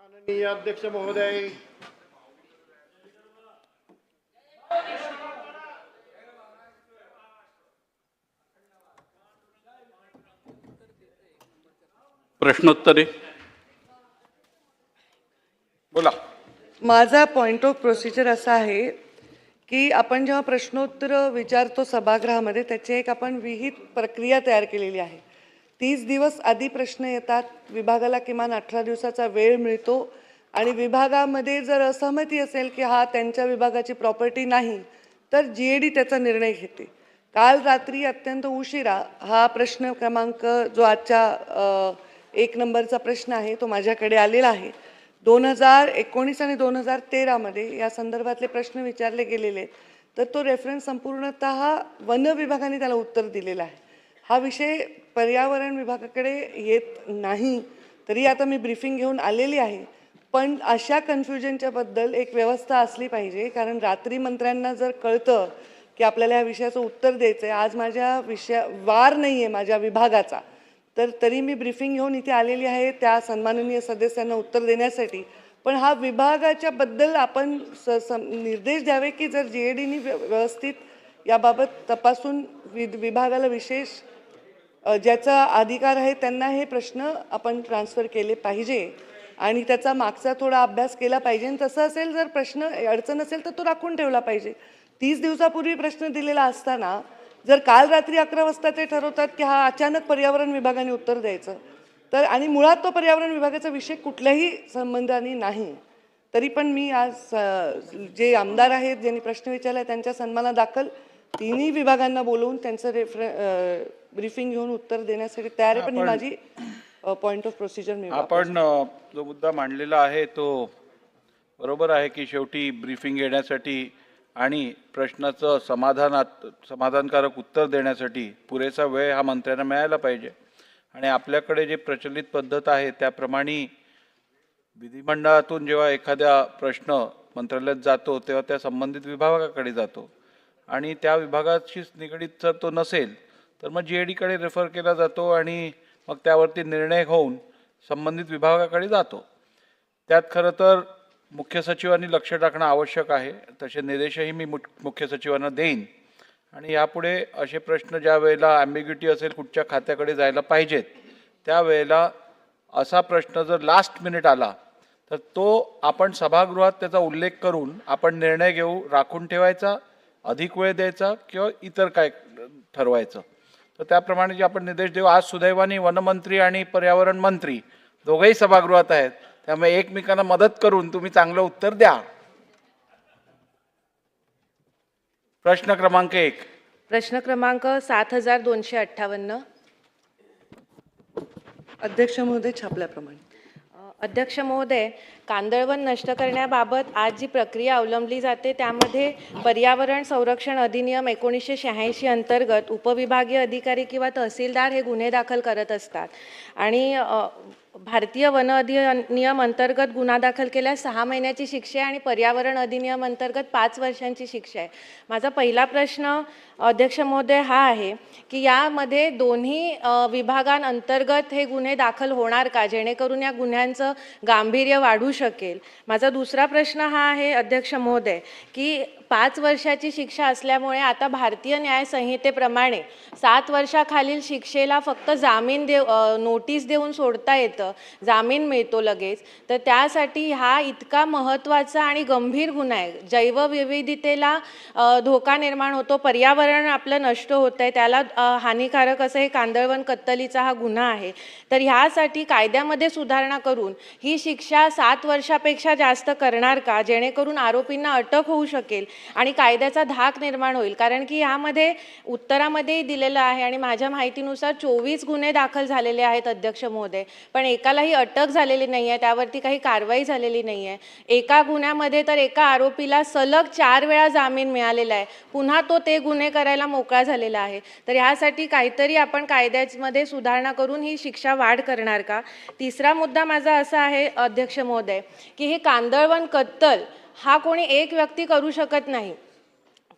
माननीय अध्यक्ष महोदय, प्रश्नोत्तरे बोला. माझा पॉइंट ऑफ प्रोसिजर असा आहे की आपण जेव्हा प्रश्नोत्तर विचारतो सभागृहामध्ये त्याची एक आपण विहित प्रक्रिया तयार केलेली आहे. 30 दिवस आधी प्रश्न येतात, विभागाला किमान 18 दिवसाचा वेळ मिळतो आणि विभागामध्ये जर असहमती असेल की हा त्यांच्या विभागाची प्रॉपर्टी नाही तर GAD त्याचा निर्णय घेते. काल रात्री अत्यंत उशिरा हा प्रश्न क्रमांक जो आजच्या 1 नंबरचा प्रश्न आहे तो माझ्याकडे आलेला आहे. 2019 आणि 2013 मध्ये या संदर्भातले प्रश्न विचारले गेलेले तर तो रेफरन्स संपूर्णतः वन विभागाने त्याला उत्तर दिलेलं आहे. हा विषय पर्यावरण विभागाकडे येत नाही. तरी आता मी ब्रीफिंग घेऊन आलेली आहे, पण अशा कन्फ्युजनच्या बद्दल एक व्यवस्था असली पाहिजे. कारण रात्री मंत्र्यांना जर कळतं की आपल्याला या विषयाचं उत्तर द्यायचं आहे, आज माझ्या वार नाही आहे माझ्या विभागाचा, तर तरी मी ब्रीफिंग घेऊन इथे आलेली आहे त्या सन्माननीय सदस्यांना उत्तर देण्यासाठी. पण हा विभागाच्या बद्दल आपण निर्देश द्यावे की जर GADनी व्यवस्थित याबाबत तपासून विभागाला विशेष ज्याचा अधिकार आहे त्यांना हे प्रश्न आपण ट्रान्सफर केले पाहिजे आणि त्याचा मागचा थोडा अभ्यास केला पाहिजे. आणि तसं असेल जर प्रश्न अडचण असेल तर तो राखून ठेवला पाहिजे. 30 दिवसापूर्वी प्रश्न दिलेला असताना जर काल रात्री 11 वाजता ते ठरवतात की हा अचानक पर्यावरण विभागाने उत्तर द्यायचं तर आणि मुळात तो पर्यावरण विभागाचा विषय कुठल्याही संबंधाने नाही. तरी पण मी आज जे आमदार आहेत ज्यांनी प्रश्न विचारला त्यांच्या सन्मानादाखल तिन्ही विभागांना बोलवून त्यांचं ब्रीफिंग घेऊन उत्तर देण्यासाठी तयार आहे. पण ही माझी पॉइंट ऑफ प्रोसिजर मी आपण जो मुद्दा मांडलेला आहे तो बरोबर आहे की शेवटी ब्रीफिंग घेण्यासाठी आणि प्रश्नाचं समाधानकारक उत्तर देण्यासाठी पुरेसा वेळ हा मंत्र्यांना मिळायला पाहिजे. आणि आपल्याकडे जे प्रचलित पद्धत आहे त्याप्रमाणे विधिमंडळातून जेव्हा एखादा प्रश्न मंत्रालयात जातो तेव्हा त्या संबंधित विभागाकडे जातो आणि त्या विभागाशी निगडीत जर तो नसेल तर मग GADकडे रेफर केला जातो आणि मग त्यावरती निर्णय होऊन संबंधित विभागाकडे जातो. त्यात खरं तर मुख्य सचिवांनी लक्ष टाकणं आवश्यक आहे. तसे निर्देशही मी मुख्य सचिवांना देईन आणि यापुढे असे प्रश्न ज्या वेळेला ॲम्बिग्युटी असेल कुठच्या खात्याकडे जायला पाहिजेत त्यावेळेला असा प्रश्न जर लास्ट मिनिट आला तर तो आपण सभागृहात त्याचा उल्लेख करून आपण निर्णय घेऊ, राखून ठेवायचा, अधिक वेळ द्यायचा किंवा इतर काय ठरवायचं. तर त्याप्रमाणे जे आपण निर्देश देऊ. आज सुदैवाने वनमंत्री आणि पर्यावरण मंत्री दोघंही सभागृहात आहेत, त्यामुळे एकमेकांना मदत करून तुम्ही चांगलं उत्तर द्या. प्रश्न क्रमांक 1. प्रश्न क्रमांक 7258. अध्यक्ष महोदय छापल्याप्रमाणे. अध्यक्ष महोदय, कांदळवन नष्ट करण्याबाबत आज जी प्रक्रिया अवलंबली जाते त्यामध्ये पर्यावरण संरक्षण अधिनियम 1986 अंतर्गत उपविभागीय अधिकारी किंवा तहसीलदार हे गुन्हे दाखल करत असतात आणि भारतीय वन अधिनियम अंतर्गत गुन्हा दाखल केल्यास 6 महिन्याची शिक्षा आहे आणि पर्यावरण अधिनियम अंतर्गत 5 वर्षांची शिक्षा आहे. माझा पहिला प्रश्न अध्यक्ष महोदय हा आहे की यामध्ये दोन्ही विभागांअंतर्गत हे गुन्हे दाखल होणार का, जेणेकरून या गुन्ह्यांचं गांभीर्य वाढू शकेल. माझा दुसरा प्रश्न हा आहे अध्यक्ष महोदय की 5 वर्षाची शिक्षा असल्यामुळे आता भारतीय न्याय संहितेप्रमाणे 7 वर्षाखालील शिक्षेला फक्त जामीन नोटीस देऊन सोडता येतं, जामीन मिळतो लगेच. तर त्यासाठी हा इतका महत्त्वाचा आणि गंभीर गुन्हा आहे. जैवविविधतेला धोका निर्माण होतो, पर्यावरण आपलं नष्ट होतं आहे, त्याला हानिकारक असं हे कांदळवन कत्तलीचा हा गुन्हा आहे. तर ह्यासाठी कायद्यामध्ये सुधारणा करून ही शिक्षा 7 वर्षापेक्षा जास्त करणार का, जेणेकरून आरोपींना अटक होऊ शकेल आणि कायद्याचा धाक निर्माण होईल. कारण की यामध्ये उत्तरामध्येही दिलेलं आहे आणि माझ्या माहितीनुसार 24 गुन्हे दाखल झालेले आहेत अध्यक्ष महोदय, पण एकालाही अटक झालेली नाही आहे, त्यावरती काही कारवाई झालेली नाही आहे. एका गुन्ह्यामध्ये तर एका आरोपीला सलग 4 वेळा जामीन मिळालेला आहे, पुन्हा तो ते गुन्हे करायला मोकळा झालेला आहे. तर ह्यासाठी काहीतरी आपण कायद्यामध्ये सुधारणा करून ही शिक्षा वाढ करणार का. तिसरा मुद्दा माझा असा आहे अध्यक्ष महोदय की हे कांदळवन कत्तल हा कोणी एक व्यक्ती करू शकत नाही.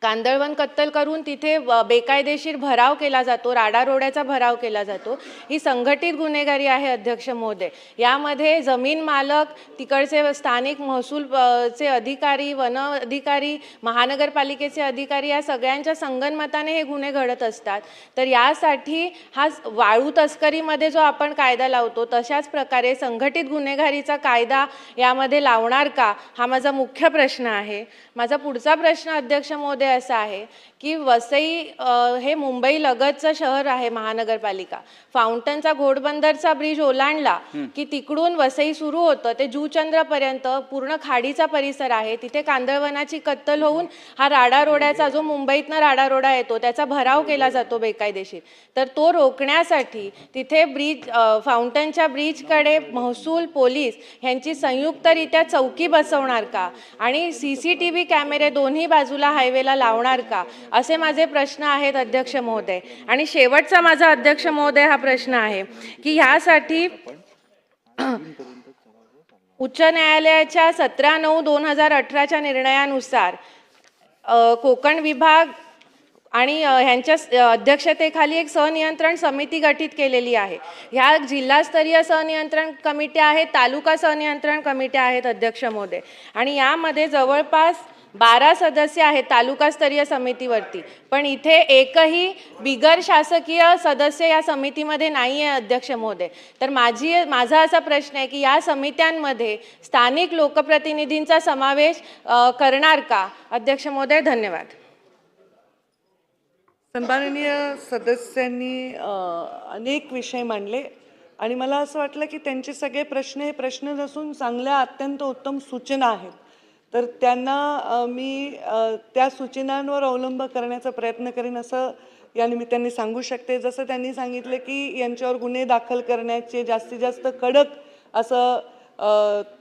कांदळवन कत्तल करून तिथे बेकायदेशीर भराव केला जातो, राडारोड्याचा भराव केला जातो, ही संघटित गुन्हेगारी आहे अध्यक्ष महोदय. यामध्ये जमीन मालक, तिकडचे स्थानिक महसूल चे अधिकारी, वन अधिकारी, महानगरपालिकेचे अधिकारी या सगळ्यांच्या संगनमताने हे गुन्हे घडत असतात. तर यासाठी हा वाळू तस्करीमध्ये जो आपण कायदा लावतो तशाच प्रकारे संघटित गुन्हेगारीचा कायदा यामध्ये लावणार का, हा माझा मुख्य प्रश्न आहे. माझा पुढचा प्रश्न अध्यक्ष महोदय असा आहे की वसई हे मुंबई लगतचं शहर आहे, महानगरपालिका. फाउंटनचा घोडबंदरचा ब्रिज ओलांडला की तिकडून वसई सुरू होतं ते जुचंद्रपर्यंत पूर्ण खाडीचा परिसर आहे. तिथे कांदळवनाची कत्तल होऊन हा राडारोड्याचा जो मुंबईतनं राडारोडा येतो त्याचा भराव केला जातो बेकायदेशीर. तर तो रोखण्यासाठी तिथे ब्रिज फाउंटनच्या ब्रिजकडे महसूल, पोलीस यांची संयुक्तरित्या चौकी बसवणार का आणि CCTV कॅमेरे दोन्ही बाजूला हायवेला लावणार का, असे माझे प्रश्न आहेत अध्यक्ष महोदय. आणि शेवटचा माझा अध्यक्ष महोदय हा प्रश्न आहे की ह्यासाठी उच्च न्यायालयाच्या 17/9/2018च्या निर्णयानुसार कोकण विभाग आणि ह्यांच्या अध्यक्षतेखाली एक सहनियंत्रण समिती गठीत केलेली आहे. ह्या जिल्हास्तरीय सहनियंत्रण कमिट्या आहेत, तालुका सहनियंत्रण कमिट्या आहेत अध्यक्ष महोदय. आणि यामध्ये जवळपास 12 सदस्य आहेत तालुकास्तरीय समितीवरती, पण इथे एकही बिगर शासकीय सदस्य या समितीमध्ये नाही आहे अध्यक्ष महोदय. तर माझा असा प्रश्न आहे की या समित्यांमध्ये स्थानिक लोकप्रतिनिधींचा समावेश करणार का अध्यक्ष महोदय. धन्यवाद. सन्माननीय सदस्यांनी अनेक विषय मांडले आणि मला असं वाटलं की त्यांचे सगळे प्रश्न हे प्रश्न नसून चांगल्या अत्यंत उत्तम सूचना आहेत. तर त्यांना मी त्या सूचनांवर अवलंब करण्याचा प्रयत्न करेन असं या निमित्ताने सांगू शकते. जसं त्यांनी सांगितलं की यांच्यावर गुन्हे दाखल करण्याचे जास्तीत जास्त कडक असं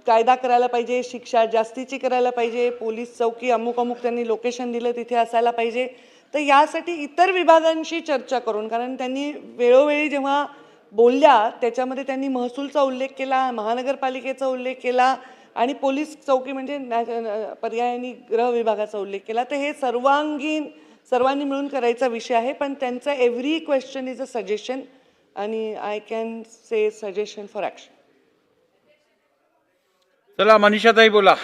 कायदा करायला पाहिजे, शिक्षा जास्तीची करायला पाहिजे, पोलीस चौकी अमुक त्यांनी लोकेशन दिलं तिथे असायला पाहिजे. तर यासाठी इतर विभागांशी चर्चा करून, कारण त्यांनी वेळोवेळी जेव्हा बोलल्या त्याच्यामध्ये त्यांनी महसूलचा उल्लेख केला, महानगरपालिकेचा उल्लेख केला आणि पोलीस चौकी म्हणजे पर्यायाने गृह विभागाचा उल्लेख केला. तर हे सर्वांनी मिळून करायचा विषय आहे. पण त्यांचा every question is a suggestion आणि I can say suggestion for action. चला मनीषाताई बोला.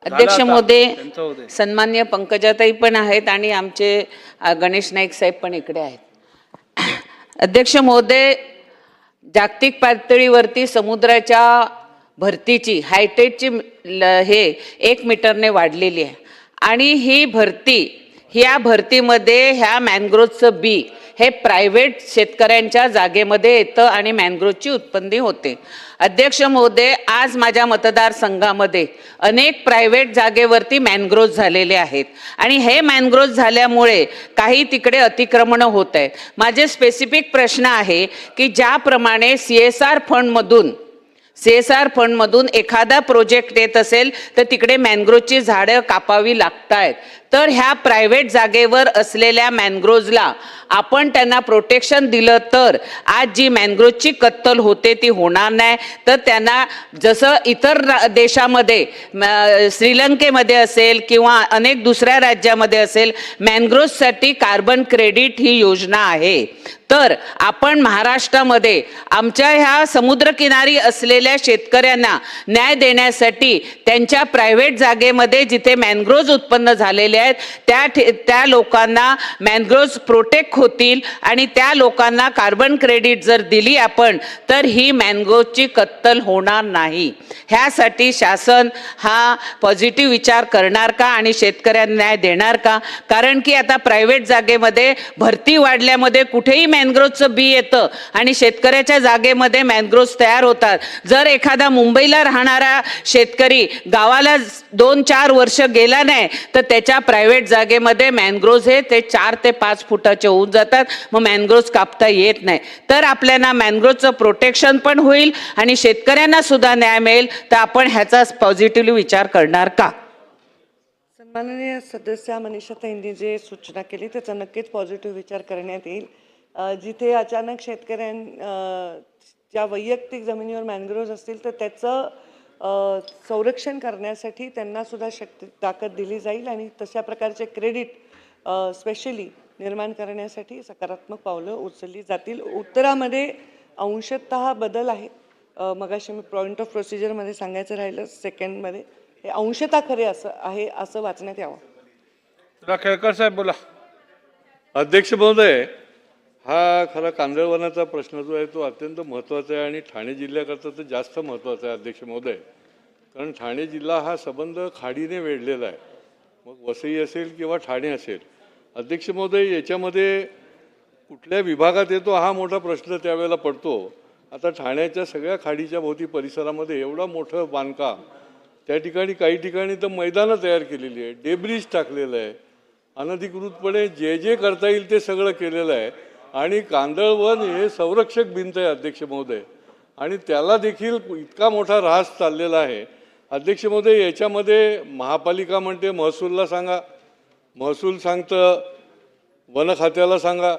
अध्यक्ष महोदय, सन्मान्य पंकजाताई पण आहेत आणि आमचे गणेश नाईक साहेब पण इकडे आहेत. अध्यक्ष महोदय, जागतिक पातळीवरती समुद्राच्या भरतीची हायटेटची हे 1 मीटरने वाढलेली आहे आणि ही भरती, ह्या भरतीमध्ये ह्या मॅनग्रोव्हचं बी हे प्रायव्हेट शेतकऱ्यांच्या जागेमध्ये येतं आणि मॅनग्रोव्हची उत्पत्ती होते. अध्यक्ष महोदय, आज माझ्या मतदारसंघामध्ये अनेक प्रायव्हेट जागेवरती मॅनग्रोव्ह झालेले आहेत आणि हे मॅनग्रोव्ह झाल्यामुळे काही तिकडे अतिक्रमणं होत आहेत. माझे स्पेसिफिक प्रश्न आहे की ज्याप्रमाणे CSR फंडमधून एखादा प्रोजेक्ट येत असेल तर तिकडे मॅनग्रोव्हची झाडं कापावी लागतात, तर ह्या प्रायव्हेट जागेवर असलेल्या मॅनग्रोव्हला आपण त्यांना प्रोटेक्शन दिलं तर आज जी मॅनग्रोव्हची कत्तल होते ती होणार नाही. तर त्यांना जसं इतर देशामध्ये श्रीलंकेमध्ये असेल किंवा अनेक दुसऱ्या राज्यामध्ये असेल मॅनग्रोव्हसाठी कार्बन क्रेडिट ही योजना आहे, तर आपण महाराष्ट्रामध्ये आमच्या ह्या समुद्रकिनारी असलेल्या शेतकऱ्यांना न्याय देण्यासाठी त्यांच्या प्रायव्हेट जागेमध्ये जिथे मॅनग्रोव्ह उत्पन्न झालेले आहेत त्या लोकांना मॅनग्रोव्ह प्रोटेक्ट होतील आणि त्या लोकांना कार्बन क्रेडिट जर दिली आपण तर ही मॅनग्रोव्हची कत्तल होणार नाही. ह्यासाठी शासन हा पॉझिटिव्ह विचार करणार का आणि शेतकऱ्यांना न्याय देणार का? कारण की आता प्रायव्हेट जागेमध्ये भरती वाढल्यामध्ये कुठेही मॅनग्रोव्हचं बी येतं आणि शेतकऱ्याच्या जागेमध्ये मॅनग्रोव्ह तयार होतात. जर एखादा मुंबईला राहणारा शेतकरी गावाला 2-4 वर्ष गेला नाही तर त्याच्या प्रायव्हेट जागेमध्ये मॅनग्रोव्ह हे ते 4 ते 5 फुटाचे होऊन जातात, मग मॅनग्रोव्ह कापता येत नाही. तर आपल्याला मॅनग्रोव्हचं प्रोटेक्शन पण होईल आणि शेतकऱ्यांना सुद्धा न्याय मिळेल. तर आपण ह्याचा पॉझिटिव्हली विचार करणार का? सन्माननीय सदस्य मनीषाताईंनी जे सूचना केली त्याचा नक्कीच पॉझिटिव्ह विचार करण्यात येईल. जिथे अचानक शेतकऱ्यांच्या वैयक्तिक जमिनीवर मॅनग्रोव्ह असतील तर त्याचं संरक्षण करण्यासाठी त्यांना सुद्धा ताकद दिली जाईल आणि तशा प्रकारचे क्रेडिट स्पेशली निर्माण करण्यासाठी सकारात्मक पावलं उचलली जातील. उत्तरामध्ये अंशतः बदल आहे. मगाशी मी पॉईंट ऑफ प्रोसिजरमध्ये सांगायचं राहिलं सेकंडमध्ये, हे अंशतः खरे असं वाचण्यात यावं. खेळकर साहेब बोला. अध्यक्ष महोदय, हा खरा कांदळवनाचा प्रश्न जो आहे तो अत्यंत महत्त्वाचा आहे आणि ठाणे जिल्ह्याकरता तर जास्त महत्त्वाचा आहे अध्यक्ष महोदय. कारण ठाणे जिल्हा हा संबंध खाडीने वेढलेला आहे, मग वसई असेल किंवा ठाणे असेल. अध्यक्ष महोदय, याच्यामध्ये कुठल्या विभागात येतो हा मोठा प्रश्न त्यावेळेला पडतो. आता ठाण्याच्या सगळ्या खाडीच्या भोवती परिसरामध्ये एवढा मोठं बांधकाम, त्या ठिकाणी काही ठिकाणी तर मैदानं तयार केलेली आहे, डेब्रिज टाकलेलं आहे, अनधिकृतपणे जे जे करता येईल ते सगळं केलेलं आहे. आणि कांदळवन हे संरक्षक भिंत आहे अध्यक्ष महोदय, आणि त्याला देखील इतका मोठा ऱ्हास चाललेला आहे. अध्यक्ष महोदय, याच्यामध्ये महापालिका म्हणते महसूलला सांगा, महसूल सांगतं वन खात्याला सांगा,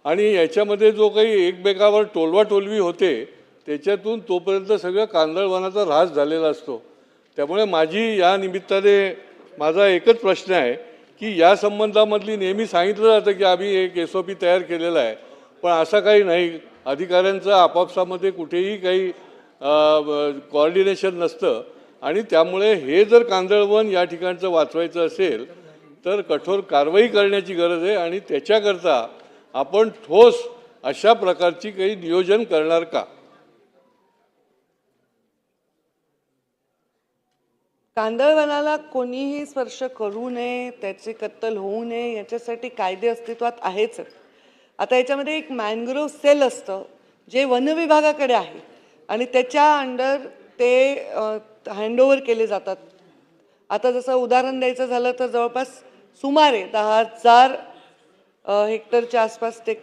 आणि याच्यामध्ये जो काही एकमेकावर टोलवाटोलवी होते त्याच्यातून तोपर्यंत सगळं कांदळवनाचा ऱ्हास झालेला असतो. त्यामुळे या निमित्ताने माझा एकच प्रश्न आहे की या संबंधामधली नेहमी सांगितलं जातं की आम्ही एक SOP तयार केलेला आहे, पण असं काही नाही. अधिकाऱ्यांचं आपापसामध्ये कुठेही काही कोऑर्डिनेशन नसतं, आणि त्यामुळे हे जर कांदळवन या ठिकाणचं वाचवायचं असेल तर कठोर कारवाई करण्याची गरज आहे. आणि त्याच्याकरता आपण ठोस अशा प्रकारची काही नियोजन करणार का? कांदळवनाला कोणीही स्पर्श करू नये, त्याची कत्तल होऊ नये याच्यासाठी कायदे अस्तित्वात आहेच. आता याच्यामध्ये एक मॅनग्रोव्ह सेल असतं जे वन विभागाकडे आहे आणि त्याच्या अंडर ते हँडओव्हर केले जातात. आता जसं उदाहरण द्यायचं झालं तर जवळपास सुमारे 10,000 हेक्टरच्या आसपास ते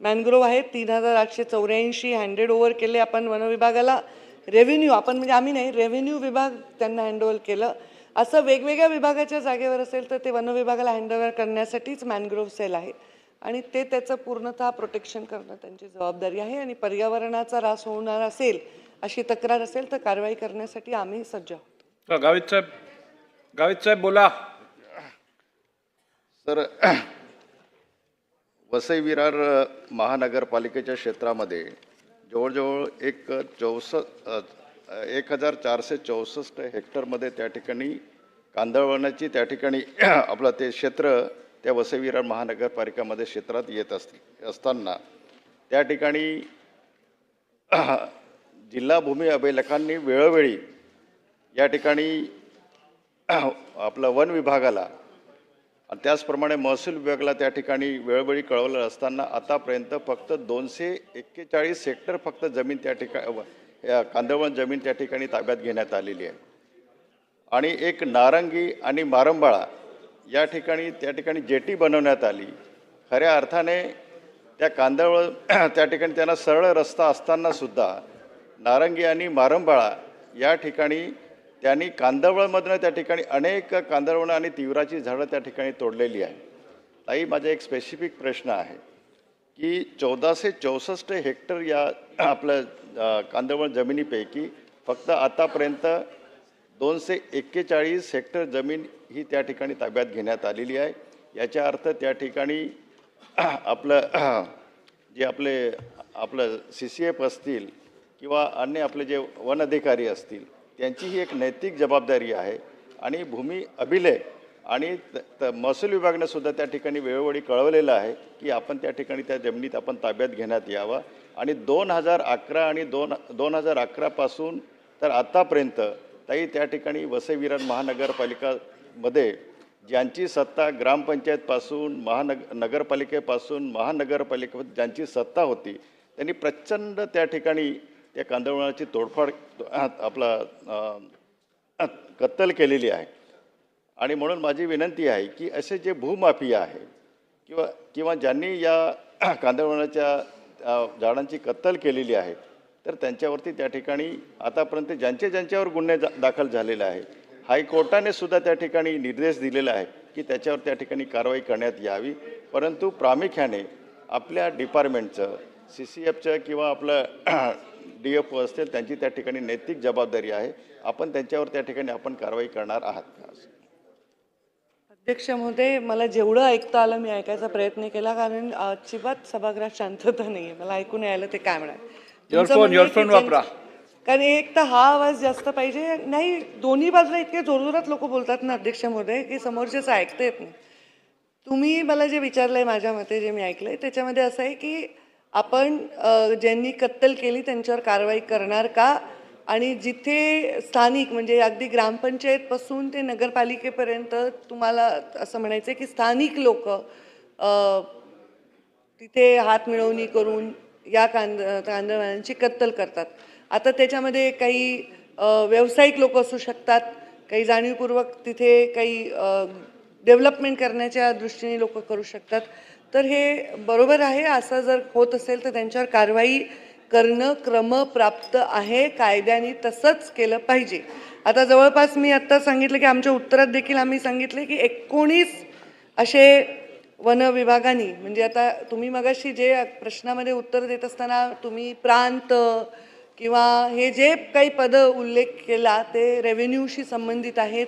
मॅनग्रोव्ह आहेत. 3,884 हँडेड ओव्हर केले आपण वन विभागाला. रेव्हेन्यू आपण म्हणजे आम्ही नाही, रेव्हेन्यू विभाग त्यांना हँडओव्हर केलं. असं वेगवेगळ्या विभागाच्या जागेवर असेल तर ते वन विभागाला हँडओव्हर करण्यासाठीच मॅनग्रोव्ह सेल आहे आणि ते त्याचं पूर्णतः प्रोटेक्शन करणं त्यांची जबाबदारी आहे. आणि पर्यावरणाचा ऱ्हास होणार असेल अशी तक्रार असेल तर कारवाई करण्यासाठी आम्ही सज्ज आहोत. गावित साहेब बोला. सर, वसई विरार महानगरपालिकेच्या क्षेत्रामध्ये जवळजवळ 1,464 हेक्टरमध्ये त्या ठिकाणी कांदळवनाची त्या ठिकाणी आपलं ते क्षेत्र त्या वसई विरार महानगरपालिकामध्ये क्षेत्रात येत असताना त्या ठिकाणी जिल्हा भूमी अभिलेखांनी वेळोवेळी या ठिकाणी आपलं वन विभागाला आणि त्याचप्रमाणे महसूल विभागाला त्या ठिकाणी वेळोवेळी कळवलं असताना आतापर्यंत फक्त 241 हेक्टर फक्त जमीन त्या ठिकाणी कांदळवन जमीन त्या ठिकाणी ताब्यात घेण्यात आलेली आहे. आणि एक नारंगी आणि मारंबाळा या ठिकाणी त्या ठिकाणी जेटी बनवण्यात आली. खऱ्या अर्थाने त्या कांदळवन त्या ठिकाणी त्यांना सरळ रस्ता असतानासुद्धा नारंगी आणि मारंबाळा या ठिकाणी त्यांनी कांदळवनमधनं त्या ठिकाणी अनेक कांदळवन आणि तिवराची झाडं त्या ठिकाणी तोडलेली आहे. ताई, माझा एक स्पेसिफिक प्रश्न आहे की 1464 हेक्टर या आपल्या कांदळवन जमिनीपैकी फक्त आतापर्यंत 241 हेक्टर जमीन ही त्या ठिकाणी ताब्यात घेण्यात आलेली आहे. याचा अर्थ त्या ठिकाणी आपलं जे आपलं CCF असतील किंवा अन्य आपले जे वन अधिकारी असतील त्यांची ही एक नैतिक जबाबदारी आहे. आणि भूमी अभिलेख आणि महसूल विभागाने सुद्धा त्या ठिकाणी वेळोवेळी कळवलेलं आहे की आपण त्या ठिकाणी त्या जमिनीत आपण ताब्यात घेण्यात यावं. आणि 2011 आणि 2011 पासून तर आतापर्यंत ताई त्या ठिकाणी वसई विरार महानगरपालिकामध्ये ज्यांची सत्ता ग्रामपंचायतपासून नगरपालिकेपासून महानगरपालिकेमध्ये ज्यांची सत्ता होती त्यांनी प्रचंड त्या ठिकाणी त्या कांदळवनाची तोडफोड कत्तल केलेली आहे. आणि म्हणून माझी विनंती आहे की असे जे भूमाफिया आहे किंवा ज्यांनी या कांदळवनाच्या झाडांची कत्तल केलेली आहे तर त्यांच्यावरती त्या ठिकाणी आतापर्यंत ज्यांच्यावर गुन्हे दाखल झालेले आहे, हायकोर्टाने सुद्धा त्या ठिकाणी निर्देश दिलेला आहे की त्याच्यावर त्या ठिकाणी कारवाई करण्यात यावी. परंतु प्रामुख्याने आपल्या डिपार्टमेंटचं CCFचं किंवा आपलं DFO असतील त्यांची त्या ठिकाणी नैतिक जबाबदारी आहे. आपण त्यांच्यावर त्या ठिकाणी आपण कारवाई करणार आहात. अध्यक्ष महोदय, मला जेवढं ऐकता आलं मी ऐकायचा प्रयत्न केला, कारण अजिबात सभागृहात शांतता नाही आहे. मला ऐकून यायला ते काय म्हणाल. तुमचं म्हणणं आहे की Your phone वापरा. कारण एक तर हा आवाज जास्त पाहिजे नाही, दोन्ही बाजूला इतके जोरजोरात लोक बोलतात ना अध्यक्ष महोदय की समोरच्याचं ऐकता येत नाही. तुम्ही मला जे विचारलंय, माझ्या मते जे मी ऐकलंय त्याच्यामध्ये असं आहे की आपण ज्यांनी कत्तल केली त्यांच्यावर कारवाई करणार का, आणि जिथे स्थानिक म्हणजे अगदी ग्रामपंचायतपासून ते नगरपालिकेपर्यंत तुम्हाला असं म्हणायचं आहे की स्थानिक लोक तिथे हात मिळवणी करून या कांदळवानांची कत्तल करतात. आता त्याच्यामध्ये काही व्यावसायिक लोक असू शकतात, काही जाणीवपूर्वक तिथे काही डेव्हलपमेंट करण्याच्या दृष्टीने लोक करू शकतात. तर हे बरोबर आहे. असं जर होत असेल तर त्यांच्यावर कारवाई करणं क्रमप्राप्त आहे. कायद्याने तसंच केलं पाहिजे. आता जवळपास मी आत्ता सांगितलं की आमच्या उत्तरात देखील आम्ही सांगितले की 19 असे वन विभागाने, म्हणजे आता तुम्ही मगाशी जे प्रश्नामध्ये उत्तर देत असताना तुम्ही प्रांत किंवा हे जे काही पद उल्लेख केला ते रेव्हेन्यूशी संबंधित आहेत,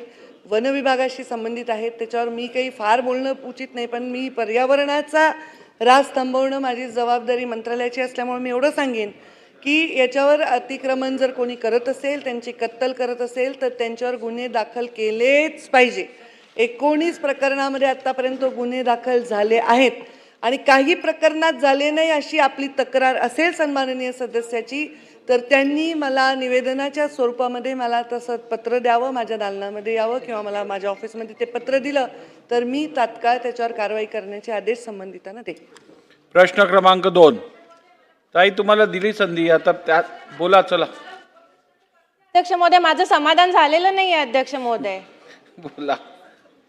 वन विभागाशी संबंधित आहेत. त्याच्यावर मी काही फार बोलणं उचित नाही, पण मी पर्यावरणाचा ऱ्हास थांबवणं माझी जबाबदारी मंत्रालयाची असल्यामुळे मी एवढं सांगेन की याच्यावर अतिक्रमण जर कोणी करत असेल, त्यांची कत्तल करत असेल तर त्यांच्यावर गुन्हे दाखल केलेच पाहिजे. 19 प्रकरणामध्ये आत्तापर्यंत गुन्हे दाखल झाले आहेत आणि काही प्रकरणात झाले नाही अशी आपली तक्रार असेल सन्माननीय सदस्याची, तर त्यांनी मला निवेदनाच्या स्वरूपामध्ये मला तसं पत्र द्यावं, माझ्या दालनामध्ये यावं किंवा मला माझ्या ऑफिसमध्ये ते पत्र दिलं तर मी तात्काळ त्याच्यावर कारवाई करण्याचे आदेश संबंधितांना देईन. प्रश्न क्रमांक 2. ताई, तुम्हाला दिली संधी, आता त्यात बोला. चला अध्यक्ष महोदय, माझं समाधान झालेलं नाही आहे अध्यक्ष महोदय. बोला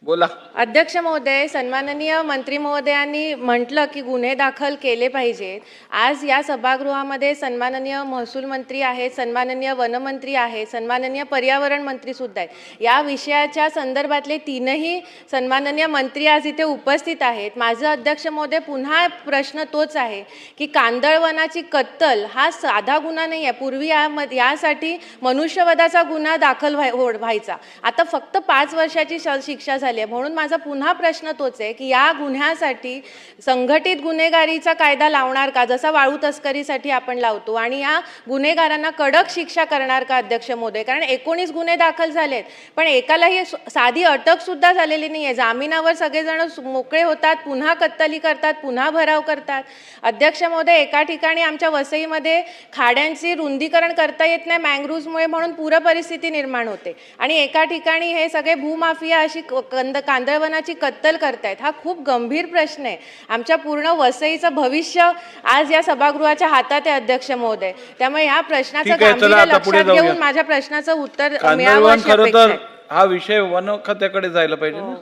बोला. अध्यक्ष महोदय, सन्माननीय मंत्री महोदयांनी म्हटलं की गुन्हे दाखल केले पाहिजेत. आज या सभागृहामध्ये सन्माननीय महसूल मंत्री आहेत, सन्माननीय वनमंत्री आहेत, सन्माननीय पर्यावरण मंत्री सुद्धा आहेत. या विषयाच्या संदर्भातले तीनही सन्माननीय मंत्री आज इथे उपस्थित आहेत. माझं अध्यक्ष महोदय पुन्हा प्रश्न तोच आहे की कांदळवनाची कत्तल हा साधा गुन्हा नाही आहे. पूर्वी यासाठी मनुष्यवधाचा गुन्हा दाखल व्हायचा. आता फक्त 5 वर्षाची शिक्षा झाली. म्हणून माझा पुन्हा प्रश्न तोच आहे की या गुन्ह्यासाठी संघटित गुन्हेगारीचा कायदा लावणार का, जसा वाळू तस्करीसाठी आपण लावतो, आणि या गुन्हेगारांना कडक शिक्षा करणार का अध्यक्ष महोदय. कारण 19 गुन्हे दाखल झालेत पण एकालाही साधी अटक सुद्धा झालेली नाही आहे. जामिनावर सगळेजण मोकळे होतात, पुन्हा कत्तली करतात, पुन्हा भराव करतात. अध्यक्ष महोदय, एका ठिकाणी आमच्या वसईमध्ये खाड्यांची रुंदीकरण करता येत नाही मँग्रोव्हमुळे, म्हणून पूर परिस्थिती निर्माण होते, आणि एका ठिकाणी हे सगळे भूमाफिया अशी कांदळवनाची कत्तल करतायत. हा खूप गंभीर प्रश्न आहे. आमच्या पूर्ण वसईचं भविष्य आज या सभागृहाच्या हातात आहे अध्यक्ष महोदय. त्यामुळे या प्रश्नाचं गांभीर्य लक्षात घेऊन माझ्या प्रश्नाचं उत्तर मिळावं अशी खरं अपेक्षा तर आहे. हा विषय वन खात्याकडे जायला पाहिजे ना.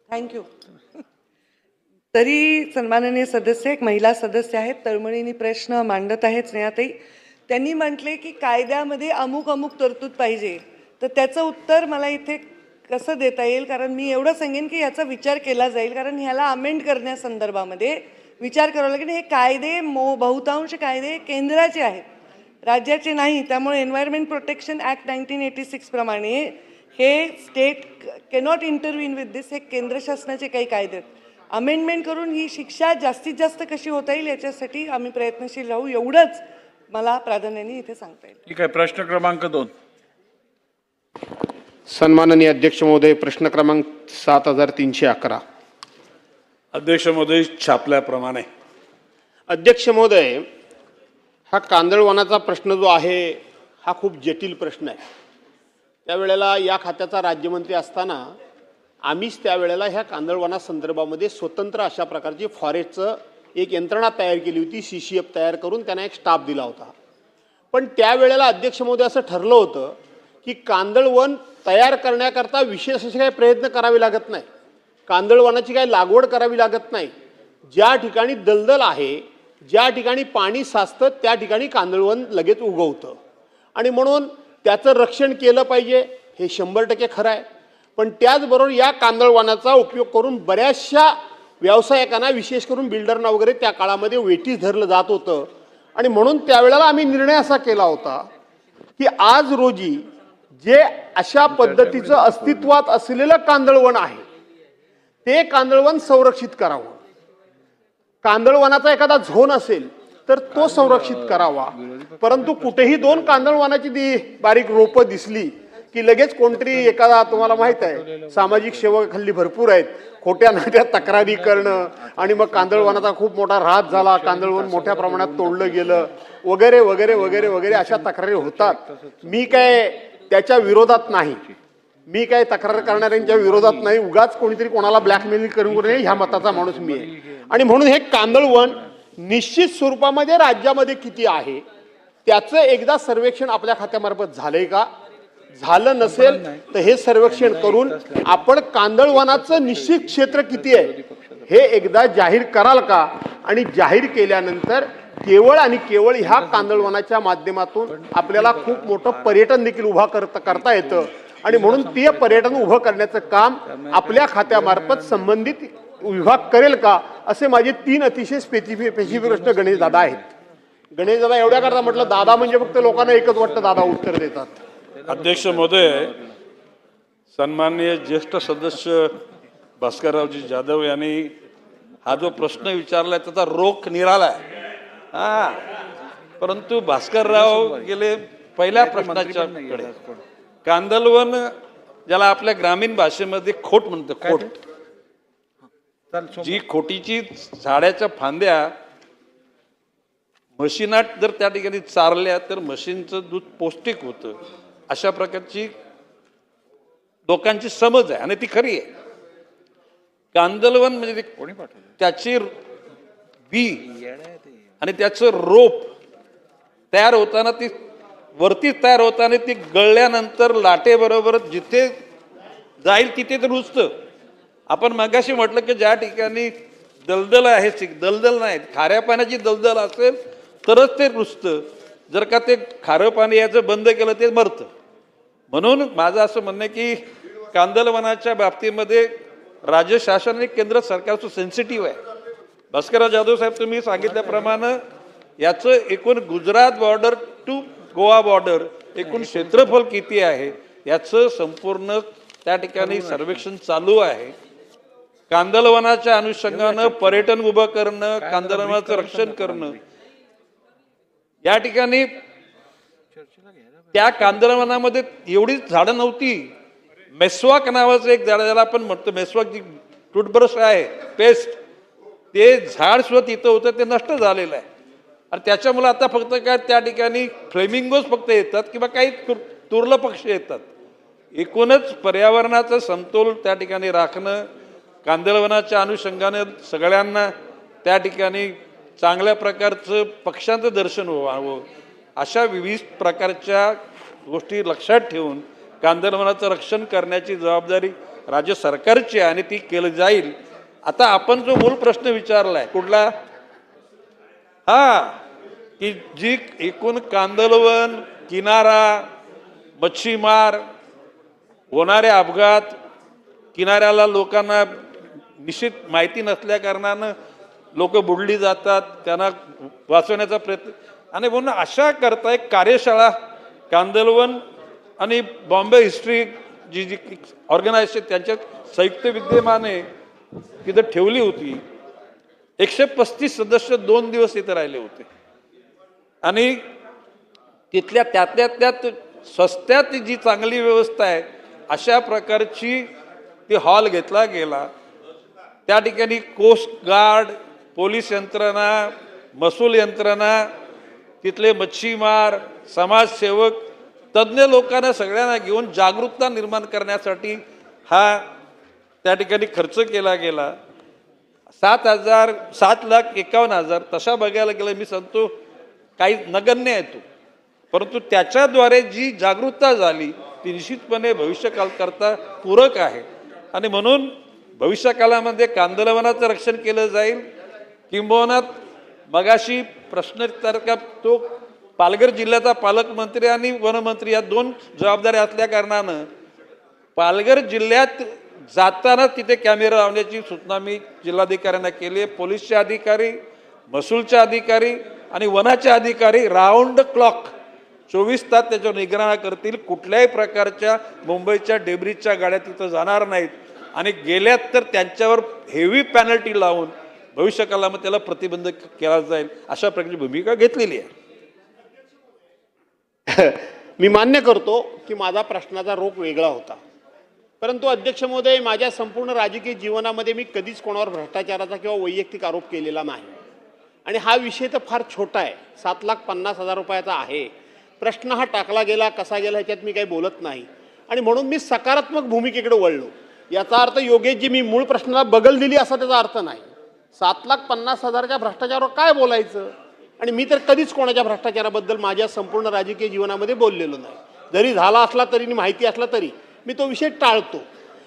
थँक्यू. तरी सन्माननीय सदस्य, एक महिला सदस्य आहेत, तळमळीने प्रश्न मांडत आहेत स्नेहाताई. त्यांनी म्हटले की कायद्यामध्ये अमुक अमुक तरतूद पाहिजे, तर त्याचं उत्तर मला इथे कसं देता येईल, कारण मी एवढं सांगेन की याचा विचार केला जाईल, कारण ह्याला अमेंड करण्यासंदर्भामध्ये विचार करावा लागेल. हे कायदे बहुतांश कायदे केंद्राचे आहेत, राज्याचे नाही. त्यामुळे एन्व्हायरमेंट प्रोटेक्शन ॲक्ट 1986 प्रमाणे हे स्टेट कॅनॉट इंटरव्हीन विथ दिस, हे केंद्र शासनाचे काही कायदे आहेत. अमेंडमेंट करून ही शिक्षा जास्तीत जास्त कशी होता येईल याच्यासाठी आम्ही प्रयत्नशील राहू, एवढंच मला प्राधान्याने इथे सांगता येईल. ठीक आहे. प्रश्न क्रमांक 2. सन्माननीय अध्यक्ष महोदय, प्रश्न क्रमांक 7311. अध्यक्ष महोदय, छापल्याप्रमाणे. अध्यक्ष महोदय, हा कांदळवनाचा प्रश्न जो आहे हा खूप जटिल प्रश्न आहे. त्यावेळेला या खात्याचा राज्यमंत्री असताना आम्हीच त्यावेळेला ह्या कांदळवनासंदर्भामध्ये स्वतंत्र अशा प्रकारची फॉरेस्टचं एक यंत्रणा तयार केली होती, CCF तयार करून त्यांना एक स्टाफ दिला होता. पण त्यावेळेला अध्यक्ष महोदय असं ठरलं होतं की कांदळवन तयार करण्याकरता विशेष असे काही प्रयत्न करावे लागत नाही, कांदळवनाची काही लागवड करावी लागत नाही. ज्या ठिकाणी दलदल आहे, ज्या ठिकाणी पाणी साचतं त्या ठिकाणी कांदळवन लगेच उगवतं, आणि म्हणून त्याचं रक्षण केलं पाहिजे, हे 100% खरं आहे. पण त्याचबरोबर या कांदळवनाचा उपयोग करून बऱ्याचशा व्यावसायिकांना, विशेष करून बिल्डरना वगैरे त्या काळामध्ये वेठीस धरलं जात होतं, आणि म्हणून त्यावेळेला आम्ही निर्णय असा केला होता की आज रोजी जे अशा पद्धतीचं अस्तित्वात असलेलं कांदळवन आहे ते कांदळवन संरक्षित करावं. कांदळवनाचा एखादा झोन असेल तर तो संरक्षित करावा. परंतु कुठेही 2 कांदळवनाची बारीक रोपं दिसली की लगेच कोणतरी एखादा, तुम्हाला माहित आहे सामाजिक सेवक हल्ली भरपूर आहेत, खोट्या नाट्या तक्रारी करणं आणि मग कांदळवनाचा खूप मोठा ऱ्हास झाला, कांदळवन मोठ्या प्रमाणात तोडलं गेलं वगैरे वगैरे वगैरे वगैरे अशा तक्रारी होतात. मी काय त्याच्या विरोधात नाही, मी काय तक्रार करणाऱ्यांच्या विरोधात नाही. उगाच कोणीतरी कोणाला ब्लॅकमेल करून नये ह्या मताचा माणूस मी आहे. आणि म्हणून हे कांदळवन निश्चित स्वरूपामध्ये राज्यामध्ये किती आहे त्याचं एकदा सर्वेक्षण आपल्या खात्यामार्फत झालंय का? झालं नसेल तर हे सर्वेक्षण करून आपण कांदळवनाचं निश्चित क्षेत्र किती आहे हे एकदा जाहीर कराल का? आणि जाहीर केल्यानंतर केवळ आणि केवळ ह्या कांदळवनाच्या माध्यमातून आपल्याला खूप मोठं पर्यटन देखील उभा करता येतं. आणि म्हणून ते पर्यटन उभं करण्याचं काम आपल्या खात्यामार्फत संबंधित विभाग करेल का, असे माझे 3 अतिशय स्पेसिफिक प्रश्न गणेश दादा आहेत. गणेश दादा एवढ्या करता म्हटलं, दादा म्हणजे फक्त लोकांना एकच वाटतं दादा उत्तर देतात. अध्यक्ष महोदय, सन्माननीय ज्येष्ठ सदस्य भास्कररावजी जाधव यांनी हा जो प्रश्न विचारलाय त्याचा रोख निरालाय. परंतु भास्करराव गेले पहिल्या प्रश्नाच्याकडे. कांदळवन ज्याला आपल्या ग्रामीण भाषेमध्ये खोट म्हणतो, खोट, जी खोटीची झाडाच्या फांद्या म्हशीनात जर त्या ठिकाणी चारल्या तर म्हशींचं दूध पौष्टिक होतं, अशा प्रकारची लोकांची समज आहे आणि ती खरी आहे. कांदळवन म्हणजे त्याची बी आणि त्याचं रोप तयार होताना, ती वरती तयार होताना ती गळल्यानंतर लाटेबरोबर जिथे जाईल तिथे ते रुजतं. आपण मगाशी म्हटलं की ज्या ठिकाणी दलदल आहे, दलदल नाही, खाऱ्या पाण्याची दलदल असेल तरच ते रुजतं. जर का ते खारं पाणी याचं बंद केलं ते मरतं. म्हणून माझं असं म्हणणं आहे की कांदळवनाच्या बाबतीमध्ये राज्य शासन आणि केंद्र सरकारचं सेन्सिटिव्ह आहे. भास्करराव जाधव साहेब, तुम्ही सांगितल्याप्रमाणे याचं एकूण Gujarat border to Goa border एकूण क्षेत्रफळ किती आहे याचं संपूर्ण त्या ठिकाणी सर्वेक्षण चालू आहे. कांदळवनाच्या अनुषंगानं पर्यटन उभं करणं, कांदळवनाचं रक्षण करणं, या ठिकाणी त्या कांदळवनामध्ये एवढी झाडं नव्हती. मेस्वाक नावाचं एक झाड, ज्याला आपण म्हणतो मेस्वाक, जी टूथब्रश आहे, पेस्ट, ते झाड सुद्धा तिथं होतं, ते नष्ट झालेलं आहे. आणि त्याच्यामुळे आता फक्त काय त्या ठिकाणी फ्लेमिंगोज फक्त येतात किंवा काही तुर्ल पक्षी येतात. एकूणच पर्यावरणाचा समतोल त्या ठिकाणी राखणं, कांदळवनाच्या अनुषंगाने सगळ्यांना त्या ठिकाणी चांगल्या प्रकारचं पक्ष्यांचं दर्शन व्हावं, अशा विविध प्रकारच्या गोष्टी लक्षात ठेवून कांदळवनाचं रक्षण करण्याची जबाबदारी राज्य सरकारची आहे आणि ती केली जाईल. आता आपण जो मूळ प्रश्न विचारलाय कुठला, की जी एकूण कांदळवन, किनारा, मच्छीमार, होणारे अपघात, किनाऱ्याला लोकांना निश्चित माहिती नसल्या कारणानं लोक बुडली जातात, त्यांना वाचवण्याचा प्रयत्न, आणि म्हणून अशा करता एक कार्यशाळा कांदळवन आणि बॉम्बे हिस्ट्री जी ऑर्गनायझेशन त्यांच्या संयुक्त विद्यमाने तिथं ठेवली होती. 135 सदस्य 2 दिवस इथे राहिले होते आणि तिथल्या त्यात स्वस्त्यात जी चांगली व्यवस्था आहे अशा प्रकारची ती हॉल घेतला गेला. त्या ठिकाणी कोस्ट गार्ड, पोलीस यंत्रणा, महसूल यंत्रणा, तिथले मच्छीमार, समाजसेवक, तज्ज्ञ लोकांना सगळ्यांना घेऊन जागरूकता निर्माण करण्यासाठी हा त्या ठिकाणी खर्च केला गेला. 7,51,000 तशा बघायला गेलं मी सांगतो काही नगण्य आहे तो, परंतु त्याच्याद्वारे जी जागरूकता झाली ती निश्चितपणे भविष्यकाल करता पूरक आहे. आणि म्हणून भविष्यकालामध्ये कांदळवनाचं रक्षण केलं जाईल. किंबहुना मगाशी प्रश्न तो पालघर जिल्ह्याचा पालकमंत्री आणि वनमंत्री या 2 जबाबदाऱ्या असल्या कारणानं पालघर जिल्ह्यात जाताना तिथे कॅमेरा लावण्याची सूचना मी जिल्हाधिकाऱ्यांना केली आहे. पोलीसचे अधिकारी, महसूलचे अधिकारी आणि वनाचे अधिकारी राऊंड क्लॉक 24 तास त्याच्यावर निगराणी करतील. कुठल्याही प्रकारच्या मुंबईच्या डेब्रीजच्या गाड्या तिथं जाणार नाहीत आणि गेल्यात तर त्यांच्यावर हेवी पॅनल्टी लावून भविष्यकाळामध्ये त्याला प्रतिबंध केला जाईल अशा प्रकारची भूमिका घेतलेली आहे. मी मान्य करतो की माझा प्रश्नाचा रोख वेगळा होता, परंतु अध्यक्ष महोदय, माझ्या संपूर्ण राजकीय जीवनामध्ये मी कधीच कोणावर भ्रष्टाचाराचा किंवा वैयक्तिक आरोप केलेला नाही आणि हा विषय तर फार छोटा आहे. 7,50,000 रुपयाचा आहे. प्रश्न हा टाकला गेला कसा गेला ह्याच्यात मी काही बोलत नाही आणि म्हणून मी सकारात्मक भूमिकेकडे वळलो. याचा अर्थ योगेशजी मी मूळ प्रश्नाला बगल दिली असा त्याचा अर्थ नाही. 7,50,000च्या भ्रष्टाचारावर काय बोलायचं? आणि मी तर कधीच कोणाच्या भ्रष्टाचाराबद्दल माझ्या संपूर्ण राजकीय जीवनामध्ये बोललेलो नाही. जरी झाला असला तरी माहिती असला तरी मी तो विषय टाळतो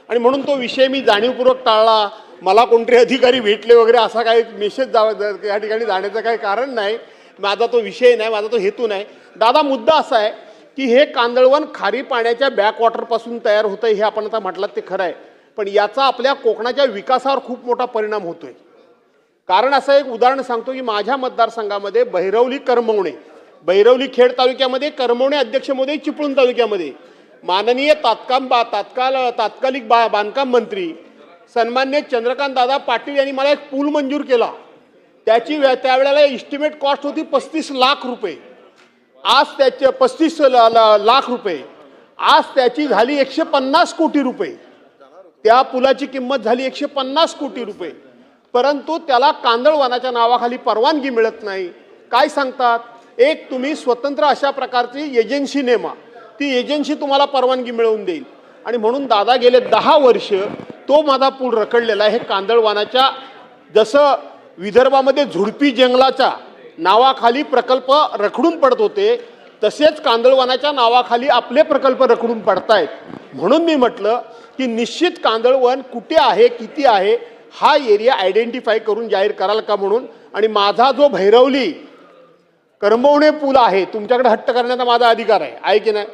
आणि म्हणून तो विषय मी जाणीवपूर्वक टाळला. मला कोणतरी अधिकारी भेटले वगैरे असा काही मेसेज या ठिकाणी जाण्याचं काही कारण नाही. माझा तो विषय नाही, माझा तो हेतू नाही. दादा, मुद्दा असा आहे की हे कांदळवन खारी पाण्याच्या बॅकवॉटरपासून तयार होतं हे आपण आता म्हटलं ते खरं आहे, पण याचा आपल्या कोकणाच्या विकासावर खूप मोठा परिणाम होतोय. कारण असं एक उदाहरण सांगतो की माझ्या मतदारसंघामध्ये बहिरवली करमवणे, बहिरवली खेड तालुक्यामध्ये, करमवणे अध्यक्ष महोदय चिपळूण तालुक्यामध्ये माननीय तात्कालिक बांधकाम मंत्री सन्मान्य चंद्रकांत दादा पाटील यांनी मला एक पूल मंजूर केला. त्यावेळेला इस्टिमेट कॉस्ट होती 35 लाख रुपये. आज त्याचे 35 लाख रुपये, आज त्याची झाली 150 कोटी रुपये. त्या पुलाची किंमत झाली 150 कोटी रुपये, परंतु त्याला कांदळवनाच्या नावाखाली परवानगी मिळत नाही. काय सांगतात? एक तुम्ही स्वतंत्र अशा प्रकारची एजन्सी नेमा, ती एजन्सी तुम्हाला परवानगी मिळवून देईल. आणि म्हणून दादा गेले 10 वर्ष तो माझा पूल रखडलेला आहे. हे कांदळवनाच्या, जसं विदर्भामध्ये झुडपी जंगलाच्या नावाखाली प्रकल्प रखडून पडत होते तसेच कांदळवनाच्या नावाखाली आपले प्रकल्प रखडून पडतायत. म्हणून मी म्हटलं की निश्चित कांदळवन कुठे आहे, किती आहे, हा एरिया आयडेंटिफाय करून जाहीर कराल का म्हणून. आणि माझा जो भैरवली करमवणे पूल आहे, तुमच्याकडे हट्ट करण्याचा माझा अधिकार आहे की नाही,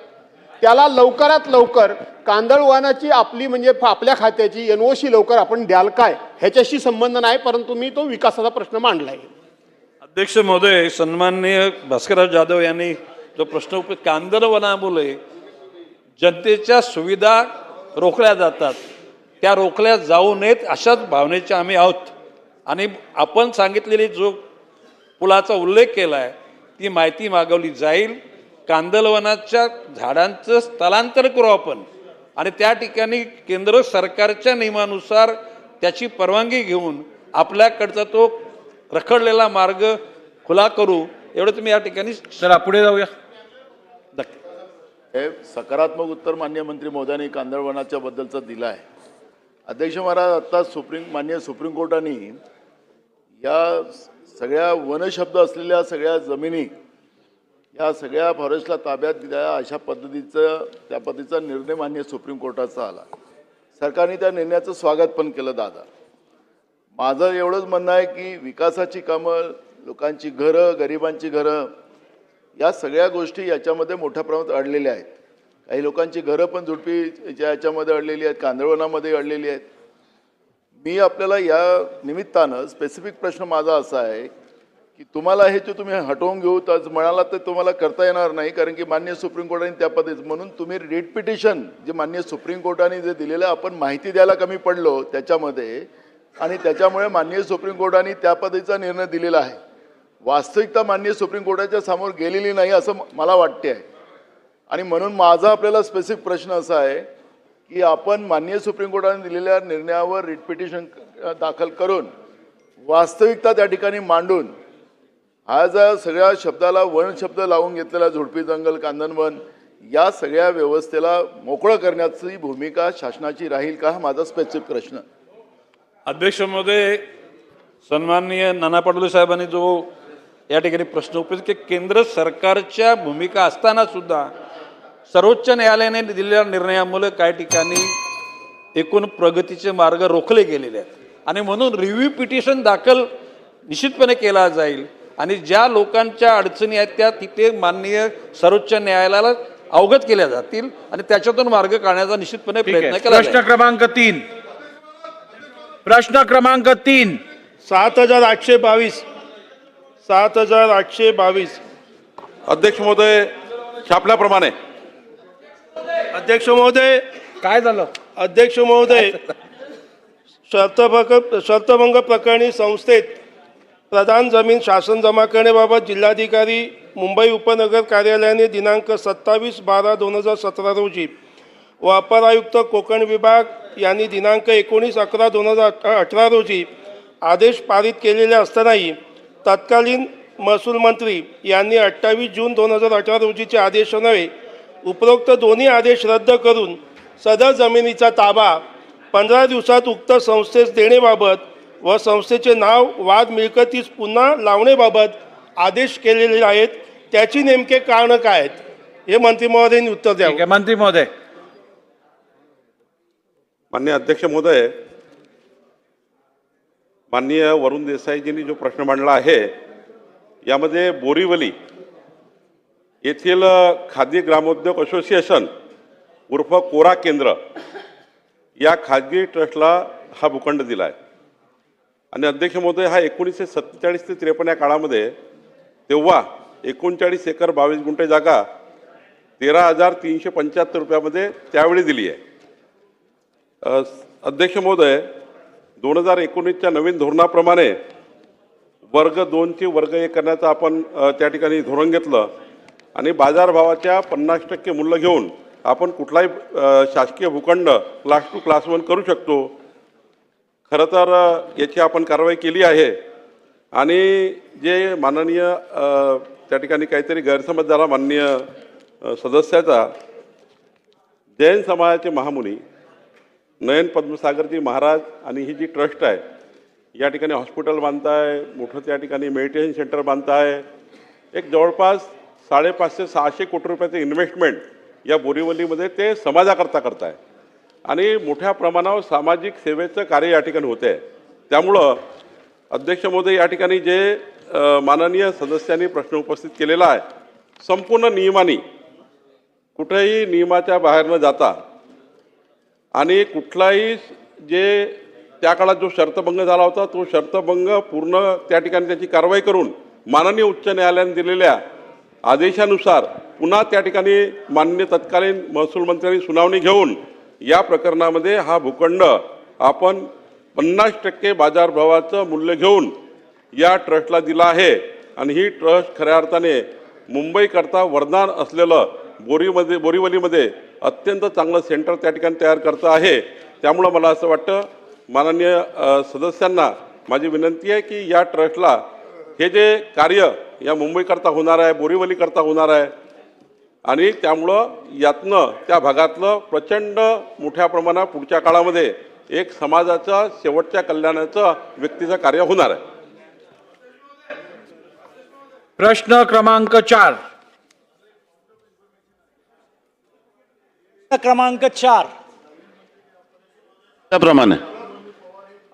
त्याला लवकरात लवकर कांदळवनाची आपली म्हणजे आपल्या खात्याची NOC लवकर आपण द्याल काय, ह्याच्याशी संबंध नाही, परंतु मी तो विकासाचा प्रश्न मांडला आहे. अध्यक्ष महोदय, सन्माननीय भास्करराव जाधव यांनी जो प्रश्न कांदळवनामुळे जनतेच्या सुविधा रोखल्या जातात, त्या रोखल्या जाऊ नयेत अशाच भावनेचे आम्ही आहोत. आणि आपण सांगितलेली जो पुलाचा उल्लेख केला आहे ती माहिती मागवली जाईल. कांदळवनाच्या झाडांचं स्थलांतर करू आपण आणि त्या ठिकाणी केंद्र सरकारच्या नियमानुसार त्याची परवानगी घेऊन आपल्याकडचा तो रखडलेला मार्ग खुला करू, एवढं तुम्ही या ठिकाणी. चला पुढे जाऊया. हे सकारात्मक उत्तर माननीय मंत्री महोदयांनी कांदळवनाच्या बद्दलचं दिलं आहे. अध्यक्ष महाराज, आत्ता माननीय सुप्रीम कोर्टाने या सगळ्या वनशब्द असलेल्या सगळ्या जमिनी या सगळ्या फॉरेस्टला ताब्यात द्या अशा त्या पद्धतीचा निर्णय माननीय सुप्रीम कोर्टाचा आला. सरकारने त्या निर्णयाचं स्वागत पण केलं. दादा, माझं एवढंच म्हणणं आहे की विकासाची कामं, लोकांची घरं, गरिबांची घरं, या सगळ्या गोष्टी याच्यामध्ये मोठ्या प्रमाणात अडलेल्या आहेत. काही लोकांची घरं पण झुडपीच्या याच्यामध्ये अडलेली आहेत, कांदळवनामध्ये अडलेली आहेत. मी आपल्याला या निमित्तानं स्पेसिफिक प्रश्न माझा असा आहे की तुम्हाला हे जे तुम्ही हटवून घेऊ तर म्हणाला तर तुम्हाला करता येणार नाही, कारण की माननीय सुप्रीम कोर्टाने त्या पद्धतीचं म्हणून तुम्ही रिट पिटिशन जे माननीय सुप्रीम कोर्टाने जे दिलेलं आपण माहिती द्यायला कमी पडलो त्याच्यामध्ये, आणि त्याच्यामुळे माननीय सुप्रीम कोर्टाने त्या पद्धतीचा निर्णय दिलेला आहे. वास्तविकता माननीय सुप्रीम कोर्टाच्या समोर गेलेली नाही असं मला वाटते आहे. आणि म्हणून माझा आपल्याला स्पेसिफिक प्रश्न असा आहे की आपण माननीय सुप्रीम कोर्टाने दिलेल्या निर्णयावर रिट पिटिशन दाखल करून वास्तविकता त्या ठिकाणी मांडून हा जर सगळ्या शब्दाला वन शब्द लावून घेतलेला झुडपी जंगल, कांदळवन या सगळ्या व्यवस्थेला मोकळं करण्याची भूमिका शासनाची राहील का, हा माझा स्पेसिफिक प्रश्न. अध्यक्ष महोदय, सन्माननीय नाना पटोले साहेबांनी जो या ठिकाणी प्रश्न उपस्थित की केंद्र सरकारच्या भूमिका असताना सुद्धा सर्वोच्च न्यायालयाने दिलेल्या निर्णयामुळे काही ठिकाणी एकूण प्रगतीचे मार्ग रोखले गेलेले आहेत आणि म्हणून रिव्ह्यू पिटिशन दाखल निश्चितपणे केला जाईल आणि ज्या लोकांच्या अडचणी आहेत त्या तिथे माननीय सर्वोच्च न्यायालयाला अवगत केल्या जातील आणि त्याच्यातून मार्ग काढण्याचा निश्चितपणे प्रयत्न केला जाईल. प्रश्न क्रमांक 3 7,822 7,822. अध्यक्ष महोदय, छापल्याप्रमाणे. अध्यक्ष महोदय, काय झालं? अध्यक्ष महोदय, शर्तभंग प्रकरणी संस्थेत प्रधान जमीन शासन जमा करण्याबाबत जिल्हाधिकारी मुंबई उपनगर कार्यालयाने दिनांक 27/12/2017 रोजी व अपर आयुक्त कोकण विभाग यांनी दिनांक 19/11/2018 रोजी आदेश पारित केलेले असतानाही तत्कालीन महसूल मंत्री यांनी 28 जून 2018 रोजीचे आदेश नव्हे उपरोक्त दोन्ही आदेश रद्द करून सदर जमिनीचा ताबा 15 दिवसात उक्त संस्थेस देण्याबाबत व संस्थेचे नाव वाद मिळकतीस पुन्हा लावण्याबाबत आदेश केलेले आहेत. त्याची नेमके कारण काय आहेत हे मंत्री महोदयांनी उत्तर ठीक आहे, द्यावं. मंत्री महोदय. माननीय अध्यक्ष महोदय, माननीय वरुण देसाईजींनी जो प्रश्न मांडला आहे यामध्ये बोरीवली येथील खादी ग्रामोद्योग असोसिएशन उर्फ कोरा केंद्र या खाजगी ट्रस्टला हा भूखंड दिला आहे. आणि अध्यक्ष महोदय, हा 1947 ते 53 या काळामध्ये तेव्हा 39 एकर 22 गुंठे जागा 13,375 रुपयामध्ये त्यावेळी दिली आहे. अध्यक्ष महोदय, 2019च्या नवीन धोरणाप्रमाणे वर्ग 2ची वर्ग 1 करण्याचं आपण त्या ठिकाणी धोरण घेतलं आणि बाजारभावाच्या 50% मूल्य घेऊन आपण कुठलाही शासकीय भूखंड क्लास 2 क्लास 1 करू शकतो. खरं तर याची आपण कारवाई केली आहे आणि जे माननीय त्या ठिकाणी काहीतरी गैरसमज झाला माननीय सदस्याचा, जैन समाजाचे महामुनी नयन पद्मसागरजी महाराज आणि ही जी ट्रस्ट आहे या ठिकाणी हॉस्पिटल बांधताय, मोठं त्या ठिकाणी मेडिटेशन सेंटर बांधताय, एक जवळपास 550-600 कोटी रुपयाचं इन्व्हेस्टमेंट या बोरीवलीमध्ये ते समाजाकरता करताय आणि मोठ्या प्रमाणावर सामाजिक सेवेचं कार्य या ठिकाणी होते आहे. त्यामुळं अध्यक्ष महोदय, या ठिकाणी जे माननीय सदस्यांनी प्रश्न उपस्थित केलेला आहे संपूर्ण नियमाने कुठेही नियमाच्या बाहेर न जाता आणि कुठलाही जे त्या काळात जो शर्तभंग झाला होता तो शर्तभंग पूर्ण त्या ठिकाणी त्याची कारवाई करून माननीय उच्च न्यायालयाने दिलेल्या आदेशानुसार पुन्हा त्या ठिकाणी माननीय तत्कालीन महसूल मंत्र्यांनी सुनावणी घेऊन या प्रकरणामध्ये हा भूखंड आपण 50% बाजारभावाचं मूल्य घेऊन या ट्रस्टला दिला आहे. आणि ही ट्रस्ट खऱ्या अर्थाने मुंबईकरता वरदान असलेलं बोरीवलीमध्ये अत्यंत चांगलं सेंटर त्या ठिकाणी तयार करतं आहे. त्यामुळं मला असं वाटतं माननीय सदस्यांना माझी विनंती आहे की या ट्रस्टला हे जे कार्य या मुंबईकरता होणार आहे, बोरीवलीकरता होणार आहे आणि त्यामुळं यातनं त्या भागातलं प्रचंड मोठ्या प्रमाणात पुढच्या काळामध्ये एक समाजाचं शेवटच्या कल्याणाचं व्यक्तीचं कार्य होणार आहे. प्रश्न क्रमांक 4. क्रमांक 4. त्याप्रमाणे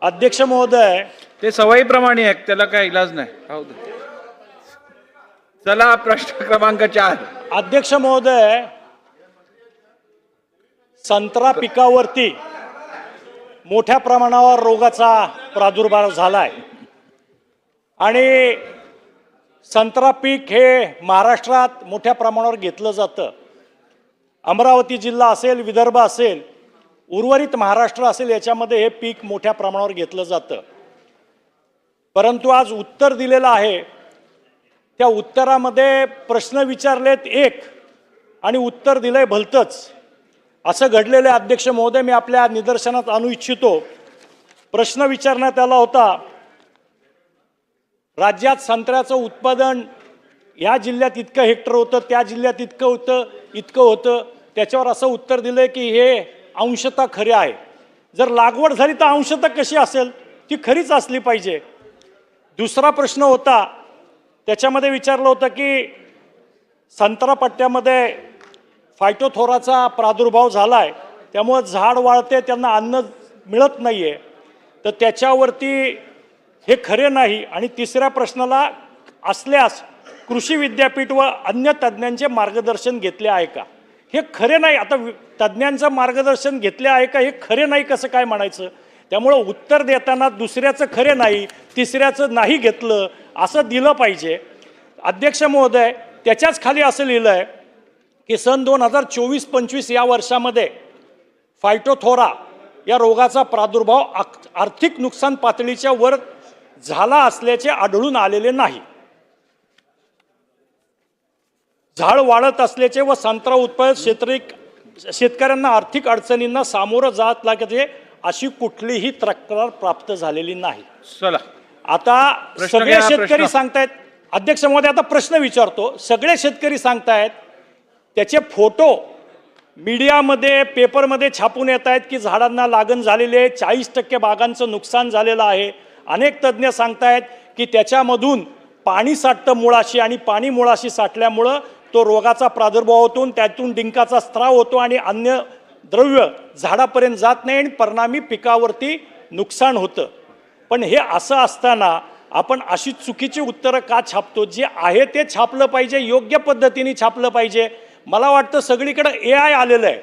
अध्यक्ष महोदय, ते सवयीप्रमाणे आहे, त्याला काय इलाज नाही. राहू दे. चला, प्रश्न क्रमांक 4. अध्यक्ष महोदय, संत्रा पिकावरती मोठ्या प्रमाणावर रोगाचा प्रादुर्भाव झालाय आणि संत्रा पीक हे महाराष्ट्रात मोठ्या प्रमाणावर घेतलं जातं. अमरावती जिल्हा असेल, विदर्भ असेल, उर्वरित महाराष्ट्र असेल, याच्यामध्ये हे पीक मोठ्या प्रमाणावर घेतलं जातं. परंतु आज उत्तर दिलेलं आहे, त्या उत्तरामध्ये प्रश्न विचारलेत एक आणि उत्तर दिलंय भलतंच. असं घडलेलं आहे अध्यक्ष महोदय. मी आपल्या निदर्शनात आणू इच्छितो. प्रश्न विचारण्यात आला होता, राज्यात संत्र्याचं उत्पादन या जिल्ह्यात इतकं हेक्टर होतं, त्या जिल्ह्यात इतकं होतं. त्याच्यावर असं उत्तर दिलंय की हे अंशतः खरे आहे. जर लागवड झाली तर अंशतः कशी असेल, ती खरीच असली पाहिजे. दुसरा प्रश्न होता, त्याच्यामध्ये विचारलं होतं की संत्रा पट्ट्यामध्ये फायटोथोराचा प्रादुर्भाव झाला आहे, त्यामुळं झाड वाळते, त्यांना अन्न मिळत नाही आहे, तर त्याच्यावरती हे खरे नाही. आणि तिसऱ्या प्रश्नाला असल्यास कृषी विद्यापीठ व अन्य तज्ज्ञांचे मार्गदर्शन घेतले आहे का, हे खरे नाही. आता तज्ज्ञांचं मार्गदर्शन घेतले आहे का, हे खरे नाही कसं काय म्हणायचं. त्यामुळं उत्तर देताना दुसऱ्याचं खरे नाही, तिसऱ्याचं नाही घेतलं असं दिलं पाहिजे. अध्यक्ष महोदय, त्याच्याच खाली असं लिहिलं आहे की सन 2024-25 या वर्षामध्ये फायटोथोरा या रोगाचा प्रादुर्भाव आर्थिक नुकसान पातळीच्या वर झाला असल्याचे आढळून आलेले नाही. झाड वाढत असल्याचे व संत्रा उत्पादक शेतकऱ्यांना आर्थिक अडचणींना सामोरं जात लागते अशी कुठलीही तक्रार प्राप्त झालेली नाही. चला आता प्रश्न सगळे घ्या, शेतकरी प्रश्न. सांगतायत, अध्यक्ष महोदय आता प्रश्न विचारतो, सगळे शेतकरी सांगतायत, त्याचे फोटो मीडियामध्ये पेपरमध्ये छापून येत आहेत की झाडांना लागण झालेली आहे, 40% बागांचं नुकसान झालेलं आहे. अनेक तज्ज्ञ सांगतायत की त्याच्यामधून पाणी साठतं मुळाशी आणि पाणी मुळाशी साठल्यामुळं तो रोगाचा प्रादुर्भाव होतो, त्यातून डिंकाचा स्त्राव होतो आणि अन्य द्रव्य झाडापर्यंत जात नाही आणि परिणामी पिकावरती नुकसान होतं. पण हे असं असताना आपण अशी चुकीची उत्तरं का छापतो? जे आहे ते छापलं पाहिजे, योग्य पद्धतीने छापलं पाहिजे. मला वाटतं सगळीकडे AI आलेलं आहे,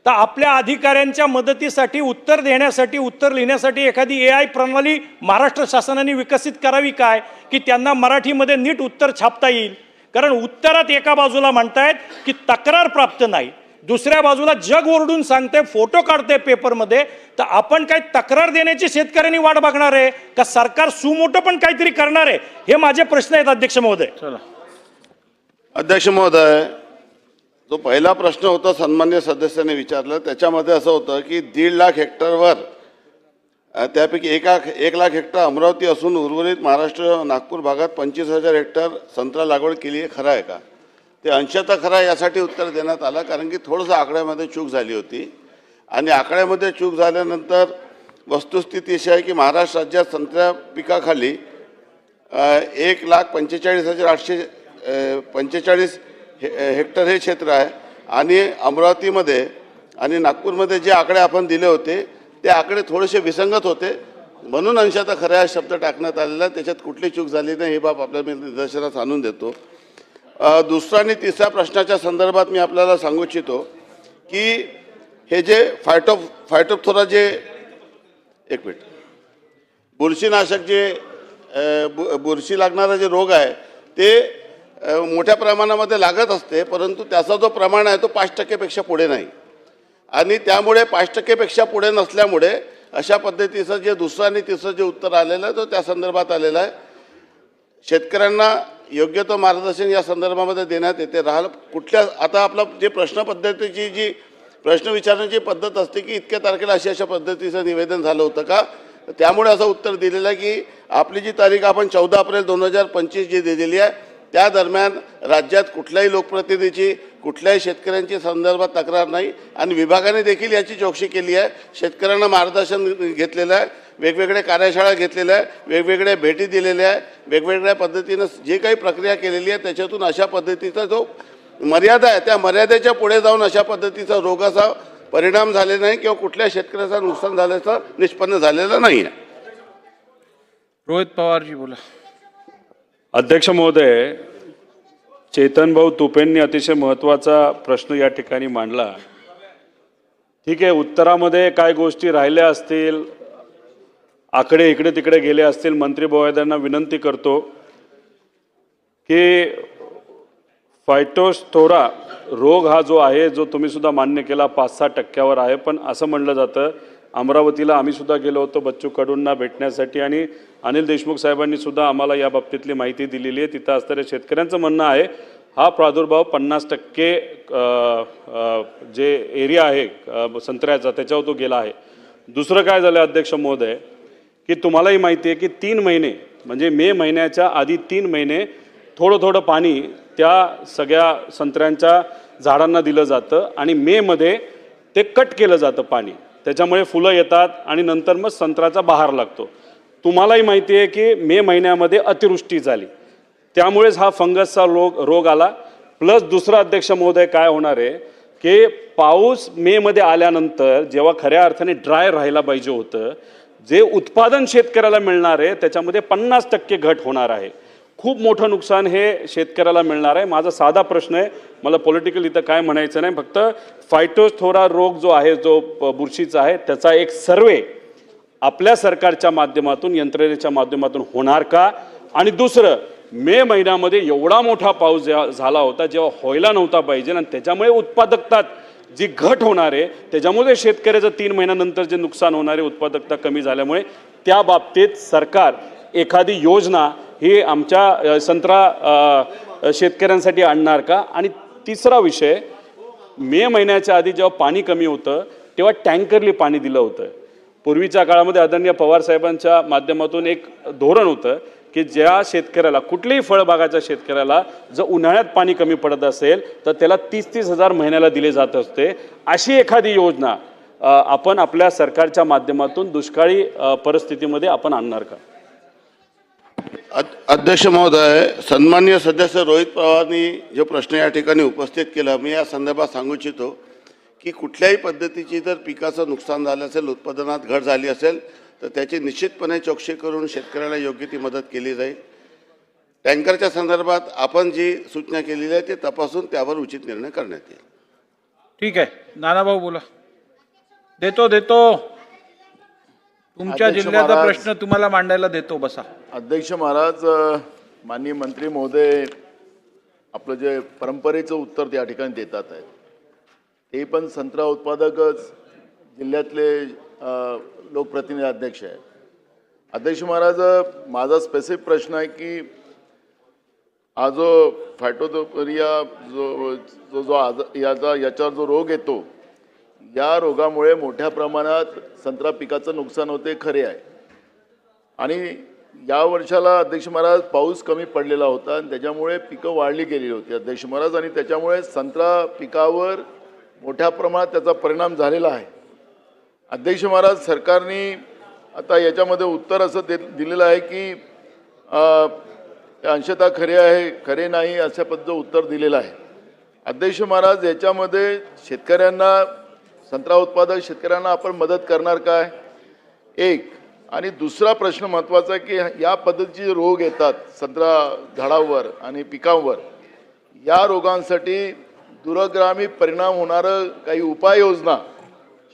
तर आपल्या अधिकाऱ्यांच्या मदतीसाठी उत्तर देण्यासाठी, उत्तर लिहिण्यासाठी एखादी AI प्रणाली महाराष्ट्र शासनाने विकसित करावी काय, की त्यांना मराठीमध्ये नीट उत्तर छापता येईल. कारण उत्तरात एका बाजूला म्हणतायत की तक्रार प्राप्त नाही, दुसऱ्या बाजूला जग ओरडून सांगते, फोटो काढते पेपरमध्ये, तर आपण काय तक्रार देण्याची शेतकऱ्यांनी वाट बघणार आहे का सरकार सुमोटो पण काहीतरी करणार आहे? हे माझे प्रश्न आहेत अध्यक्ष महोदय. चला अध्यक्ष महोदय, जो पहिला प्रश्न होता सन्मान्य सदस्याने विचारला त्याच्यामध्ये असं होतं की 1.5 लाख हेक्टरवर त्यापैकी 1 लाख हेक्टर अमरावती असून उर्वरित महाराष्ट्र नागपूर भागात 25,000 हेक्टर संत्रा लागवड केली आहे, खरं आहे का? ते अंशतः खरं आहे यासाठी उत्तर देण्यात आलं कारण की थोडंसं आकड्यामध्ये चूक झाली होती आणि आकड्यामध्ये चूक झाल्यानंतर वस्तुस्थिती अशी आहे की महाराष्ट्र राज्यात संत्रा पिकाखाली 1,45,845 हेक्टर हे क्षेत्र आहे आणि अमरावतीमध्ये आणि नागपूरमध्ये जे आकडे आपण दिले होते ते आकडे थोडेसे विसंगत होते, म्हणून अंशतः खरं हा शब्द टाकण्यात आलेला आहे. त्याच्यात कुठली चूक झाली नाही ही बाब आपल्या मी निदर्शनास आणून देतो. दुसरा आणि तिसऱ्या प्रश्नाच्या संदर्भात मी आपल्याला सांगू इच्छितो की हे जे फायटोथोरा जे बुरशीनाशक जे बुरशी लागणारा जे रोग आहे ते मोठ्या प्रमाणामध्ये लागत असते, परंतु त्याचा जो प्रमाण आहे तो 5% पुढे नाही आणि त्यामुळे 5% पुढे नसल्यामुळे अशा पद्धतीचं जे दुसरं आणि तिसरं जे उत्तर आलेलं आहे तो त्या संदर्भात आलेलं आहे. शेतकऱ्यांना योग्य तो मार्गदर्शन या संदर्भामध्ये देण्यात येते. कुठल्या आता आपला जे प्रश्न पद्धतीची जी प्रश्न विचारण्याची पद्धत असते की इतक्या तारखेला अशा पद्धतीचं निवेदन झालं होतं का, त्यामुळे असं उत्तर दिलेलं आहे की आपली जी तारीख आपण 14 एप्रिल 2025 जी दिलेली आहे त्या दरम्यान राज्यात कुठल्याही लोकप्रतिनिधीची कुठल्याही शेतकऱ्यांची संदर्भात तक्रार नाही आणि विभागाने देखील याची चौकशी केली आहे. शेतकऱ्यांना मार्गदर्शन घेतलेलं आहे, वेगवेगळ्या कार्यशाळा घेतलेल्या आहे, वेगवेगळ्या भेटी दिलेल्या आहे, वेगवेगळ्या पद्धतीनं जे काही प्रक्रिया केलेली आहे त्याच्यातून अशा पद्धतीचा जो मर्यादा आहे त्या मर्यादेच्या पुढे जाऊन अशा पद्धतीचा रोगाचा परिणाम झाले नाही किंवा कुठल्या शेतकऱ्याचं नुकसान झाल्याचं निष्पन्न झालेलं नाही आहे. रोहित पवारजी बोला. अध्यक्ष महोदय, चेतन भाऊ तुपेंनी अतिशय महत्त्वाचा प्रश्न या ठिकाणी मांडला. ठीक आहे, उत्तरामध्ये काय गोष्टी राहिल्या असतील, आकडे इकडे तिकडे गेले असतील, मंत्री महोदयांना विनंती करतो की फायटोथोरा रोग हा जो आहे जो तुम्ही सुद्धा मान्य केला 5-6% आहे, पण असं म्हणलं जातं अमरावतीला आम्ही सुद्धा गेलो होतो बच्चू कडूंना भेटण्यासाठी आणि अनिल देशमुख साहेबांनी सुद्धा आम्हाला या बाबतीतली माहिती दिलेली आहे. तिथं असणाऱ्या शेतकऱ्यांचं म्हणणं आहे हा प्रादुर्भाव 50% जे एरिया आहे संत्र्याचा त्याच्यावर तो गेला आहे. दुसरं काय झालं अध्यक्ष महोदय की तुम्हालाही माहिती आहे की 3 महिने म्हणजे मे महिन्याच्या आधी 3 महिने थोडं पाणी त्या सगळ्या संत्र्यांच्या झाडांना दिलं जातं आणि मेमध्ये ते कट केलं जातं पाणी, त्याच्यामुळे फुलं येतात आणि नंतर मग संत्र्याचा बहार लागतो. तुम्हालाही माहिती आहे की मे महिन्यामध्ये अतिवृष्टी झाली त्यामुळेच हा फंगसचा रोग आला. प्लस दुसरा अध्यक्ष महोदय काय होणार आहे की पाऊस मेमध्ये आल्यानंतर जेव्हा खऱ्या अर्थाने ड्राय राहायला पाहिजे होतं, जे उत्पादन शेतकऱ्याला मिळणार आहे त्याच्यामध्ये 50% घट होणार आहे. खूप मोठं नुकसान हे शेतकऱ्याला मिळणार आहे. माझा साधा प्रश्न आहे, मला पॉलिटिकल इथं काय म्हणायचं नाही, फक्त फायटोथोरा रोग जो आहे जो बुरशीचा आहे त्याचा एक सर्वे आपल्या सरकारच्या माध्यमातून यंत्रणेच्या माध्यमातून होणार का आणि दुसरं, मे महिन्यामध्ये एवढा मोठा पाऊस झाला होता जेव्हा व्हायला नव्हता पाहिजे, आणि त्याच्यामुळे उत्पादकतात जी घट होणार आहे, त्याच्यामुळे शेतकऱ्याचं 3 महिन्यानंतर जे नुकसान होणार आहे उत्पादकता कमी झाल्यामुळे, त्या बाबतीत सरकार एखादी योजना ही आमच्या संत्रा शेतकऱ्यांसाठी आणणार का? आणि तिसरा विषय, मे महिन्याच्या आधी जेव्हा पाणी कमी होतं तेव्हा टँकरली पाणी दिलं होतं. पूर्वीच्या काळामध्ये आदरणीय पवार साहेबांच्या माध्यमातून एक धोरण होतं की ज्या शेतकऱ्याला, कुठल्याही फळबागाच्या शेतकऱ्याला जर उन्हाळ्यात पाणी कमी पडत असेल तर त्याला 30-30 हजार महिन्याला दिले जात असते. अशी एखादी योजना आपण आपल्या सरकारच्या माध्यमातून दुष्काळी परिस्थितीमध्ये आपण आणणार का? अध्यक्ष महोदय, सन्माननीय सदस्य रोहित पवारांनी जो प्रश्न या ठिकाणी उपस्थित केला, मी या संदर्भात सांगू इच्छितो की कुठल्याही पद्धतीची जर पिकाचं नुकसान झालं असेल, उत्पादनात घट झाली असेल तर त्याची निश्चितपणे चौकशी करून शेतकऱ्याला योग्य ती मदत केली जाईल. टँकरच्या संदर्भात आपण जी सूचना केलेली आहे ते तपासून त्यावर उचित निर्णय करण्यात येईल. ठीक आहे, नानाभाऊ बोला. देतो तुमच्या अध्यक्ष जिल्ह्याचा महाराज, प्रश्न तुम्हाला मांडायला देतो, बसा. अध्यक्ष महाराज, माननीय मंत्री महोदय आपलं जे परंपरेचं उत्तर त्या ठिकाणी देतात आहेत, ते पण संत्रा उत्पादकच जिल्ह्यातले लोकप्रतिनिधी अध्यक्ष आहेत. अध्यक्ष महाराज, माझा स्पेसिफिक प्रश्न आहे की हा जो फायटोथोरिया याच्यावर जो रोग येतो, या रोगामुळे मोठ्या प्रमाणात संत्रा पिकाचं नुकसान होते, खरे आहे. आणि या वर्षाला अध्यक्ष महाराज पाऊस कमी पडलेला होता आणि त्याच्यामुळे पिकं वाढली गेलेली होती अध्यक्ष महाराज, आणि त्याच्यामुळे संत्रा पिकावर मोठ्या प्रमाणात त्याचा परिणाम झालेला आहे. अध्यक्ष महाराज, सरकारने आता याच्यामध्ये उत्तर असं दिलेलं आहे की अंशतः खरे आहे, खरे नाही, अशा पद्धतीचं उत्तर दिलेलं आहे. अध्यक्ष महाराज, याच्यामध्ये शेतकऱ्यांना, संत्रा उत्पादक शेतकऱ्यांना आपण मदत करणार काय? एक. आणि दुसरा प्रश्न महत्त्वाचा आहे की या पद्धतीचे रोग येतात संत्रा झाडावर आणि पिकांवर, या रोगांसाठी दूरगामी परिणाम होणारं काही उपाययोजना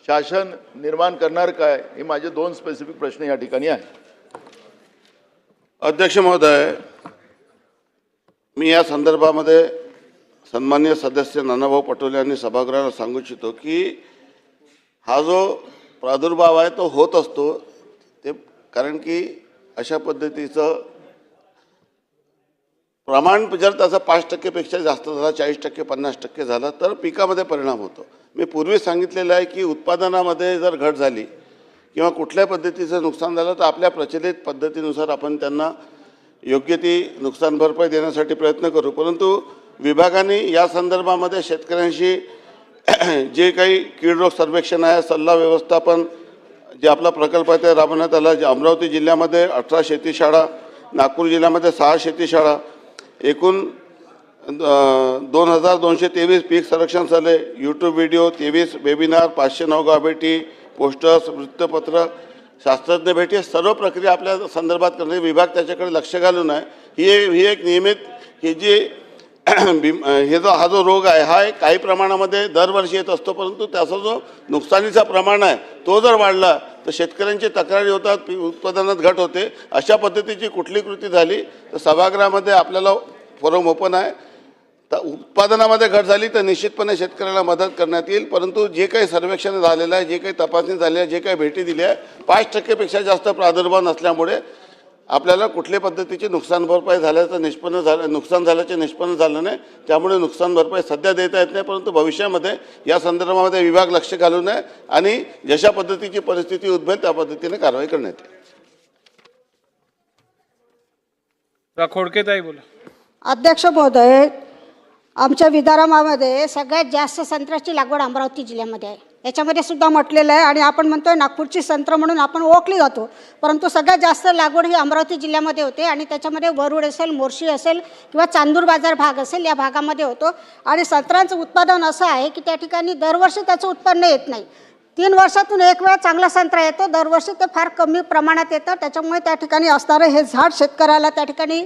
शासन निर्माण करणार काय? हे माझे 2 स्पेसिफिक प्रश्न या ठिकाणी आहेत. अध्यक्ष महोदय, मी या संदर्भामध्ये सन्माननीय सदस्य नानाभाऊ पटोले यांनी सभागृहाला सांगू इच्छितो की हा जो प्रादुर्भाव आहे तो होत असतो, ते कारण की अशा पद्धतीचं प्रमाण जर त्याचा 5% जास्त झाला, 40%, 50% झाला तर पिकामध्ये परिणाम होतो. मी पूर्वी सांगितलेलं आहे की उत्पादनामध्ये जर घट झाली किंवा कुठल्या पद्धतीचं नुकसान झालं तर आपल्या प्रचलित पद्धतीनुसार आपण त्यांना योग्य ती नुकसान भरपाई देण्यासाठी प्रयत्न करू. परंतु विभागाने या संदर्भामध्ये शेतकऱ्यांशी जे काही कीड रोग सर्वेक्षण आहे, सल्ला व्यवस्थापन जे आपला प्रकल्प आहे ते राबवण्यात आला. जे अमरावती जिल्ह्यामध्ये 18 शेतीशाळा, नागपूर जिल्ह्यामध्ये 6 शेतीशाळा, एकूण 2223 पीक संरक्षण सल्ले, यूट्यूब व्हिडिओ, 23 वेबिनार, 509 गावभेटी, पोस्टर्स, वृत्तपत्र, शास्त्रज्ञ भेटी, सर्व प्रक्रिया आपल्या संदर्भात करणे. विभाग त्याच्याकडे लक्ष घालून आहे. ही एक नियमित ही जी हा जो रोग आहे हा काही प्रमाणामध्ये दरवर्षी येत असतो, परंतु त्याचा जो नुकसानीचा प्रमाण आहे तो जर वाढला तर शेतकऱ्यांची तक्रारी होतात, उत्पादनात घट होते. अशा पद्धतीची कुठली कृती झाली तर सभागृहामध्ये आपल्याला फोरम ओपन आहे. तर उत्पादनामध्ये घट झाली तर निश्चितपणे शेतकऱ्याला मदत करण्यात येईल. परंतु जे काही सर्वेक्षण झालेलं आहे, जे काही तपासणी झाली आहे, जे काही भेटी दिल्या आहे, 5%पेक्षा जास्त प्रादुर्भाव नसल्यामुळे आपल्याला कुठल्या पद्धतीची नुकसान भरपाई झाल्याचं नुकसान झाल्याचे निष्पन्न झालं नाही. त्यामुळे नुकसान भरपाई सध्या देता येत नाही, परंतु भविष्यामध्ये या संदर्भामध्ये विभाग लक्ष घालून आहे आणि जशा पद्धतीची परिस्थिती उद्भवेल त्या पद्धतीने कारवाई करण्यात येईल. खोडकेताई बोला. अध्यक्ष महोदय, आमच्या विदर्भामध्ये सगळ्यात जास्त संत्र्याची लागवड अमरावती जिल्ह्यामध्ये आहे. याच्यामध्ये सुद्धा म्हटलेलं आहे आणि आपण म्हणतोय नागपूरची संत्र म्हणून आपण ओळखली जातो, परंतु सगळ्यात जास्त लागवड ही अमरावती जिल्ह्यामध्ये होते आणि त्याच्यामध्ये वरुड असेल, मोर्शी असेल किंवा चांदूर बाजार भाग असेल या भागामध्ये होतो. आणि संत्र्यांचं उत्पादन असं आहे की त्या ठिकाणी दरवर्षी त्याचं उत्पन्न येत नाही. 3 वर्षातून एक वेळा चांगला संत्रा येतो, दरवर्षी ते फार कमी प्रमाणात येतं. त्याच्यामुळे त्या ठिकाणी असणारं हे झाड शेतकऱ्याला त्या ठिकाणी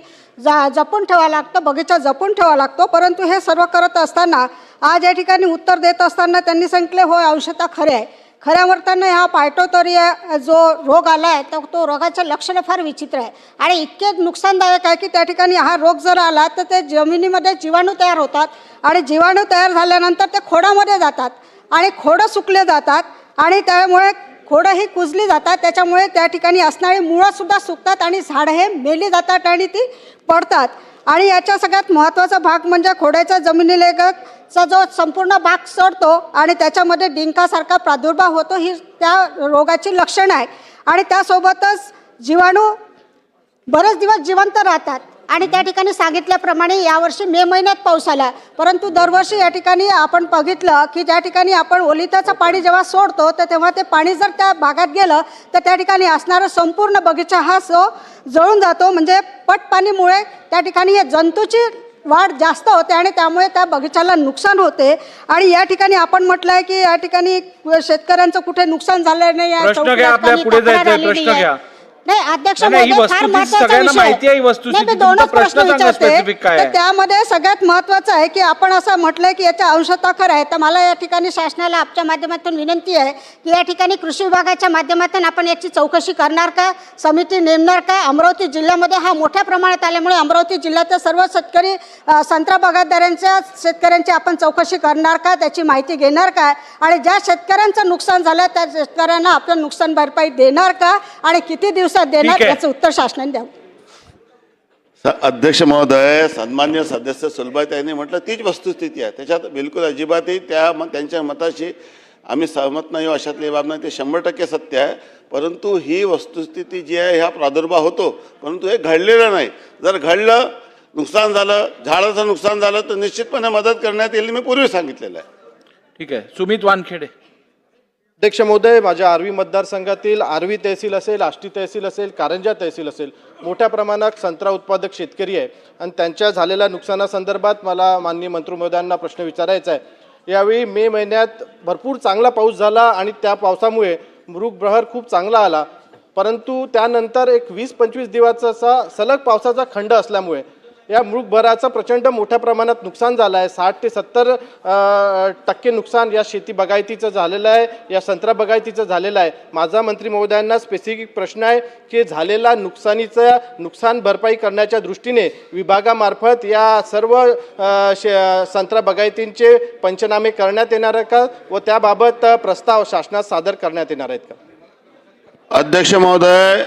जपून ठेवावं लागतं, बगीचा जपून ठेवावा लागतो. परंतु हे सर्व करत असताना आज या ठिकाणी उत्तर देत असताना त्यांनी सांगितले होय अंशतः खरे आहे, खऱ्या अर्थानं ह्या पायटोथोरिया जो रोग आला आहे तर तो रोगाचं लक्षणं फार विचित्र आहे आणि इतके नुकसानदायक आहे की त्या ठिकाणी हा रोग जर आला तर ते जमिनीमध्ये जीवाणू तयार होतात आणि जीवाणू तयार झाल्यानंतर ते खोडामध्ये जातात आणि खोडं सुकले जातात आणि त्यामुळे खोडं ही कुजली जातात. त्याच्यामुळे त्या ठिकाणी असणारी मुळंसुद्धा सुकतात आणि झाडं हे मेली जातात आणि ती पडतात. आणि याच्या सगळ्यात महत्त्वाचा भाग म्हणजे खोडाच्या जमिनीलगतचा जो संपूर्ण भाग सडतो आणि त्याच्यामध्ये डिंकासारखा प्रादुर्भाव होतो, ही त्या रोगाची लक्षणं आहे. आणि त्यासोबतच जीवाणू बरेच दिवस जिवंत राहतात आणि त्या ठिकाणी सांगितल्याप्रमाणे यावर्षी मे महिन्यात पाऊस आला, परंतु दरवर्षी या ठिकाणी आपण बघितलं की ज्या ठिकाणी आपण ओलिताचं पाणी जेव्हा सोडतो तर तेव्हा ते पाणी जर त्या भागात गेलं तर त्या ठिकाणी असणारा संपूर्ण बगीचा हा जळून जातो. म्हणजे पटपाणीमुळे त्या ठिकाणी या जंतूची वाढ जास्त होते आणि त्यामुळे त्या बगीचाला नुकसान होते. आणि या ठिकाणी आपण म्हटलं आहे की या ठिकाणी शेतकऱ्यांचं कुठे नुकसान झालं नाही आहे, प्रश्न घ्या, आपल्या पुढे जायचंय, प्रश्न घ्या. नाही अध्यक्ष नाही, ही महोदय, फार वस्तुस्थिती महत्त्वाचा सगळ्यांना विषय माहिती आहे, ही वस्तुस्थिती. नाही, मी तुमचा दोनच प्रश्न प्रश्न सांगा विचारते. specific काय तर आहे. त्यामध्ये सगळ्यात महत्त्वाचं आहे की आपण असं म्हटलंय की याच्या अंशतः खरं आहे. तर मला या ठिकाणी शासनाला आपच्या माध्यमातून विनंती आहे की या ठिकाणी कृषी विभागाच्या माध्यमातून आपण याची चौकशी करणार का, समिती नेमणार का? अमरावती जिल्ह्यामध्ये हा मोठ्या प्रमाणात आल्यामुळे अमरावती जिल्ह्यातील सर्व शेतकरी संत्रा बागायतदारांच्या शेतकऱ्यांची आपण चौकशी करणार का, त्याची माहिती घेणार का? आणि ज्या शेतकऱ्यांचं नुकसान झालं त्या शेतकऱ्यांना आपण नुकसान भरपाई देणार का आणि किती दिवसात देणार, याचं उत्तर शासनाने द्यावं. अध्यक्ष महोदय, सन्मान्य सदस्य सुलभाताईंनी म्हटलं तीच वस्तुस्थिती आहे, त्याच्यात बिलकुल अजिबातही त्यांच्या मताशी आम्ही सहमत नाही हो, अशातली बाब नाही, ते 100% सत्य आहे. परंतु ही वस्तुस्थिती जी आहे ह्या प्रादुर्भाव होतो, परंतु हे घडलेलं नाही. जर घडलं, नुकसान झालं, झाडाचं नुकसान झालं तर निश्चितपणे मदत करण्यात येईल, मी पूर्वी सांगितलेलं आहे. ठीक आहे, सुमित वानखेडे. अध्यक्ष महोदय, माझ्या आर्वी मतदारसंघातील आर्वी तहसील असेल, आष्टी तहसील असेल, कारंजा तहसील असेल, मोठ्या प्रमाणात संत्रा उत्पादक शेतकरी आहे आणि त्यांच्या झालेल्या नुकसानासंदर्भात मला माननीय मंत्री महोदयांना प्रश्न विचारायचा आहे. यावेळी मे महिन्यात भरपूर चांगला पाऊस झाला आणि त्या पावसामुळे मृगबहर खूप चांगला आला, परंतु त्यानंतर एक 20-25 दिवसाचा सलग पावसाचा खंड असल्यामुळे या मृगबहाराचं प्रचंड मोठ्या प्रमाणात नुकसान झालं आहे. 60 ते 70% नुकसान या शेती बागायतीचं झालेलं आहे, या संत्रा बागायतीचं झालेलं आहे. माझा मंत्री महोदयांना स्पेसिफिक प्रश्न आहे की झालेला नुकसान भरपाई करण्याच्या दृष्टीने विभागामार्फत या सर्व संत्रा बागायतींचे पंचनामे करण्यात येणार आहे का व त्याबाबत प्रस्ताव शासनात सादर करण्यात येणार आहेत का? अध्यक्ष महोदय,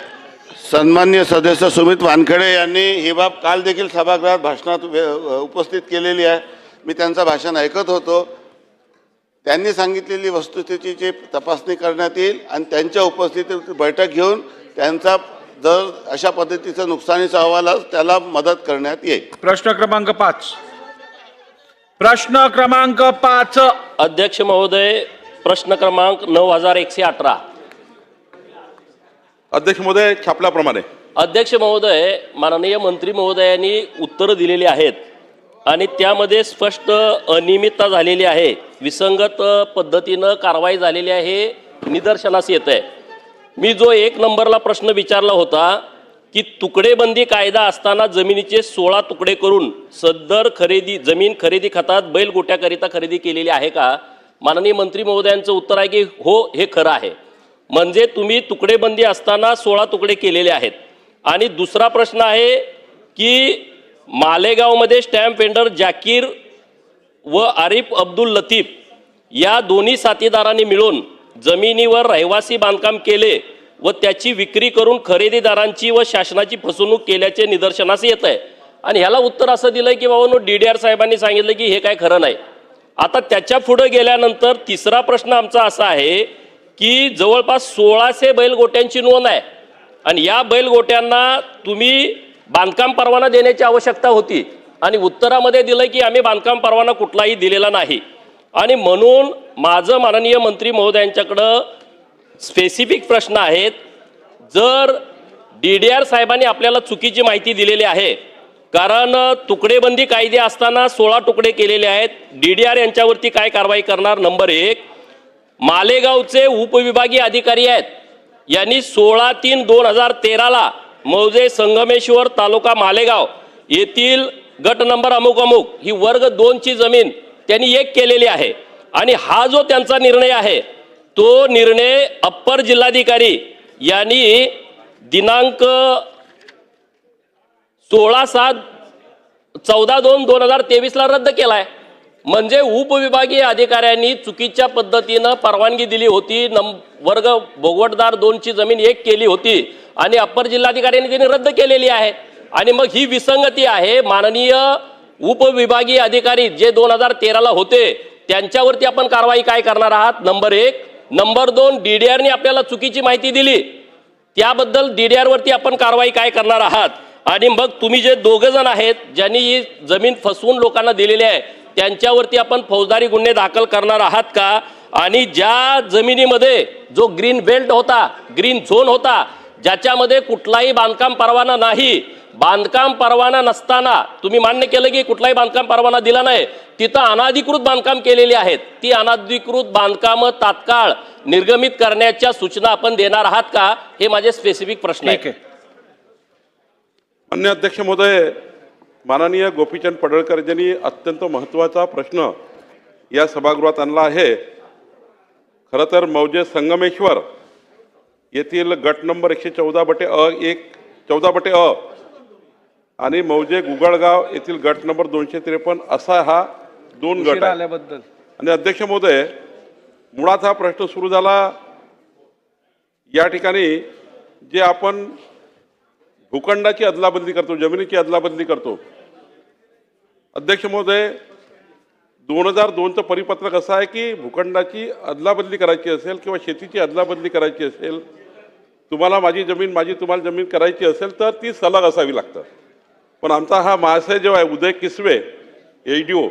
सन्मान्य सदस्य सुमित वानखेडे यांनी ही बाब काल देखील सभागृहात भाषणात उपस्थित केलेली आहे. मी त्यांचं भाषण ऐकत होतो. त्यांनी सांगितलेली वस्तुस्थितीची तपासणी करण्यात येईल आणि त्यांच्या उपस्थितीत बैठक घेऊन त्यांचा जर अशा पद्धतीचं नुकसानीचा अहवाल त्याला मदत करण्यात येईल. प्रश्न क्रमांक 5. प्रश्न क्रमांक 5. अध्यक्ष महोदय, प्रश्न क्रमांक 9118. अध्यक्ष महोदय, छापल्याप्रमाणे. अध्यक्ष महोदय, माननीय मंत्री महोदयांनी उत्तरं दिलेली आहेत आणि त्यामध्ये स्पष्ट अनियमितता झालेली आहे, विसंगत पद्धतीनं कारवाई झालेली आहे, निदर्शनास येत आहे. मी जो 1 नंबरला प्रश्न विचारला होता की तुकडेबंदी कायदा असताना जमिनीचे 16 तुकडे करून सदर जमीन खरेदी खतात बैलगोट्याकरिता खरेदी केलेली आहे का? माननीय मंत्री महोदयांचं उत्तर आहे की हो, हे खरं आहे. म्हणजे तुम्ही तुकडेबंदी असताना 16 तुकडे केलेले आहेत. आणि दुसरा प्रश्न आहे की मालेगावमध्ये स्टॅम्प वेंडर जाकीर व आरिफ अब्दुल लतीफ या दोन्ही साथीदारांनी मिळून जमिनीवर रहिवासी बांधकाम केले व त्याची विक्री करून खरेदीदारांची व शासनाची फसवणूक केल्याचे निदर्शनास येत आहे. आणि ह्याला उत्तर असं दिलं की बाबा DDR साहेबांनी सांगितलं की हे काय खरं नाही. आता त्याच्या पुढे गेल्यानंतर तिसरा प्रश्न आमचा असा आहे की जवळपास 1600 बैलगोट्यांची नोंद आहे आणि या बैलगोट्यांना तुम्ही बांधकाम परवाना देण्याची आवश्यकता होती आणि उत्तरामध्ये दिलं की आम्ही बांधकाम परवाना कुठलाही दिलेला नाही. आणि म्हणून माझं माननीय मंत्री महोदयांच्याकडं स्पेसिफिक प्रश्न आहेत. जर DDR साहेबांनी आपल्याला चुकीची माहिती दिलेली आहे, कारण तुकडेबंदी कायदे असताना 16 तुकडे केलेले आहेत, DDR यांच्यावरती काय कारवाई करणार? नंबर 1, मालेगावचे उपविभागीय अधिकारी आहेत, यांनी 16/3/2013 मौजे संगमेश्वर तालुका मालेगाव येथील गट नंबर अमुक अमुक ही वर्ग 2 ची जमीन त्यांनी 1 केलेली आहे. आणि हा जो त्यांचा निर्णय आहे तो निर्णय अप्पर जिल्हाधिकारी यांनी दिनांक 14/2/2023 रद्द केलाय. म्हणजे उपविभागीय अधिकाऱ्यांनी चुकीच्या पद्धतीनं परवानगी दिली होती. वर्ग भोगवटदार 2ची जमीन 1 केली होती आणि अप्पर जिल्हाधिकाऱ्यांनी त्यांनी रद्द केलेली आहे. आणि मग ही विसंगती आहे. माननीय उपविभागीय अधिकारी जे 2013ला होते त्यांच्यावरती आपण कारवाई काय करणार आहात, नंबर 1. नंबर 2, DDRने आपल्याला चुकीची माहिती दिली त्याबद्दल DDR वरती आपण कारवाई काय करणार आहात. आणि मग तुम्ही जे 2 जण आहेत ज्यांनी ही जमीन फसवून लोकांना दिलेली आहे त्यांच्यावरती आपण फौजदारी गुन्हे दाखल करणार आहात का. आणि ज्या जमिनीमध्ये जो ग्रीन बेल्ट होता, ग्रीन झोन होता, ज्याच्यामध्ये कुठलाही बांधकाम परवाना नाही, बांधकाम परवाना नसताना तुम्ही मान्य केलं की कुठलाही बांधकाम परवाना दिला नाही, तिथं अनाधिकृत बांधकाम केलेली आहेत. ती अनाधिकृत बांधकामं तात्काळ निर्गमित करण्याच्या सूचना आपण देणार आहात का, हे माझे स्पेसिफिक प्रश्न आहेत. माननीय अध्यक्ष महोदय, माननीय गोपीचंद पडळकर यांनी अत्यंत महत्त्वाचा प्रश्न या सभागृहात आणला आहे. खरं तर मौजे संगमेश्वर येथील गट नंबर 114/अ आणि मौजे गुगळगाव येथील गट नंबर 253 असा हा 2 गट आहे. आणि अध्यक्ष महोदय, मुळात हा प्रश्न सुरू झाला या ठिकाणी जे आपण भूखंडाची अदलाबदली करतो, जमिनीची अदलाबदली करतो. अध्यक्ष महोदय, 2002चं परिपत्रक असं आहे की भूखंडाची अदलाबदली करायची असेल किंवा शेतीची अदलाबदली करायची असेल, तुम्हाला माझी जमीन, माझी तुम्हाला जमीन करायची असेल तर ती सलग असावी लागतं. पण आमचा हा महाशय जो आहे उदय किसवे ADO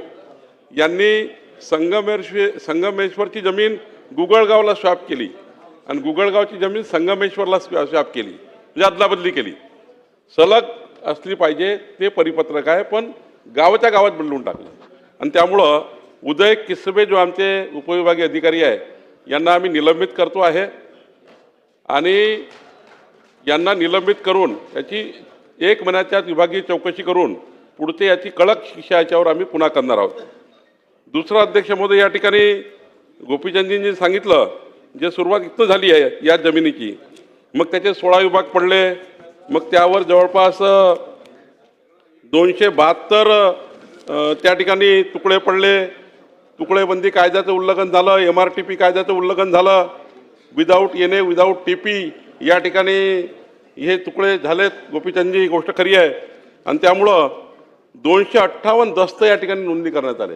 यांनी संगमेश्वरची जमीन गुगळगावला स्वॅप केली आणि गुगळगावची जमीन संगमेश्वरला स्वॅप केली, म्हणजे अदलाबदली केली. सलग असली पाहिजे ते परिपत्रक आहे, पण गावाच्या गावात बदलून टाकलं. आणि त्यामुळं उदय किसवे जो आमचे उपविभागीय अधिकारी आहे यांना आम्ही निलंबित करतो आहे आणि यांना निलंबित करून याची 1 महिन्याच्या विभागीय चौकशी करून पुढचे याची कडक शिक्षा याच्यावर आम्ही पुन्हा करणार आहोत. दुसरं अध्यक्ष महोदय, या ठिकाणी गोपीचंदजींनी सांगितलं जे सुरुवात इथं झाली आहे या जमिनीची, मग त्याचे 16 विभाग पडले, मग त्यावर जवळपास 272 त्या ठिकाणी तुकडे पडले. तुकडेबंदी कायद्याचं उल्लंघन झालं, MRTP कायद्याचं उल्लंघन झालं, विदाऊट NA विदाऊट TP या ठिकाणी हे तुकडे झालेत. गोपीचंदजी ही गोष्ट खरी आहे. आणि त्यामुळं 258 दस्त या ठिकाणी नोंदणी करण्यात आले.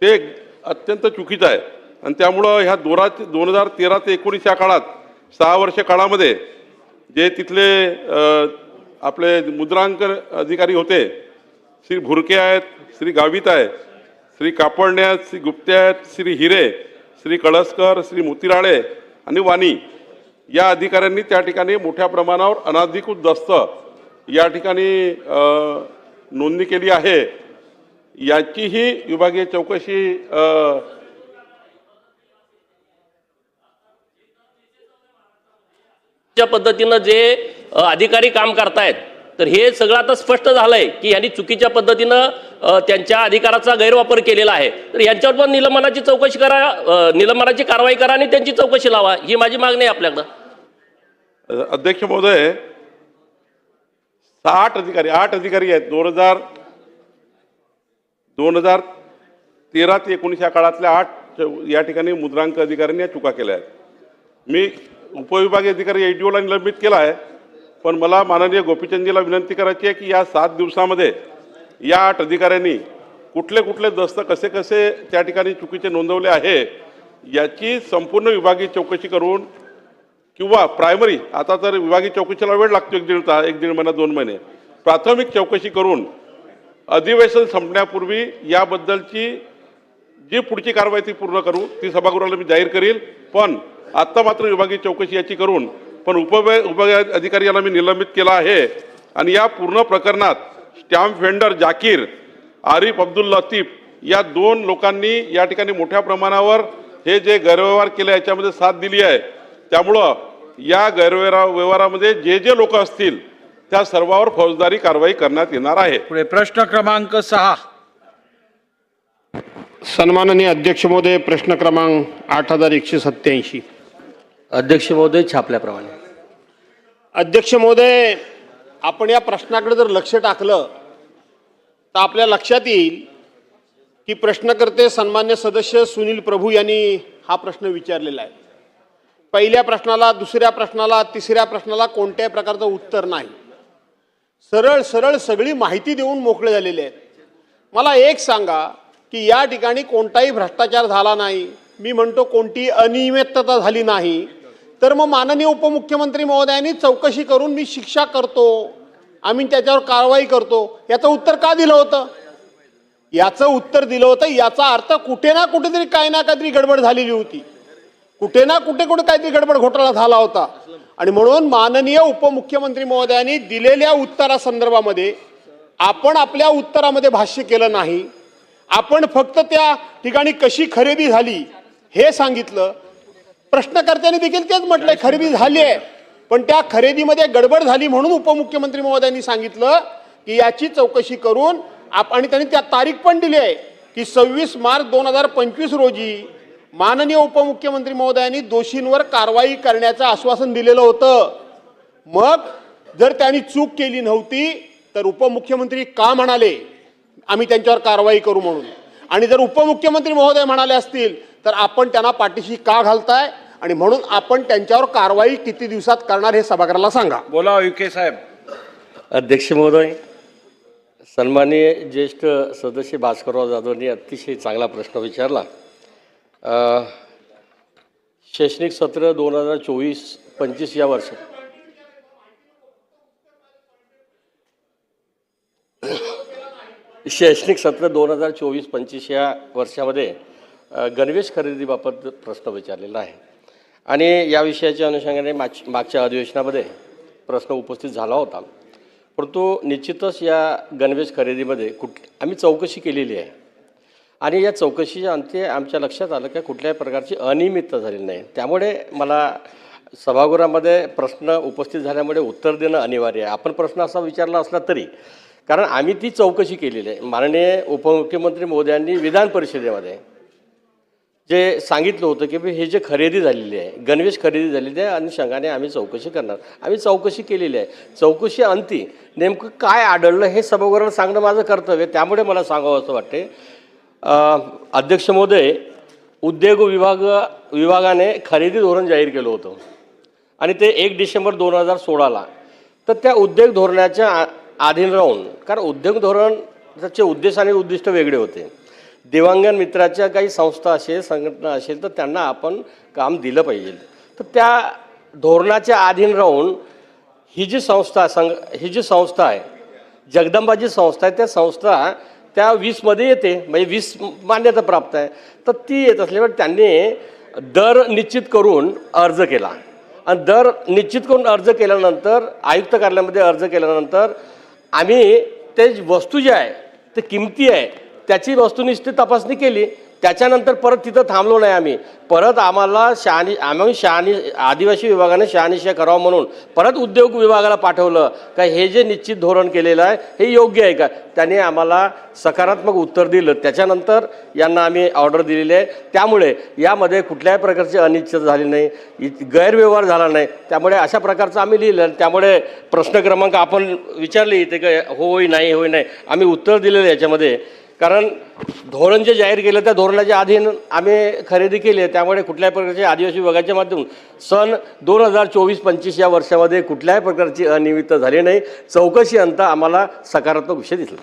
ते अत्यंत चुकीचं आहे. आणि त्यामुळं ह्या 2013 ते 19 या काळात 6 वर्ष काळामध्ये जे तिथले आपले मुद्रांकन अधिकारी होते, श्री भुरके आहेत, श्री गावित आहे, श्री कापडणे आहेत, श्री गुप्ते आहेत, श्री हिरे, श्री कळसकर, श्री मोतीराळे आणि वाणी या अधिकाऱ्यांनी त्या ठिकाणी मोठ्या प्रमाणावर अनाधिकृत दस्त या ठिकाणी नोंदणी केली आहे. याचीही विभागीय चौकशी पद्धतीनं जे अधिकारी काम करतायत, तर हे सगळं आता स्पष्ट झालंय की यांनी चुकीच्या पद्धतीनं त्यांच्या अधिकाराचा गैरवापर केलेला आहे. तर यांच्यावर पण निलंबनाची चौकशी करा, निलंबनाची कारवाई करा आणि त्यांची चौकशी लावा, ही माझी मागणी आहे आपल्याकडं. अध्यक्ष महोदय, 8 अधिकारी आहेत. 2013 ते 19 या काळातल्या 8 या ठिकाणी मुद्रांक अधिकाऱ्यांनी या चुका केल्या आहेत. मी उपविभागीय अधिकारी ADOला निलंबित केला आहे, पण मला माननीय गोपीचंदजीला विनंती करायची आहे की या 7 दिवसामध्ये या 8 अधिकाऱ्यांनी कुठले कुठले दस्त कसे कसे त्या ठिकाणी चुकीचे नोंदवले आहे याची संपूर्ण विभागीय चौकशी करून, किंवा प्रायमरी, आता तर विभागीय चौकशीला वेळ लागतो 1-1.5 महिना 2 महिने, प्राथमिक चौकशी करून अधिवेशन संपण्यापूर्वी याबद्दलची जी पुढची कारवाई ती पूर्ण करू, ती सभागृहाला मी जाहीर करील. पण आत्ता मात्र विभागीय चौकशी याची करून, पण उपविभागीय अधिकारी यांना मी निलंबित केला आहे. आणि या पूर्ण प्रकरणात स्टॅम्प व्हेंडर जाकीर, आरिफ अब्दुल लतीफ या 2 लोकांनी या ठिकाणी मोठ्या प्रमाणावर हे जे गैरव्यवहार केले याच्यामध्ये साथ दिली आहे. त्यामुळं या गैरव्यवहारामध्ये जे लोक असतील त्या सर्वांवर फौजदारी कारवाई करण्यात येणार आहे. पुढे प्रश्न क्रमांक 6. सन्माननीय अध्यक्ष महोदय, प्रश्न क्रमांक 8187. अध्यक्ष महोदय, छापल्याप्रमाणे. अध्यक्ष महोदय, आपण या प्रश्नाकडे जर लक्ष टाकलं तर आपल्या लक्षात येईल की प्रश्नकर्ते सन्मान्य सदस्य सुनील प्रभू यांनी हा प्रश्न विचारलेला आहे. पहिल्या प्रश्नाला, दुसऱ्या प्रश्नाला, तिसऱ्या प्रश्नाला कोणत्याही प्रकारचं उत्तर नाही. सरळ सरळ सगळी माहिती देऊन मोकळे झालेले आहेत. मला एक सांगा की या ठिकाणी कोणताही भ्रष्टाचार झाला नाही, मी म्हणतो कोणती अनियमितता झाली नाही, तर मग माननीय उपमुख्यमंत्री महोदयांनी चौकशी करून मी शिक्षा करतो, आम्ही त्याच्यावर कारवाई करतो, याचं उत्तर का दिलं होतं? याचं उत्तर दिलं होतं याचा अर्थ कुठे ना कुठेतरी काही ना काहीतरी गडबड झालेली होती, कुठे ना कुठे काहीतरी गडबड घोटाळा झाला होता. आणि म्हणून माननीय उपमुख्यमंत्री महोदयांनी दिलेल्या उत्तरासंदर्भामध्ये आपण आपल्या उत्तरामध्ये भाष्य केलं नाही. आपण फक्त त्या ठिकाणी कशी खरेदी झाली हे सांगितलं. प्रश्नकर्त्यांनी देखील तेच म्हटलंय, खरेदी झाली आहे, पण त्या खरेदीमध्ये गडबड झाली म्हणून उपमुख्यमंत्री महोदयांनी सांगितलं की याची चौकशी करून आणि त्यांनी त्या तारीख पण दिली आहे की 26 मार्च 2025 रोजी माननीय उपमुख्यमंत्री महोदयांनी दोषींवर कारवाई करण्याचं आश्वासन दिलेलं होतं. मग जर त्यांनी चूक केली नव्हती तर उपमुख्यमंत्री का म्हणाले आम्ही त्यांच्यावर कारवाई करू म्हणून? आणि जर उपमुख्यमंत्री महोदय म्हणाले असतील तर आपण त्यांना पाठीशी का घालताय? आणि म्हणून आपण त्यांच्यावर कारवाई किती दिवसात करणार हे सभागृहाला सांगा. बोला युके साहेब. अध्यक्ष महोदय, सन्माननीय ज्येष्ठ सदस्य भास्करराव जाधवांनी अतिशय चांगला प्रश्न विचारला. शैक्षणिक सत्र 2024-25 या वर्षात शैक्षणिक सत्र 2024-25 या वर्षामध्ये गणवेश खरेदीबाबत प्रश्न विचारलेला आहे आणि या विषयाच्या अनुषंगाने मागच्या अधिवेशनामध्ये प्रश्न उपस्थित झाला होता. परंतु निश्चितच या गणवेश खरेदीमध्ये आम्ही चौकशी केलेली आहे आणि या चौकशीच्या अंती आमच्या लक्षात आलं की कुठल्याही प्रकारची अनियमितता झालेली नाही. त्यामुळे मला सभागृहामध्ये प्रश्न उपस्थित झाल्यामुळे उत्तर देणं अनिवार्य आहे. आपण प्रश्न असा विचारला असला तरी, कारण आम्ही ती चौकशी केलेली आहे. माननीय उपमुख्यमंत्री महोदयांनी विधान परिषदेमध्ये जे सांगितलं होतं की हे जे खरेदी झालेली आहे, गणवेश खरेदी झालेली आहे, अनुषंगाने आम्ही चौकशी करणार. आम्ही चौकशी केलेली आहे. चौकशी अंती नेमकं काय आढळलं हे सभागृहाला सांगणं माझं कर्तव्य. त्यामुळे मला सांगावं असं वाटते. अध्यक्ष महोदय, उद्योग विभागाने खरेदी धोरण जाहीर केलं होतं आणि ते 1 डिसेंबर 2016ला. तर त्या उद्योग धोरणाच्या अधीन राहून, कारण उद्योग धोरणाचे उद्देश आणि उद्दिष्ट वेगळे होते. दिव्यांग मित्राच्या काही संस्था असेल, संघटना असेल तर त्यांना आपण काम दिलं पाहिजे. तर त्या धोरणाच्या अधीन राहून ही जी संस्था आहे, जगदंबाची संस्था आहे, त्या संस्था त्या 20मध्ये येते, म्हणजे 20 मान्यता प्राप्त आहे. तर ती येत असल्यामुळे त्यांनी दर निश्चित करून अर्ज केला आणि दर निश्चित करून अर्ज केल्यानंतर आयुक्त कार्यालयामध्ये अर्ज केल्यानंतर आम्ही ते वस्तू जे आहे ते किमती आहे त्याची वस्तुनिष्ठ तपासणी केली. त्याच्यानंतर परत तिथं थांबलो नाही आम्ही. परत आम्हाला आदिवासी विभागाने शहानिशा करावं म्हणून परत उद्योग विभागाला पाठवलं का हे जे निश्चित धोरण केलेलं आहे हे योग्य आहे का. त्याने आम्हाला सकारात्मक उत्तर दिलं. त्याच्यानंतर यांना आम्ही ऑर्डर दिलेली आहे. त्यामुळे यामध्ये कुठल्याही प्रकारची अनिश्चित झाली नाही, गैरव्यवहार झाला नाही. त्यामुळे अशा प्रकारचं आम्ही लिहिलं. त्यामुळे प्रश्न क्रमांक आपण विचारले इथे का होय नाही होय नाही, आम्ही उत्तर दिलेलं याच्यामध्ये. कारण धोरण जे जाहीर केलं त्या धोरणाच्या अधीन आम्ही खरेदी केली आहे. त्यामुळे कुठल्याही प्रकारची आदिवासी विभागाच्या माध्यमातून सन 2024-25 या वर्षामध्ये कुठल्याही प्रकारची अनियमितता झाली नाही. चौकशी अंत आम्हाला सकारात्मक विषय दिसला.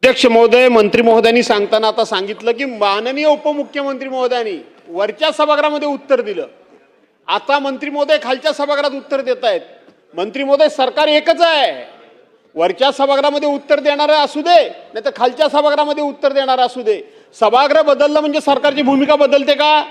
अध्यक्ष महोदय, मंत्री महोदयांनी सांगताना आता सांगितलं की माननीय उपमुख्यमंत्री महोदयांनी वरच्या सभागृहामध्ये उत्तर दिलं. आता मंत्री महोदय खालच्या सभागृहात उत्तर देत आहेत. मंत्री महोदय, सरकार एकच आहे. वरच्या सभागृहामध्ये उत्तर देणारा असू दे, नाही तर खालच्या सभागृहामध्ये उत्तर देणारा असू दे. सभागृह बदललं म्हणजे सरकारची भूमिका बदलते का?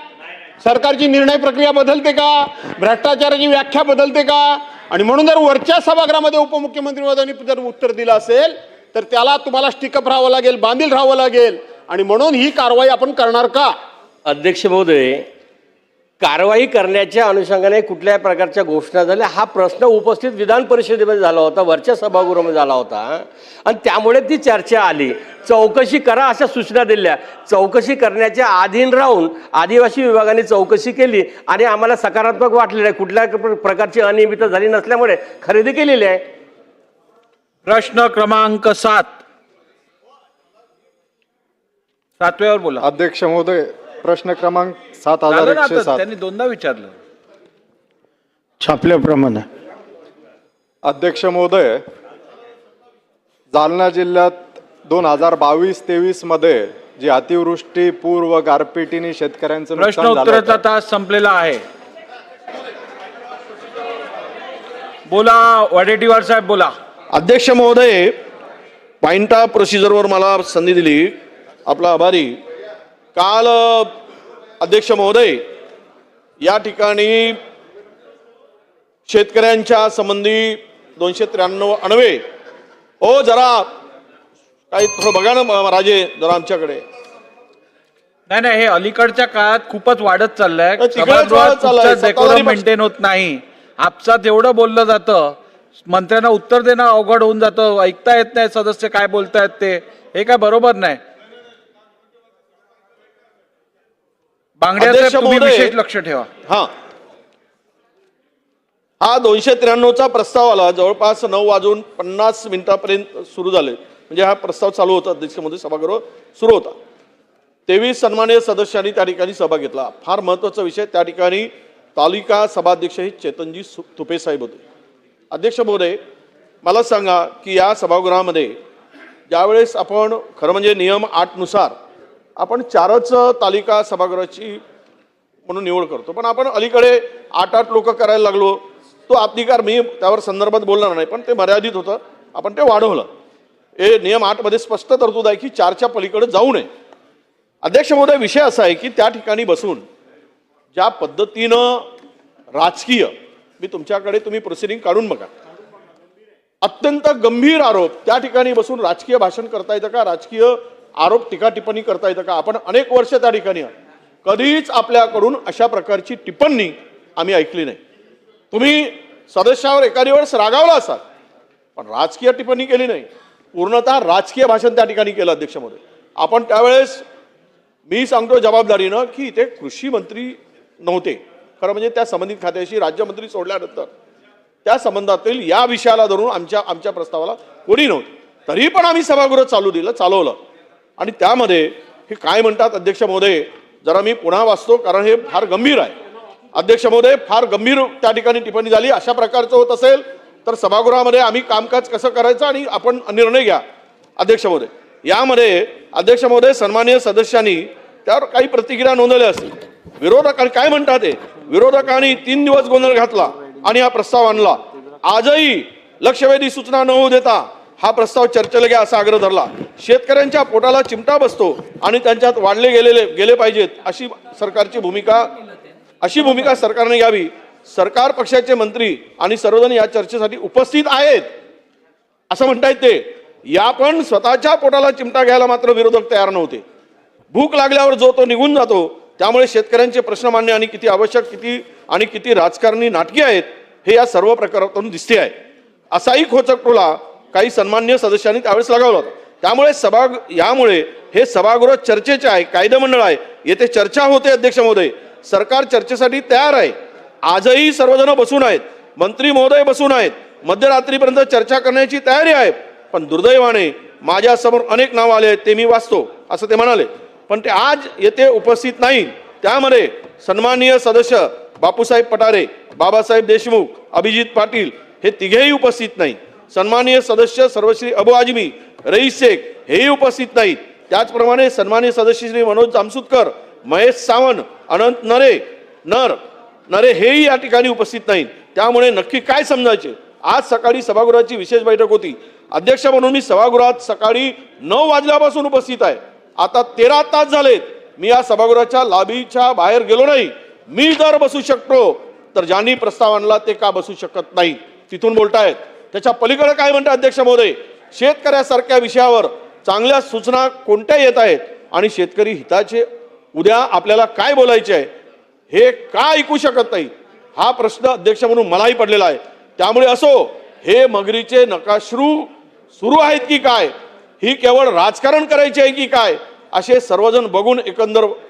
सरकारची निर्णय प्रक्रिया बदलते का? भ्रष्टाचाराची व्याख्या बदलते का? आणि म्हणून जर वरच्या सभागृहामध्ये उपमुख्यमंत्री महोदयांनी जर उत्तर दिलं असेल तर त्याला तुम्हाला स्टिकअप राहावं लागेल, बांधील राहावं लागेल. आणि म्हणून ही कारवाई आपण करणार का? अध्यक्ष महोदय, कारवाई करण्याच्या अनुषंगाने कुठल्याही प्रकारच्या घोषणा झाल्या हा प्रश्न उपस्थित विधान परिषदेमध्ये झाला होता, वरच्या सभागृहामध्ये झाला होता आणि त्यामुळे ती चर्चा आली. चौकशी करा अशा सूचना दिल्या. चौकशी करण्याच्या अधीन राहून आदिवासी विभागाने चौकशी केली आणि आम्हाला सकारात्मक वाटलेलं आहे. कुठल्या प्रकारची अनियमितता झाली नसल्यामुळे खरेदी केलेली आहे. प्रश्न क्रमांक 7. 7व्यावर बोला. अध्यक्ष महोदय, प्रश्न क्रमांक 7107. त्यांनी दोनदा विचारलं. छापल्याप्रमाणे. अध्यक्ष महोदय, जालना जिल्ह्यात 2022-23 मध्ये जी अतिवृष्टी, पूर व गारपिटीने शेतकऱ्यांचं प्रश्न नुकसान झालं उत्तराचा होतं. तास संपलेला आहे. बोला वडेट्टीवार साहेब, बोला. अध्यक्ष महोदय, पॉइंट ऑफ प्रोसिजरवर मला संधी दिली, आपला आभारी. काल अध्यक्ष महोदय या ठिकाणी शेतकऱ्यांच्या संबंधी 293 अन्वये जरा काही थोडं बघा ना राजे जरा आमच्याकडे. नाही हे अलीकडच्या काळात खूपच वाढत चाललंय. तिकडेच सभागृहात वाढत चाललंय. कुठचं डेकोरम मेंटेन होत नाही. आपसात एवढं बोललं जातं, मंत्र्यांना उत्तर देणं अवघड होऊन जातं. ऐकता येत नाही सदस्य काय बोलतायत ते. हे काय बरोबर नाही. बांगड्या तुम्ही विशेष लक्ष ठेवा. हा 293चा प्रस्ताव आला. जवळपास 9:50 सुरू झाले. म्हणजे हा प्रस्ताव चालू होता अध्यक्ष महोदय, सभागृह सुरू होता. 23 सन्माननीय सदस्यांनी त्या ठिकाणी सहभाग घेतला. फार महत्त्वाचा विषय, त्या ठिकाणी तालिका सभाध्यक्ष हे चेतनजी तुपे साहेब होते. अध्यक्ष महोदय, मला सांगा की या सभागृहामध्ये ज्यावेळेस आपण खरं म्हणजे नियम 8 नुसार आपण 4च तालिका सभागृहाची म्हणून निवड करतो, पण आपण अलीकडे 8 लोक करायला लागलो. तो अधिकार मी त्यावर संदर्भात बोलणार नाही, पण ते मर्यादित होतं, आपण ते वाढवलं. हे नियम 8 मध्ये स्पष्ट तरतूद आहे की 4च्या पलीकडे जाऊ नये. अध्यक्ष महोदय, विषय असा आहे की त्या ठिकाणी बसून ज्या पद्धतीनं राजकीय, मी तुमच्याकडे तुम्ही प्रोसिडिंग काढून बघा, अत्यंत गंभीर आरोप त्या ठिकाणी बसून राजकीय भाषण करता येतं का? राजकीय आरोप टीका टिप्पणी करता येतं का? आपण अनेक वर्ष त्या ठिकाणी कधीच आपल्याकडून अशा प्रकारची टिप्पणी आम्ही ऐकली नाही. तुम्ही सदस्यावर एखादी वेळेस रागावला असाल, पण राजकीय टिप्पणी केली नाही. पूर्णतः राजकीय भाषण त्या ठिकाणी केलं अध्यक्ष महोदय. आपण त्यावेळेस मी सांगतो जबाबदारीनं की इथे कृषी मंत्री नव्हते. खरं म्हणजे त्या संबंधित खात्याशी राज्यमंत्री सोडल्यानंतर त्या संबंधातील या विषयाला धरून आमच्या प्रस्तावाला कोणी नव्हतं. तरी पण आम्ही सभागृह चालवलं आणि त्यामध्ये हे काय म्हणतात अध्यक्ष महोदय, जरा मी पुन्हा वाचतो कारण हे फार गंभीर आहे. अध्यक्ष महोदय, फार गंभीर त्या ठिकाणी टिप्पणी झाली. अशा प्रकारचं होत असेल तर सभागृहामध्ये आम्ही कामकाज कसं करायचं आणि आपण निर्णय घ्या. अध्यक्ष महोदय, यामध्ये अध्यक्ष महोदय सन्माननीय सदस्यांनी त्यावर काही प्रतिक्रिया नोंदवल्या असतील. विरोधकांनी काय म्हणतात ते, विरोधकांनी 3 दिवस गोंधळ घातला आणि हा प्रस्ताव आणला. आजही लक्षवेधी सूचना न होऊ देता हा प्रस्ताव चर्चेला घ्या असा आग्रह धरला. शेतकऱ्यांच्या पोटाला चिमटा बसतो आणि त्यांच्यात वाढले गेले पाहिजेत अशी भूमिका सरकारने घ्यावी. सरकार पक्षाचे मंत्री आणि सर्वजण या चर्चेसाठी उपस्थित आहेत असं म्हणतायत ते. या पण स्वतःच्या पोटाला चिमटा घ्यायला मात्र विरोधक तयार नव्हते. भूक लागल्यावर जो तो निघून जातो. त्यामुळे शेतकऱ्यांचे प्रश्न मांडणे आणि किती आवश्यक किती राजकारणी नाटकी आहेत हे या सर्व प्रकारातून दिसते आहे. असाही खोचक टोला काही सन्माननीय सदस्यांनी त्यावेळेस लगावला होता. त्यामुळे यामुळे हे सभागृह चर्चेचे आहे, कायदेमंडळ आहे, येथे चर्चा होते. अध्यक्ष महोदय, सरकार चर्चेसाठी तयार आहे. आजही सर्वजण बसून आहेत, मंत्री महोदय बसून आहेत, मध्यरात्रीपर्यंत चर्चा करण्याची तयारी आहे. पण दुर्दैवाने माझ्यासमोर अनेक नावं आले आहेत, ते मी वाचतो असं ते म्हणाले, पण ते आज येथे उपस्थित नाही. त्यामध्ये सन्माननीय सदस्य बापूसाहेब पठारे, बाबासाहेब देशमुख, अभिजित पाटील हे तिघेही उपस्थित नाही. सन्माननीय सदस्य सर्वश्री अबू आजमी, रईस शेख हेही उपस्थित नाहीत. त्याचप्रमाणे सन्माननीय सदस्य श्री मनोज जामसुदकर, महेश सावंत, अनंत नरे हेही या ठिकाणी उपस्थित नाहीत. त्यामुळे नक्की काय समजायचे. आज सकाळी सभागृहाची विशेष बैठक होती. अध्यक्ष म्हणून मी सभागृहात सकाळी 9 वाजल्यापासून उपस्थित आहे. आता 13 तास झालेत. मी या सभागृहाच्या लॉबीच्या बाहेर गेलो नाही. मी जर बसू शकतो तर ज्यांनी प्रस्ताव आणला ते का बसू शकत नाही, तिथून बोलतायत. त्याच्या पलीकडे काय म्हणतात अध्यक्ष महोदय, शेतकऱ्यासारख्या विषयावर चांगल्या सूचना कोणत्या येत आहेत आणि शेतकरी हिताचे उद्या आपल्याला काय बोलायचे आहे हे का ऐकू शकत नाही, हा प्रश्न अध्यक्ष म्हणून मलाही पडलेला आहे. त्यामुळे असो, हे मगरीचे नकाश्रू सुरू आहेत की काय, ही केवळ राजकारण करायची आहे की काय, असे सर्वजण बघून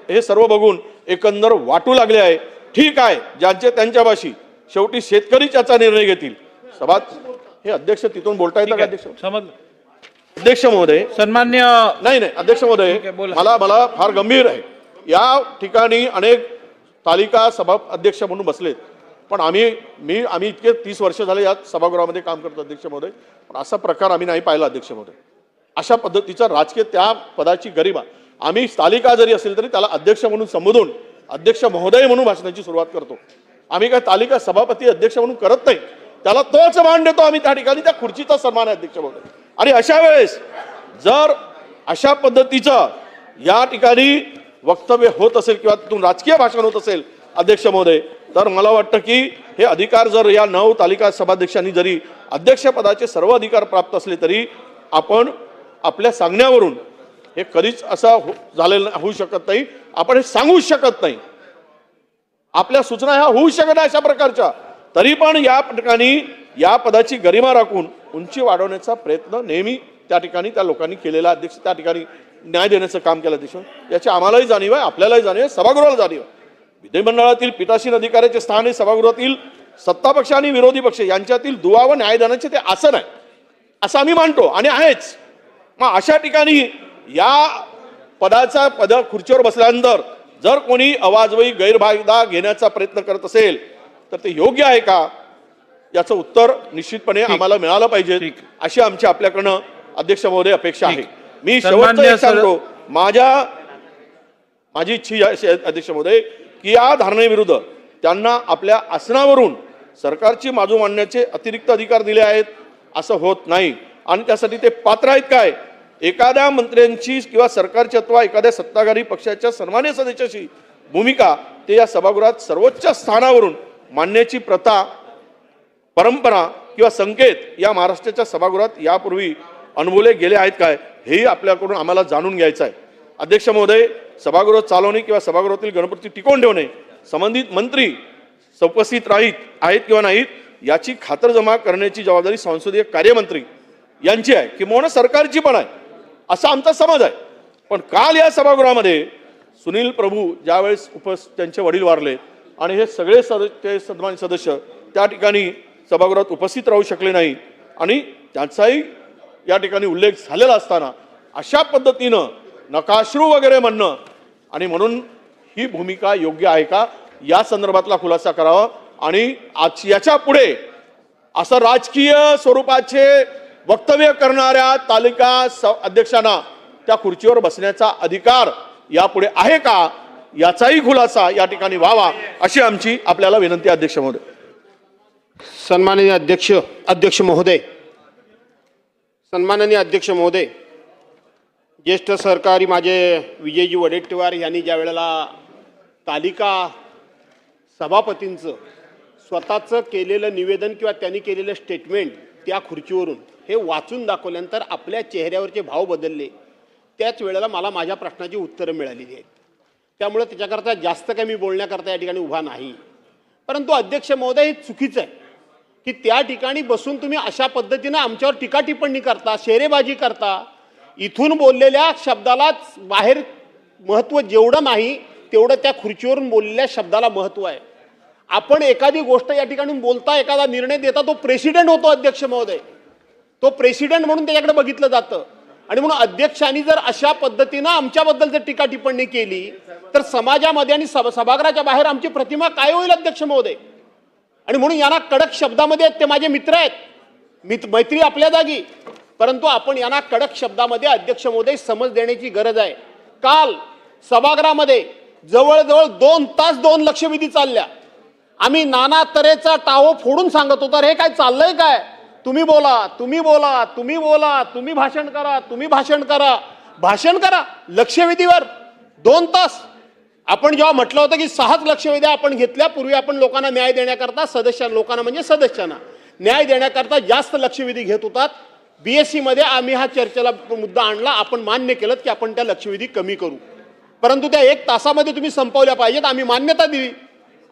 हे सर्व बघून एकंदर वाटू लागले आहे. ठीक आहे, ज्यांचे त्यांच्यापाशी, शेवटी शेतकरी त्याचा निर्णय घेतील. सभा हे अध्यक्ष तिथून बोलता येतं का अध्यक्ष? समजलं. अध्यक्ष महोदय, सन्मान्य नाही अध्यक्ष महोदय, मला फार गंभीर आहे. या ठिकाणी अनेक तालिका सभा अध्यक्ष म्हणून बसलेत, पण आम्ही इतके 30 वर्ष झाले या सभागृहामध्ये काम करतो अध्यक्ष महोदय, पण असा प्रकार आम्ही नाही पाहिला अध्यक्ष महोदय. अशा पद्धतीचा राजकीय त्या पदाची गरिमा, आम्ही तालिका जरी असेल तरी त्याला अध्यक्ष म्हणून संबोधून अध्यक्ष महोदय म्हणून भाषणाची सुरुवात करतो. आम्ही काय तालिका सभापती अध्यक्ष म्हणून करत नाही, त्याला तोच मान देतो आम्ही त्या ठिकाणी, त्या खुर्चीचा सन्मान आहे अध्यक्ष महोदय. आणि अशा वेळेस जर अशा पद्धतीचं या ठिकाणी वक्तव्य होत असेल किंवा तिथून राजकीय भाषण होत असेल अध्यक्ष महोदय, तर मला वाटतं की हे अधिकार जर या 9 तालिका सभाध्यक्षांनी जरी अध्यक्षपदाचे सर्व अधिकार प्राप्त असले तरी आपण आपल्या सांगण्यावरून हे कधीच असं झालेलं होऊ शकत नाही. आपण हे सांगूच शकत नाही, आपल्या सूचना ह्या होऊ शकत नाही अशा प्रकारच्या. तरी पण या ठिकाणी या पदाची गरिमा राखून उंची वाढवण्याचा प्रयत्न नेहमी त्या ठिकाणी त्या लोकांनी केलेला अध्यक्ष, त्या ठिकाणी न्याय देण्याचं काम केलं अध्यक्ष, याची आम्हालाही जाणीव आहे, आपल्यालाही जाणीव आहे, सभागृहाला जाणीव आहे. विधिमंडळातील पीठासीन अधिकाऱ्याचे स्थान हे सभागृहातील सत्ता पक्ष आणि विरोधी पक्ष यांच्यातील दुवा व न्यायदानाचे ते आसन आहे असं आम्ही मानतो आणि आहेच. मग अशा ठिकाणी या पद खुर्चीवर बसल्यानंतर जर कोणी अवाजवी गैरफायदा घेण्याचा प्रयत्न करत असेल तर ते योग्य आहे का, याचं उत्तर निश्चितपणे आम्हाला मिळालं पाहिजे, अशी आमची आपल्याकडनं अध्यक्ष महोदय अपेक्षा आहे. मी शेवटचं एक सांगतो, माझी इच्छा अध्यक्ष महोदय की या धारणेविरुद्ध त्यांना आपल्या आसनावरून सरकारची बाजू मांडण्याचे अतिरिक्त अधिकार दिले आहेत असं होत नाही. आणि त्यासाठी ते पात्र आहेत काय, एखाद्या मंत्र्यांची किंवा सरकारची अथवा एखाद्या सत्ताधारी पक्षाच्या सन्मान्य सदस्याची भूमिका ते या सभागृहात सर्वोच्च स्थानावरून मांडण्याची प्रथा, परंपरा किंवा संकेत या महाराष्ट्राच्या सभागृहात यापूर्वी अनुभवले गेले आहेत काय, हेही आपल्याकडून आम्हाला जाणून घ्यायचं आहे. अध्यक्ष महोदय, सभागृह चालवणे किंवा सभागृहातील गणपती टिकवून ठेवणे संबंधित मंत्री उपस्थित आहेत किंवा नाहीत याची खातरजमा करण्याची जबाबदारी संसदीय कार्यमंत्री यांची आहे, किंवा सरकारची पण आहे असा आमचा समज आहे. पण काल या सभागृहामध्ये सुनील प्रभू ज्यावेळेस त्यांचे वडील वारले आणि हे सगळे सन्मानित सदस्य त्या ठिकाणी सभागृहात उपस्थित राहू शकले नाही आणि त्यांचाही या ठिकाणी उल्लेख झालेला असताना अशा पद्धतीनं नकाश्रू वगैरे म्हणणं आणि म्हणून ही भूमिका योग्य आहे का या संदर्भातला खुलासा करावा. आणि याच्या पुढे असं राजकीय स्वरूपाचे वक्तव्य करणाऱ्या तालिका अध्यक्षांना त्या खुर्चीवर बसण्याचा अधिकार यापुढे आहे का याचाही खुलासा या ठिकाणी व्हावा अशी आमची आपल्याला विनंती आहे अध्यक्ष महोदय. सन्माननीय अध्यक्ष महोदय, सन्माननीय अध्यक्ष महोदय, ज्येष्ठ सहकारी माझे विजयजी वडेट्टीवार यांनी ज्या वेळेला तालिका सभापतींचं स्वतःचं केलेलं निवेदन किंवा त्यांनी केलेलं स्टेटमेंट त्या खुर्चीवरून हे वाचून दाखवल्यानंतर आपल्या चेहऱ्यावरचे भाव बदलले, त्याच वेळेला मला माझ्या प्रश्नाची उत्तरं मिळालेली आहेत. त्यामुळे त्याच्याकरता जास्त काही मी बोलण्याकरता या ठिकाणी उभा नाही. परंतु अध्यक्ष महोदय, हे चुकीचं आहे की त्या ठिकाणी बसून तुम्ही अशा पद्धतीनं आमच्यावर टीका टिप्पणी करता, शेरेबाजी करता. इथून बोललेल्या शब्दालाच बाहेर महत्त्व जेवढं नाही तेवढं त्या खुर्चीवरून बोललेल्या शब्दाला महत्त्व आहे. आपण एखादी गोष्ट या ठिकाणी बोलता, एखादा निर्णय देता, तो प्रेसिडेंट होतो अध्यक्ष महोदय, तो प्रेसिडेंट म्हणून त्याच्याकडे बघितलं जातं. आणि म्हणून अध्यक्षांनी जर अशा पद्धतीनं आमच्याबद्दल जर टीका टिप्पणी केली तर समाजामध्ये आणि सभागृहाच्या बाहेर आमची प्रतिमा काय होईल अध्यक्ष महोदय. आणि म्हणून यांना कडक शब्दामध्ये, ते माझे मित्र आहेत, मैत्री आपल्या जागी, परंतु आपण यांना कडक शब्दामध्ये अध्यक्ष महोदय समज देण्याची गरज आहे. काल सभागृहामध्ये जवळजवळ 2 तास 2 लक्षवेधी चालल्या. आम्ही नाना तऱ्हेचा टाहो फोडून सांगत होतो, हे काय चाललंय काय, तुम्ही बोला, तुम्ही बोला, तुम्ही बोला, तुम्ही भाषण करा, तुम्ही भाषण करा, भाषण करा. लक्षवेधीवर 2 तास. आपण जेव्हा म्हटलं होतं की 6 लक्षवेधी आपण घेतल्या, पूर्वी आपण लोकांना न्याय देण्याकरता लोकांना म्हणजे सदस्यांना न्याय देण्याकरता जास्त लक्षवेधी घेत होतात. BSc मध्ये आम्ही हा चर्चेला मुद्दा आणला, आपण मान्य केलं की आपण त्या लक्षवेधी कमी करू, परंतु त्या 1 तासामध्ये तुम्ही संपवल्या पाहिजेत, आम्ही मान्यता दिली.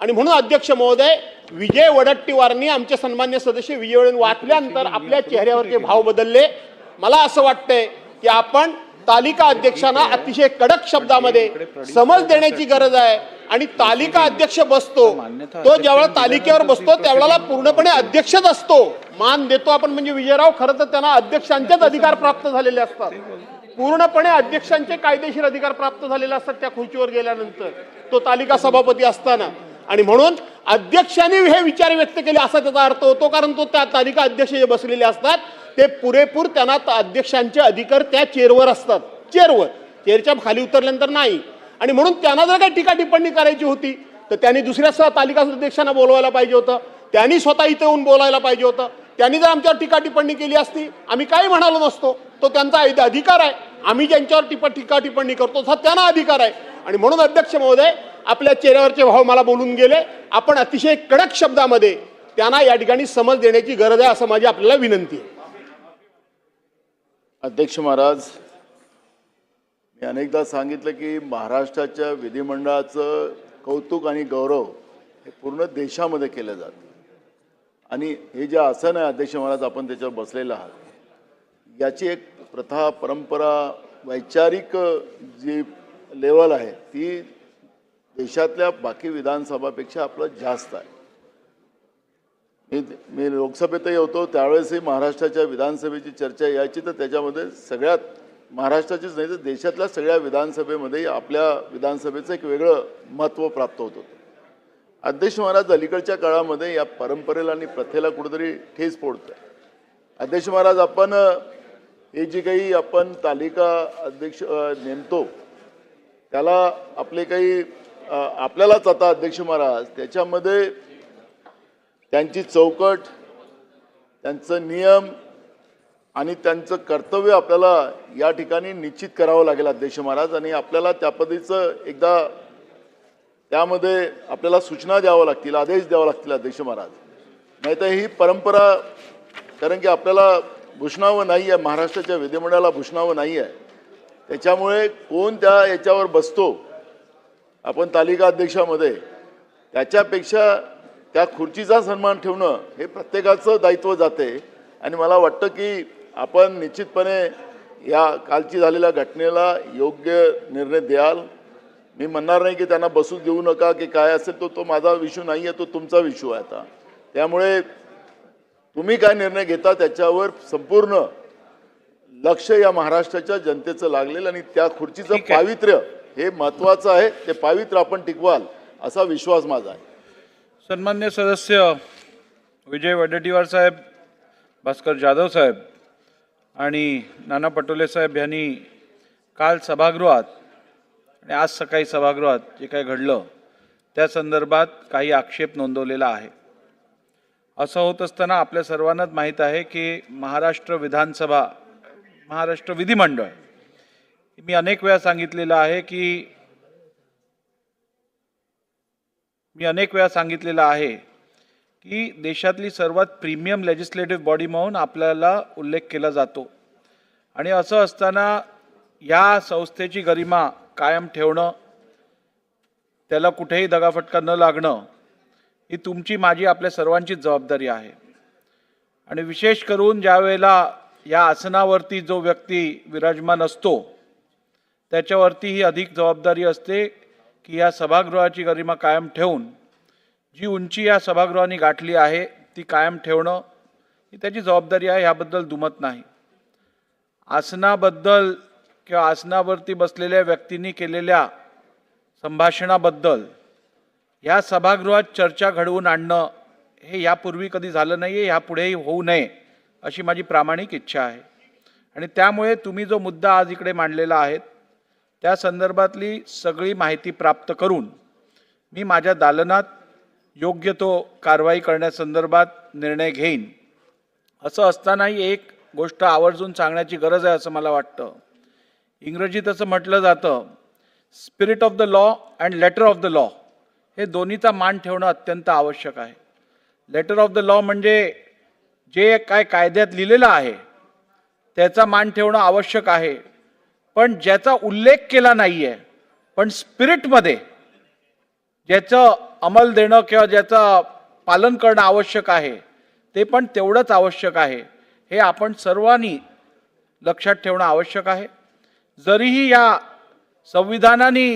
आणि म्हणून अध्यक्ष महोदय, विजय वडट्टीवारांनी, आमचे सन्मान्य सदस्य विजय वडट्टीवार वाचल्यानंतर आपल्या चेहऱ्यावरचे भाव बदलले. मला असं वाटतंय की आपण तालिका अध्यक्षांना अतिशय कडक शब्दामध्ये समज देण्याची गरज आहे. आणि तालिका अध्यक्ष बसतो तो ज्यावेळेला तालिकेवर बसतो त्यावेळेला पूर्णपणे अध्यक्षच असतो. मान देतो आपण म्हणजे विजयराव, खरं तर त्यांना अध्यक्षांचेच अधिकार प्राप्त झालेले असतात. पूर्णपणे अध्यक्षांचे कायदेशीर अधिकार प्राप्त झालेले असतात त्या खुर्चीवर गेल्यानंतर, तो तालिका सभापती असताना. आणि म्हणून अध्यक्षांनी हे विचार व्यक्त केले असा त्याचा अर्थ होतो, कारण तो त्या तालिका अध्यक्ष जे बसलेले असतात ते पुरेपूर त्यांना अध्यक्षांचे अधिकार त्या चेअरवर असतात. चेअरच्या खाली उतरल्यानंतर नाही. आणि म्हणून त्यांना जर काही टीका टिप्पणी करायची होती तर त्यांनी दुसऱ्या तालिका अध्यक्षांना बोलवायला पाहिजे होतं, त्यांनी स्वतः इथे येऊन बोलायला पाहिजे होतं. त्यांनी जर आमच्यावर टीका टिप्पणी केली असती आम्ही काही म्हणालो नसतो. तो त्यांचा अधिकार आहे. आम्ही ज्यांच्यावर टीका टिप्पणी करतो हा त्यांना अधिकार आहे. आणि म्हणून अध्यक्ष महोदय, आपल्या चेहऱ्यावरचे भाव मला बोलून गेले. आपण अतिशय कडक शब्दामध्ये त्यांना या ठिकाणी समज देण्याची गरज आहे असं माझी आपल्याला विनंती आहे. अध्यक्ष महाराज, मी अनेकदा सांगितलं की महाराष्ट्राच्या विधिमंडळाचं कौतुक आणि गौरव हे पूर्ण देशामध्ये केलं जातं. आणि हे जे आसन आहे अध्यक्ष महाराज, आपण त्याच्यावर बसलेलं आहात, याची एक प्रथा, परंपरा, वैचारिक जी लेवल आहे ती देशातल्या बाकी विधानसभापेक्षा आपलं जास्त आहे. मी लोकसभेतही होतो त्यावेळेसही महाराष्ट्राच्या विधानसभेची चर्चा यायची, तर त्याच्यामध्ये सगळ्यात महाराष्ट्राचीच नाही तर देशातल्या सगळ्या विधानसभेमध्ये आपल्या विधानसभेचं एक वेगळं महत्त्व प्राप्त होत होतं. अध्यक्ष महाराज, अलीकडच्या काळामध्ये या परंपरेला आणि प्रथेला कुठेतरी ठेच पोडतं. अध्यक्ष महाराज, आपण हे जी काही आपण तालिका अध्यक्ष नेमतो त्याला आपले काही आपल्यालाच आता अध्यक्ष महाराज त्याच्यामध्ये त्यांची चौकट, त्यांचं नियम आणि त्यांचं कर्तव्य आपल्याला या ठिकाणी निश्चित करावं लागेल अध्यक्ष महाराज. आणि आपल्याला त्या पद्धतीचं एकदा त्यामध्ये आपल्याला सूचना द्यावं लागतील, आदेश द्यावं लागतील अध्यक्ष महाराज. नाही तर ही परंपरा, कारण की आपल्याला भूषणावं नाही आहे, महाराष्ट्राच्या विधिमंडळाला भूषणावं नाही आहे. त्याच्यामुळे कोण त्या याच्यावर बसतो आपण तालिका अध्यक्षामध्ये, त्याच्यापेक्षा त्या खुर्चीचा सन्मान ठेवणं हे प्रत्येकाचं दायित्व जाते. आणि मला वाटतं की आपण निश्चितपणे या कालची झालेल्या घटनेला योग्य निर्णय द्याल. मी म्हणणार नाही की त्यांना बसू देऊ नका की काय असेल, तो माझा विषय नाही आहे, तो तुमचा विषय आहे. आता त्यामुळे तुम्ही काय निर्णय घेता त्याच्यावर संपूर्ण लक्ष या महाराष्ट्राच्या जनतेचं लागलेलं आणि त्या खुर्चीचं पावित्र्य हे महत्त्वाचं आहे. ते पावित्र्य आपण टिकवाल असा विश्वास माझा आहे. सन्मान्य सदस्य विजय वडेट्टीवार साहेब, भास्कर जाधव साहेब आणि नाना पटोले साहेब यांनी काल सभागृहात आणि आज सकाळी सभागृहात जे काही घडलं त्या संदर्भात काही आक्षेप नोंदवलेला आहे. असं होत असताना आपल्या सर्वांनाच माहीत आहे की महाराष्ट्र विधानसभा, महाराष्ट्र विधिमंडळ, मी अनेक वेळा सांगितलेलं आहे की देशातली सर्वात प्रीमियम लेजिस्लेटिव्ह बॉडी म्हणून आपल्याला उल्लेख केला जातो. आणि असं असताना या संस्थेची गरिमा कायम ठेवणं, त्याला कुठेही दगाफटका न लागणं ही तुमची, माझी, आपल्या सर्वांचीच जबाबदारी आहे. आणि विशेष करून ज्या वेळेला या आसनावरती जो व्यक्ती विराजमान असतो त्याच्यावरती ही अधिक जबाबदारी असते की या सभागृहाची गरिमा कायम ठेवून जी उंची या सभागृहाने गाठली आहे ती कायम ठेवणं ही त्याची जबाबदारी आहे, ह्याबद्दल दुमत नाही. आसनाबद्दल किंवा आसनावरती बसलेल्या व्यक्तींनी केलेल्या संभाषणाबद्दल या सभागृहात चर्चा घडवून आणणं हे यापूर्वी कधी झालं नाही आहे, यापुढेही होऊ नये अशी माझी प्रामाणिक इच्छा आहे. आणि त्यामुळे तुम्ही जो मुद्दा आज इकडे मांडलेला आहे त्या संदर्भातली सगळी माहिती प्राप्त करून मी माझ्या दालनात योग्य तो कारवाई करण्यासंदर्भात निर्णय घेईन. असं असतानाही एक गोष्ट आवर्जून सांगण्याची गरज आहे असं मला वाटतं. इंग्रजीत असं म्हटलं जातं, spirit of the law and letter of the law, हे दोन्हीचा मान ठेवणं अत्यंत आवश्यक आहे. लेटर ऑफ द लॉ म्हणजे जे काय कायद्यात लिहिलेलं आहे त्याचा मान ठेवणं आवश्यक आहे, पण ज्याचा उल्लेख केला नाही आहे पण स्पिरिटमध्ये ज्याचं अंमल देणं किंवा ज्याचं पालन करणं आवश्यक आहे ते पण तेवढंच आवश्यक आहे, हे आपण सर्वांनी लक्षात ठेवणं आवश्यक आहे. जरीही या संविधानाने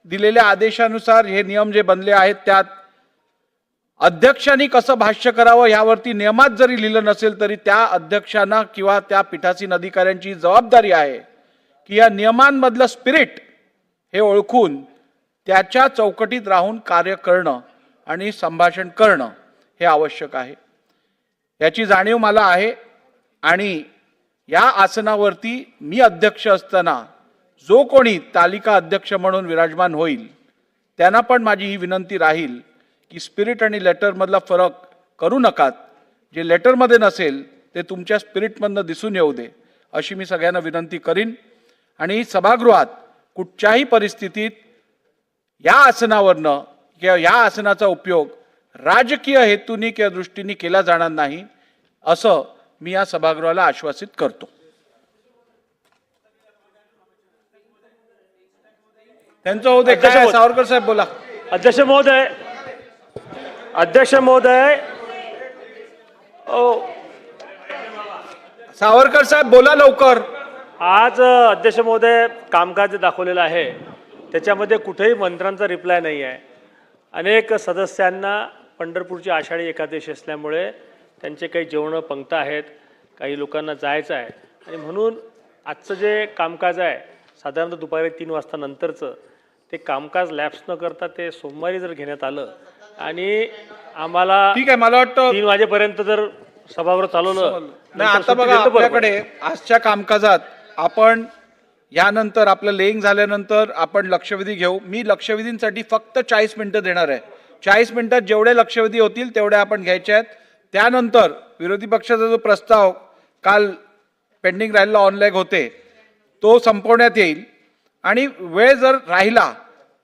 दिलेल्या आदेशानुसार हे नियम जे बनले आहेत त्यात अध्यक्षांनी कसं भाष्य करावं यावरती नियमात जरी लिहिलं नसेल तरी त्या अध्यक्षांना किंवा त्या पीठासीन अधिकाऱ्यांची जबाबदारी आहे की या नियमांमधलं स्पिरिट हे ओळखून त्याच्या चौकटीत राहून कार्य करणं आणि संभाषण करणं हे आवश्यक आहे. याची जाणीव मला आहे आणि या आसनावरती मी अध्यक्ष असताना जो कोणी तालिका अध्यक्ष म्हणून विराजमान होईल त्यांना पण माझी ही विनंती राहील की स्पिरिट आणि लेटरमधला फरक करू नकात. जे लेटरमध्ये नसेल ते तुमच्या स्पिरिटमधनं दिसून येऊ दे अशी मी सगळ्यांना विनंती करीन. आणि सभागृहात कुठच्याही परिस्थितीत या आसनावरनं किंवा या आसनाचा उपयोग राजकीय हेतूनी किंवा दृष्टीने केला जाणार नाही असं मी या सभागृहाला आश्वासित करतो. त्यांचं होते काय सावरकर साहेब बोला. अध्यक्ष महोदय सावरकर साहेब बोला लवकर. आज अध्यक्ष महोदय कामकाज दाखवलेलं आहे त्याच्यामध्ये कुठेही मंत्र्यांचा रिप्लाय नाही आहे. अनेक सदस्यांना पंढरपूरची आषाढी एकादशी असल्यामुळे त्यांचे काही जेवणं पंक्ता आहेत, काही लोकांना जायचं आहे आणि म्हणून आजचं जे कामकाज आहे साधारणतः दुपारी 3 वाजता नंतरचं ते कामकाज लॅप्स न करता ते सोमवारी जर घेण्यात आलं आणि आम्हाला ठीक आहे, मला वाटतं 3 वाजेपर्यंत जर सभागृह चालवलं नाही. आता बघा आपल्याकडे आजच्या कामकाजात आपण यानंतर आपलं लेईंग झाल्यानंतर आपण लक्षवेधी घेऊ. मी लक्षवेधींसाठी फक्त 40 मिनिटं देणार आहे. 40 मिनिटात जेवढे लक्षवेधी होतील तेवढे आपण घ्यायचे आहेत. त्यानंतर विरोधी पक्षाचा जो प्रस्ताव काल पेंडिंग राहिलेला ऑनलाईन होते तो संपवण्यात येईल आणि वेळ जर राहिला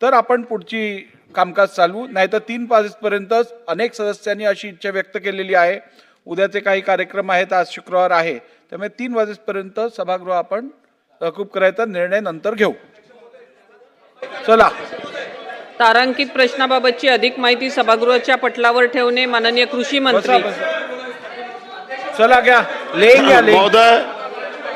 तर आपण पुढची कामकाज चालवू. नाहीतर 3 वाजेपर्यंतच अनेक सदस्यांनी अशी इच्छा व्यक्त केलेली आहे. उद्याचे काही कार्यक्रम आहेत, आज शुक्रवार आहे, त्यामुळे 3 वाजेपर्यंत सभागृह आपण तहकूब करायचा निर्णय नंतर घेऊ. चला. तारांकित प्रश्नाबाबतची अधिक माहिती सभागृहाच्या पटलावर ठेवणे माननीय कृषी मंत्री. चला घ्या लेईंग घ्या. महोदय,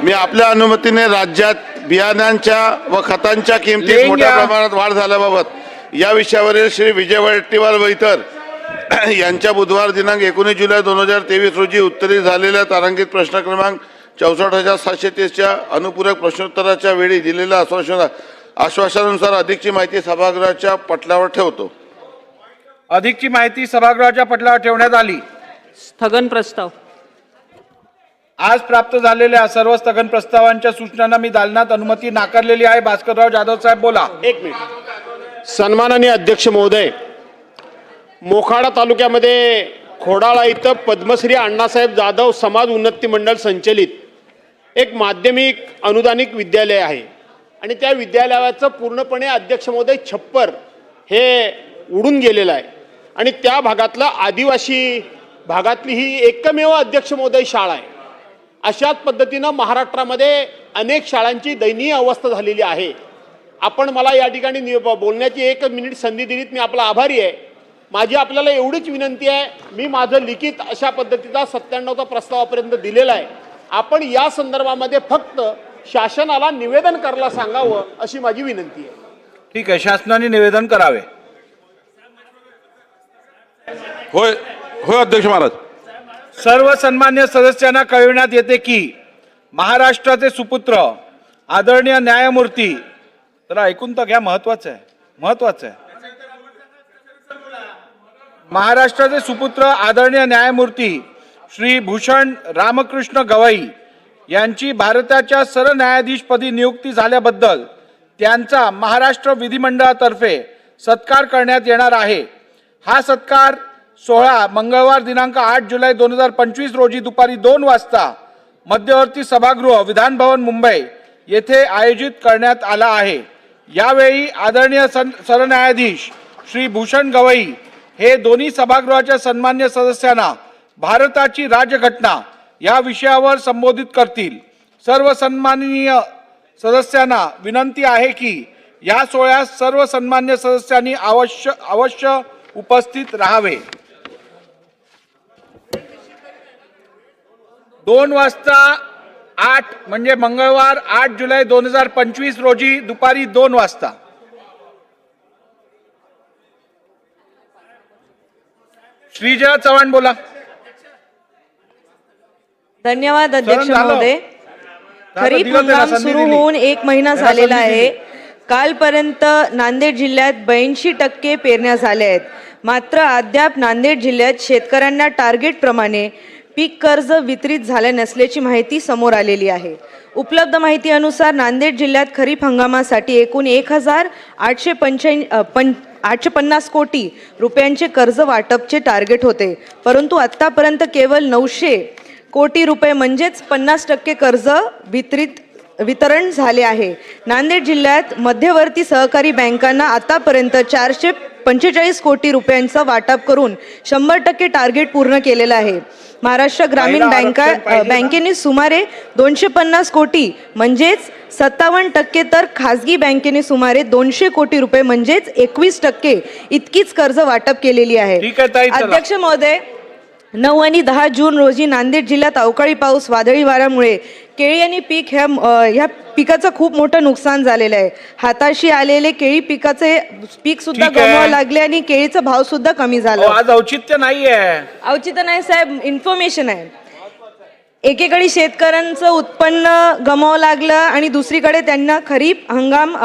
मी आपल्या अनुमतीने राज्यात बियाण्यांच्या व खतांच्या किमतीत लेईंग मोठ्या घ्या. प्रमाणात वाढ झाल्याबाबत या विषयावरील श्री विजय वडेट्टीवार व इतर यांच्या बुधवार दिनांक 19 जुलै 2023 रोजी उत्तरित झालेल्या तारांकित प्रश्न क्रमांक 64,730च्या अनुपूरक प्रश्नोत्तराच्या वेळी दिलेल्या आश्वासनानुसार अधिकची माहिती सभागृहाच्या पटलावर ठेवतो. अधिकची माहिती सभागृहाच्या पटलावर ठेवण्यात आली. स्थगन प्रस्ताव. आज प्राप्त झालेल्या सर्व स्थगन प्रस्तावांच्या सूचनांना मी दालनात अनुमती नाकारलेली आहे. भास्करराव जाधव साहेब बोला. 1 मिनिट. सन्माननीय अध्यक्ष महोदय, मोखाडा तालुक्यामध्ये खोडाळा इथं पद्मश्री अण्णासाहेब जाधव समाज उन्नती मंडळ संचलित एक माध्यमिक अनुदानिक विद्यालय आहे आणि त्या विद्यालयाचं पूर्णपणे अध्यक्ष महोदय छप्पर हे उडून गेलेलं आहे आणि त्या भागातला आदिवासी भागातली ही एकमेव अध्यक्ष महोदय शाळा आहे. अशाच पद्धतीनं महाराष्ट्रामध्ये अनेक शाळांची दयनीय अवस्था झालेली आहे. आपण मला या ठिकाणी बोलण्याची 1 मिनिट संधी दिलीत, मी आपला आभारी आहे. माझी आपल्याला एवढीच विनंती आहे, मी माझं लिखित अशा पद्धतीचा 97चा प्रस्तावापर्यंत दिलेला आहे. आपण या संदर्भामध्ये फक्त शासनाला निवेदन करायला सांगावं अशी माझी विनंती आहे. ठीक आहे, शासनाने निवेदन करावे. होय होय अध्यक्ष महाराज. सर्व सन्मान्य सदस्यांना कळविण्यात येते की महाराष्ट्राचे सुपुत्र आदरणीय न्यायमूर्ती, तर ऐकून तर घ्या, महत्वाचं आहे. महाराष्ट्राचे सुपुत्र आदरणीय न्यायमूर्ती श्री भूषण रामकृष्ण गवई यांची भारताच्या सरन्यायाधीशपदी नियुक्ती झाल्याबद्दल त्यांचा महाराष्ट्र विधिमंडळातर्फे सत्कार करण्यात येणार आहे. हा सत्कार सोहळा मंगळवार दिनांक 8 जुलै 2025 रोजी दुपारी 2 वाजता मध्यवर्ती सभागृह विधान भवन मुंबई येथे आयोजित करण्यात आला आहे. यावेळी आदरणीय सरन्यायाधीश श्री भूषण गवई हे दोन्ही सभागृहाच्या सन्मान्य सदस्यांना भारताची राज्यघटना या विषयावर संबोधित करतील. सर्व सन्माननीय सदस्यांना विनंती आहे की या सोहळ्यात सर्व सन्मान्य सदस्यांनी अवश्य उपस्थित राहावे. 2 वाजता 8 म्हणजे मंगळवार 8 जुलै 2025 रोजी दुपारी 2 वाजता. श्रीजया चव्हाण बोला. धन्यवाद अध्यक्ष झालं. महोदय. खरीप दिलं त्याला, हंगाम संधी सुरू दिली. होऊन 1 महिना त्याला झालेला संधी आहे. दिली. कालपर्यंत नांदेड जिल्ह्यात 82% पेरण्या झाल्या आहेत. मात्र अद्याप नांदेड जिल्ह्यात शेतकऱ्यांना टार्गेट प्रमाणे पीक कर्ज वितरित झाले नसल्याची माहिती समोर आलेली आहे. उपलब्ध माहितीनुसार नांदेड जिल्ह्यात खरीप हंगामासाठी एकूण 1,850 कोटी रुपयांचे कर्ज वाटपचे टार्गेट होते, परंतु आत्तापर्यंत केवळ 900 कोटी रुपये म्हणजेच 50% कर्ज वितरण झाले आहे. नांदेड जिल्ह्यात मध्यवर्ती सहकारी बँकांना आतापर्यंत 445 कोटी रुपयांचं वाटप करून 100% टार्गेट पूर्ण केलेलं आहे. महाराष्ट्र ग्रामीण बँकेने सुमारे 250 कोटी म्हणजेच 57% तर खासगी बँकेने सुमारे 200 कोटी रुपये म्हणजेच 21% इतकीच कर्ज वाटप केलेली आहे. अध्यक्ष महोदय, 9 आणि 10 जून रोजी नांदेड जिल्ह्यात अवकाळी पाऊस, वादळी वाऱ्यामुळे केळी आणि ह्या पिकाचं खूप मोठं नुकसान झालेलं आहे. हाताशी आलेले केळी पीक सुद्धा गमवावं लागले आणि केळीचा भाव सुद्धा कमी झाला. आज औचित्य नाहीये. औचित्य नाही साहेब, इन्फॉर्मेशन आहे. एकेकडे शेतकऱ्यांचं उत्पन्न गमावं लागलं आणि दुसरीकडे त्यांना खरीप हंगाम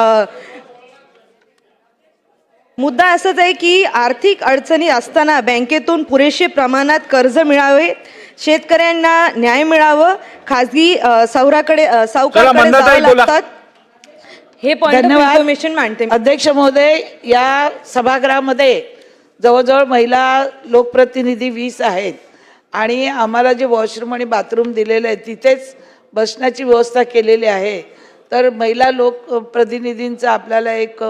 मुद्दा असाच आहे की आर्थिक अडचणी असताना बँकेतून पुरेसे प्रमाणात कर्ज मिळावे, शेतकऱ्यांना न्याय मिळावं, खासगी सावकाराकडे जावं लागतात. हे पॉइंट ऑफ इन्फॉर्मेशन मांडते. अध्यक्ष महोदय, या सभागृहामध्ये जवळजवळ महिला लोकप्रतिनिधी 20 आहेत आणि आम्हाला जे वॉशरूम आणि बाथरूम दिलेले आहे तिथेच बसण्याची व्यवस्था केलेली आहे. तर महिला लोकप्रतिनिधींचा आपल्याला एक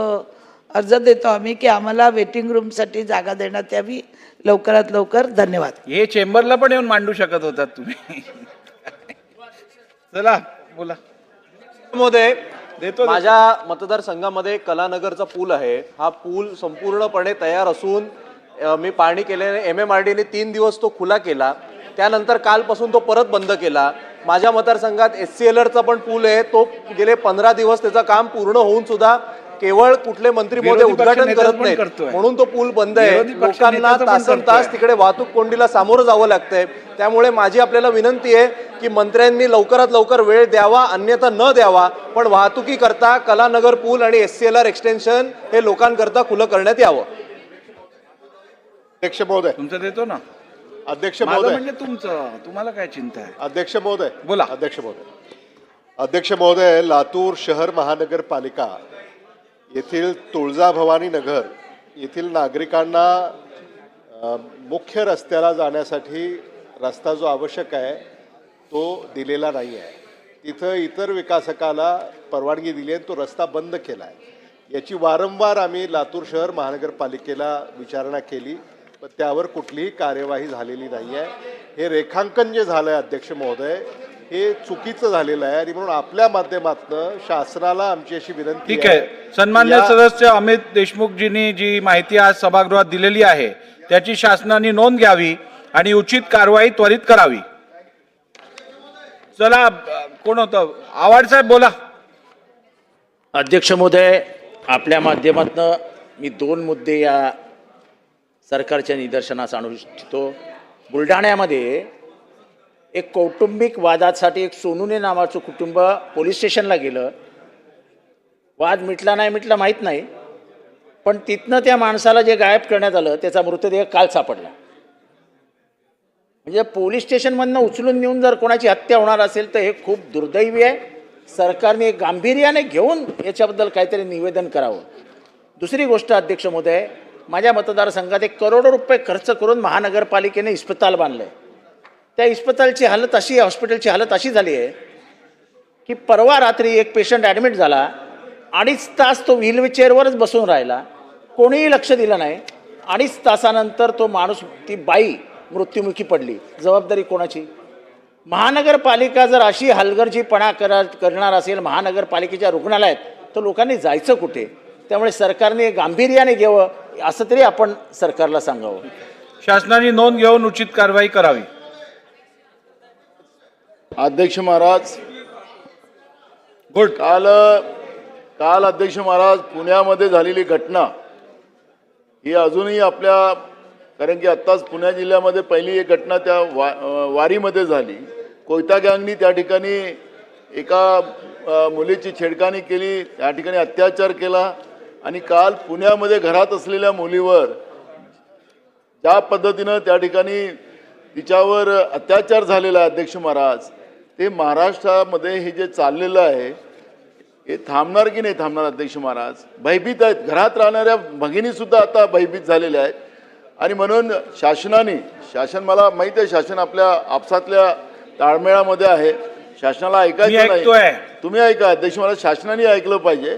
अर्ज देतो आम्ही की आम्हाला वेटिंग रूमसाठी जागा देण्यात यावी लवकरात लवकर. धन्यवाद. हे चेंबरला पण येऊन मांडू शकत होतात तुम्ही. चला बोला. महोदय, माझ्या मतदारसंघामध्ये कलानगरचा पूल आहे. हा पूल संपूर्णपणे तयार असून मी पाहणी केल्याने MMRDने 3 दिवस तो खुला केला. त्यानंतर कालपासून तो परत बंद केला. माझ्या मतदारसंघात SCLRचा पण पूल आहे, तो गेले 15 दिवस त्याचं काम पूर्ण होऊन सुद्धा केवळ कुठले मंत्री महोदय उद्घाटन करत नाहीत म्हणून तो पूल बंद आहे. लोकांना तासनतास तिकडे वाहतूक कोंडीला सामोरं जावं लागतंय. त्यामुळे माझी आपल्याला विनंती आहे की मंत्र्यांनी लवकरात लवकर वेळ द्यावा, अन्यथा न द्यावा, पण वाहतुकी करता कलानगर पूल आणि SCLR एक्सटेन्शन हे लोकांकरता खुलं करण्यात यावं. अध्यक्ष महोदय, तुमचं देतो ना. अध्यक्ष महोदय, म्हणजे तुमचं, तुम्हाला काय चिंता आहे? अध्यक्ष महोदय बोला. अध्यक्ष महोदय, लातूर शहर महानगरपालिका येथील तुळजाभवानी नगर येथील नागरिकांना मुख्य रस्त्याला जाण्यासाठी रस्ता जो आवश्यक आहे तो दिलेला नाही आहे. तिथं इतर विकासकाला परवानगी दिली आहे, तो रस्ता बंद केला आहे. याची वारंवार आम्ही लातूर शहर महानगरपालिकेला विचारणा केली, पण त्यावर कुठलीही कार्यवाही झालेली नाही आहे. हे रेखांकन जे झालं आहे अध्यक्ष महोदय, हे चुकीचं झालेलं आहे आणि म्हणून आपल्या माध्यमातून शासनाला आमची अशी विनंती ठीक आहे. सन्मान्य सदस्य अमित देशमुखजींनी जी माहिती आज सभागृहात दिलेली आहे त्याची शासनाने नोंद घ्यावी आणि उचित कारवाई त्वरित करावी. चला, कोण होतं? आवाड साहेब बोला. अध्यक्ष महोदय, आपल्या माध्यमातून मी 2 मुद्दे या सरकारच्या निदर्शनास आणू इच्छितो. बुलढाण्यामध्ये एक कौटुंबिक वादासाठी एक सोनूने नावाचं कुटुंब पोलीस स्टेशनला गेलं. वाद मिटला नाही मिटला माहीत नाही, पण तिथनं त्या माणसाला जे गायब करण्यात आलं त्याचा मृतदेह काल सापडला. म्हणजे पोलीस स्टेशनमधनं उचलून नेऊन जर कोणाची हत्या होणार असेल तर हे खूप दुर्दैवी आहे. सरकारने गांभीर्याने घेऊन याच्याबद्दल काहीतरी निवेदन करावं. दुसरी गोष्ट अध्यक्ष महोदय, माझ्या मतदारसंघात 1 करोड रुपये खर्च करून महानगरपालिकेने इस्पितळ बांधलं आहे. त्या इस्पितळची हालत अशी, हॉस्पिटलची हालत अशी झाली आहे की परवा रात्री एक पेशंट ॲडमिट झाला. 2.5 तास तो व्हीलचेअरवरच बसून राहिला, कोणीही लक्ष दिलं नाही. 2.5 तासानंतर तो माणूस, ती बाई मृत्युमुखी पडली. जबाबदारी कोणाची? महानगरपालिका जर अशी हलगर्जीपणा करणार असेल महानगरपालिकेच्या रुग्णालयात, तर लोकांनी जायचं कुठे? त्यामुळे सरकारने गांभीर्याने घ्यावं असं तरी आपण सरकारला सांगावं. शासनाने नोंद घेऊन उचित कारवाई करावी. अध्यक्ष महाराज, गुड. काल अध्यक्ष महाराज पुण्यामध्ये झालेली घटना ही अजूनही आपल्या, कारण की आत्ताच पुणे जिल्ह्यामध्ये पहिली एक घटना त्या वारीमध्ये झाली. कोयता गँगनी त्या ठिकाणी एका मुलीची छेडखानी केली, त्या ठिकाणी अत्याचार केला. आणि काल पुण्यामध्ये घरात असलेल्या मुलीवर ज्या पद्धतीनं त्या ठिकाणी तिच्यावर अत्याचार झालेला आहे अध्यक्ष महाराज, ते महाराष्ट्रामध्ये हे जे चाललेलं आहे हे थांबणार की नाही थांबणार अध्यक्ष महाराज? भयभीत आहेत, घरात राहणाऱ्या भगिनीसुद्धा आता भयभीत झालेल्या आहेत. आणि म्हणून शासन, मला माहीत आहे शासन आपल्या आपसातल्या ताळमेळामध्ये आहे, शासनाला ऐकायचं नाही. तुम्ही ऐका अध्यक्ष महाराज, शासनाने ऐकलं पाहिजे.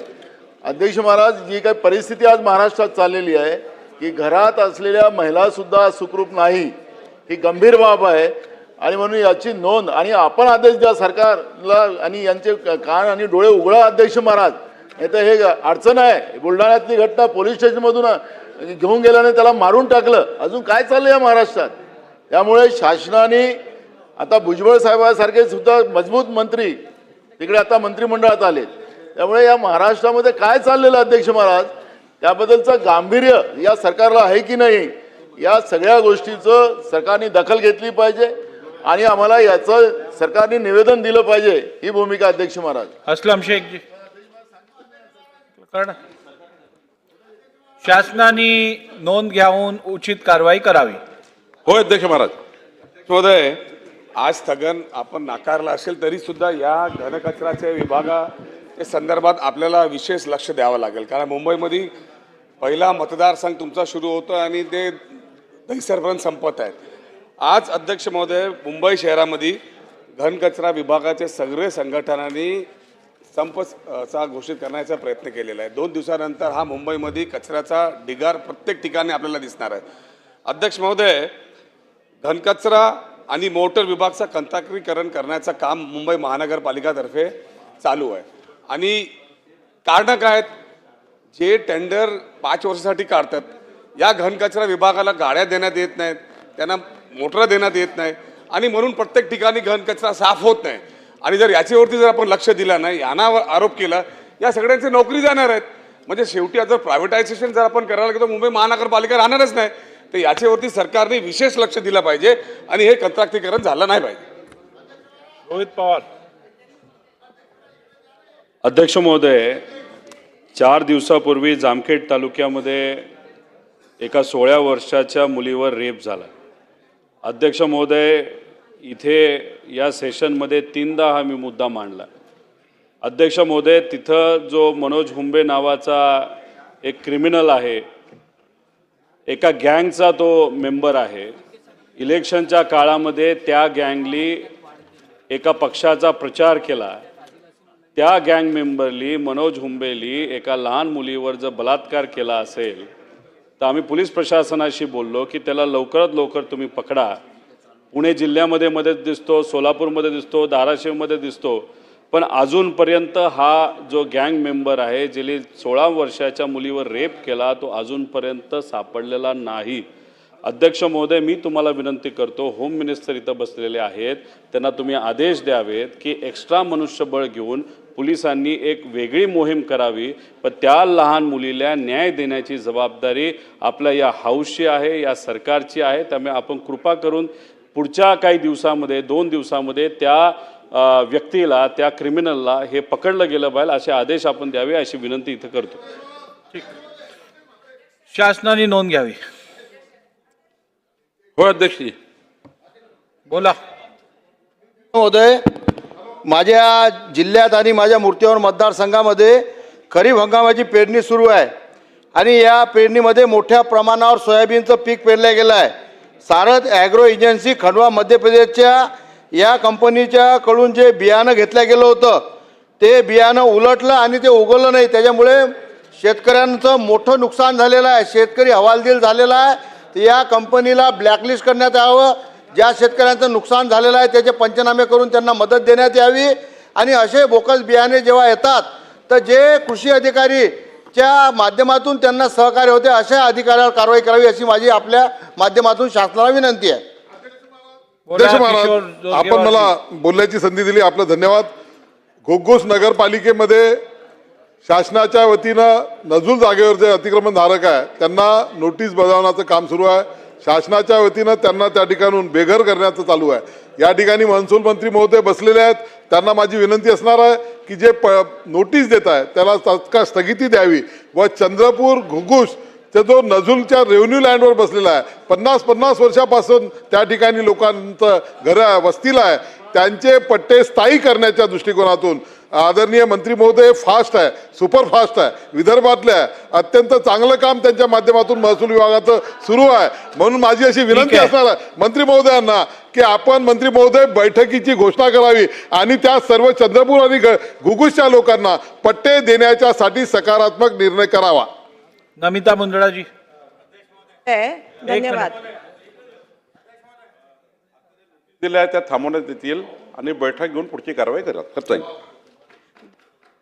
अध्यक्ष महाराज, जी काही परिस्थिती आज महाराष्ट्रात चाललेली आहे की घरात असलेल्या महिलासुद्धा सुखरूप नाही, ही गंभीर बाब आहे. आणि म्हणून याची नोंद, आणि आपण आदेश द्या सरकारला आणि यांचे कान आणि डोळे उघडा अध्यक्ष महाराज. नाही तर हे अडचण आहे. बुलढाण्यातली घटना पोलीस स्टेशनमधून घेऊन गेल्याने त्याला मारून टाकलं. अजून काय चाललं या महाराष्ट्रात? त्यामुळे शासनाने आता भुजबळ साहेबांसारखे सुद्धा मजबूत मंत्री तिकडे आता मंत्रिमंडळात आले. त्यामुळे या महाराष्ट्रामध्ये काय चाललेलं अध्यक्ष महाराज, त्याबद्दलचं गांभीर्य या सरकारला आहे की नाही, या सगळ्या गोष्टीचं सरकारने दखल घेतली पाहिजे आणि आम्हाला याचं सरकारने निवेदन दिलं पाहिजे, ही भूमिका अध्यक्ष महाराज. अस्लम शेखजी, शासनाने नोंद घेऊन उचित कारवाई करावी. होय अध्यक्ष महाराज. महोदय, आज स्थगन आपण नाकारलं असेल तरी सुद्धा या घनकचऱ्याच्या विभागाच्या संदर्भात आपल्याला विशेष लक्ष द्यावं लागेल. कारण मुंबईमध्ये पहिला मतदारसंघ तुमचा सुरू होतो आणि ते दहिसरपर्यंत संपत आहेत. आज अध्यक्ष महोदय, मुंबई शहरामध्ये घनकचरा विभागाचे सगळे संघटनांनी संपचा घोषित करण्याचा प्रयत्न केलेला आहे. 2 दिवसानंतर हा मुंबईमध्ये कचऱ्याचा ढिगार प्रत्येक ठिकाणी आपल्याला दिसणार आहे. अध्यक्ष महोदय, घनकचरा आणि मोटर विभागाचं कंत्राटीकरण करण्याचं काम मुंबई महानगरपालिकातर्फे चालू आहे. आणि कारणं काय आहेत? जे टेंडर 5 वर्षासाठी काढतात, या घनकचरा विभागाला गाड्या देण्यात येत नाहीत, त्यांना मोटर देण्यात येत नाही आणि म्हणून प्रत्येक ठिकाणी घनकचरा साफ होत नाही. आणि जर याच्यावरती जर आपण लक्ष दिलं नाही, यांना आरोप केला, या सगळ्यांची नोकरी जाणार आहेत. म्हणजे शेवटी जर प्रायव्हेटायझेशन जर आपण करायला गेलो, मुंबई महानगरपालिका राहणारच नाही. तर याच्यावरती सरकारने विशेष लक्ष दिलं पाहिजे आणि हे कंत्राटीकरण झालं नाही पाहिजे. रोहित पवार. अध्यक्ष महोदय, 4 दिवसापूर्वी जामखेड तालुक्यामध्ये एका 16 वर्षाच्या मुलीवर रेप झाला. अध्यक्ष महोदय, इथे या सेशनमध्ये 3दा हा मी मुद्दा मांडला. अध्यक्ष महोदय, तिथं जो मनोज हुंबे नावाचा एक क्रिमिनल आहे, एका गँगचा तो मेंबर आहे. इलेक्शनच्या काळामध्ये त्या गँगली एका पक्षाचा प्रचार केला. त्या गँग मेंबरली मनोज हुंबेली एका लहान मुलीवर जर बलात्कार केला असेल तर आम्ही पोलीस प्रशासनाशी बोललो की त्याला लवकरात लवकर तुम्ही पकडा. पुणे जिल्ह्यामध्ये मदत दिसतो, सोलापूरमध्ये दिसतो, धाराशिवमध्ये दिसतो, पण अजूनपर्यंत हा जो गँग मेंबर आहे ज्याने 16 वर्षाच्या मुलीवर रेप केला तो अजूनपर्यंत सापडलेला नाही. अध्यक्ष महोदय, मी तुम्हाला विनंती करतो, होम मिनिस्टर इथं बसलेले आहेत, त्यांना तुम्ही आदेश द्यावेत की एक्स्ट्रा मनुष्यबळ घेऊन पोलिसांनी एक वेगळी मोहीम करावी. पण त्या लहान मुलीला न्याय देण्याची जबाबदारी आपल्या या हाऊसची आहे, या सरकारची आहे. त्यामुळे आपण कृपा करून पुढच्या काही दिवसामध्ये 2 दिवसामध्ये त्या व्यक्तीला, त्या क्रिमिनलला हे पकडलं गेलं पाहिजे असे आदेश आपण द्यावे अशी विनंती इथं करतो. ठीक, शासनाने नोंद घ्यावी. होय अध्यक्ष. बोला. महोदय, माझ्या जिल्ह्यात आणि माझ्या मूर्तीवर मतदारसंघामध्ये खरीप हंगामाची पेरणी सुरू आहे आणि या पेरणीमध्ये मोठ्या प्रमाणावर सोयाबीनचं पीक पेरलं गेलं आहे. सारथ ॲग्रो एजन्सी खंडवा मध्य प्रदेशच्या या कंपनीच्या कडून जे बियाणं घेतलं गेलं होतं ते बियाणं उलटलं आणि ते उगवलं नाही. त्याच्यामुळे शेतकऱ्यांचं मोठं नुकसान झालेलं आहे. शेतकरी हवालदिल झालेला आहे. तर या कंपनीला ब्लॅकलिस्ट करण्यात यावं. ज्या शेतकऱ्यांचं नुकसान झालेलं आहे त्याचे पंचनामे करून त्यांना मदत देण्यात यावी. आणि असे बोकस बियाणे जेव्हा येतात तर जे कृषी अधिकारीच्या माध्यमातून त्यांना सहकार्य होते अशा अधिकाऱ्यावर कारवाई करावी अशी माझी आपल्या माध्यमातून शासनाला विनंती आहे. बोला, अध्यक्ष महाराज, किशोर जोरगेवार आपण मला बोलण्याची संधी दिली, आपलं धन्यवाद. घोगोस नगरपालिकेमध्ये शासनाच्या वतीनं नजूल जागेवर जे अतिक्रमणधारक आहे त्यांना नोटीस बजावण्याचं काम सुरू आहे. शासनाच्या वतीनं त्यांना त्या ठिकाणून बेघर करण्याचं चालू आहे. या ठिकाणी महसूल मंत्री महोदय बसलेले आहेत. त्यांना माझी विनंती असणार आहे की जे नोटीस देत आहे त्याला तात्काळ स्थगिती द्यावी व चंद्रपूर घुगुस ते जो नजूलच्या रेव्हन्यू लँडवर बसलेला आहे, 50 वर्षापासून त्या ठिकाणी लोकांचं घर वस्तीला आहे, त्यांचे पट्टे स्थायी करण्याच्या दृष्टिकोनातून आदरणीय मंत्री महोदय फास्ट आहे, सुपरफास्ट आहे, विदर्भातले आहे, अत्यंत चांगलं काम त्यांच्या माध्यमातून महसूल विभागाचं सुरू आहे. म्हणून माझी अशी विनंती असणार आहे मंत्री महोदयांना की आपण मंत्री महोदय बैठकीची घोषणा करावी आणि त्या सर्व चंद्रपूर आणि घुगुसच्या लोकांना पट्टे देण्याच्यासाठी सकारात्मक निर्णय करावा. नमिता मुंदडाजी. धन्यवाद. दिल्या त्या थांबवण्यात येतील आणि बैठक घेऊन पुढची कारवाई करता येईल.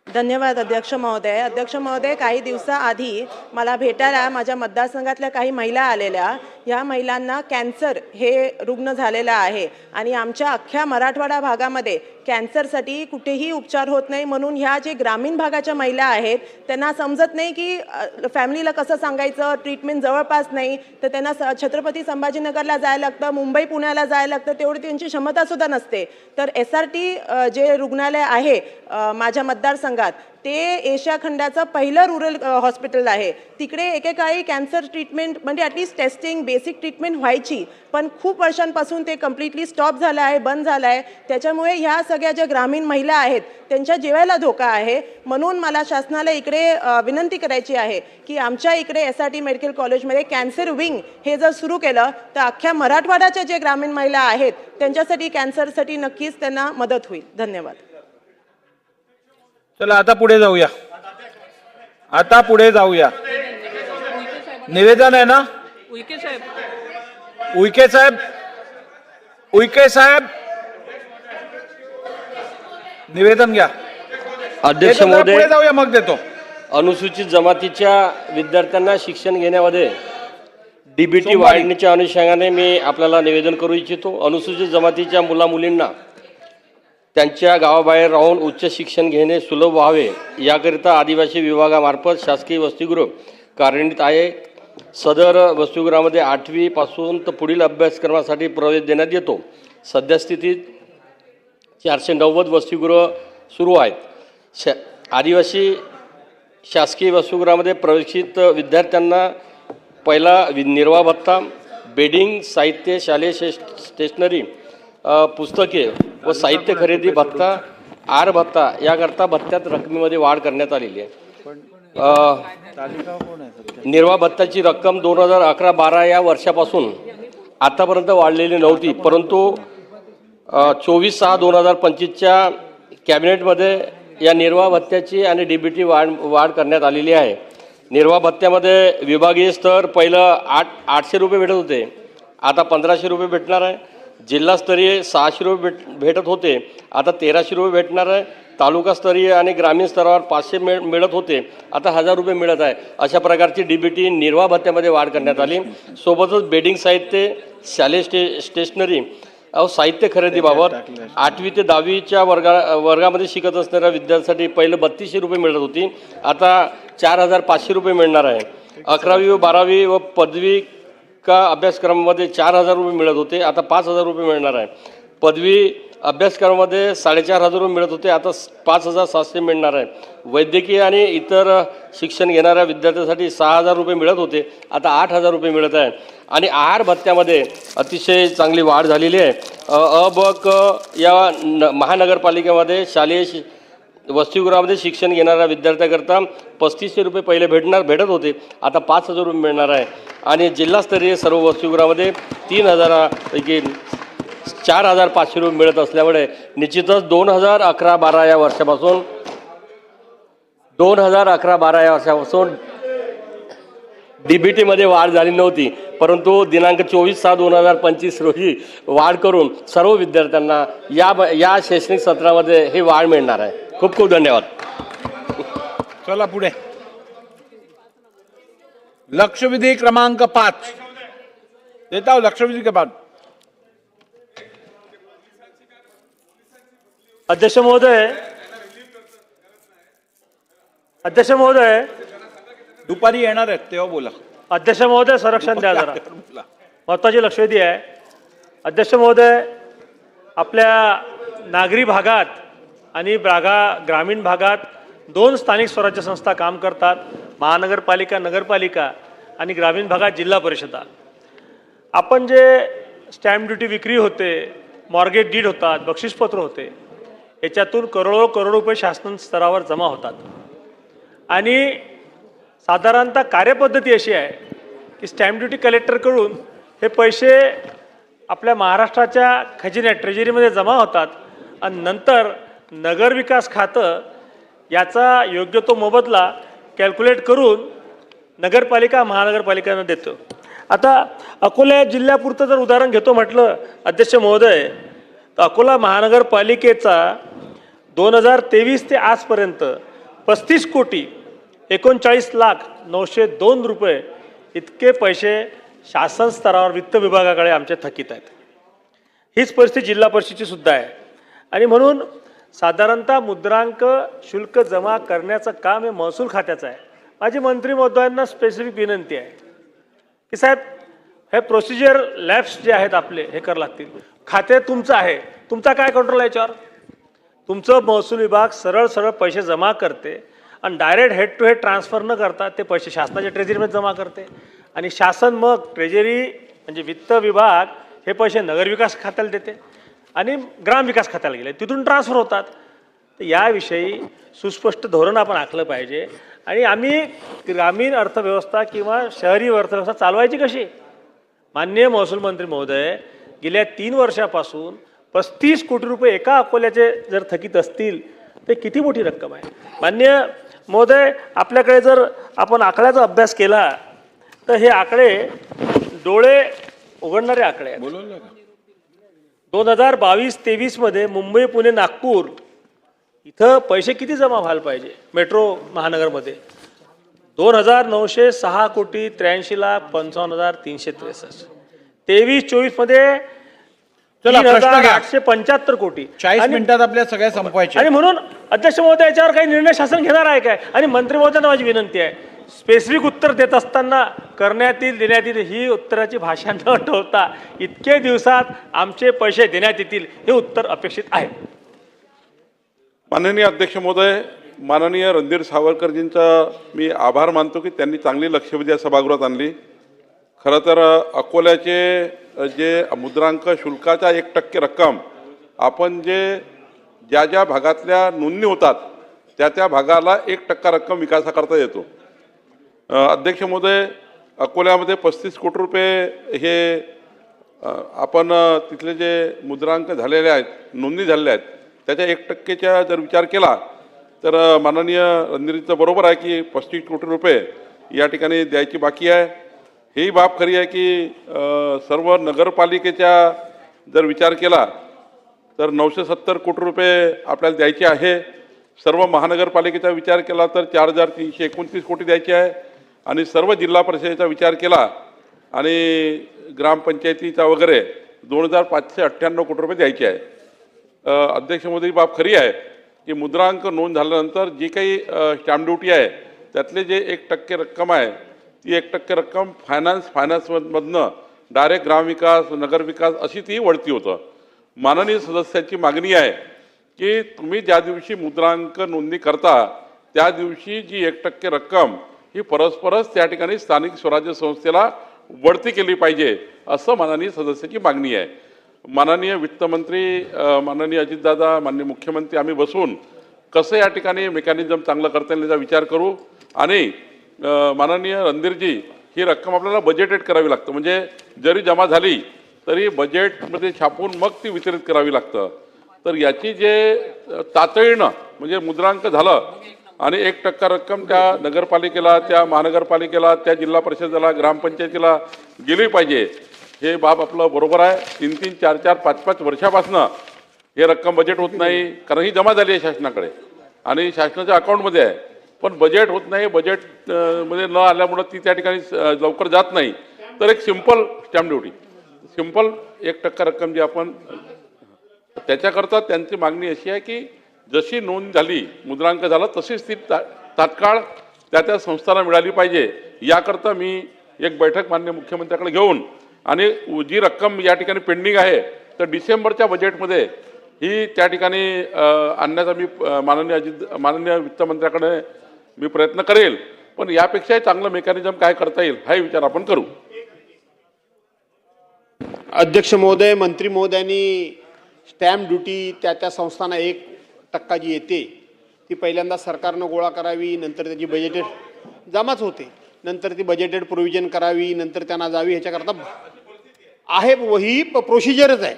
धन्यवाद अध्यक्ष महोदय. अध्यक्ष महोदय, काही दिवसाआधी मला भेटायला माझ्या मतदारसंघातल्या काही महिला आलेल्या. या महिलांना कॅन्सर हे रुग्ण झालेला आहे आणि आमच्या अख्ख्या मराठवाडा भागामध्ये कॅन्सरसाठी कुठेही उपचार होत नाही. म्हणून ह्या जे ग्रामीण भागाच्या महिला आहेत त्यांना समजत नाही की फॅमिलीला कसं सांगायचं, ट्रीटमेंट जवळपास नाही, तर त्यांना छत्रपती संभाजीनगरला जायला लागतं, मुंबई पुण्याला जायला लागतं, तेवढी त्यांची क्षमतासुद्धा नसते. तर SRT जे रुग्णालय आहे माझ्या मतदारसंघात ते एशिया खंडाचं पहिलं रुरल हॉस्पिटल आहे. तिकडे एकेकाळी कॅन्सर ट्रीटमेंट म्हणजे ॲटलिस्ट टेस्टिंग बेसिक ट्रीटमेंट व्हायची, पण खूप वर्षांपासून ते कम्प्लिटली स्टॉप झालं आहे, बंद झालं आहे. त्याच्यामुळे ह्या सगळ्या ज्या ग्रामीण महिला आहेत त्यांच्या जीवाला धोका आहे. म्हणून मला शासनाला इकडे विनंती करायची आहे की आमच्या इकडे SRT मेडिकल कॉलेजमध्ये कॅन्सर विंग हे जर सुरू केलं तर अख्ख्या मराठवाड्याच्या जे ग्रामीण महिला आहेत त्यांच्यासाठी कॅन्सरसाठी नक्कीच त्यांना मदत होईल. धन्यवाद. चला आता पुढे जाऊया. निवेदन आहे ना उईके साहेब निवेदन घ्या. अध्यक्ष महोदय, पुढे जाऊया मग देतो. अनुसूचित जमातीच्या विद्यार्थ्यांना शिक्षण घेण्यामध्ये DBT वाढवण्याच्या अनुषंगाने मी आपल्याला निवेदन करू इच्छितो. अनुसूचित जमातीच्या मुलामुलींना त्यांच्या गावाबाहेर राहून उच्च शिक्षण घेणे सुलभ व्हावे याकरिता आदिवासी विभागामार्फत शासकीय वसतिगृह कार्यान्वित आहे. सदर वसतिगृहामध्ये 8वी पासून तर पुढील अभ्यासक्रमासाठी प्रवेश देण्यात येतो. सद्यस्थितीत 490 वसतिगृह सुरू आहेत. आदिवासी शासकीय वसतिगृहामध्ये प्रवेशित विद्यार्थ्यांना पहिला निर्वाह भत्ता, बेडिंग, साहित्य, शालेय स्टेशनरी, पुस्तके व साहित्य खरेदी भत्ता, आर भत्ता याकरता भत्त्यात रकमेमध्ये वाढ करण्यात आलेली आहे. निर्वाह भत्त्याची रक्कम 2011-12 या वर्षापासून आतापर्यंत वाढलेली नव्हती, परंतु 24/6/2025च्या कॅबिनेटमध्ये या निर्वाह भत्त्याची आणि DBT वाढ करण्यात आलेली आहे. निर्वाह भत्त्यामध्ये विभागीय स्तर पहिलं 800 रुपये भेटत होते, आता 1500 रुपये भेटणार आहे. जिल्हास्तरीय 600 रुपये भेटत होते, आता 1300 रुपये भेटणार आहे. तालुकास्तरीय आणि ग्रामीण स्तरावर 500 मिळत होते, आता 1000 रुपये मिळत आहे. अशा प्रकारची DBT निर्वाह भत्त्यामध्ये वाढ करण्यात आली. सोबतच बेडिंग साहित्य, शालेय स्टेशनरी साहित्य खरेदीबाबत 8वी ते 10वीच्या वर्गामध्ये शिकत असणाऱ्या विद्यार्थ्यांसाठी पहिलं 3200 रुपये मिळत होती, आता 4500 रुपये मिळणार आहे. 11वी व 12वी व पदवी का अभ्यासक्रमामध्ये 4000 रुपये मिळत होते, आता 5000 रुपये मिळणार आहे. पदवी अभ्यासक्रमामध्ये 4500 रुपये मिळत होते, आता 5700 मिळणार आहे. वैद्यकीय आणि इतर शिक्षण घेणाऱ्या विद्यार्थ्यांसाठी 6000 रुपये मिळत होते, आता 8000 रुपये मिळत आहे. आणि आहार भत्त्यामध्ये अतिशय चांगली वाढ झालेली आहे. या महानगरपालिकेमध्ये शालेय वसतिगृहामध्ये शिक्षण घेणाऱ्या विद्यार्थ्यांकरता 3500 रुपये पहिले भेटत होते, आता 5000 रुपये मिळणार आहे. आणि जिल्हास्तरीय सर्व वसतिगृहामध्ये 3000पैकी 4500 रुपये मिळत असल्यामुळे निश्चितच 2011-12 या वर्षापासून DBTमध्ये वाढ झाली नव्हती, परंतु दिनांक 24/6/2025 रोजी वाढ करून सर्व विद्यार्थ्यांना या शैक्षणिक सत्रामध्ये ही वाढ मिळणार आहे. खूप खूप धन्यवाद. चला पुढे. लक्षवेधी क्रमांक 5 देता हूं. लक्षवेधी के बाद अध्यक्ष महोदय दुपारी येणार आहेत तेव्हा बोला. अध्यक्ष महोदय संरक्षण द्या जरा. महत्वाची लक्षवेधी आहे. अध्यक्ष महोदय, आपल्या नागरी भागात आणि ग्रामीण भागात 2 स्थानिक स्वराज्य संस्था काम करतात. महानगरपालिका, नगरपालिका आणि ग्रामीण भागात जिल्हा परिषदा. आपण जे स्टॅम्प ड्युटी विक्री होते, मॉर्गेज डीड होतात, बक्षीसपत्र होते, याच्यातून करोडो रुपये शासन स्तरावर जमा होतात. आणि साधारणतः कार्यपद्धती अशी आहे की स्टॅम्प ड्युटी कलेक्टरकडून हे पैसे आपल्या महाराष्ट्राच्या खजिन्यात ट्रेजरीमध्ये जमा होतात आणि नंतर नगरविकास खातं याचा योग्य तो मोबदला कॅल्क्युलेट करून नगरपालिका महानगरपालिकांना देतो. आता अकोला जिल्ह्यापुरतं जर उदाहरण घेतो म्हटलं अध्यक्ष महोदय, तर अकोला महानगरपालिकेचा 2023 ते आजपर्यंत 35,39,902 रुपये इतके पैसे शासन स्तरावर वित्त विभागाकडे आमचे थकीत आहेत. हीच परिस्थिती जिल्हा परिषदेची सुद्धा आहे. आणि म्हणून साधारणतः मुद्रांक शुल्क जमा करण्याचं काम हे महसूल खात्याचं आहे. माझी मंत्री महोदयांना स्पेसिफिक विनंती आहे की साहेब, हे प्रोसिजर लॅब्स जे आहेत आपले हे करावं लागतील. खाते तुमचं आहे, तुमचा काय कंट्रोल आहे याच्यावर? तुमचं महसूल विभाग सरळ पैसे जमा करते आणि direct head to head transfer न करता ते पैसे शासनाच्या ट्रेजरीमध्ये जमा करते आणि शासन मग ट्रेजरी म्हणजे वित्त विभाग हे पैसे नगरविकास खात्याला देते आणि ग्रामविकास खात्याला गेले, तिथून ट्रान्सफर होतात. तर याविषयी सुस्पष्ट धोरण आपण आखलं पाहिजे. आणि आम्ही ग्रामीण अर्थव्यवस्था किंवा शहरी अर्थव्यवस्था चालवायची कशी? माननीय महसूल मंत्री महोदय, गेल्या 3 वर्षापासून 35 कोटी रुपये एका अकोल्याचे जर थकीत असतील तर किती मोठी रक्कम आहे. माननीय महोदय, आपल्याकडे जर आपण आकड्याचा अभ्यास केला तर हे आकडे डोळे उघडणारे आकडे आहेत. 2022-23 मध्ये मुंबई, पुणे, नागपूर इथं पैसे किती जमा व्हायला पाहिजे मेट्रो महानगरमध्ये? 2,906,83,55,363. 23-24 मध्ये 3,875 कोटी. 40 मिनिटात आपल्या सगळ्या संपवायच्या. आणि म्हणून अध्यक्ष महोदय, याच्यावर काही निर्णय शासन घेणार आहे काय? आणि मंत्री महोदयांना माझी विनंती आहे, स्पेसिफिक उत्तर देत असताना देण्यात येईल ही उत्तराची भाषा न ठेवता इतके दिवसात आमचे पैसे देण्यात येतील हे उत्तर अपेक्षित आहे. माननीय अध्यक्ष महोदय, माननीय रणधीर सावरकरजींचा मी आभार मानतो की त्यांनी चांगली लक्षवेधी सभागृहात आणली. खरं तर अकोल्याचे जे मुद्रांक शुल्काच्या 1% रक्कम आपण ज्या भागातल्या नोंदणी होतात त्या भागाला 1% रक्कम विकासाकरता देतो. अध्यक्ष महोदय, अकोल्यामध्ये 35 कोटी रुपये हे आपण तिथले जे मुद्रांक झालेले आहेत, नोंदणी झालेल्या आहेत, त्याच्या 1%च्या जर विचार केला तर माननीय रणधीरचं बरोबर आहे की 35 कोटी रुपये या ठिकाणी द्यायची बाकी आहे. ही बाब खरी आहे की सर्व नगरपालिकेच्या जर विचार केला तर 970 कोटी रुपये आपल्याला द्यायचे आहे. सर्व महानगरपालिकेचा विचार केला तर 4,329 कोटी द्यायचे आहे. आणि सर्व जिल्हा परिषदेचा विचार केला आणि ग्रामपंचायतीचा वगैरे 2,598 कोटी रुपये द्यायचे आहे. अध्यक्ष महोदय, बाब खरी आहे की मुद्रांक नोंद झाल्यानंतर जी काही स्टॅम्प ड्युटी आहे त्यातले जे 1% रक्कम आहे ती 1% रक्कम फायनान्समधनं डायरेक्ट ग्रामविकास, नगरविकास अशी ती वळती होतं. माननीय सदस्याची मागणी आहे की तुम्ही ज्या दिवशी मुद्रांक नोंदणी करता त्या दिवशी जी 1% रक्कम ही परस्परच त्या ठिकाणी स्थानिक स्वराज्य संस्थेला वळती केली पाहिजे असं माननीय सदस्याची मागणी आहे. माननीय वित्तमंत्री, माननीय अजितदादा, माननीय मुख्यमंत्री आम्ही बसून कसं या ठिकाणी मेकॅनिझम चांगलं करता येईल याचा विचार करू. आणि माननीय रणधीरजी, ही रक्कम आपल्याला बजेटेड करावी लागतं. म्हणजे जरी जमा झाली तरी बजेटमध्ये छापून मग ती वितरित करावी लागतं. तर याची जे तातडीनं म्हणजे मुद्रांक झालं आणि 1% रक्कम त्या नगरपालिकेला, त्या महानगरपालिकेला, त्या जिल्हा परिषदेला, ग्रामपंचायतीला गेली पाहिजे. हे बाब आपलं बरोबर आहे. 3-3, 4-4, 5-5 वर्षापासनं हे रक्कम बजेट होत नाही कारण ही जमा झाली आहे शासनाकडे आणि शासनाच्या अकाउंटमध्ये आहे. पण बजेट होत नाही, बजेट मध्ये न आल्यामुळं ती त्या ठिकाणी लवकर जात नाही. तर एक सिंपल स्टॅम्प ड्युटी, सिंपल 1% रक्कम जी आपण, त्याच्याकरता त्यांची मागणी अशी आहे की जशी नोंद झाली, मुद्रांक झाला, तशीच ती तात्काळ त्या संस्थांना मिळाली पाहिजे. याकरता मी एक बैठक माननीय मुख्यमंत्र्याकडे घेऊन आणि जी रक्कम या ठिकाणी पेंडिंग आहे तर डिसेंबरच्या बजेटमध्ये ही त्या ठिकाणी आणण्याचा मी माननीय वित्तमंत्र्याकडे मी प्रयत्न करेल. पण यापेक्षाही चांगलं मेकॅनिझम काय करता येईल हा विचार आपण करू. अध्यक्ष महोदय, मंत्री महोदयांनी स्टॅम्प ड्युटी त्या संस्थांना 1% जी येते ती पहिल्यांदा सरकारनं गोळा करावी, नंतर त्याची बजेटेड जमाच होते, नंतर ती बजेटेड प्रोव्हिजन करावी, नंतर त्यांना जावी, ह्याच्याकरता आहे ही प्रोसिजरच आहे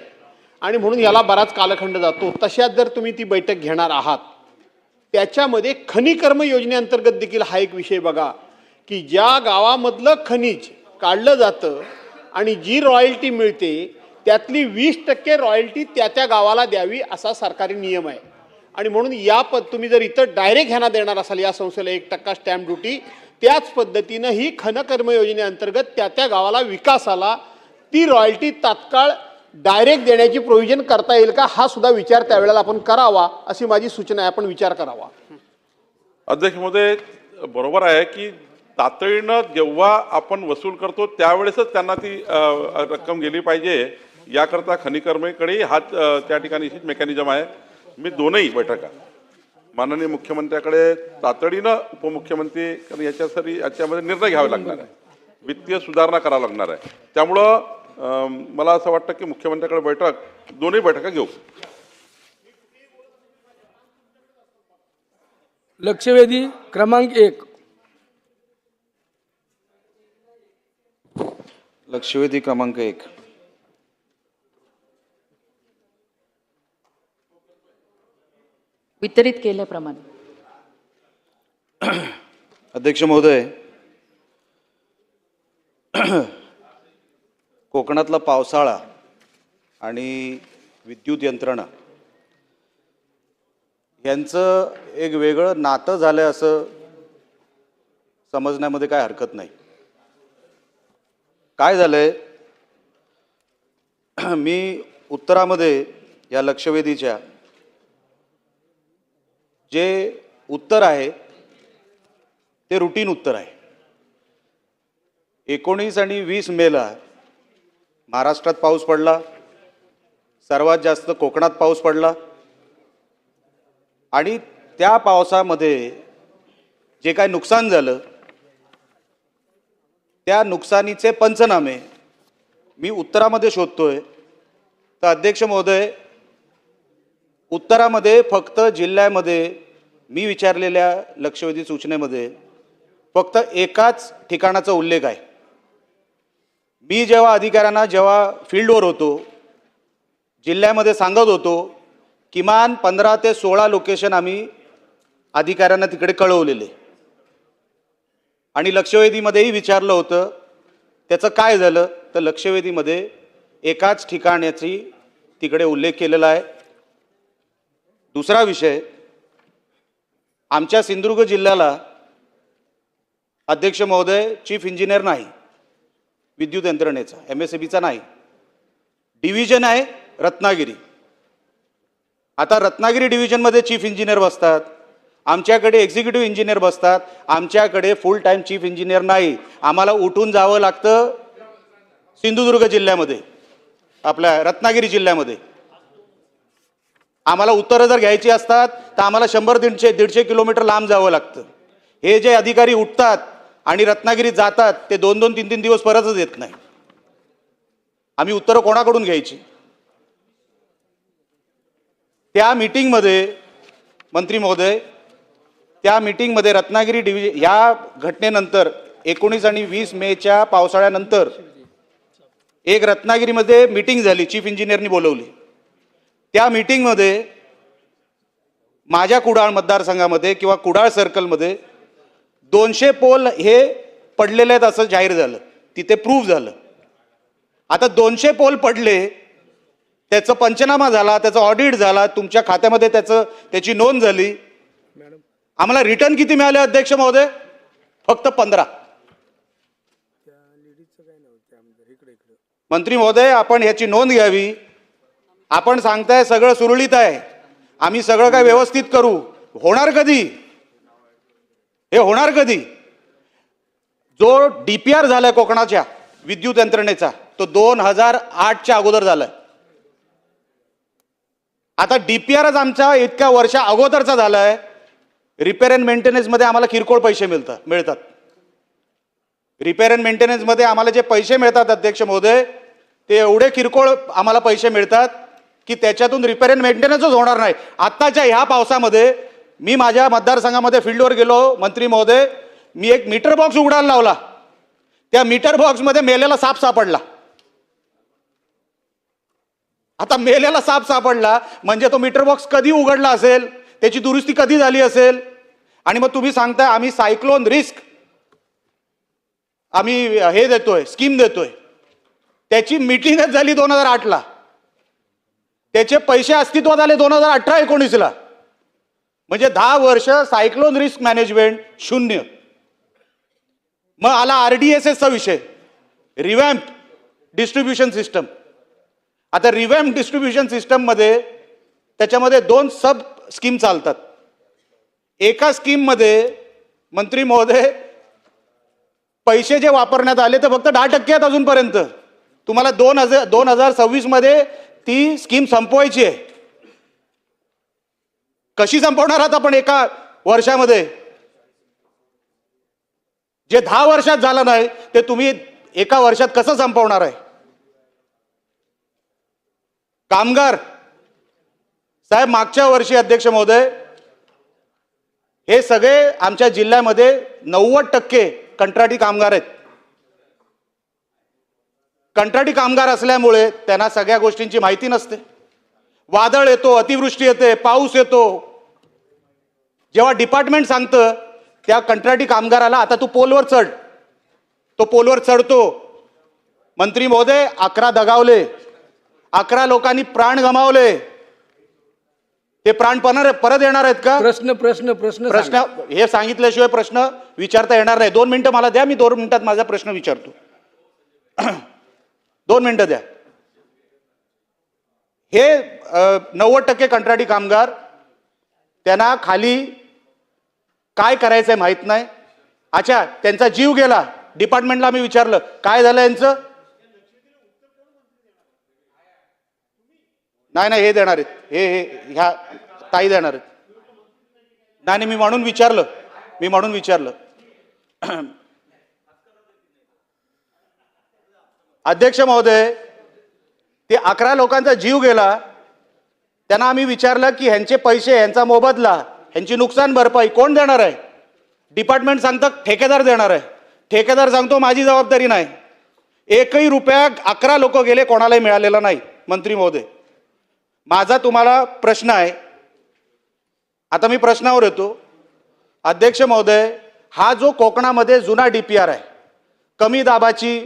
आणि म्हणून याला बराच कालखंड जातो. तशात जर तुम्ही ती बैठक घेणार आहात त्याच्यामध्ये खनिकर्म योजनेअंतर्गत देखील हा एक विषय बघा की ज्या गावामधलं खनिज काढलं जातं आणि जी रॉयल्टी मिळते त्यातली 20% रॉयल्टी त्या गावाला द्यावी असा सरकारी नियम आहे. आणि म्हणून तुम्ही जर इथं डायरेक्ट ह्यांना देणार असाल या संस्थेला 1% स्टॅम्प ड्युटी, त्याच पद्धतीनं ही खनकर्म योजनेअंतर्गत त्या गावाला विकासाला ती रॉयल्टी तात्काळ डायरेक्ट देण्याची प्रोव्हिजन करता येईल का, हा सुद्धा विचार त्यावेळेला आपण करावा अशी माझी सूचना आहे. आपण विचार करावा. अध्यक्ष महोदय, बरोबर आहे की तातडीनं जेव्हा आपण वसूल करतो त्यावेळेसच त्यांना ती रक्कम गेली पाहिजे. याकरता खनिकर्मीकडे हा त्या ठिकाणी मेकॅनिझम आहे. मी दोनही बैठका माननीय मुख्यमंत्र्याकडे तातडीनं उपमुख्यमंत्री याच्यामध्ये निर्णय घ्यावे लागणार आहे, वित्तीय सुधारणा करावं लागणार आहे. त्यामुळं मला असं वाटतं की मुख्यमंत्र्याकडे दोन्ही बैठका घेऊ. लक्षवेधी क्रमांक 1. लक्षवेधी क्रमांक 1. वितरित केल्याप्रमाणे. अध्यक्ष महोदय, कोकणातला पावसाळा आणि विद्युत यंत्रणा यांचं एक वेगळं नातं झालं असं समजण्यामध्ये काय हरकत नाही. काय झालंय, मी उत्तरामध्ये या लक्षवेधीच्या जे उत्तर आहे ते रुटीन उत्तर आहे. 19 आणि 20 मेला महाराष्ट्रात पाऊस पडला, सर्वात जास्त कोकणात पाऊस पडला आणि त्या पावसामध्ये जे काय नुकसान झालं त्या नुकसानीचे पंचनामे मी उत्तरामध्ये शोधतोय. तर अध्यक्ष महोदय, उत्तरामध्ये फक्त जिल्ह्यामध्ये मी विचारलेल्या लक्षवेधी सूचनेमध्ये फक्त एकाच ठिकाणाचा उल्लेख आहे. मी जेव्हा फील्डवर होतो जिल्ह्यामध्ये सांगत होतो किमान 15 ते 16 लोकेशन आम्ही अधिकाऱ्यांना तिकडे कळवलेले आणि लक्षवेधीमध्येही विचारलं होतं. त्याचं काय झालं तर लक्षवेधीमध्ये एकाच ठिकाणाची तिकडे उल्लेख केलेला आहे. दुसरा विषय, आमच्या सिंधुदुर्ग जिल्ह्याला अध्यक्ष महोदय चीफ इंजिनियर नाही, विद्युत यंत्रणेचा MSEBचा नाही, डिव्हिजन आहे रत्नागिरी. आता रत्नागिरी डिव्हिजनमध्ये चीफ इंजिनियर बसतात, आमच्याकडे एक्झिक्युटिव्ह इंजिनियर बसतात, आमच्याकडे फुल टाईम चीफ इंजिनियर नाही. आम्हाला उठून जावं लागतं सिंधुदुर्ग जिल्ह्यामध्ये, आपल्या रत्नागिरी जिल्ह्यामध्ये. आम्हाला उत्तरं जर घ्यायची असतात तर आम्हाला 100-150 किलोमीटर लांब जावं लागतं. हे जे अधिकारी उठतात आणि रत्नागिरीत जातात ते 2-2, 3-3 दिवस परतच येत नाही. आम्ही उत्तरं कोणाकडून घ्यायची? त्या मीटिंगमध्ये मंत्री महोदय, त्या मीटिंगमध्ये रत्नागिरी डिव्हिजन या घटनेनंतर 19 आणि 20 मेच्या पावसाळ्यानंतर एक रत्नागिरीमध्ये मीटिंग झाली, चीफ इंजिनियरनी बोलवली. त्या मीटिंगमध्ये माझ्या कुडाळ मतदारसंघामध्ये किंवा कुडाळ सर्कलमध्ये 200 पोल हे पडलेले आहेत असं जाहीर झालं, तिथे प्रूव्ह झालं. आता 200 पोल पडले, त्याचा पंचनामा झाला, त्याचा ऑडिट झाला, तुमच्या खात्यामध्ये त्याची नोंद झाली. आम्हाला रिटर्न किती मिळाले अध्यक्ष महोदय? फक्त 15. मंत्री महोदय, आपण याची नोंद घ्यावी. आपण सांगताय सगळं सुरळीत आहे, आम्ही सगळं काय व्यवस्थित करू. होणार कधी? हे होणार कधी? जो DPR झालाय कोकणाच्या विद्युत यंत्रणेचा तो 2008च्या अगोदर झालाय. आता DPRच आमचा इतक्या वर्षा अगोदरचा झालाय. रिपेअर अँड मेंटेनन्समध्ये आम्हाला किरकोळ पैसे मिळतात. रिपेअर अँड मेंटेनन्समध्ये आम्हाला जे पैसे मिळतात अध्यक्ष महोदय, ते एवढे किरकोळ आम्हाला पैसे मिळतात की त्याच्यातून रिपेअर अँड मेंटेनन्सच होणार नाही. आत्ताच्या ह्या पावसामध्ये मी माझ्या मतदारसंघामध्ये फील्डवर गेलो मंत्री महोदय, मी एक मीटर बॉक्स उघडायला लावला. त्या मीटर बॉक्समध्ये मेलेला साप सापडला. आता मेलेला साप सापडला म्हणजे तो मीटर बॉक्स कधी उघडला असेल, त्याची दुरुस्ती कधी झाली असेल. आणि मग तुम्ही सांगताय आम्ही सायक्लोन रिस्क आम्ही हे देतोय, स्कीम देतोय. त्याची मीटिंगच झाली 2008ला. त्याचे पैसे अस्तित्वात आले 2018-19ला. म्हणजे 10 वर्ष सायक्लोन रिस्क मॅनेजमेंट शून्य. मग आला RDSSचा विषय, रिवॅम्प डिस्ट्रीब्युशन सिस्टम. आता रिवॅम्प डिस्ट्रीब्युशन सिस्टममध्ये त्याच्यामध्ये 2 सब स्कीम चालतात. एका स्कीममध्ये मंत्री महोदय पैसे जे वापरण्यात आले ते फक्त 10% आहेत अजूनपर्यंत. तुम्हाला 2026 मध्ये ती स्कीम संपवायची आहे. कशी संपवणार आहात आपण एका वर्षामध्ये? जे 10 वर्षात झालं नाही ते तुम्ही एका वर्षात कसं संपवणार आहे? कामगार साहेब, मागच्या वर्षी अध्यक्ष महोदय हे सगळे आमच्या जिल्ह्यामध्ये 90% कंत्राटी कामगार आहेत. कंत्राटी कामगार असल्यामुळे त्यांना सगळ्या गोष्टींची माहिती नसते. वादळ येतो, अतिवृष्टी येते, पाऊस येतो. जेव्हा डिपार्टमेंट सांगतं त्या कंत्राटी कामगाराला आता तू पोलवर चढ, तो पोलवर चढतो. मंत्री महोदय 11 दगावले, 11 लोकांनी प्राण गमावले. ते प्राण परत येणार आहेत का? प्रश्न हे सांगितल्याशिवाय प्रश्न विचारता येणार नाही. 2 मिनिटं मला द्या, मी 2 मिनिटात माझा प्रश्न विचारतो. 2 मिनिटं द्या. हे 90% कंत्राटी कामगार, त्यांना खाली काय करायचंय माहित नाही. अच्छा, त्यांचा जीव गेला. डिपार्टमेंटला मी विचारलं काय झालं यांचं. नाही हे देणार आहेत, हे ह्या ताई देणार आहेत. नाही मी म्हणून विचारलं. अध्यक्ष महोदय, ते 11 लोकांचा जीव गेला. त्यांना आम्ही विचारलं की ह्यांचे पैसे, ह्यांचा मोबदला, ह्यांची नुकसान भरपाई कोण देणार आहे? डिपार्टमेंट सांगतं ठेकेदार देणार आहे. ठेकेदार सांगतो माझी जबाबदारी नाही. 1ही रुपया 11 लोक गेले, कोणालाही मिळालेला नाही. मंत्री महोदय, माझा तुम्हाला प्रश्न आहे. आता मी प्रश्नावर येतो. अध्यक्ष महोदय, हा जो कोकणामध्ये जुना DPR आहे, कमी दाबाची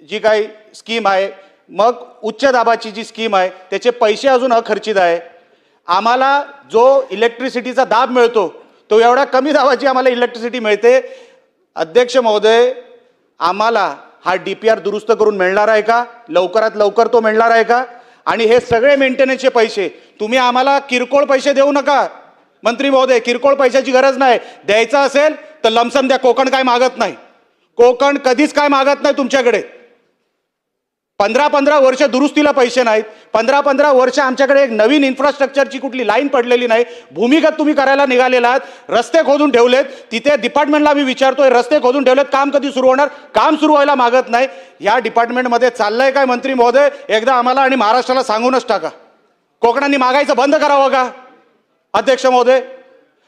जी काही स्कीम आहे, मग उच्च दाबाची जी स्कीम आहे, त्याचे पैसे अजून अखर्चित आहे. आम्हाला जो इलेक्ट्रिसिटीचा दाब मिळतो तो एवढा कमी दाबाची आम्हाला इलेक्ट्रिसिटी मिळते. अध्यक्ष महोदय, आम्हाला हा DPR दुरुस्त करून मिळणार आहे का? लवकरात लवकर तो मिळणार आहे का? आणि हे सगळे मेंटेनन्सचे पैसे तुम्ही आम्हाला किरकोळ पैसे देऊ नका. मंत्री महोदय, किरकोळ पैशाची गरज नाही. द्यायचं असेल तर लमसम द्या. कोकण काय मागत नाही. कोकण कधीच काय मागत नाही तुमच्याकडे. 15-15 वर्ष दुरुस्तीला पैसे नाहीत. 15-15 वर्ष आमच्याकडे एक नवीन इन्फ्रास्ट्रक्चरची कुठली लाईन पडलेली नाही. भूमिगत तुम्ही करायला निघालेला आहात. रस्ते खोदून ठेवलेत. तिथे डिपार्टमेंटला मी विचारतोय रस्ते खोदून ठेवलेत, काम कधी सुरू होणार? काम सुरू व्हायला मागत नाही. या डिपार्टमेंटमध्ये चाललंय काय मंत्री महोदय? एकदा आम्हाला आणि महाराष्ट्राला सांगूनच टाका. कोकणांनी मागायचं बंद करावं का? अध्यक्ष महोदय,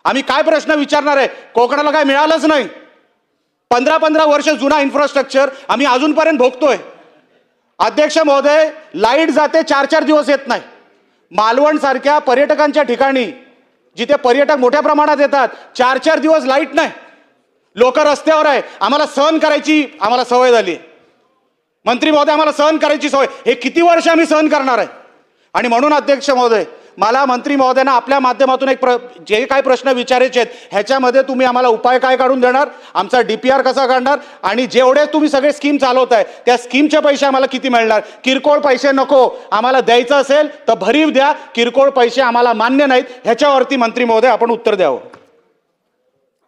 आम्ही काय प्रश्न विचारणार आहे? कोकणाला काय मिळालंच नाही. 15-15 वर्ष जुना इन्फ्रास्ट्रक्चर आम्ही अजूनपर्यंत भोगतोय. अध्यक्ष महोदय, लाईट जाते 4-4 दिवस येत नाही. मालवण सारख्या पर्यटकांच्या ठिकाणी जिथे पर्यटक मोठ्या प्रमाणात येतात 4-4 दिवस लाईट नाही. लोक रस्त्यावर आहे. आम्हाला सहन करायची सवय झाली. मंत्री महोदय, आम्हाला सहन करायची सवय. हे किती वर्ष आम्ही सहन करणार आहे? आणि म्हणून अध्यक्ष महोदय, मला मंत्री महोदयांना आपल्या माध्यमातून जे काही प्रश्न विचारायचे आहेत ह्याच्यामध्ये तुम्ही आम्हाला उपाय काय काढून देणार, आमचा DPR कसा काढणार, आणि जेवढे तुम्ही सगळे स्कीम चालवताय त्या स्कीमचे पैसे आम्हाला किती मिळणार. किरकोळ पैसे नको, आम्हाला द्यायचं असेल तर भरीव द्या, किरकोळ पैसे आम्हाला मान्य नाहीत. ह्याच्यावरती मंत्री महोदय आपण उत्तर द्यावं.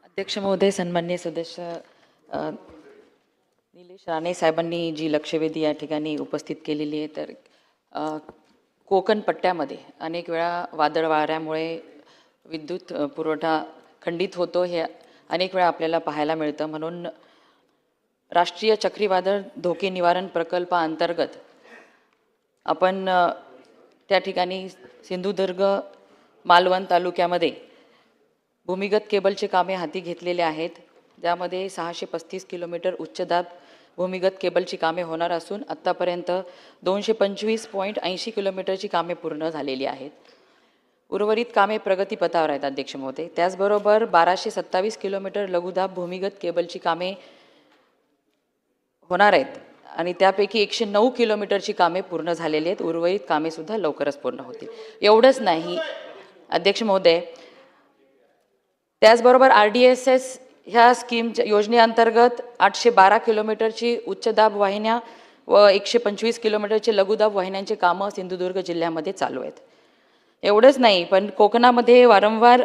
अध्यक्ष महोदय, सन्माननीय सदस्य निलेश राणे साहेबांनी जी लक्षवेधी या ठिकाणी उपस्थित केलेली आहे, तर कोकण पट्ट्यामध्ये अनेक वेळा वादळ वाऱ्यामुळे विद्युत पुरवठा खंडित होतो, हे अनेक वेळा आपल्याला पाहायला मिळतं. म्हणून राष्ट्रीय चक्रीवादळ धोके निवारण प्रकल्पाअंतर्गत आपण त्या ठिकाणी सिंधुदुर्ग मालवण तालुक्यामध्ये भूमिगत केबलचे कामे हाती घेतलेले आहेत, ज्यामध्ये 635 किलोमीटर उच्चदाब भूमिगत केबलची कामे होणार असून आत्तापर्यंत 225.80 किलोमीटरची कामे पूर्ण झालेली आहेत. उर्वरित कामे प्रगतीपथावर आहेत अध्यक्ष महोदय. त्याचबरोबर 1227 किलोमीटर लघुदाब भूमिगत केबलची कामे होणार आहेत आणि त्यापैकी 109 किलोमीटरची कामे पूर्ण झालेली आहेत. उर्वरित कामेसुद्धा लवकरच पूर्ण होतील. एवढंच नाही अध्यक्ष महोदय, त्याचबरोबर RDSS ह्या स्कीमच्या योजनेअंतर्गत 812 किलोमीटरची उच्चदाब वाहिन्या व 125 किलोमीटरचे लघुदाब वाहिन्यांचे कामं सिंधुदुर्ग जिल्ह्यामध्ये चालू आहेत. एवढंच नाही, पण कोकणामध्ये वारंवार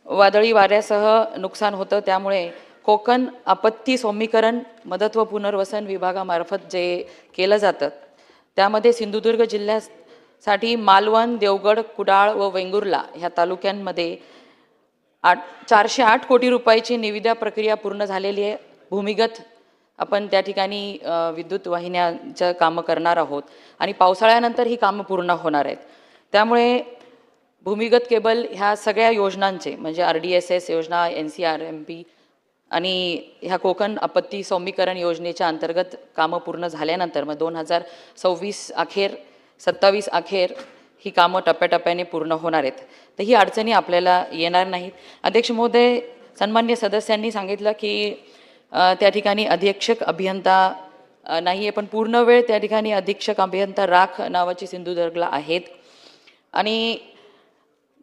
वादळी वाऱ्यासह नुकसान होतं, त्यामुळे कोकण आपत्ती सौम्यीकरण मदत व पुनर्वसन विभागामार्फत जे केलं जातं त्यामध्ये सिंधुदुर्ग जिल्ह्यासाठी मालवण, देवगड, कुडाळ व वेंगुर्ला ह्या तालुक्यांमध्ये 408 कोटी रुपयाची निविदा प्रक्रिया पूर्ण झालेली आहे. भूमिगत आपण त्या ठिकाणी विद्युत वाहिन्यांचं कामं करणार आहोत आणि पावसाळ्यानंतर ही कामं पूर्ण होणार आहेत. त्यामुळे भूमिगत केबल ह्या सगळ्या योजनांचे म्हणजे RDSS योजना, NCRMP आणि ह्या कोकण आपत्ती सौम्यीकरण योजनेच्या अंतर्गत कामं पूर्ण झाल्यानंतर मग 2026 अखेर 27 अखेर ही कामं टप्प्याटप्प्याने पूर्ण होणार आहेत. तर ही अडचणी आपल्याला येणार नाहीत. अध्यक्ष महोदय, सन्मान्य सदस्यांनी सांगितलं की त्या ठिकाणी अधीक्षक अभियंता नाही आहे, पण पूर्ण वेळ त्या ठिकाणी अधीक्षक अभियंता राख नावाची सिंधुदुर्गला आहेत. आणि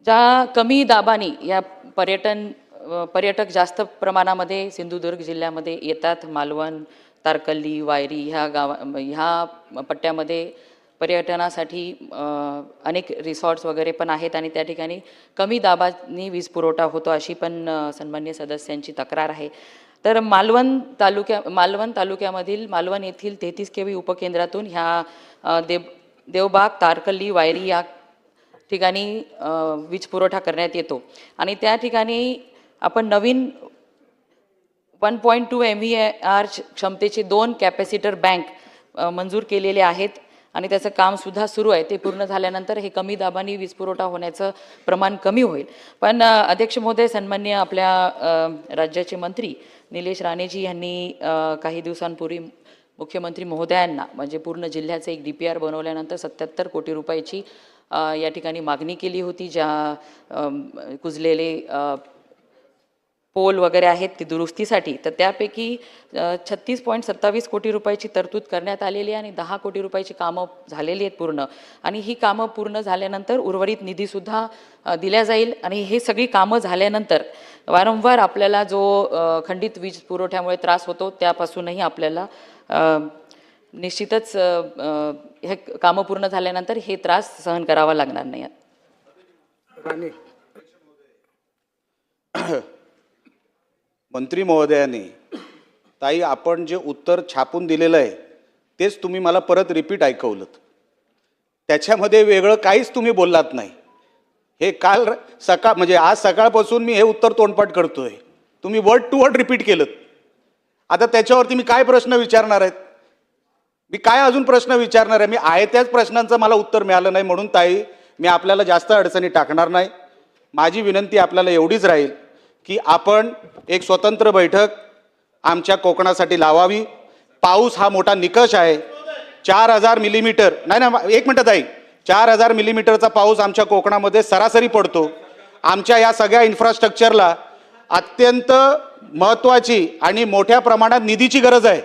ज्या कमी दाबाने या पर्यटक जास्त प्रमाणामध्ये सिंधुदुर्ग जिल्ह्यामध्ये येतात, मालवण, तारकल्ली, वायरी ह्या पट्ट्यामध्ये पर्यटनासाठी अनेक रिसॉर्ट्स वगैरे पण आहेत आणि त्या ठिकाणी कमी दाबाने वीज पुरवठा होतो अशी पण सन्मान्य सदस्यांची तक्रार आहे. तर मालवण तालुक्यामधील मालवण येथील 33 kV उपकेंद्रातून ह्या देवबाग, तारकल्ली, वायरी या ठिकाणी वीज पुरवठा करण्यात येतो आणि त्या ठिकाणी आपण नवीन 1.2 MVAR क्षमतेचे 2 कॅपॅसिटर बँक मंजूर केलेले आहेत आणि त्याचं कामसुद्धा सुरू आहे. ते पूर्ण झाल्यानंतर हे कमी दाबाने वीज पुरवठा होण्याचं प्रमाण कमी होईल. पण अध्यक्ष महोदय, सन्माननीय आपल्या राज्याचे मंत्री निलेश राणेजी यांनी काही दिवसांपूर्वी मुख्यमंत्री महोदयांना म्हणजे पूर्ण जिल्ह्याचं एक DPR बनवल्यानंतर 77 कोटी रुपयाची या ठिकाणी मागणी केली होती. ज्या कुजलेले पोल वगैरे आहेत ती दुरुस्तीसाठी, तर त्यापैकी 36.27 कोटी रुपयाची तरतूद करण्यात आलेली आहे आणि 10 कोटी रुपयाची कामं झालेली आहेत पूर्ण. आणि ही कामं पूर्ण झाल्यानंतर उर्वरित निधीसुद्धा दिल्या जाईल आणि हे सगळी कामं झाल्यानंतर वारंवार आपल्याला जो खंडित वीज पुरवठ्यामुळे त्रास होतो त्यापासूनही आपल्याला निश्चितच हे कामं पूर्ण झाल्यानंतर हे त्रास सहन करावा लागणार नाही. मंत्री महोदयांनी ताई आपण जे उत्तर छापून दिलेलं आहे तेच तुम्ही मला परत रिपीट ऐकवलं. त्याच्यामध्ये वेगळं काहीच तुम्ही बोललात नाही. हे काल म्हणजे आज सकाळपासून मी हे उत्तर तोंडपाठ करतोय, तुम्ही वर्ड टू वर्ड रिपीट केलं. आता त्याच्यावरती मी काय प्रश्न विचारणार आहेत? मी काय अजून प्रश्न विचारणार आहे? मी आहे त्याच प्रश्नांचं मला उत्तर मिळालं नाही. म्हणून ताई मी आपल्याला जास्त अडचणी टाकणार नाही. माझी विनंती आपल्याला एवढीच राहील की आपण एक स्वतंत्र बैठक आमच्या कोकणासाठी लावावी. पाऊस हा मोठा निकष आहे. 4000 मिलीमीटर नाही, एक मिनिट ताई, 4000 मिलीमीटरचा पाऊस आमच्या कोकणामध्ये सरासरी पडतो. आमच्या या सगळ्या इन्फ्रास्ट्रक्चरला अत्यंत महत्त्वाची आणि मोठ्या प्रमाणात निधीची गरज आहे.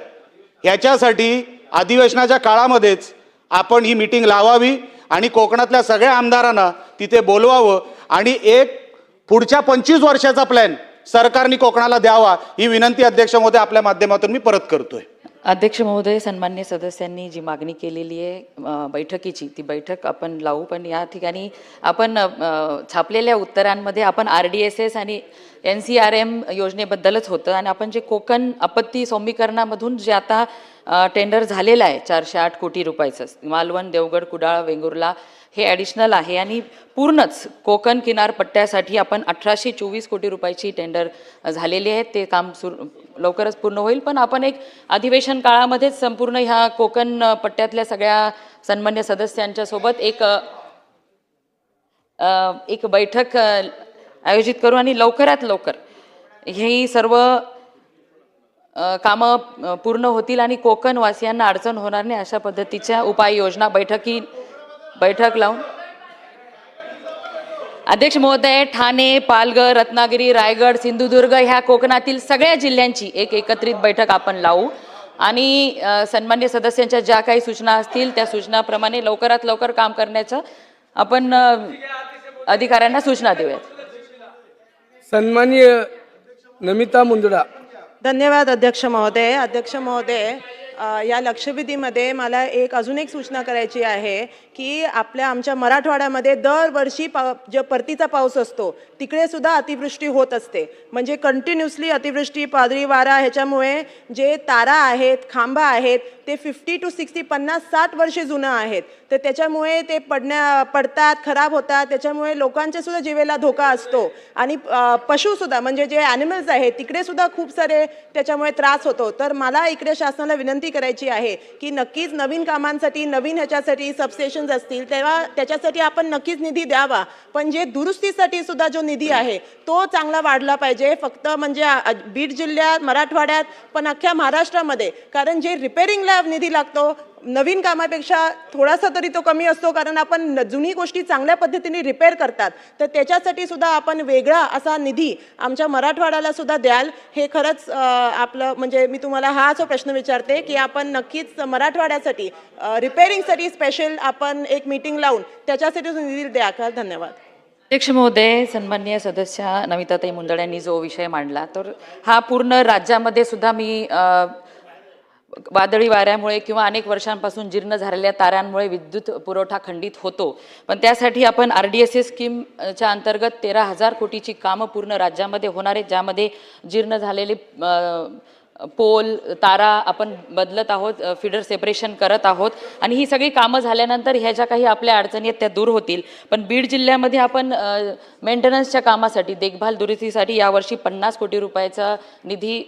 याच्यासाठी अधिवेशनाच्या काळामध्येच आपण ही मीटिंग लावावी आणि कोकणातल्या सगळ्या आमदारांना तिथे बोलवावं आणि एक पुढच्या 25 वर्षाचा प्लॅन सरकारने कोकणाला द्यावा ही विनंती अध्यक्ष महोदय आपल्या माध्यमातून मी परत करतोय. अध्यक्ष महोदय, सन्मान्य सदस्यांनी जी मागणी केलेली आहे बैठकीची, ती बैठक आपण लावू. पण या ठिकाणी आपण छापलेल्या उत्तरांमध्ये आपण RDSS आणि NCRM योजनेबद्दलच होतं आणि आपण जे कोकण आपत्ती सौम्यीकरणामधून जे आता टेंडर झालेलं आहे 408 कोटी रुपयाचं, मालवण, देवगड, कुडाळ, वेंगुर्ला हे ॲडिशनल आहे आणि पूर्णच कोकण किनारपट्ट्यासाठी आपण 1824 कोटी रुपयाची टेंडर झालेली आहे. ते काम लवकरच पूर्ण होईल. पण आपण एक अधिवेशन काळामध्येच संपूर्ण ह्या कोकण पट्ट्यातल्या सगळ्या सन्मान्य सदस्यांच्या सोबत एक बैठक आयोजित करू आणि लवकरात लवकर ही सर्व कामं पूर्ण होतील आणि कोकणवासियांना अडचण होणार नाही अशा पद्धतीच्या उपाययोजना बैठक लावून. अध्यक्ष महोदय, ठाणे, पालघर, रत्नागिरी, रायगड, सिंधुदुर्ग ह्या कोकणातील सगळ्या जिल्ह्यांची एक एकत्रित बैठक आपण लावू आणि सन्मान्य सदस्यांच्या ज्या काही सूचना असतील त्या सूचनाप्रमाणे लवकरात लवकर काम करण्याचं आपण अधिकाऱ्यांना सूचना देऊयात. सन्माननीय नमिता मुंदडा. धन्यवाद अध्यक्ष महोदय. अध्यक्ष महोदय, या लक्षवेधीमध्ये मला अजून एक सूचना करायची आहे की आमच्या मराठवाड्यामध्ये दरवर्षी जो परतीचा पाऊस असतो तिकडे सुद्धा अतिवृष्टी होत असते. म्हणजे कंटिन्युअसली अतिवृष्टी, वादळी वारा ह्याच्यामुळे जे तारा आहेत, खांबा आहेत ते 50 to 60, 50, 60 वर्षे जुनं आहेत. तर त्याच्यामुळे ते पडतात, खराब होतात. त्याच्यामुळे लोकांच्या सुद्धा जीवेला धोका असतो आणि पशुसुद्धा म्हणजे जे ॲनिमल्स आहेत तिकडे सुद्धा खूप सारे त्याच्यामुळे त्रास होतो. तर मला इकडे शासनाला विनंती करायची आहे की नक्कीच नवीन कामांसाठी, नवीन ह्याच्यासाठी सबस्टेशन्स असतील तेव्हा त्याच्यासाठी आपण नक्कीच निधी द्यावा. पण जे दुरुस्तीसाठी सुद्धा जो निधी आहे तो चांगला वाढला पाहिजे. फक्त म्हणजे बीड जिल्ह्यात, मराठवाड्यात, पण अख्ख्या महाराष्ट्रामध्ये. कारण जे रिपेअरिंगला निधी लागतो नवीन कामापेक्षा थोडासा तरी तो कमी असतो, कारण आपण जुनी गोष्टी चांगल्या पद्धतीने रिपेअर करतात. तर त्याच्यासाठी सुद्धा आपण वेगळा असा निधी आमच्या मराठवाड्याला सुद्धा द्याल. हे खरंच आपलं म्हणजे मी तुम्हाला हा जो प्रश्न विचारते की आपण नक्कीच मराठवाड्यासाठी रिपेअरिंगसाठी स्पेशल आपण एक मीटिंग लावून त्याच्यासाठी निधी द्या का. धन्यवाद. अध्यक्ष महोदय, सन्माननीय सदस्य नमिताताई मुंदडा यांनी जो विषय मांडला तर हा पूर्ण राज्यामध्ये सुद्धा मी वादळी वाऱ्यामुळे किंवा अनेक वर्षांपासून जीर्ण झालेल्या तारांमुळे विद्युत पुरवठा खंडित होतो. पण त्यासाठी आपण RDSS स्कीमच्या अंतर्गत 13,000 कोटीची कामं पूर्ण राज्यामध्ये होणार आहेत, ज्यामध्ये जीर्ण झालेले पोल, तारा आपण बदलत आहोत, फिडर सेपरेशन करत आहोत आणि ही सगळी कामं झाल्यानंतर ह्या ज्या काही आपल्या अडचणी आहेत त्या दूर होतील. पण बीड जिल्ह्यामध्ये आपण मेंटेनन्सच्या कामासाठी, देखभाल दुरुस्तीसाठी यावर्षी 50 कोटी रुपयाचा निधी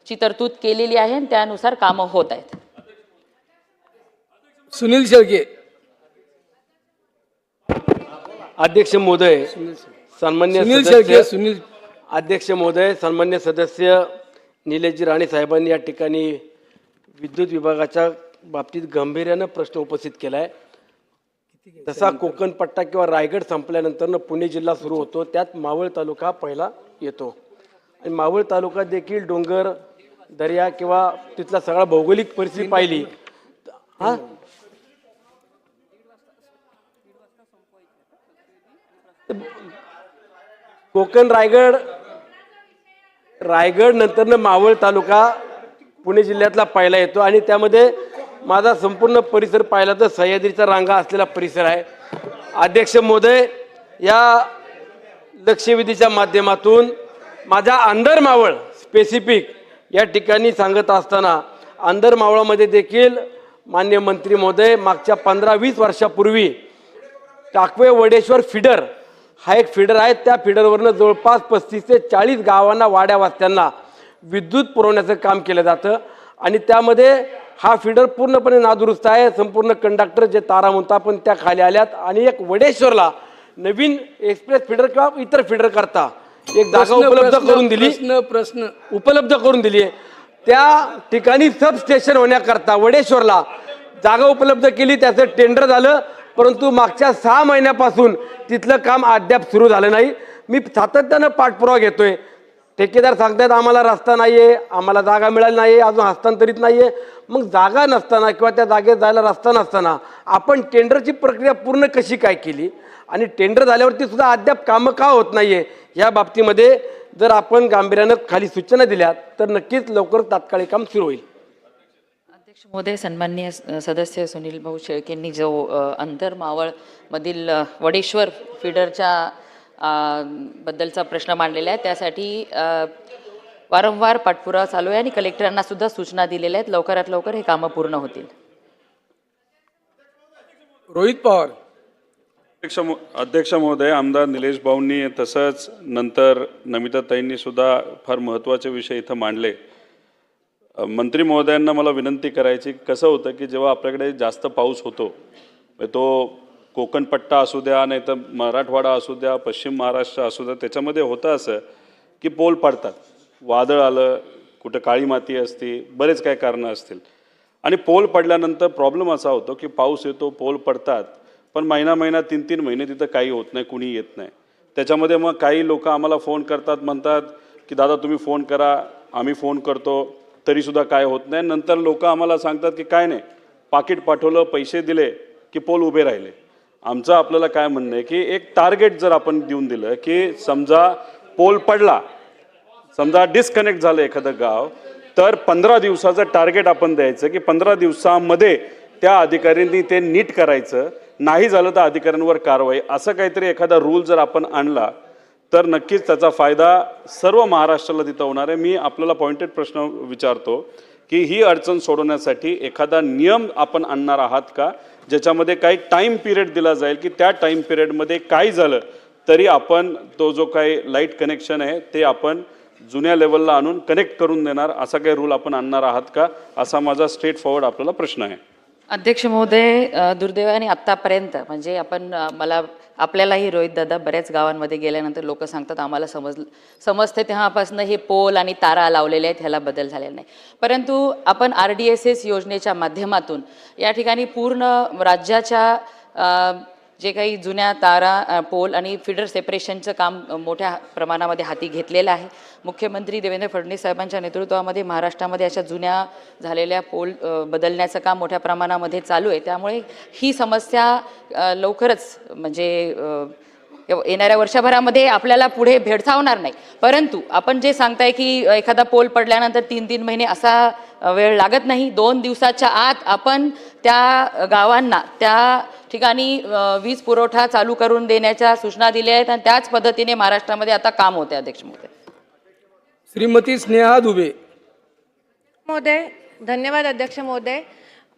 ची तरतूद केलेली आहे आणि त्यानुसार कामं होत आहेत. सुनील शेळके. अध्यक्ष महोदय, सन्मान्य सदस्य, अध्यक्ष महोदय, सन्मान्य सदस्य निलेशजी राणे साहेबांनी या ठिकाणी विद्युत विभागाच्या बाबतीत गांभीर्यानं प्रश्न उपस्थित केला आहे. तसा कोकण पट्टा किंवा रायगड संपल्यानंतर पुणे जिल्हा सुरू होतो, त्यात मावळ तालुका पहिला येतो आणि मावळ तालुका देखील डोंगर, दर्या किंवा तिथला सगळा भौगोलिक परिस्थिती पाहिली कोकण रायगड नंतर मावळ तालुका पुणे जिल्ह्यातला पहिला येतो आणि त्यामध्ये माझा संपूर्ण परिसर पाहिला तर सह्याद्रीचा रांगा असलेला परिसर आहे. अध्यक्ष महोदय, या लक्षवेधीच्या माध्यमातून माझा अंदर मावळ स्पेसिफिक या ठिकाणी सांगत असताना अंदर मावळामध्ये देखील मान्य मंत्री महोदय मागच्या 15-20 वर्षापूर्वी टाकवे वडेश्वर फिडर हा एक फिडर आहे. त्या फिडरवरनं जवळपास 35 ते 40 गावांना, वाड्या वस्त्यांना विद्युत पुरवण्याचं काम केलं जातं आणि त्यामध्ये हा फिडर पूर्णपणे नादुरुस्त आहे. संपूर्ण कंडक्टर जे तारा म्हणतो पण त्या खाली आल्यात आणि एक वडेश्वरला नवीन एक्सप्रेस फिडर किंवा इतर फिडर करता एक जागा उपलब्ध करून दिली आहे. त्या ठिकाणी सबस्टेशन होण्याकरता वडेश्वरला जागा उपलब्ध केली, त्याचं टेंडर झालं, परंतु मागच्या 6 महिन्यापासून तिथलं काम अद्याप सुरू झालं नाही. मी सातत्यानं पाठपुरावा घेतोय. ठेकेदार सांगतात आम्हाला रस्ता नाही आहे, आम्हाला जागा मिळाली नाही आहे, अजून हस्तांतरित नाही आहे. मग जागा नसताना किंवा त्या जागेत जायला रस्ता नसताना आपण टेंडरची प्रक्रिया पूर्ण कशी काय केली आणि टेंडर झाल्यावरती सुद्धा अद्याप कामं का होत नाहीये या बाबतीमध्ये जर आपण गांभीर्यानं खाली सूचना दिल्या तर नक्कीच लवकर तात्काळ काम सुरू होईल. अध्यक्ष महोदय, सन्माननीय सदस्य सुनील भाऊ शेळकेंनी जो अंतरमावळ मधील वडेश्वर फिडरच्या बद्दलचा प्रश्न मांडलेला आहे त्यासाठी वारंवार पाठपुरावा चालू आहे आणि कलेक्टरांना सुद्धा सूचना दिलेल्या आहेत. लवकरात लवकर हे कामं पूर्ण होतील. रोहित पवार. अध्यक्ष महोदय, आमदार निलेश भाऊंनी तसंच नंतर नमिताताईंनी सुद्धा फार महत्त्वाचे विषय इथं मांडले. मंत्री महोदयांना मला विनंती करायची, कसं होतं की जेव्हा आपल्याकडे जास्त पाऊस होतो, तो कोकण पट्टा असू द्या, नाही तर मराठवाडा असू द्या, पश्चिम महाराष्ट्र असू द्या, त्याच्यामध्ये होतं असं की पोल पडतात. वादळ आलं, कुठं काळी माती असते, बरेच काय कारणं असतील. आणि पोल पडल्यानंतर प्रॉब्लेम असा होतो की पाऊस येतो, पोल पडतात, पण महिना 3 महिने तिथं काही होत नाही, कुणी येत नाही. त्याच्यामध्ये मग काही लोक आम्हाला फोन करतात, म्हणतात की दादा तुम्ही फोन करा, आम्ही फोन करतो, तरीसुद्धा काय होत नाही. नंतर लोक आम्हाला सांगतात की काय नाही, पाकिट पाठवलं, पैसे दिले की पोल उभे राहिले. आमचं आपल्याला काय म्हणणं आहे की एक टार्गेट जर आपण देऊन दिलं की समजा पोल पडला, समजा डिस्कनेक्ट झालं एखादं गाव, तर 15 दिवसाचं टार्गेट आपण द्यायचं की 15 दिवसामध्ये त्या अधिकाऱ्यांनी ते नीट करायचं, नाही झालं तर अधिकाऱ्यांवर कारवाई. असं काहीतरी एखादा रूल जर आपण आणला तर नक्कीच त्याचा फायदा सर्व महाराष्ट्राला तिथं होणार आहे. मी आपल्याला पॉइंटेड प्रश्न विचारतो की ही अडचण सोडवण्यासाठी एखादा नियम आपण आणणार आहात का, ज्याच्यामध्ये काही टाईम पिरियड दिला जाईल की त्या टाईम पिरियडमध्ये काही झालं तरी आपण तो जो काही लाईट कनेक्शन आहे ते आपण जुन्या लेवलला आणून कनेक्ट करून देणार, असा काही रूल आपण आणणार आहात का, असा माझा स्ट्रेट फॉरवर्ड आपल्याला प्रश्न आहे. अध्यक्ष महोदय, दुर्दैवाने आत्तापर्यंत म्हणजे आपल्यालाही रोहित दादा बऱ्याच गावांमध्ये गेल्यानंतर लोक सांगतात आम्हाला समजते तेव्हापासून हे पोल आणि तारा लावलेले आहेत, ह्याला बदल झालेला नाही. परंतु आपण RDSS योजनेच्या माध्यमातून या ठिकाणी पूर्ण राज्याच्या जे काही जुन्या तारा, पोल आणि फिडर सेपरेशनचं काम मोठ्या प्रमाणामध्ये हाती घेतलेलं आहे. मुख्यमंत्री देवेंद्र फडणवीस साहेबांच्या नेतृत्वामध्ये महाराष्ट्रामध्ये अशा जुन्या झालेल्या पोल बदलण्याचं काम मोठ्या प्रमाणामध्ये चालू आहे. त्यामुळे ही समस्या लवकरच म्हणजे येणाऱ्या वर्षभरामध्ये आपल्याला पुढे भेडसावणार नाही. परंतु आपण जे सांगताय की एखादा पोल पडल्यानंतर 3 महिने असा वेळ लागत नाही. 2 दिवसाच्या आत आपण त्या गावांना त्या ठिकाणी वीज पुरवठा चालू करून देण्याच्या सूचना दिल्या आहेत आणि त्याच पद्धतीने महाराष्ट्रामध्ये आता काम होते. अध्यक्ष महोदय. श्रीमती स्नेहा दुबे. महोदय, धन्यवाद अध्यक्ष महोदय.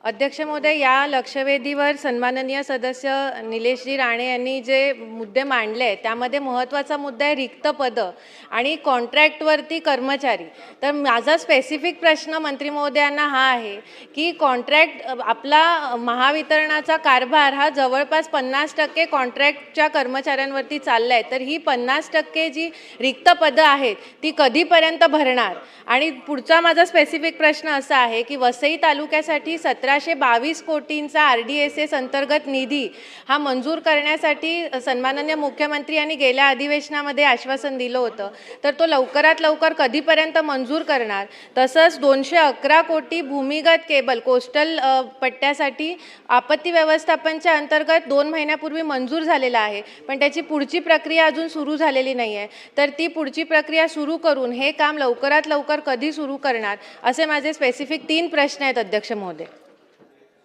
अध्यक्ष महोदय, या लक्षवेधीवर सन्माननीय सदस्य निलेशजी राणे यांनी जे मुद्दे मांडले आहेत त्यामध्ये महत्त्वाचा मुद्दा आहे रिक्त पदं आणि कॉन्ट्रॅक्टवरती कर्मचारी. तर माझा स्पेसिफिक प्रश्न मंत्री महोदयांना हा आहे की कॉन्ट्रॅक्ट आपला महावितरणाचा कारभार हा जवळपास 50% कॉन्ट्रॅक्टच्या कर्मचाऱ्यांवरती चालला आहे. तर ही 50% जी रिक्त पदं आहेत ती कधीपर्यंत भरणार. आणि पुढचा माझा स्पेसिफिक प्रश्न असा आहे की वसई तालुक्यासाठी 1722 कोटींचा RDSS अंतर्गत निधी हा मंजूर करण्यासाठी सन्माननीय मुख्यमंत्री यांनी गेल्या अधिवेशनामध्ये आश्वासन दिलं होतं. तर तो लवकरात लवकर कधीपर्यंत मंजूर करणार. तसंच 211 कोटी भूमिगत केबल कोस्टल पट्ट्यासाठी आपत्ती व्यवस्थापनच्या अंतर्गत 2 महिन्यापूर्वी मंजूर झालेला आहे, पण त्याची पुढची प्रक्रिया अजून सुरू झालेली नाही आहे. तर ती पुढची प्रक्रिया सुरू करून हे काम लवकरात लवकर कधी सुरू करणार, असे माझे स्पेसिफिक 3 प्रश्न आहेत अध्यक्ष महोदय.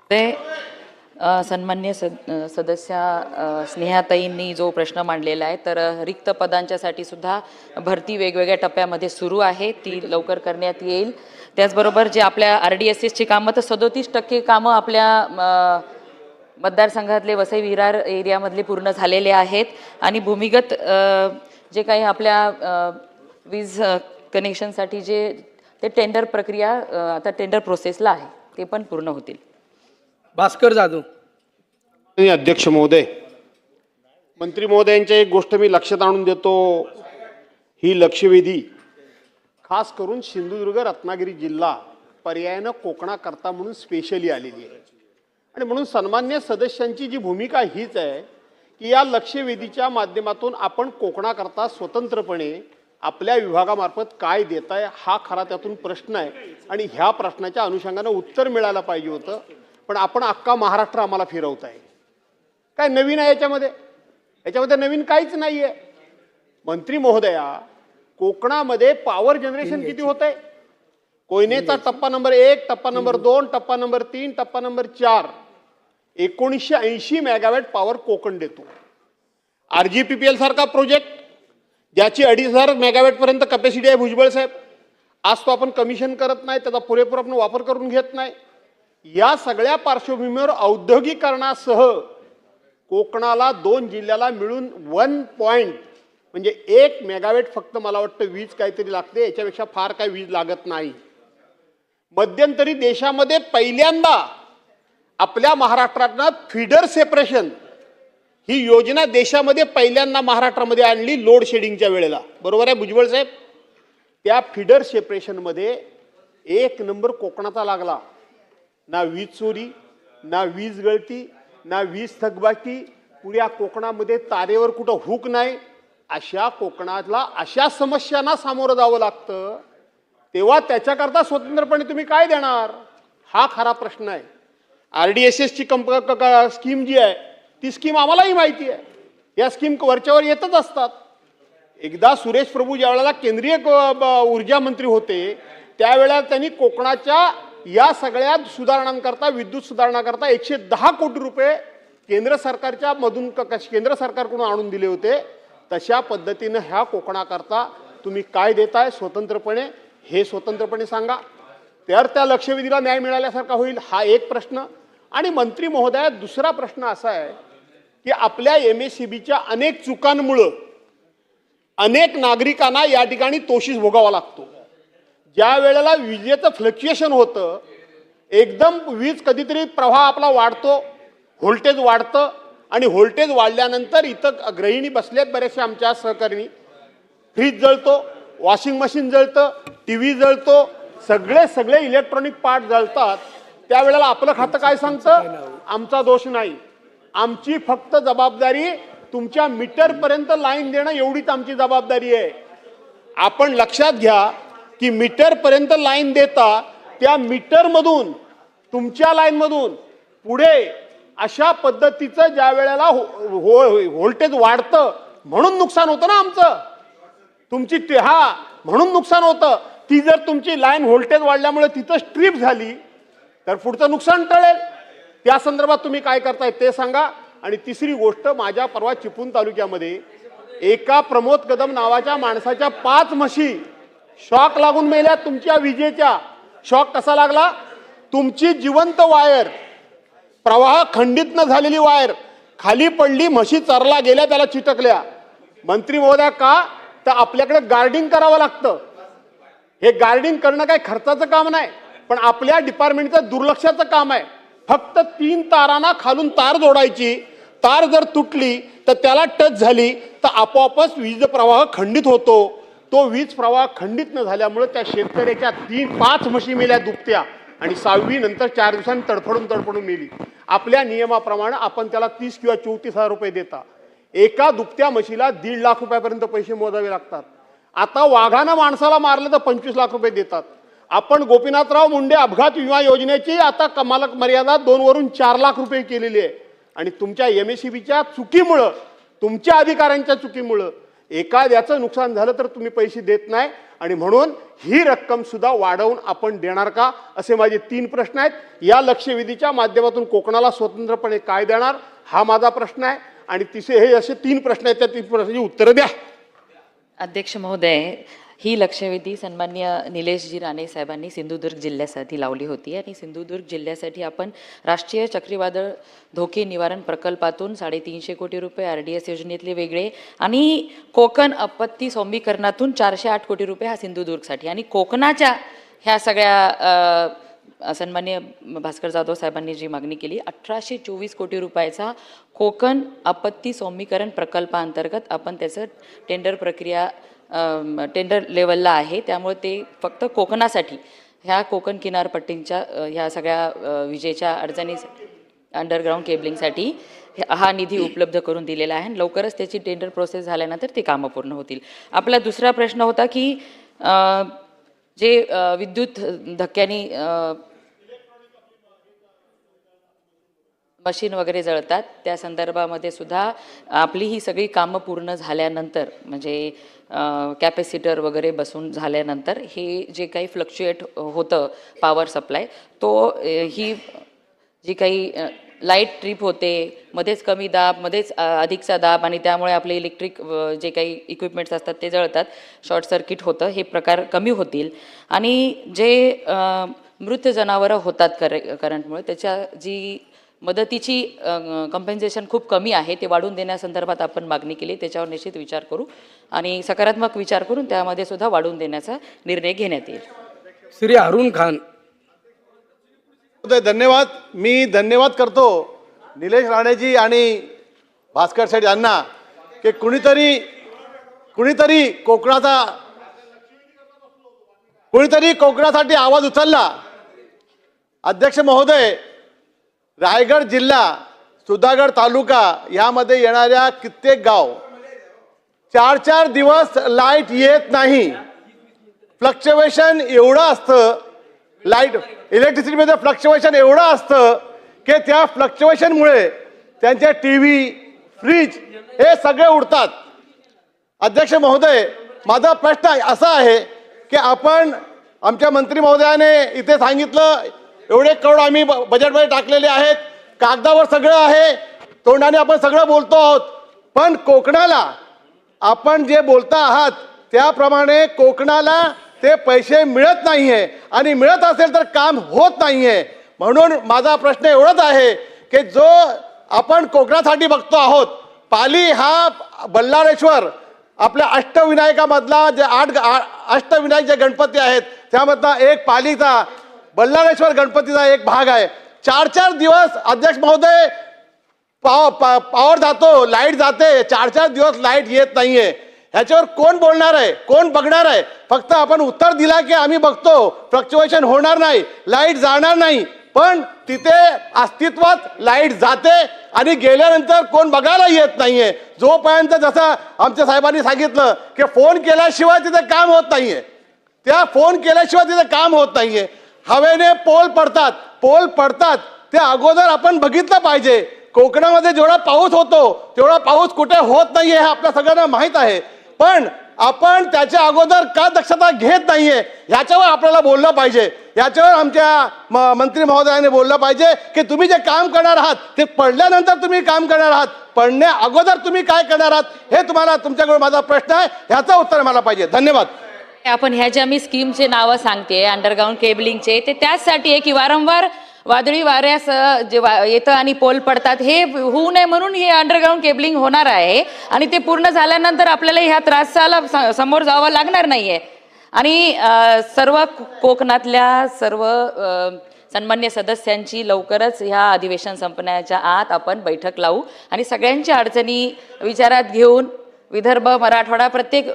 ते सन्मान्य सदस्य स्नेहाताईंनी जो प्रश्न मांडलेला आहे, तर रिक्त पदांच्यासाठी सुद्धा भरती वेगवेगळ्या टप्प्यामध्ये सुरू आहे, ती लवकर करण्यात येईल. त्याचबरोबर जे आपल्या RDSSची कामं, तर 37% कामं आपल्या मतदारसंघातले वसई विरार एरियामधले पूर्ण झालेले आहेत आणि भूमिगत जे काही आपल्या वीज कनेक्शनसाठी जे ते टेंडर प्रक्रिया आता टेंडर प्रोसेसला आहे, ते पण पूर्ण होतील. भास्कर जाधव. अध्यक्ष महोदय, मंत्री महोदयांच्या एक गोष्ट मी लक्षात आणून देतो. ही लक्षवेधी खास करून सिंधुदुर्ग रत्नागिरी जिल्हा पर्यायानं कोकणाकरता म्हणून स्पेशली आलेली आहे. आणि म्हणून सन्मान्य सदस्यांची जी भूमिका हीच आहे की या लक्षवेधीच्या माध्यमातून आपण कोकणाकरता स्वतंत्रपणे आपल्या विभागामार्फत काय देताय हा खरा त्यातून प्रश्न आहे. आणि ह्या प्रश्नाच्या अनुषंगानं उत्तर मिळायला पाहिजे होतं, पण आपण अख्खा महाराष्ट्र आम्हाला फिरवताय. काय नवीन आहे याच्यामध्ये? याच्यामध्ये नवीन काहीच नाही आहे. मंत्री महोदया, कोकणामध्ये पॉवर जनरेशन किती होत आहे? कोयनेचा टप्पा नंबर 1, टप्पा नंबर 2, टप्पा नंबर 3, टप्पा नंबर 4 1980 मेगावॅट पॉवर कोकण देतो. RGPPL सारखा प्रोजेक्ट ज्याची 2,500 मेगावॅटपर्यंत कॅपॅसिटी आहे भुजबळ साहेब, आज तो आपण कमिशन करत नाही, त्याचा पुरेपूर आपण वापर करून घेत नाही. या सगळ्या पार्श्वभूमीवर औद्योगिकरणासह कोकणाला 2 जिल्ह्याला मिळून 1 पॉइंट म्हणजे 1 मेगावॅट फक्त मला वाटतं वीज काहीतरी लागते, याच्यापेक्षा फार काही वीज लागत नाही. मध्यंतरी देशामध्ये पहिल्यांदा आपल्या महाराष्ट्रातनं फीडर सेपरेशन ही योजना देशामध्ये पहिल्यांदा महाराष्ट्रामध्ये आणली लोड शेडिंगच्या वेळेला. बरोबर आहे भुजबळ साहेब? त्या फीडर सेपरेशनमध्ये 1 नंबर कोकणाचा लागला. ना वीज चोरी, ना वीज गळती, ना वीज थकबाकी, पुऱ्या कोकणामध्ये तारेवर कुठं हुक नाही. अशा कोकणाला अशा समस्यांना सामोरं जावं लागतं, तेव्हा त्याच्याकरता स्वतंत्रपणे तुम्ही काय देणार? हा खरा प्रश्न आहे. RDSSची स्कीम जी आहे ती स्कीम आम्हालाही माहिती आहे. या स्कीम वरच्यावर येतच असतात. एकदा सुरेश प्रभू ज्या वेळेला केंद्रीय ऊर्जा मंत्री होते त्यावेळेला त्यांनी कोकणाच्या या सगळ्या सुधारणांकरता, विद्युत सुधारणाकरता 110 कोटी रुपये केंद्र सरकारच्या मधून केंद्र सरकारकडून आणून दिले होते. तशा पद्धतीनं ह्या कोकणाकरता तुम्ही काय देताय स्वतंत्रपणे, हे स्वतंत्रपणे सांगा, तर त्या लक्षवेधीला न्याय मिळाल्यासारखा होईल. हा एक प्रश्न. आणि मंत्री महोदया, दुसरा प्रश्न असा आहे की आपल्या MSEBच्या अनेक चुकांमुळं अनेक नागरिकांना या ठिकाणी तोशीस भोगावा लागतो. ज्या वेळेला विजेचं फ्लक्च्युएशन होतं, एकदम वीज कधीतरी प्रवाह आपला वाढतो, व्होल्टेज वाढतं आणि व्होल्टेज वाढल्यानंतर इथं गृहिणी बसलेत बरेचसे आमच्या सहकारी, फ्रीज जळतो, वॉशिंग मशीन जळतं, TV जळतो, सगळे इलेक्ट्रॉनिक पार्ट जळतात. त्यावेळेला आपलं खातं काय सांगतं? आमचा दोष नाही, आमची फक्त जबाबदारी तुमच्या मीटरपर्यंत लाईन देणं एवढीच आमची जबाबदारी आहे. आपण लक्षात घ्या की मीटरपर्यंत लाईन देता, त्या मीटरमधून तुमच्या लाईनमधून पुढे अशा पद्धतीचं ज्या वेळेला व्होल्टेज वाढतं म्हणून नुकसान होतं ना आमचं, तुमची म्हणून नुकसान होतं. ती जर तुमची लाईन व्होल्टेज वाढल्यामुळे तिथं स्ट्रीप झाली तर पुढचं नुकसान टळेल. त्या संदर्भात तुम्ही काय करताय ते सांगा. आणि तिसरी गोष्ट, माझ्या परवा चिपळूण तालुक्यामध्ये एका प्रमोद कदम नावाच्या माणसाच्या 5 म्हशी शॉक लागून मेल्या तुमच्या विजेच्या. शॉक कसा लागला? तुमची जिवंत वायर, प्रवाह खंडित न झालेली वायर खाली पडली, म्हशी चरला गेल्या, त्याला चिटकल्या. मंत्री महोदया, का तर आपल्याकडे गार्डिंग करावं लागतं. हे गार्डिंग करणं काही खर्चाचं काम नाही, पण आपल्या डिपार्टमेंटचं दुर्लक्षाचं काम आहे. फक्त 3 तारांना खालून तार जोडायची, तार जर तुटली तर त्याला टच झाली तर आपोआपच वीज प्रवाह खंडित होतो. तो वीज प्रवाह खंडित न झाल्यामुळे त्या शेतकऱ्याच्या 5 म्हशी मेल्या दुभत्या आणि 6वी नंतर 4 दिवसांनी तडफडून मेली. आपल्या नियमाप्रमाणे आपण त्याला 30 किंवा 34,000 रुपये देता. एका दुभत्या म्हशीला 1.5 लाख रुपयापर्यंत पैसे मोजावे लागतात. आता वाघानं माणसाला मारलं तर 25 लाख रुपये देतात. आपण गोपीनाथराव मुंडे अपघात विमा योजनेची आता कमाल मर्यादा 2 वरून 4 लाख रुपये केलेली आहे. आणि तुमच्या MSEBच्या चुकीमुळं, तुमच्या अधिकाऱ्यांच्या चुकीमुळं एखाद्याचं नुकसान झालं तर तुम्ही पैसे देत नाही. आणि म्हणून ही रक्कम सुद्धा वाढवून आपण देणार का, असे माझे 3 प्रश्न आहेत. या लक्षवेधीच्या माध्यमातून कोकणाला स्वतंत्रपणे काय देणार, हा माझा प्रश्न आहे. आणि हे असे 3 प्रश्न आहेत, त्या 3 प्रश्नाची उत्तरं द्या. अध्यक्ष महोदय, ही लक्षवेधी सन्मान्य निलेशजी राणे साहेबांनी सिंधुदुर्ग जिल्ह्यासाठी लावली होती आणि सिंधुदुर्ग जिल्ह्यासाठी आपण राष्ट्रीय चक्रीवादळ धोके निवारण प्रकल्पातून 350 कोटी रुपये, RDS योजनेतले वेगळे आणि कोकण आपत्ती सौम्यीकरणातून 408 कोटी रुपये हा सिंधुदुर्गसाठी आणि कोकणाच्या ह्या सगळ्या सन्मान्य भास्कर जाधव साहेबांनी जी मागणी केली 1824 कोटी रुपयाचा कोकण आपत्ती सौम्यीकरण प्रकल्पाअंतर्गत आपण त्याचं टेंडर लेवलला आहे. त्यामुळे ते फक्त कोकणासाठी ह्या कोकण किनारपट्टींच्या ह्या सगळ्या विजेच्या अडचणी अंडरग्राऊंड केबलिंगसाठी हा निधी उपलब्ध करून दिलेला आहे. लवकरच त्याची टेंडर प्रोसेस झाल्यानंतर ते कामं पूर्ण होतील. आपला दुसरा प्रश्न होता की जे विद्युत धक्क्यांनी मशीन वगैरे जळतात त्या संदर्भामध्ये सुद्धा आपली ही सगळी कामं पूर्ण झाल्यानंतर म्हणजे कॅपॅसिटर वगैरे बसून झाल्यानंतर हे जे काही फ्लक्च्युएट होतं पॉवर सप्लाय तो ही जी काही लाईट ट्रिप होते मध्येच कमी दाब मध्येच अधिकचा दाब आणि त्यामुळे आपले इलेक्ट्रिक जे काही इक्विपमेंट्स असतात ते जळतात शॉर्ट सर्किट होतं हे प्रकार कमी होतील आणि जे मृत जनावरं होतात करंटमुळे त्याच्या जी मदतीची कम्पेन्सेशन खूप कमी आहे ते वाढवून देण्यासंदर्भात आपण मागणी केली त्याच्यावर निश्चित विचार करू आणि सकारात्मक विचार करून त्यामध्ये सुद्धा वाढवून देण्याचा निर्णय घेण्यात येईल. श्री अरुण खान. धन्यवाद. मी धन्यवाद करतो निलेश राणेजी आणि भास्कर शेठ यांना की कुणीतरी कोकणासाठी आवाज उचलला. अध्यक्ष महोदय, रायगड जिल्हा सुधागड तालुका यामध्ये येणाऱ्या कित्येक गाव 4-4 दिवस लाईट येत नाही. फ्लक्च्युएशन एवढं असतं लाईट इलेक्ट्रिसिटीमध्ये फ्लक्च्युएशन एवढं असतं की त्या फ्लक्च्युएशनमुळे त्यांचे TV फ्रीज हे सगळे उडतात. अध्यक्ष महोदय, माझा प्रश्न असा आहे की आपण आमच्या मंत्री महोदयाने इथे सांगितलं एवढे करोड आम्ही बजेटमध्ये टाकलेले आहेत, कागदावर सगळं आहे, तोंडाने आपण सगळं बोलतो आहोत, पण कोकणाला आपण जे बोलता आहात त्याप्रमाणे कोकणाला ते पैसे मिळत नाहीये आणि मिळत असेल तर काम होत नाहीये. म्हणून माझा प्रश्न एवढाच आहे की जो आपण कोकणासाठी बघतो आहोत, पाली हा बल्लाळेश्वर आपल्या अष्टविनायकामधला जे 8 अष्टविनायक जे गणपती आहेत त्यामधला एक पालीचा बल्लाळेश्वर गणपतीचा एक भाग आहे. 4-4 दिवस अध्यक्ष महोदय पावर जातो, लाईट जाते, 4-4 दिवस लाईट येत नाहीये. ह्याच्यावर कोण बोलणार आहे, कोण बघणार आहे? फक्त आपण उत्तर दिला की आम्ही बघतो, फ्लक्च्युएशन होणार नाही, लाईट जाणार नाही, पण तिथे अस्तित्वात लाईट जाते आणि गेल्यानंतर कोण बघायला येत नाहीये. जोपर्यंत जसं आमच्या साहेबांनी सांगितलं की फोन केल्याशिवाय तिथे काम होत नाहीये, त्या फोन केल्याशिवाय तिथे काम होत नाहीये. हवेने पोल पडतात ते अगोदर आपण बघितलं पाहिजे. कोकणामध्ये जेवढा पाऊस होतो तेवढा पाऊस कुठे होत नाहीये हे आपल्या सगळ्यांना माहीत आहे, पण आपण त्याच्या अगोदर का दक्षता घेत नाहीये ह्याच्यावर आपल्याला बोललं पाहिजे. याच्यावर आमच्या मंत्री महोदयाने बोललं पाहिजे की तुम्ही जे काम करणार आहात ते पडल्यानंतर तुम्ही काम करणार आहात, पडण्या अगोदर तुम्ही काय करणार आहात हे तुम्हाला तुमच्याकडे माझा प्रश्न आहे, ह्याचं उत्तर मला पाहिजे. धन्यवाद. आपण ह्या ज्या मी स्कीमचे नावं सांगते अंडरग्राऊंड केबलिंगचे ते त्याचसाठी आहे की वारंवार वादळी वाऱ्यास जे येतं आणि पोल पडतात हे होऊ नये म्हणून हे अंडरग्राऊंड केबलिंग होणार आहे आणि ते पूर्ण झाल्यानंतर आपल्याला ह्या त्रासाला समोर जावं लागणार नाहीये. आणि सर्व कोकणातल्या सर्व सन्मान्य सदस्यांची लवकरच ह्या अधिवेशन संपण्याच्या आत आपण बैठक लावू आणि सगळ्यांच्या अडचणी विचारात घेऊन विदर्भ मराठवाडा प्रत्येक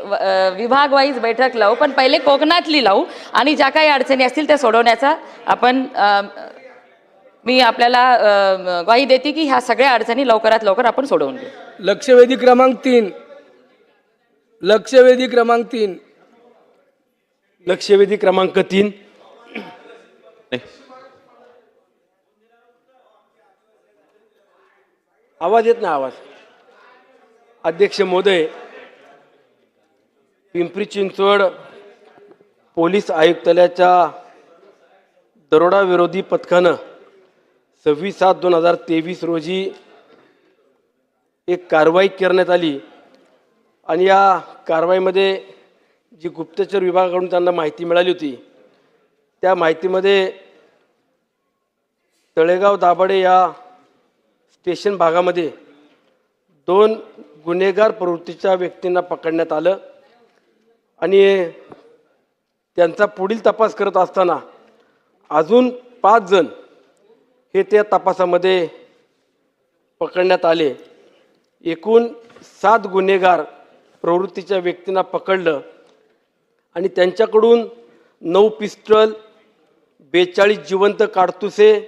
विभाग वाईज बैठक लावू, पण पहिले कोकणातली लावू आणि ज्या काही अडचणी असतील त्या सोडवण्याचा आपण मी आपल्याला ग्वाही देते की ह्या सगळ्या अडचणी लवकरात लवकर आपण सोडवून घेऊ. लक्षवेधी क्रमांक 3 लक्षवेधी क्रमांक 3 आवाज येत नाही. आवाज. अध्यक्ष महोदय, पिंपरी चिंचवड पोलीस आयुक्तालयाच्या दरोडा विरोधी पथकानं 26/7/2023 रोजी एक कारवाई करण्यात आली आणि या कारवाईमध्ये जी गुप्तचर विभागाकडून त्यांना माहिती मिळाली होती त्या माहितीमध्ये तळेगाव दाभाडे या स्टेशन भागामध्ये 2 गुन्हेगार प्रवृत्तीच्या व्यक्तींना पकडण्यात आलं आणि त्यांचा पुढील तपास करत असताना अजून 5 जण हे त्या तपासामध्ये पकडण्यात आले. एकूण 7 गुन्हेगार प्रवृत्तीच्या व्यक्तींना पकडलं आणि त्यांच्याकडून 9 पिस्टल, 42 जिवंत काडतुसे,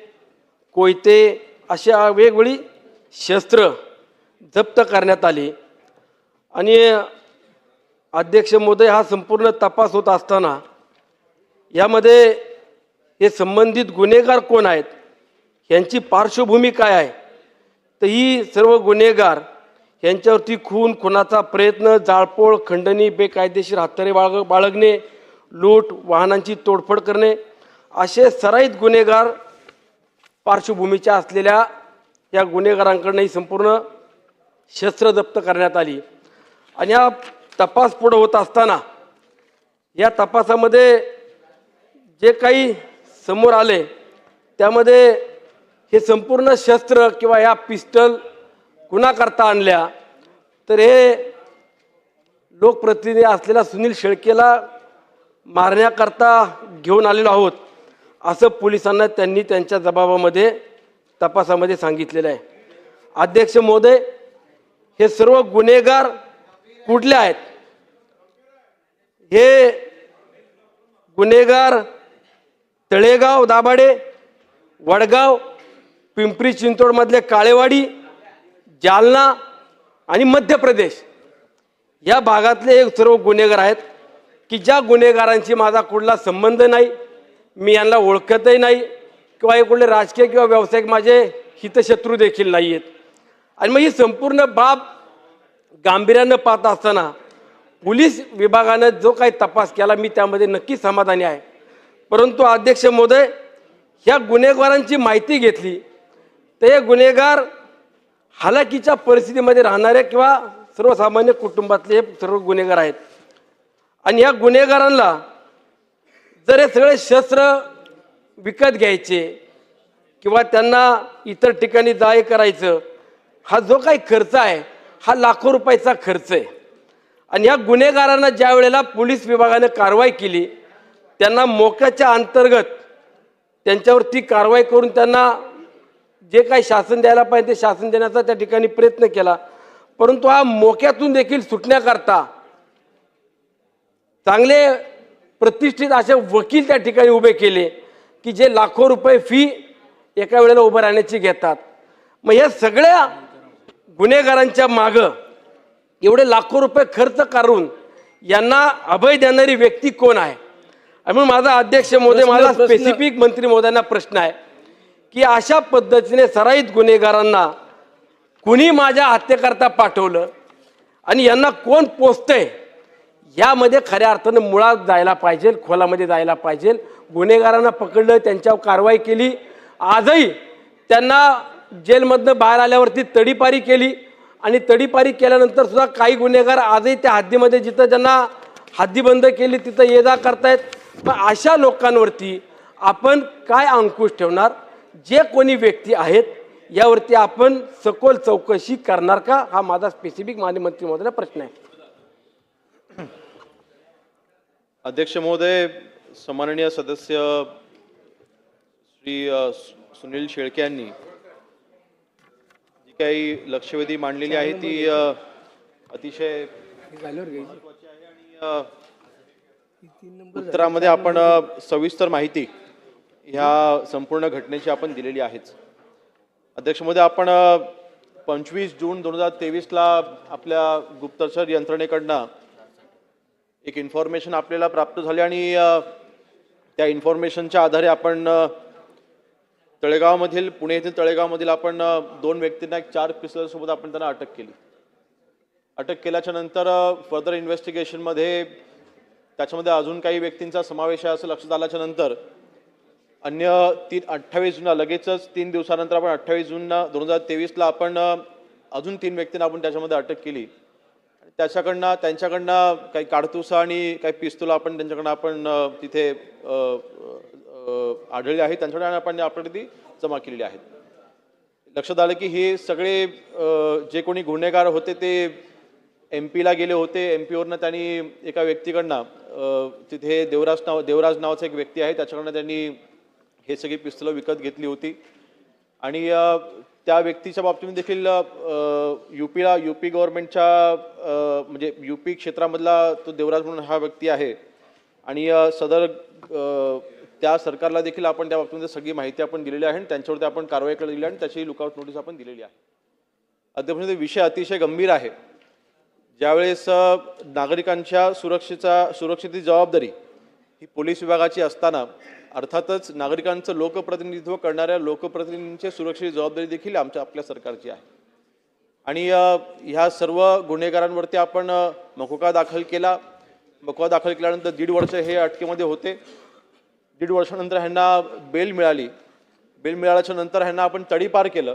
कोयते अशा वेगवेगळी शस्त्र जप्त करण्यात आली. आणि अध्यक्ष महोदय, हा संपूर्ण तपास होत असताना यामध्ये हे संबंधित गुन्हेगार कोण आहेत, यांची पार्श्वभूमी काय आहे तर ही सर्व गुन्हेगार यांच्यावरती खून, खुनाचा प्रयत्न, जाळपोळ, खंडणी, बेकायदेशीर हत्यारे बाळगणे, लूट, वाहनांची तोडफोड करणे असे सराईत गुन्हेगार पार्श्वभूमीच्या असलेल्या या गुन्हेगारांकडून ही संपूर्ण शस्त्र जप्त करण्यात आली. आणि हा तपास पुढे होत असताना या तपासामध्ये जे काही समोर आले त्यामध्ये हे संपूर्ण शस्त्र किंवा या पिस्टल कुणाकरता आणल्या, तर हे लोकप्रतिनिधी असलेल्या सुनील शेळकेला मारण्याकरता घेऊन आलेलो आहोत असं पोलिसांना त्यांनी त्यांच्या जबाबामध्ये तपासामध्ये सांगितलेलं आहे. अध्यक्ष महोदय, हे सर्व गुन्हेगार कुठले आहेत? हे गुन्हेगार तळेगाव दाभाडे, वडगाव, पिंपरी चिंचवडमधले काळेवाडी, जालना आणि मध्य प्रदेश या भागातले हे सर्व गुन्हेगार आहेत की ज्या गुन्हेगारांशी माझा कुठला संबंध नाही, मी यांना ओळखतही नाही किंवा हे कुठले राजकीय किंवा व्यावसायिक माझे हितशत्रू देखील नाही आहेत. आणि मग ही संपूर्ण बाब गांभीर्यानं पाहत असताना पोलीस विभागानं जो काही तपास केला मी त्यामध्ये नक्की समाधानी आहे. परंतु अध्यक्ष महोदय, ह्या गुन्हेगारांची माहिती घेतली तर हे गुन्हेगार हालाकीच्या परिस्थितीमध्ये राहणारे किंवा सर्वसामान्य कुटुंबातले हे सर्व गुन्हेगार आहेत. आणि या गुन्हेगारांना जर हे सगळे शस्त्र विकत घ्यायचे किंवा त्यांना इतर ठिकाणी जाय करायचं, हा जो काही खर्च आहे हा लाखो रुपयाचा खर्च आहे. आणि या गुन्हेगारांना ज्या वेळेला पोलीस विभागाने कारवाई केली, त्यांना मोक्याच्या अंतर्गत त्यांच्यावरती कारवाई करून त्यांना जे काही शासन द्यायला पाहिजे ते शासन देण्याचा त्या ठिकाणी प्रयत्न केला. परंतु हा मोक्यातून देखील सुटण्याकरता चांगले प्रतिष्ठित असे वकील त्या ठिकाणी उभे केले की जे लाखो रुपये फी एका वेळेला उभं राहण्याची घेतात. मग या सगळ्या गुन्हेगारांच्या मागं एवढे लाखो रुपये खर्च करून यांना अभय देणारी व्यक्ती कोण आहे? आणि म्हणून माझा अध्यक्ष महोदय, माझा स्पेसिफिक मंत्री महोदयांना प्रश्न आहे की अशा पद्धतीने सराईत गुन्हेगारांना कुणी माझ्या हत्येकरता पाठवलं आणि यांना कोण पोचतंय, यामध्ये खऱ्या अर्थानं मुळात जायला पाहिजे, खोलामध्ये जायला पाहिजे. गुन्हेगारांना पकडलं, त्यांच्यावर कारवाई केली. आजही त्यांना जेलमधनं बाहेर आल्यावरती तडीपारी केली आणि तडीपारी केल्यानंतर सुद्धा काही गुन्हेगार आजही त्या हद्दीमध्ये जिथं ज्यांना हद्दीबंद केली तिथं ये जा करतायत. पण अशा लोकांवरती आपण काय अंकुश ठेवणार? जे कोणी व्यक्ती आहेत यावरती आपण सखोल चौकशी करणार का? हा माझा स्पेसिफिक माननीय मंत्री महोदयाला प्रश्न आहे. अध्यक्ष महोदय, सन्माननीय सदस्य श्री सुनील शेळके यांनी जी काही लक्षवेधी मांडलेली आहे ती अतिशय महत्त्वाची आहे. आणि उत्तरामध्ये आपण सविस्तर माहिती ह्या संपूर्ण घटनेची आपण दिलेली आहेच. अध्यक्ष महोदय, आपण 25 जून 2023ला आपल्या गुप्तचर यंत्रणेकडनं एक इन्फॉर्मेशन आपल्याला प्राप्त झाली आणि त्या इन्फॉर्मेशनच्या आधारे आपण तळेगावमधील, पुणे येथील तळेगावमधील आपण 2 व्यक्तींना 4 पिस्तलसोबत आपण त्यांना अटक केली. अटक केल्याच्या नंतर फर्दर इन्व्हेस्टिगेशनमध्ये त्याच्यामध्ये अजून काही व्यक्तींचा समावेश आहे असं लक्षात आल्याच्या नंतर अन्य 28 जूनला, लगेचच 3 दिवसानंतर आपण 28 जून 2023ला आपण अजून 3 व्यक्तींना आपण त्याच्यामध्ये अटक केली. त्यांच्याकडनं काही काडतुसं आणि काही पिस्तूल आपण त्यांच्याकडनं आपण तिथे आढळले आहेत. त्यांच्याकडे आपण ती जमा केलेली आहेत. लक्षात आलं की हे सगळे जे कोणी गुन्हेगार होते ते MP ला गेले होते. MP वरनं त्यांनी एका व्यक्तीकडनं तिथे देवराज नावाचा एक व्यक्ती आहे त्याच्याकडनं त्यांनी हे सगळी पिस्तूल विकत घेतली होती. आणि त्या व्यक्तीच्या बाबतीमध्ये देखील यूपी गव्हर्नमेंटच्या म्हणजे यूपी क्षेत्रामधला तो देवराज म्हणून हा व्यक्ती आहे. आणि सदर त्या सरकारला देखील आपण त्या बाबतीमध्ये सगळी माहिती आपण दिलेली आहे आणि त्यांच्यावरती आपण कारवाई केलेली आहे आणि त्याची लुकआउट नोटीस आपण दिलेली आहे. अध्यक्ष, विषय अतिशय गंभीर आहे. ज्यावेळेस नागरिकांच्या सुरक्षेची जबाबदारी ही पोलीस विभागाची असताना अर्थातच नागरिकांचं लोकप्रतिनिधित्व करणाऱ्या लोकप्रतिनिधींची सुरक्षेची जबाबदारी देखील आपल्या सरकारची आहे. आणि ह्या सर्व गुन्हेगारांवरती आपण मकोका दाखल केला. मकोका दाखल केल्यानंतर 1.5 वर्ष हे अटकेमध्ये होते. 1.5 वर्षानंतर ह्यांना बेल मिळाली. बेल मिळाल्याच्या नंतर ह्यांना आपण तडीपार केलं.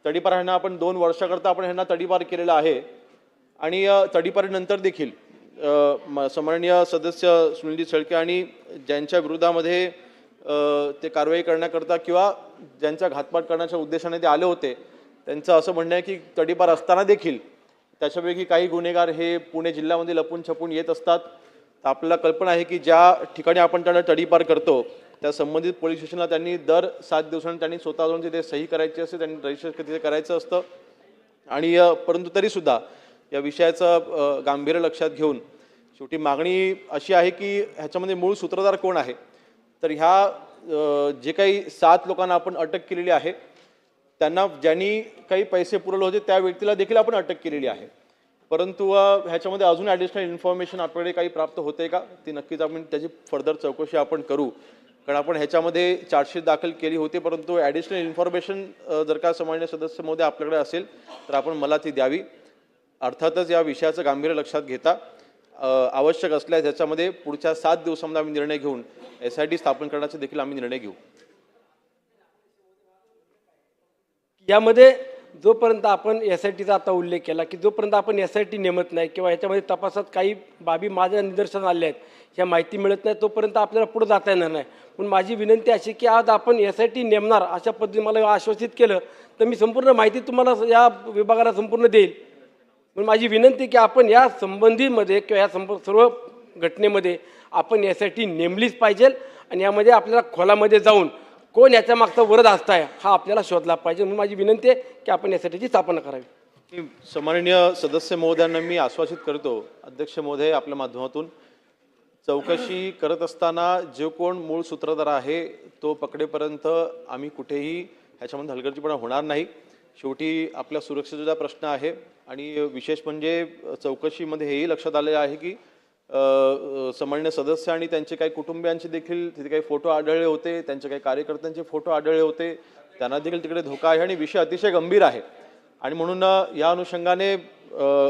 तडीपार ह्यांना आपण 2 वर्षाकरता आपण ह्यांना तडीपार केलेला आहे. आणि तडीपारीनंतर देखील सन्माननीय सदस्य सुनीलजी शेळके आणि ज्यांच्या विरोधामध्ये ते कारवाई करण्याकरता किंवा ज्यांचा घातपात करण्याच्या उद्देशाने ते आले होते, त्यांचं असं म्हणणं आहे की तडीपार असताना देखील त्याच्यापैकी काही गुन्हेगार हे पुणे जिल्ह्यामध्ये लपून छपून येत असतात. तर आपल्याला कल्पना आहे की ज्या ठिकाणी आपण त्यांना तडीपार करतो त्या संबंधित पोलीस स्टेशनला त्यांनी दर 7 दिवसांनी त्यांनी स्वतः जाऊन तिथे सही करायची असते, त्यांनी रजिस्टर तिथे करायचं असतं. आणि परंतु तरीसुद्धा या विषयाचं गांभीर्य लक्षात घेऊन शेवटी मागणी अशी आहे की ह्याच्यामध्ये मूळ सूत्रधार कोण आहे. तर ह्या जे काही 7 लोकांना आपण अटक केलेली आहे त्यांना ज्यांनी काही पैसे पुरवले होते त्या व्यक्तीला देखील आपण अटक केलेली आहे. परंतु ह्याच्यामध्ये अजून ॲडिशनल इन्फॉर्मेशन आपल्याकडे काही प्राप्त होते का ती नक्कीच आपण त्याची फर्दर चौकशी आपण करू. कारण आपण ह्याच्यामध्ये चार्जशीट दाखल केली होती, परंतु ॲडिशनल इन्फॉर्मेशन जर का सामान्य सदस्य महोदय आपल्याकडे असेल तर आपण मला ती द्यावी. अर्थातच या विषयाचं गांभीर्य लक्षात घेता आवश्यक असल्यास याच्यामध्ये पुढच्या 7 दिवसांमध्ये आम्ही निर्णय घेऊन SIT स्थापन करण्याचा देखील आम्ही निर्णय घेऊ. यामध्ये जोपर्यंत आपण SITचा आता उल्लेख केला की जोपर्यंत आपण SIT नेमत नाही किंवा याच्यामध्ये तपासात काही बाबी माझ्या निदर्शनास आल्या आहेत, ह्या माहिती मिळत नाही, तोपर्यंत आपल्याला पुढे जाता येणार नाही. पण माझी विनंती अशी की आज आपण SIT नेमणार अशा पद्धतीने मला आश्वासित केलं तर मी संपूर्ण माहिती तुम्हाला या विभागाला संपूर्ण देईल. पण माझी विनंती की आपण या संबंधीमध्ये किंवा या सर्व घटनेमध्ये आपण SIT नेमलीच पाहिजे आणि यामध्ये आपल्याला खोलामध्ये जाऊन कोण याच्या मागचा वरद असताय हा आपल्याला शोधला पाहिजे. म्हणून माझी विनंती आहे की आपण SITची स्थापना करावी. सन्माननीय सदस्य महोदयांना मी आश्वासित करतो, अध्यक्ष महोदय आपल्या माध्यमातून चौकशी करत असताना जो कोण मूळ सूत्रधार आहे तो पकडेपर्यंत आम्ही कुठेही ह्याच्यामध्ये हलगर्जीपणा होणार नाही. शेवटी आपल्या सुरक्षेचा प्रश्न आहे आणि विशेष म्हणजे चौकशीमध्ये हेही लक्षात आलेलं आहे की सन्माननीय सदस्य आणि त्यांचे काही कुटुंबियांचे देखील तिथे काही फोटो आढळले होते, त्यांचे काही कार्यकर्त्यांचे फोटो आढळले होते, त्यांना देखील तिकडे धोका आहे आणि विषय अतिशय गंभीर आहे. आणि म्हणून या अनुषंगाने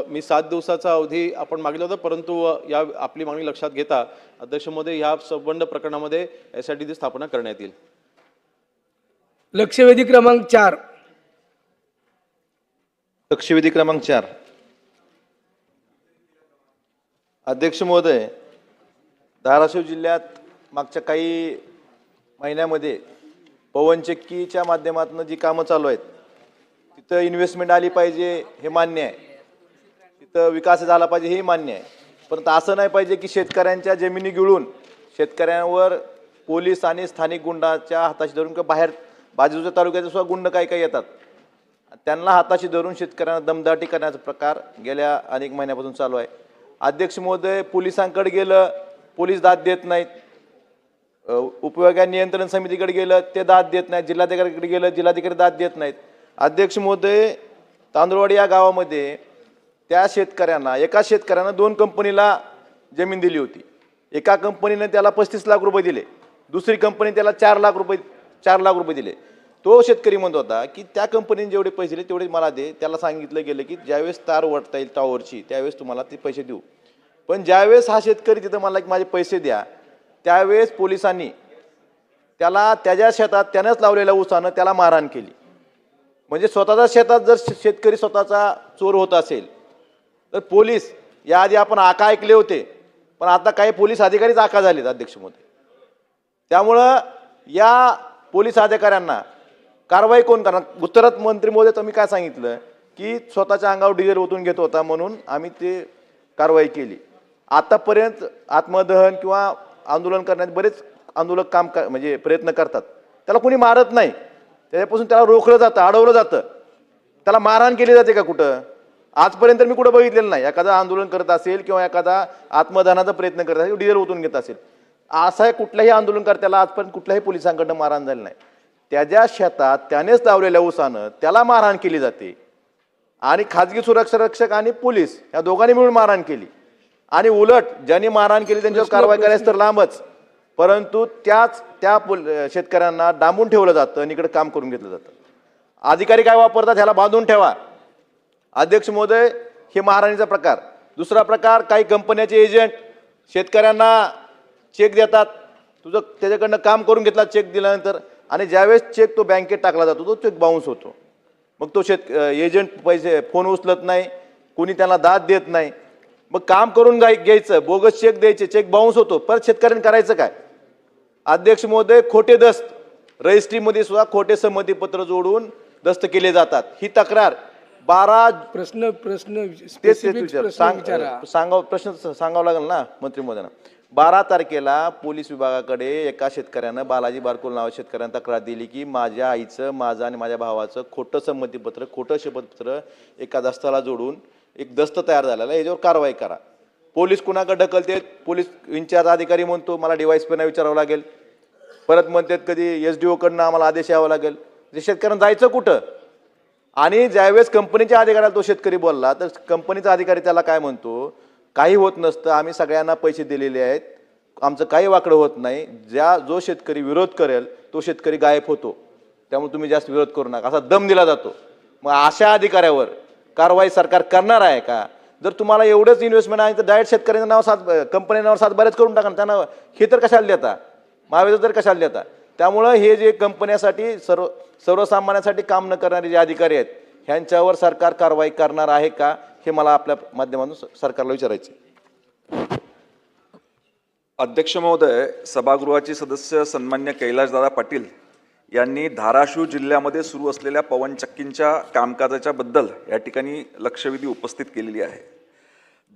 मी 7 दिवसाचा अवधी आपण मागितला होता, परंतु या आपली मागणी लक्षात घेता अध्यक्ष महोदय ह्या संबंध प्रकरणामध्ये SITची स्थापना करण्यात येईल. लक्षवेधी क्रमांक 4. लक्षवेधी क्रमांक 4. अध्यक्ष महोदय, धाराशिव जिल्ह्यात मागच्या काही महिन्यामध्ये पवनचक्कीच्या माध्यमातून जी कामं चालू आहेत तिथं इन्व्हेस्टमेंट आली पाहिजे हे मान्य आहे, तिथं विकास झाला पाहिजे हे मान्य आहे. परंतु असं नाही पाहिजे की शेतकऱ्यांच्या जमिनी गिळून शेतकऱ्यांवर पोलीस आणि स्थानिक गुंडाच्या हाताशी धरून किंवा बाहेर बाजूच्या तालुक्याचे सुद्धा गुंड काही येतात, त्यांना हाताशी धरून शेतकऱ्यांना दमदाटी करण्याचा प्रकार गेल्या अनेक महिन्यापासून चालू आहे. अध्यक्ष महोदय, पोलिसांकडे गेलं, पोलीस दाद देत नाहीत, उपविभागीय नियंत्रण समितीकडे गेलं ते दाद देत नाहीत, जिल्हाधिकाऱ्याकडे गेलं जिल्हाधिकारी दाद देत नाहीत. अध्यक्ष महोदय, तांदुळवाडी या गावामध्ये त्या शेतकऱ्यांना एका शेतकऱ्यानं 2 कंपनीला जमीन दिली होती. एका कंपनीने त्याला 35 लाख रुपये दिले, दुसरी कंपनी त्याला 4 लाख रुपये दिले. तो शेतकरी म्हणत होता की त्या कंपनीने जेवढे पैसे दिले तेवढे मला दे. त्याला सांगितलं गेलं की ज्यावेळेस तार वटता येईल टॉवरची त्यावेळेस तुम्हाला ते पैसे देऊ. पण ज्यावेळेस हा शेतकरी तिथं मला की माझे पैसे द्या, त्यावेळेस पोलिसांनी त्याला त्याच्या शेतात त्यानंच लावलेल्या ऊसानं त्याला मारहाण केली. म्हणजे स्वतःच्या शेतात जर शेतकरी स्वतःचा चोर होत असेल तर पोलीस, याआधी आपण आका ऐकले होते पण आता काही पोलीस अधिकारीच आका झालेत अध्यक्ष महोदय. त्यामुळं या पोलीस अधिकाऱ्यांना कारवाई कोण करणार? गुजरात मंत्री महोदय तुम्ही काय सांगितलं की स्वतःच्या अंगावर डिझेल ओतून घेत होता म्हणून आम्ही ते कारवाई केली. आतापर्यंत आत्मदहन किंवा आंदोलन करण्यात बरेच आंदोलक म्हणजे प्रयत्न करतात, त्याला कोणी मारत नाही, त्याच्यापासून त्याला रोखलं जातं, अडवलं जातं, त्याला मारहाण केली जाते का कुठं? आजपर्यंत मी कुठं बघितलेलं नाही. एखादा आंदोलन करत असेल किंवा एखादा आत्मदहनाचा प्रयत्न करत असेल, डिझेल ओतून घेत असेल, असा कुठल्याही आंदोलनकर्त्याला आजपर्यंत कुठल्याही पोलिसांकडनं मारहाण झाली नाही. त्याच्या शेतात त्यानेच लावलेल्या ऊसानं त्याला मारहाण केली जाते आणि खाजगी सुरक्षा रक्षक आणि पोलीस या दोघांनी मिळून मारहाण केली. आणि उलट ज्यांनी मारहाण केली त्यांच्यावर कारवाई करायचं तर लांबच, परंतु त्या शेतकऱ्यांना डांबून ठेवलं जातं आणि इकडे काम करून घेतलं जातं. अधिकारी काय वापरतात, ह्याला बांधून ठेवा. अध्यक्ष महोदय, हे महाराणीचा प्रकार. दुसरा प्रकार, काही कंपन्याचे एजंट शेतकऱ्यांना चेक देतात, तुझं त्याच्याकडनं काम करून घेतला चेक दिल्यानंतर, आणि ज्यावेळेस चेक तो बँकेत टाकला जातो तो चेक बाउन्स होतो. मग तो एजंट पैसे फोन उचलत नाही, कोणी त्याला दाद देत नाही. मग काम करून घ्यायचं, बोगस चेक द्यायचे, चेक बाउन्स होतो, परत शेतकऱ्यांनी करायचं काय? अध्यक्ष महोदय, खोटे दस्त, रजिस्ट्रीमध्ये सुद्धा खोटे संमतीपत्र जोडून दस्त केले जातात. ही तक्रार 12 प्रश्न सांगावं लागेल ना मंत्री महोदयांना. 12 तारखेला पोलीस विभागाकडे एका शेतकऱ्यानं, बालाजी बारकोल नावाच्या शेतकऱ्यानं तक्रार दिली की माझ्या आईचं, माझं आणि माझ्या भावाचं खोटं संमतीपत्र, खोटं शपथपत्र एका दस्ताला जोडून एक दस्त तयार झालेला, याच्यावर कारवाई करा. पोलीस कुणाकडे ढकलते? पोलीस इन्चार्ज अधिकारी म्हणतो मला DYSP विचारावं लागेल, परत म्हणतात कधी SDO कडनं आम्हाला आदेश यावा लागेल. शेतकऱ्यांना जायचं कुठं? आणि ज्यावेळेस कंपनीच्या अधिकाऱ्याला तो शेतकरी बोलला तर कंपनीचा अधिकारी त्याला काय म्हणतो, काही होत नसतं, आम्ही सगळ्यांना पैसे दिलेले आहेत, आमचं काही वाकडं होत नाही, जो शेतकरी विरोध करेल तो शेतकरी गायब होतो, त्यामुळे तुम्ही जास्त विरोध करू नका, असा दम दिला जातो. मग अशा अधिकाऱ्यावर कारवाई सरकार करणार आहे का? जर तुम्हाला एवढंच इन्व्हेस्टमेंट आहे तर डायरेक्ट शेतकऱ्यांचं नाव कंपनी नावावर सातबाऱ्याच करून टाका, त्यांना हे तर कशाला देता, महावेतन तर कशाला देता? त्यामुळं हे जे कंपन्यासाठी सर्वसामान्यांसाठी काम न करणारे जे अधिकारी आहेत ह्यांच्यावर सरकार कारवाई करणार आहे का, हे मला आपल्या माध्यमातून सरकारला विचारायचे. अध्यक्ष महोदय, सभागृहाचे सदस्य सन्मान्य कैलासदादा पाटील यांनी धाराशिव जिल्ह्यामध्ये सुरू असलेल्या पवनचक्कींच्या कामकाजाच्या बद्दल या ठिकाणी लक्षवेधी उपस्थित केलेली आहे.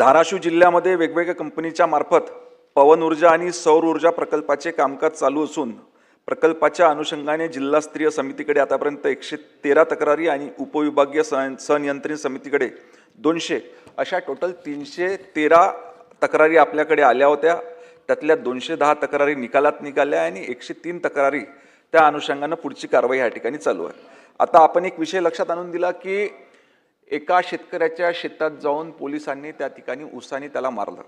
धाराशिव जिल्ह्यामध्ये वेगवेगळ्या कंपनीच्या मार्फत पवन ऊर्जा आणि सौर ऊर्जा प्रकल्पाचे कामकाज चालू असून प्रकल्पाच्या अनुषंगाने जिल्हास्तरीय समितीकडे आतापर्यंत 113 तक्रारी आणि उपविभागीय संनियंत्रण समितीकडे 200 अशा टोटल 313 तक्रारी आपल्याकडे आल्या होत्या. त्यातल्या 210 तक्रारी निकालात निघाल्या आणि 103 तक्रारी त्या अनुषंगानं पुढची कारवाई या ठिकाणी चालू आहे. आता आपण एक विषय लक्षात आणून दिला की एका शेतकऱ्याच्या शेतात जाऊन पोलिसांनी त्या ठिकाणी उसाने त्याला मारलं.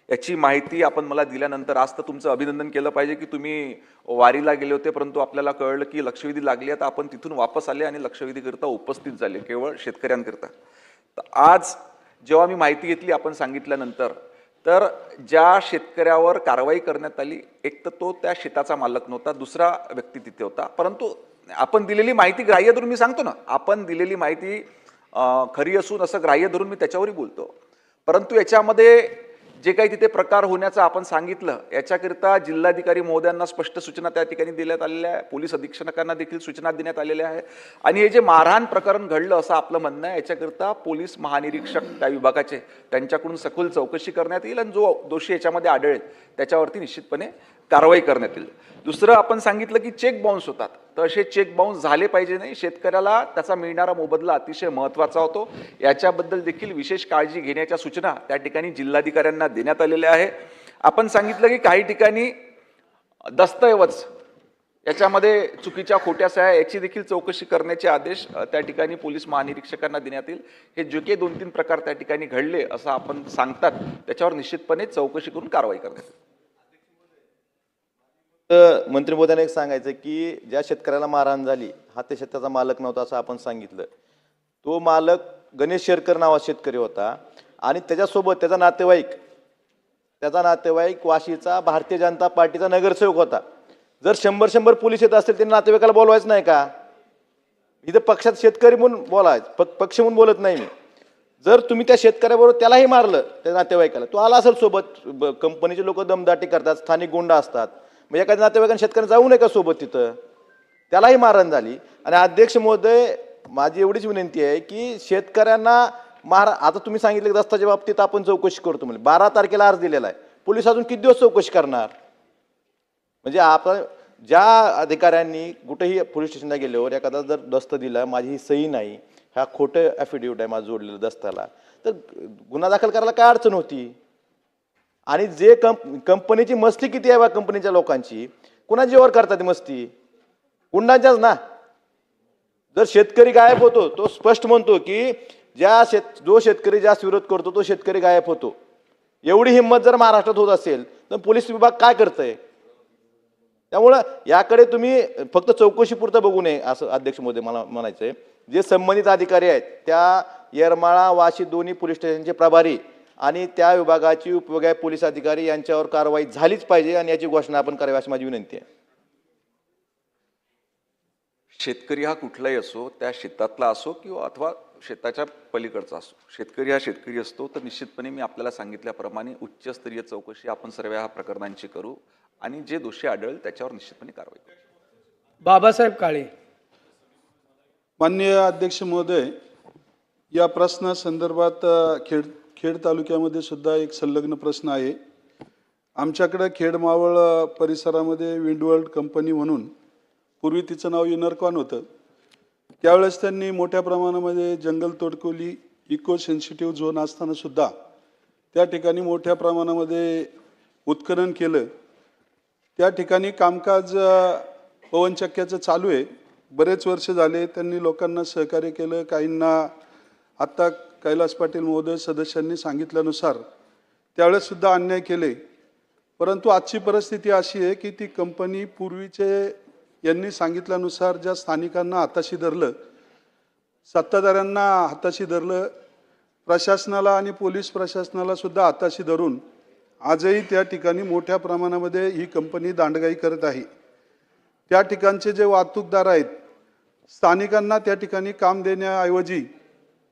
याची माहिती आपण मला दिल्यानंतर आज तर तुमचं अभिनंदन केलं पाहिजे की तुम्ही वारीला गेले होते, परंतु आपल्याला कळलं की लक्षवेधी लागली आहे, तर आपण तिथून वापस आले आणि लक्षवेधीकरता उपस्थित झाले केवळ शेतकऱ्यांकरता. तर आज जेव्हा मी माहिती घेतली आपण सांगितल्यानंतर, तर ज्या शेतकऱ्यावर कारवाई करण्यात आली, एक तर तो त्या शेताचा मालक नव्हता, दुसरा व्यक्ती तिथे होता, परंतु आपण दिलेली माहिती ग्राह्य धरून, मी सांगतो ना, आपण दिलेली माहिती खरी असून असं ग्राह्य धरून मी त्याच्यावरही बोलतो. परंतु याच्यामध्ये जे काही तिथे प्रकार होण्याचं आपण सांगितलं, याच्याकरिता जिल्हाधिकारी महोदयांना स्पष्ट सूचना त्या ठिकाणी देण्यात आलेल्या आहे, पोलीस अधीक्षकांना देखील सूचना देण्यात आलेल्या आहे. आणि हे जे मारहाण प्रकरण घडलं असं आपलं म्हणणं आहे, याच्याकरिता पोलीस महानिरीक्षक त्या विभागाचे त्यांच्याकडून सखोल चौकशी करण्यात येईल आणि जो दोषी याच्यामध्ये आढळेल त्याच्यावरती निश्चितपणे कारवाई करण्यात येईल. दुसरं आपण सांगितलं की चेक बाउन्स होतात, तर असे चेक बाउन्स झाले पाहिजे नाही. शेतकऱ्याला त्याचा मिळणारा मोबदला अतिशय महत्त्वाचा होतो, याच्याबद्दल देखील विशेष काळजी घेण्याच्या सूचना त्या ठिकाणी जिल्हाधिकाऱ्यांना देण्यात आलेल्या आहे. आपण सांगितलं की काही ठिकाणी दस्तऐवज याच्यामध्ये चुकीच्या खोट्या सह्या याची देखील चौकशी करण्याचे आदेश त्या ठिकाणी पोलीस महानिरीक्षकांना देण्यात येईल. हे जे काही 2-3 प्रकार त्या ठिकाणी घडले असं आपण सांगतात, त्याच्यावर निश्चितपणे चौकशी करून कारवाई करण्यात येईल. तर मंत्री महोदयांना एक सांगायचं की ज्या शेतकऱ्याला मारहाण झाली हा त्या शेताचा मालक नव्हता असं आपण सांगितलं. तो मालक गणेश शेरकर नावाचा शेतकरी होता आणि त्याच्यासोबत त्याचा नातेवाईक वाशीचा भारतीय जनता पार्टीचा नगरसेवक होता. जर 100 पोलीस येत असतील त्यांनी नातेवाईकाला बोलवायचं नाही का? इथं पक्षात शेतकरी म्हणून बोलायचं, पक्ष म्हणून बोलत नाही मी. जर तुम्ही त्या शेतकऱ्याबरोबर त्यालाही मारलं, त्या नातेवाईकाला, तो आला असेल सोबत, कंपनीचे लोक दमदाटी करतात, स्थानिक गुंड असतात, मग एखाद्या नातेवाईकांना शेतकऱ्यांना जाऊ नये का सोबत तिथं? त्यालाही मारहाण झाली. आणि अध्यक्ष महोदय, माझी एवढीच विनंती आहे की शेतकऱ्यांना आता तुम्ही सांगितलं की दस्ताच्या बाबतीत आपण चौकशी करतो म्हणजे 12 तारखेला अर्ज दिलेला आहे, पोलीस अजून किती दिवस चौकशी करणार? म्हणजे आपण ज्या अधिकाऱ्यांनी कुठेही पोलीस स्टेशनला गेल्यावर एखादा जर दस्त दिला, माझी ही सही नाही, हा खोटं ॲफिडेविट आहे माझं जोडलेलं दस्ताला, तर गुन्हा दाखल करायला काय अडचण होती? आणि जे कंपनीची मस्ती किती आहे बा कंपनीच्या लोकांची, कुणा जीवावर करतात मस्ती? गुंडांच्याच ना. जर शेतकरी गायब होतो, तो स्पष्ट म्हणतो की जो शेतकरी जास्त विरोध करतो तो शेतकरी गायब होतो. एवढी हिंमत जर महाराष्ट्रात होत असेल तर पोलीस विभाग काय करतंय? त्यामुळं याकडे तुम्ही फक्त चौकशीपुरतं बघू नये असं अध्यक्ष महोदय मला म्हणायचं आहे. जे संबंधित अधिकारी आहेत त्या येरमाळा वाशी दोन्ही पोलीस स्टेशनचे प्रभारी आणि त्या विभागाची उपविभागीय पोलीस अधिकारी यांच्यावर कारवाई झालीच पाहिजे आणि याची घोषणा आपण करावी अशी माझी विनंती आहे. शेतकरी हा कुठलाही असो, त्या शेतातला असो किंवा अथवा शेताच्या पलीकडचा असो, शेतकरी हा शेतकरी असतो. तर निश्चितपणे मी आपल्याला सांगितल्याप्रमाणे उच्चस्तरीय चौकशी आपण सर्व ह्या प्रकरणांची करू आणि जे दोषी आढळेल त्याच्यावर निश्चितपणे कारवाई करू. बाबासाहेब काळे. माननीय अध्यक्ष महोदय, या प्रश्नासंदर्भात खेड तालुक्यामध्ये सुद्धा एक संलग्न प्रश्न आहे. आमच्याकडे खेड मावळ परिसरामध्ये विंडवर्ल्ड कंपनी म्हणून पूर्वी तिचं नाव युनरकॉन होतं. त्यावेळेस त्यांनी मोठ्या प्रमाणामध्ये जंगल तोडकोली इको सेन्सिटिव्ह झोन असताना सुद्धा त्या ठिकाणी मोठ्या प्रमाणामध्ये उत्खनन केलं. त्या ठिकाणी कामकाज पवनचक्क्याचं चालू आहे. बरेच वर्ष झाले त्यांनी लोकांना सहकार्य केलं. काहींना आत्ता कैलास पाटील महोदय सदस्यांनी सांगितल्यानुसार त्यावेळेससुद्धा अन्याय केले. परंतु आजची परिस्थिती अशी आहे की ती कंपनी पूर्वीचे यांनी सांगितल्यानुसार ज्या स्थानिकांना हाताशी धरलं, सत्ताधाऱ्यांना हाताशी धरलं, प्रशासनाला आणि पोलीस प्रशासनाला सुद्धा हाताशी धरून आजही त्या ठिकाणी मोठ्या प्रमाणामध्ये ही कंपनी दांडगाई करत आहे. त्या ठिकाणचे जे वाहतूकदार आहेत, स्थानिकांना त्या ठिकाणी काम देण्याऐवजी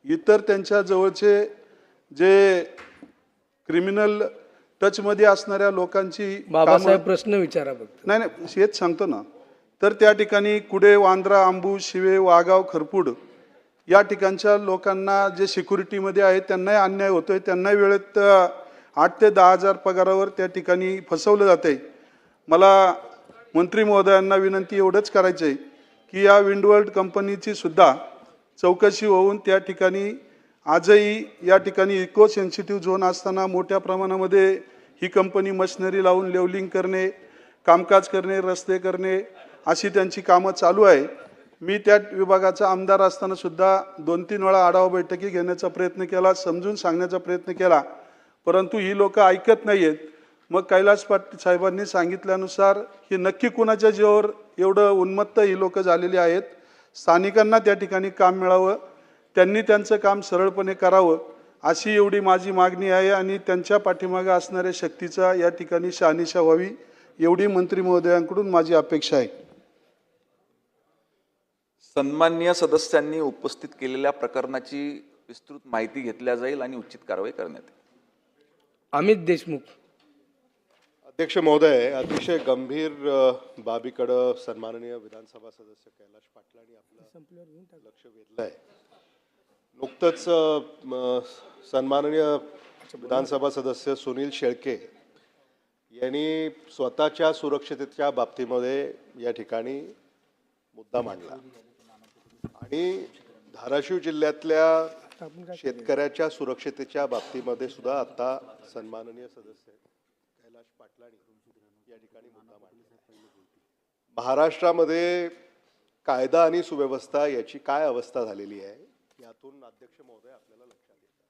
इतर त्यांच्या जवळचे जे क्रिमिनल टचमध्ये असणाऱ्या लोकांची बाबासाहेब प्रश्न विचारा. नाही नाही हेच सांगतो ना. तर त्या ठिकाणी कुडे, वांद्रा, आंबू, शिवे, वाघाव, खरपूड या ठिकाणच्या लोकांना जे सिक्युरिटीमध्ये आहेत त्यांनाही अन्याय होतोय. त्यांनाही वेळेत 8 ते 10 हजार पगारावर त्या ठिकाणी फसवलं जाते. मला मंत्री महोदयांना विनंती एवढंच करायचं आहे की या विंडवर्ल्ड कंपनीची सुद्धा चौकशी होऊन त्या ठिकाणी आजही या ठिकाणी इको सेन्सिटिव्ह झोन असताना मोठ्या प्रमाणामध्ये ही कंपनी मशिनरी लावून लेवलिंग करणे, कामकाज करणे, रस्ते करणे अशी त्यांची कामं चालू आहे. मी त्या विभागाचा आमदार असताना सुद्धा 2-3 वेळा आढावा बैठकी घेण्याचा प्रयत्न केला, समजून सांगण्याचा प्रयत्न केला, परंतु ही लोक ऐकत नाही आहेत. मग कैलास पाटील साहेबांनी सांगितल्यानुसार ही नक्की कुणाच्या जीवावर एवढं उन्मत्त ही लोक झालेली आहेत. स्थानिकांना त्या ठिकाणी काम मिळावं, त्यांनी त्यांचं काम सरळपणे करावं अशी एवढी माझी मागणी आहे आणि त्यांच्या पाठीमागे असणाऱ्या शक्तीचा या ठिकाणी शहानिशा व्हावी एवढी मंत्री महोदयांकडून माझी अपेक्षा आहे. सन्माननीय सदस्यांनी उपस्थित केलेल्या प्रकरणाची विस्तृत माहिती घेतल्या जाईल आणि उचित कारवाई करण्यात येईल. अमित देशमुख. अध्यक्ष महोदय, अतिशय गंभीर बाबीकडं सन्माननीय विधानसभा सदस्य कैलास पाटलांनी आपलं लक्ष वेधलं आहे. नुकतंच सन्माननीय विधानसभा सदस्य सुनील शेळके यांनी स्वतःच्या सुरक्षिततेच्या बाबतीमध्ये या ठिकाणी मुद्दा मांडला आणि धाराशिव जिल्ह्यातल्या शेतकऱ्याच्या सुरक्षिततेच्या बाबतीमध्ये सुद्धा आता सन्माननीय सदस्य कैलास पाटलांनी या ठिकाणी मुद्दा मांडला. महाराष्ट्रामध्ये कायदा आणि सुव्यवस्था याची काय अवस्था झालेली आहे यातून अध्यक्ष महोदय आपल्याला लक्षात येतं.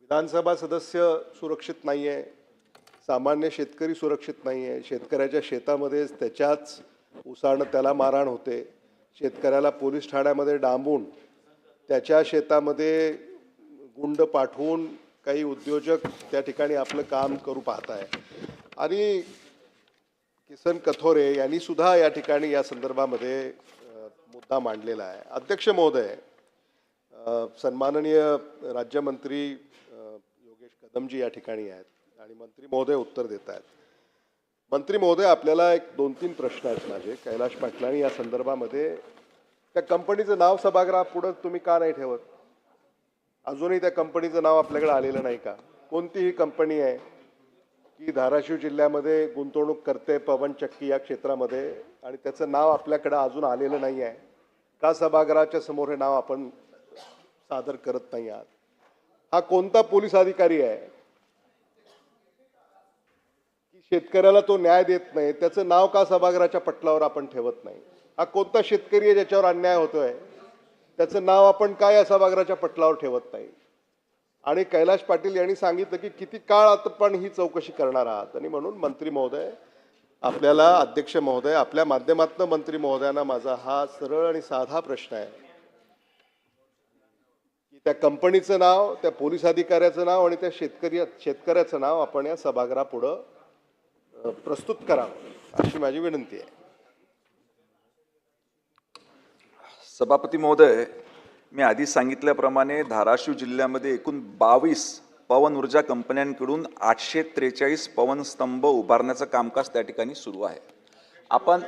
विधानसभा सदस्य सुरक्षित नाही आहे, सामान्य शेतकरी सुरक्षित नाही आहे. शेतकऱ्याच्या शेतामध्ये त्याच्याच उसानं त्याला मारहाण होते. शेतकऱ्याला पोलीस ठाण्यामध्ये डांबून त्याच्या शेतामध्ये गुंड पाठवून काही उद्योजक त्या ठिकाणी आपलं काम करू पाहत आहे. आणि किसन कथोरे यांनी सुद्धा या ठिकाणी या संदर्भामध्ये मुद्दा मांडलेला आहे. अध्यक्ष महोदय, सन्माननीय राज्यमंत्री योगेश कदमजी या ठिकाणी आहेत आणि मंत्री महोदय उत्तर देत आहेत. मंत्री महोदय, आपल्याला एक 2-3 प्रश्न आहेत माझे. कैलास पाटलांनी या संदर्भामध्ये त्या कंपनीचं नाव सभागृहापुढं तुम्ही का नाही ठेवत? अजूनही त्या कंपनीचं नाव आपल्याकडे आलेलं नाही का? कोणतीही कंपनी आहे की धाराशिव जिल्ह्यामध्ये गुंतवणूक करते पवनचक्की या क्षेत्रामध्ये आणि त्याचं नाव आपल्याकडे अजून आलेलं नाही आहे का? सभागृहाच्या समोर हे नाव आपण सादर करत नाही आहात? हा कोणता पोलीस अधिकारी आहे की शेतकऱ्याला तो न्याय देत नाही? त्याचं नाव का सभागृहाच्या पटलावर आपण ठेवत नाही? हा कोणता शेतकरी आहे ज्याच्यावर अन्याय होतोय? त्याचं नाव आपण काय या सभागृहाच्या पटलावर ठेवत नाही? आणि कैलास पाटील यांनी सांगितलं की किती काळ आपण ही चौकशी करणार आहात आणि म्हणून मंत्री महोदय, आपल्याला अध्यक्ष महोदय, आपल्या माध्यमातून मंत्री महोदयांना माझा हा सरळ आणि साधा प्रश्न आहे की त्या कंपनीचं नाव, त्या पोलीस अधिकाऱ्याचं नाव आणि त्या शेतकऱ्याचं नाव आपण या सभागृहापुढं प्रस्तुत करावं अशी माझी विनंती आहे. सभापती महोदय, मी आधी सांगितल्याप्रमाणे धाराशिव जिल्ह्यामध्ये एकूण 22 पवन ऊर्जा कंपन्यांकडून 843 पवन स्तंभ उभारण्याचं कामकाज त्या ठिकाणी सुरू आहे. आपण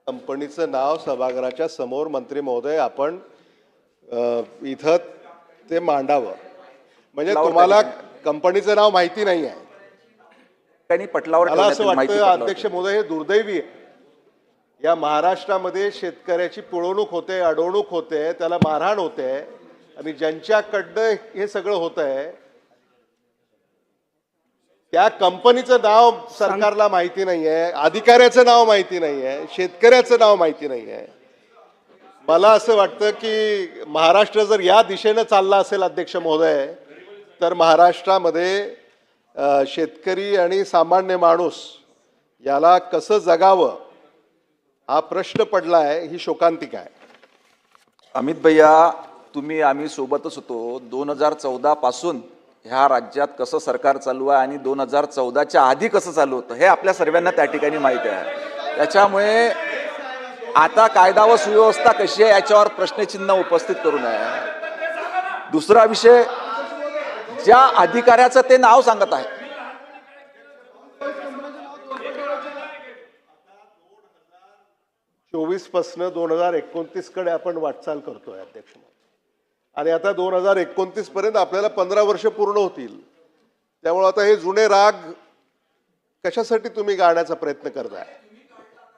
कंपनीचं नाव सभागृहाच्या समोर मंत्री महोदय आपण इथं ते मांडावं. म्हणजे तुम्हाला कंपनीचं नाव माहिती नाही आहे. त्यांनी पटलावर मला असं ठेवण्यात माहिती वाटतं पटलावर अध्यक्ष महोदय, हे दुर्दैवी आहे. या महाराष्ट्रामध्ये शेतकऱ्याची पिळवणूक होते, अडवणूक होते, त्याला मारहाण होते आणि ज्यांच्याकडनं हे सगळं होत आहे त्या कंपनीचं नाव सरकारला माहिती नाही आहे, अधिकाऱ्याचं नाव माहिती नाही आहे, शेतकऱ्याचं नाव माहिती नाही आहे. मला असं वाटतं की महाराष्ट्र जर या दिशेनं चालला असेल अध्यक्ष महोदय, तर महाराष्ट्रामध्ये शेतकरी आणि सामान्य माणूस याला कसं जगावं हा प्रश्न पडला आहे. ही शोकांतिका आहे. अमित भैया, आम्ही सोबतच होतो. 2014 पासून ह्या राज्यात कसं सरकार चालू आहे आणि 2014च्या आधी कसं चालू होतं हे आपल्या सर्वांना त्या ठिकाणी माहिती आहे. त्याच्यामुळे आता कायदा व सुव्यवस्था कशी आहे याच्यावर प्रश्नचिन्ह उपस्थित करू नये. दुसरा विषय, ज्या अधिकाऱ्याचं ते नाव सांगत आहे, 24 पासून 2029 कडे आपण वाटचाल करतोय अध्यक्ष महोदय. आणि आता 2029 पर्यंत आपल्याला 15 वर्ष पूर्ण होतील. त्यामुळे आता हे जुने राग कशासाठी तुम्ही गाण्याचा प्रयत्न करताय?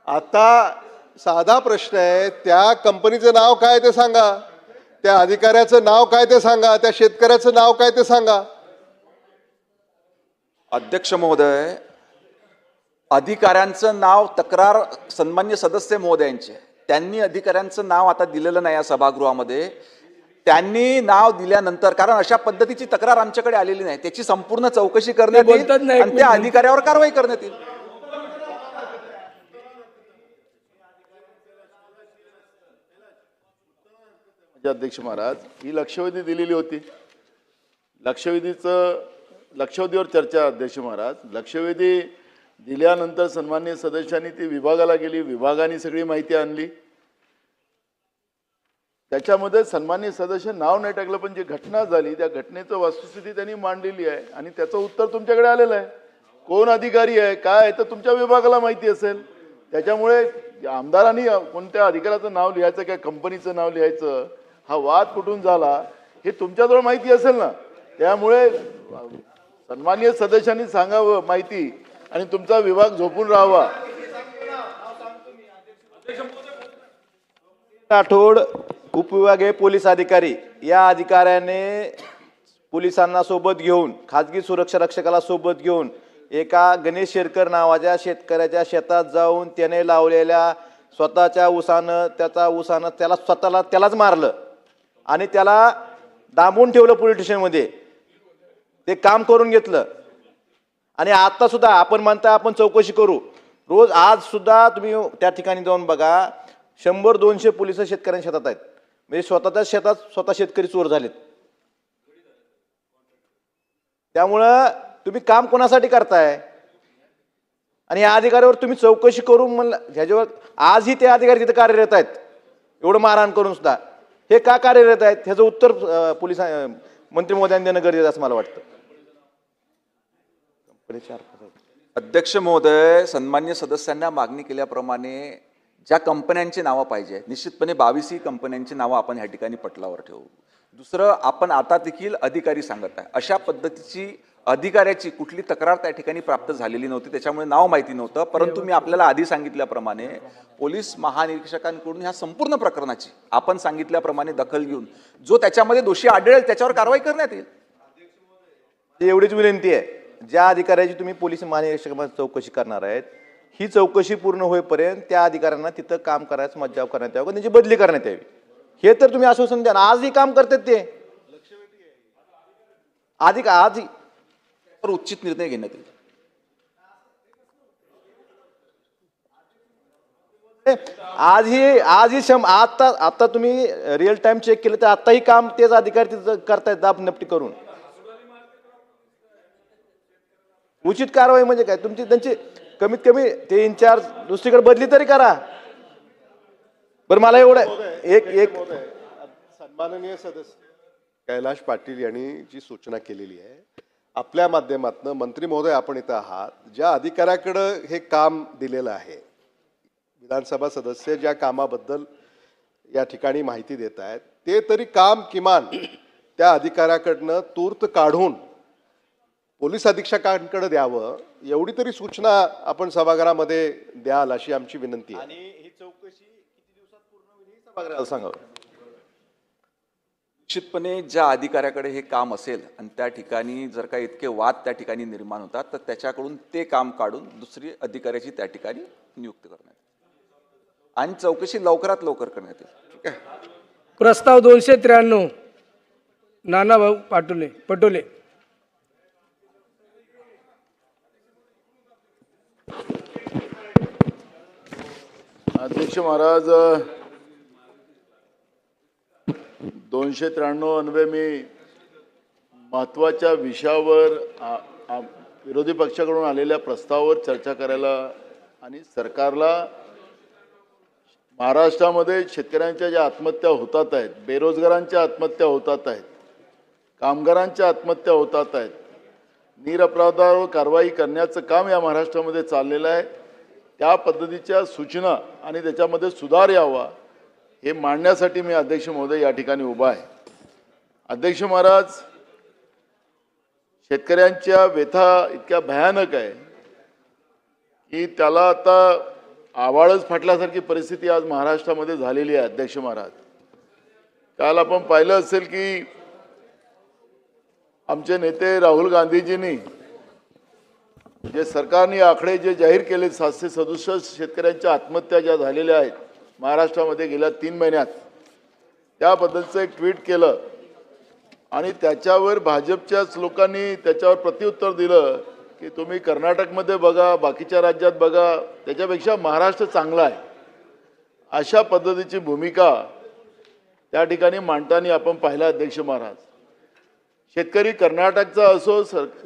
आता साधा प्रश्न आहे, त्या कंपनीचं नाव काय ते सांगा, त्या अधिकाऱ्याचं नाव काय ते सांगा, त्या शेतकऱ्याचं नाव काय ते सांगा. अध्यक्ष महोदय, अधिकाऱ्यांचं नाव तक्रार सन्मान्य सदस्य महोदयांचे, त्यांनी अधिकाऱ्यांचं नाव आता दिलेलं नाही या सभागृहामध्ये. त्यांनी नाव दिल्यानंतर, कारण अशा पद्धतीची तक्रार आमच्याकडे आलेली नाही, त्याची संपूर्ण चौकशी करण्यात येईल आणि त्या अधिकाऱ्यावर कारवाई करण्यात येईल. अध्यक्ष महाराज, ही लक्षवेधी दिलेली होती. लक्षवेधीवर चर्चा. अध्यक्ष महाराज, लक्षवेधी दिल्यानंतर सन्माननीय सदस्यांनी ती विभागाला गेली, विभागाने सगळी माहिती आणली. त्याच्यामध्ये सन्माननीय सदस्य नाव नाही टाकलं, पण जी घटना झाली त्या घटनेचं वस्तुस्थिती त्यांनी मांडलेली आहे आणि त्याचं उत्तर तुमच्याकडे आलेलं आहे. कोण अधिकारी आहे, काय आहे, तर तुमच्या विभागाला माहिती असेल. त्याच्यामुळे आमदारांनी कोणत्या अधिकाऱ्याचं नाव लिहायचं, काय कंपनीचं नाव लिहायचं, हा वाद कुठून झाला हे तुमच्याजवळ माहिती असेल ना. त्यामुळे सन्माननीय सदस्यांनी सांगावं माहिती आणि तुमचा विभाग झोपून राहावा. राठोड उपविभागीय पोलीस अधिकारी, या अधिकाऱ्याने पोलिसांना सोबत घेऊन, खाजगी सुरक्षा रक्षकाला सोबत घेऊन एका गणेश शेरकर नावाच्या शेतकऱ्याच्या शेतात जाऊन त्याने लावलेल्या स्वतःच्या ऊसानं त्यालाच मारलं आणि त्याला डांबून ठेवलं पोलीस स्टेशनमध्ये. ते काम करून घेतलं आणि आता सुद्धा आपण म्हणता आपण चौकशी करू. रोज आज सुद्धा तुम्ही त्या ठिकाणी जाऊन बघा, 100-200 पोलिस शेतकऱ्यांच्या शेतात आहेत. म्हणजे स्वतःच्या शेतात स्वतः शेतकरी चोर झालेत. त्यामुळं तुम्ही काम कोणासाठी करताय आणि या अधिकाऱ्यावर तुम्ही चौकशी करून म्हणलं, ह्याच्यावर आजही ते अधिकारी तिथे कार्यरत आहेत. एवढं मारहाण करून सुद्धा हे का कार्यरत आहेत ह्याचं उत्तर पोलीस मंत्री महोदयांनी देणं गरजेचं असं मला वाटतं. अध्यक्ष महोदय, सन्मान्य सदस्यांना मागणी केल्याप्रमाणे ज्या कंपन्यांची नावं पाहिजे, निश्चितपणे 22 कंपन्यांची नावं आपण ह्या ठिकाणी पटलावर ठेवू. दुसरं, आपण आता देखील अधिकारी सांगत आहे, अशा पद्धतीची अधिकाऱ्याची कुठली तक्रार त्या ठिकाणी प्राप्त झालेली नव्हती, त्याच्यामुळे नाव माहिती नव्हतं. परंतु मी आपल्याला आधी सांगितल्याप्रमाणे पोलीस महानिरीक्षकांकडून ह्या संपूर्ण प्रकरणाची आपण सांगितल्याप्रमाणे दखल घेऊन जो त्याच्यामध्ये दोषी आढळेल त्याच्यावर कारवाई करण्यात येईल. एवढीच विनंती आहे, ज्या अधिकाऱ्याची तुम्ही पोलीस महानिरीक्षकांमध्ये चौकशी करणार आहेत, ही चौकशी पूर्ण होईपर्यंत त्या अधिकाऱ्यांना तिथं काम करायचं मज्जाव करण्यात यावं, त्यांची बदली करण्यात यावी. हे तर तुम्ही आश्वासन द्या ना. आजही काम करतात ते. आधी उचित निर्णय घेण्यात येईल. आता तुम्ही रिअल टाइम चेक केलं तर आताही काम तेच अधिकारी तिथं करतायत दाब नपटी करून. उचित कारवाई म्हणजे काय, तुमची त्यांची कमीत कमी ते इन्चार्ज दुसरीकडे बदली तरी करा. बरं मला एवढं एक सन्माननीय सदस्य कैलाश पाटील यांनी जी सूचना केलेली आहे, आपल्या माध्यमातून मंत्री महोदय आपण इथं आहात, ज्या अधिकाऱ्याकडं हे काम दिलेलं आहे, विधानसभा सदस्य ज्या कामाबद्दल या ठिकाणी माहिती देत आहेत, ते तरी काम किमान त्या अधिकाऱ्याकडनं तूर्त काढून पोलीस अधीक्षकांकडे द्यावं, एवढी तरी सूचना आपण सभागृहामध्ये द्याल अशी आमची विनंती आहे. आणि ही चौकशी किती दिवसात पूर्ण होईल हे सभागृहाला सांगावं. निश्चितपणे ज्या अधिकाऱ्याकडे हे काम असेल आणि त्या ठिकाणी जर का इतके वाद त्या ठिकाणी निर्माण होतात तर त्याच्याकडून ते काम काढून दुसरी अधिकाऱ्याची त्या ठिकाणी नियुक्ती करण्यात येईल आणि चौकशी लवकरात लवकर करण्यात येईल. ठीक आहे. प्रस्ताव 293 नानाभाऊ पटोले. अध्यक्ष महाराज, 293 अन्वये मी महत्त्वाच्या विषयावर विरोधी पक्षाकडून आलेल्या प्रस्तावावर चर्चा करायला आणि सरकारला महाराष्ट्रामध्ये शेतकऱ्यांच्या ज्या आत्महत्या होतात आहेत, बेरोजगारांच्या आत्महत्या होतात आहेत, कामगारांच्या आत्महत्या होतात आहेत, निरपराधावर कारवाई करण्याचं काम या महाराष्ट्रामध्ये चाललेलं आहे. त्या पद्धतीच्या सूचना आणि त्याच्यामध्ये सुधार यावा हे मांडण्यासाठी मी अध्यक्ष महोदय या ठिकाणी उभा आहे. अध्यक्ष महाराज, शेतकऱ्यांच्या व्यथा इतक्या भयानक आहे की त्याला आता आवाळच फाटल्यासारखी परिस्थिती आज महाराष्ट्रामध्ये झालेली आहे. अध्यक्ष महाराज, काल आपण पाहिलं असेल की आमचे नेते राहुल गांधीजींनी जे सरकारने आकडे जे जाहीर केले, 767 शेतकऱ्यांच्या आत्महत्या ज्या झालेल्या आहेत महाराष्ट्रामध्ये गेल्या 3 महिन्यात, त्याबद्दलचं एक ट्विट केलं आणि त्याच्यावर भाजपच्याच लोकांनी त्याच्यावर प्रत्युत्तर दिलं की तुम्ही कर्नाटकमध्ये बघा, बाकीच्या राज्यात बघा, त्याच्यापेक्षा महाराष्ट्र चांगला आहे. अशा पद्धतीची भूमिका त्या ठिकाणी मांडताना आपण पाहिला. अध्यक्ष महाराज, शेतकरी कर्नाटकचा असो,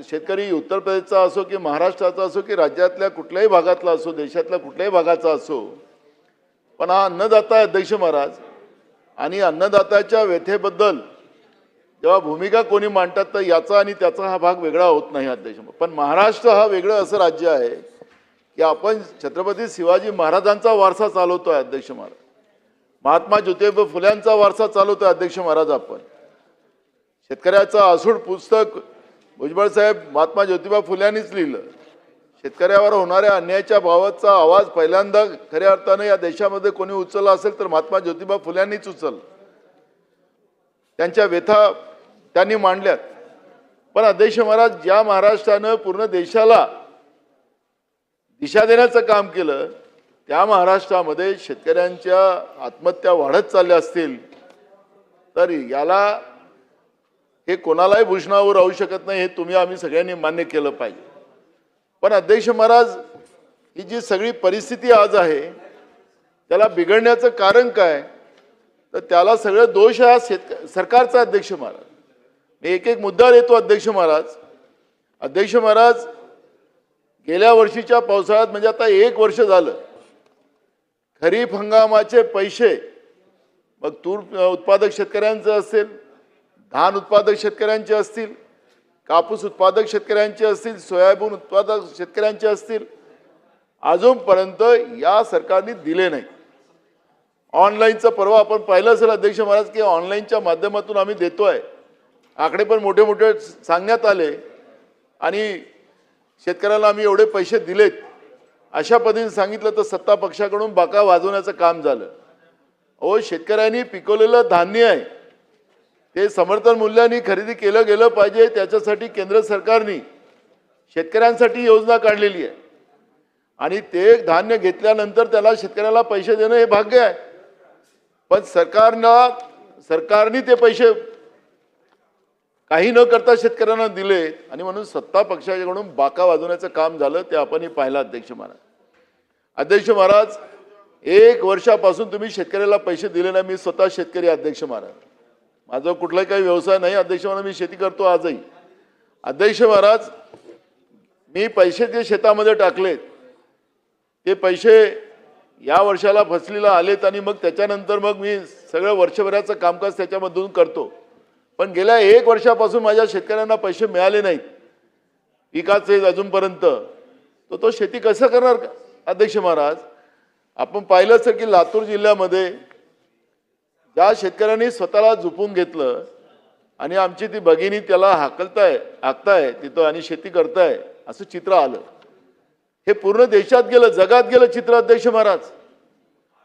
शेतकरी उत्तर प्रदेशचा असो की महाराष्ट्राचा असो की राज्यातल्या कुठल्याही भागातला असो, देशातल्या कुठल्याही भागाचा असो, पण हा अन्नदाता आहे. अध्यक्ष महाराज, आणि अन्नदात्याच्या व्यथेबद्दल जेव्हा भूमिका कोणी मांडतात तर याचा आणि त्याचा हा भाग वेगळा होत नाही. अध्यक्ष, पण महाराष्ट्र हा वेगळं असं राज्य आहे की आपण छत्रपती शिवाजी महाराजांचा वारसा चालवतो आहे. अध्यक्ष महाराज, महात्मा ज्योतिबा फुल्यांचा वारसा चालवतो आहे. अध्यक्ष महाराज, आपण शेतकऱ्याचं आसूड पुस्तक भुजबळ साहेब महात्मा ज्योतिबा फुल्यांनीच लिहिलं. शेतकऱ्यावर होणाऱ्या अन्यायाच्या भावाचा आवाज पहिल्यांदा खऱ्या अर्थानं या देशामध्ये कोणी उचलला असेल तर महात्मा ज्योतिबा फुल्यांनीच उचललं. त्यांच्या व्यथा त्यांनी मांडल्यात. पण अध्यक्ष महाराज, ज्या महाराष्ट्रानं पूर्ण देशाला दिशा देण्याचं काम केलं, त्या महाराष्ट्रामध्ये शेतकऱ्यांच्या आत्महत्या वाढत चालल्या असतील तर याला हे कोणालाही भूषणावर राहू शकत नाही. हे तुम्ही आम्ही सगळ्यांनी मान्य केलं पाहिजे. पण अध्यक्ष महाराज, ही जी सगळी परिस्थिती आज आहे त्याला बिघडण्याचं कारण काय, तर त्याला सगळं दोष हा सरकारचा. अध्यक्ष महाराज, मी एक एक मुद्दा येतो. अध्यक्ष महाराज, गेल्या वर्षीच्या पावसाळ्यात म्हणजे आता 1 वर्ष झालं, खरीप हंगामाचे पैसे मग तूर उत्पादक शेतकऱ्यांचं असेल, धान उत्पादक शेतकऱ्यांचे असतील, कापूस उत्पादक शेतकऱ्यांचे असतील, सोयाबीन उत्पादक शेतकऱ्यांचे असतील, अजूनपर्यंत या सरकारने दिले नाही. ऑनलाईनचं परवा आपण पाहिलं असेल अध्यक्ष महाराज की ऑनलाईनच्या माध्यमातून आम्ही देतोय. आकडे पण मोठे मोठे सांगण्यात आले आणि शेतकऱ्याला आम्ही एवढे पैसे दिलेत अशा पद्धतीने सांगितलं तर सत्ता पक्षाकडून बाका वाजवण्याचं काम झालं. अहो, शेतकऱ्यांनी पिकवलेलं धान्य आहे ते समर्थन मूल्याने खरेदी केलं गेलं पाहिजे. त्याच्यासाठी केंद्र सरकारने शेतकऱ्यांसाठी योजना काढलेली आहे आणि ते धान्य घेतल्यानंतर त्याला शेतकऱ्याला पैसे देणं हे भाग्य आहे. पण सरकारने ते पैसे काही न करता शेतकऱ्यांना दिले आणि म्हणून सत्ता पक्षाकडून बाका वाजवण्याचं काम झालं ते आपणही पाहिलं. अध्यक्ष महाराज, अध्यक्ष महाराज, 1 वर्षापासून तुम्ही शेतकऱ्याला पैसे दिले नाही. मी स्वतः शेतकरी. अध्यक्ष महाराज, माझा कुठलाही काही व्यवसाय नाही. अध्यक्ष महाराज, मी शेती करतो आजही. अध्यक्ष महाराज, मी पैसे जे शेतामध्ये टाकलेत ते पैसे या वर्षाला फसलीला आलेत आणि मग त्याच्यानंतर मग मी सगळं वर्षभराचं कामकाज त्याच्यामधून करतो. पण गेल्या 1 वर्षापासून माझ्या शेतकऱ्यांना पैसे मिळाले नाहीत पिकाचे अजूनपर्यंत. तो शेती कसं करणार अध्यक्ष महाराज? आपण पाहिलं असेल की लातूर जिल्ह्यामध्ये ज्या शेतकऱ्यांनी स्वतःला झुपून घेतलं आणि आमची ती भगिनी त्याला हाकताय तिथं आणि शेती करताय असं चित्र आलं. हे पूर्ण देशात गेलं, जगात गेलं चित्र अध्यक्ष महाराज.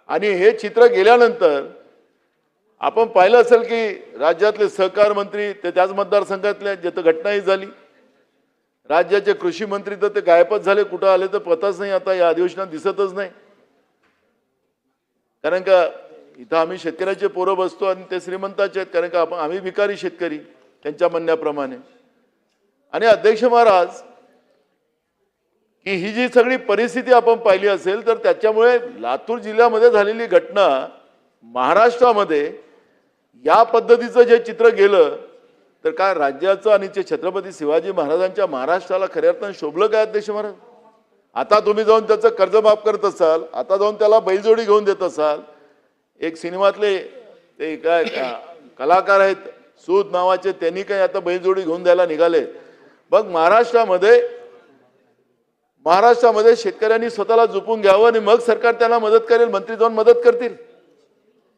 आणि हे चित्र गेल्यानंतर आपण पाहिलं असेल की राज्यातले सहकार मंत्री ते त्याच मतदारसंघातले जिथं घटनाही झाली, राज्याचे कृषी मंत्री तर ते गायबच झाले, कुठं आले तर पताच नाही, आता या अधिवेशनात दिसतच नाही. कारण का इथं आम्ही शेतकऱ्याचे पोरं बसतो आणि ते श्रीमंताचे आहेत, कारण का आम्ही भिकारी शेतकरी त्यांच्या म्हणण्याप्रमाणे. आणि अध्यक्ष महाराज, की ही जी सगळी परिस्थिती आपण पाहिली असेल तर त्याच्यामुळे लातूर जिल्ह्यामध्ये झालेली घटना महाराष्ट्रामध्ये या पद्धतीचं जे चित्र गेलं तर काय राज्याचं आणि ते छत्रपती शिवाजी महाराजांच्या महाराष्ट्राला खऱ्या अर्थाने शोभलं काय अध्यक्ष महाराज? आता तुम्ही जाऊन त्याचं कर्ज माफ करत असाल, आता जाऊन त्याला बैलजोडी घेऊन देत असाल. एक सिनेमातले ते काय कलाकार आहेत सूद नावाचे, त्यांनी काय आता बैलजोडी घेऊन द्यायला निघाले. मग महाराष्ट्रामध्ये शेतकऱ्यांनी स्वतःला झुपून घ्यावं आणि मग सरकार त्यांना मदत करेल, मंत्री जाऊन मदत करतील,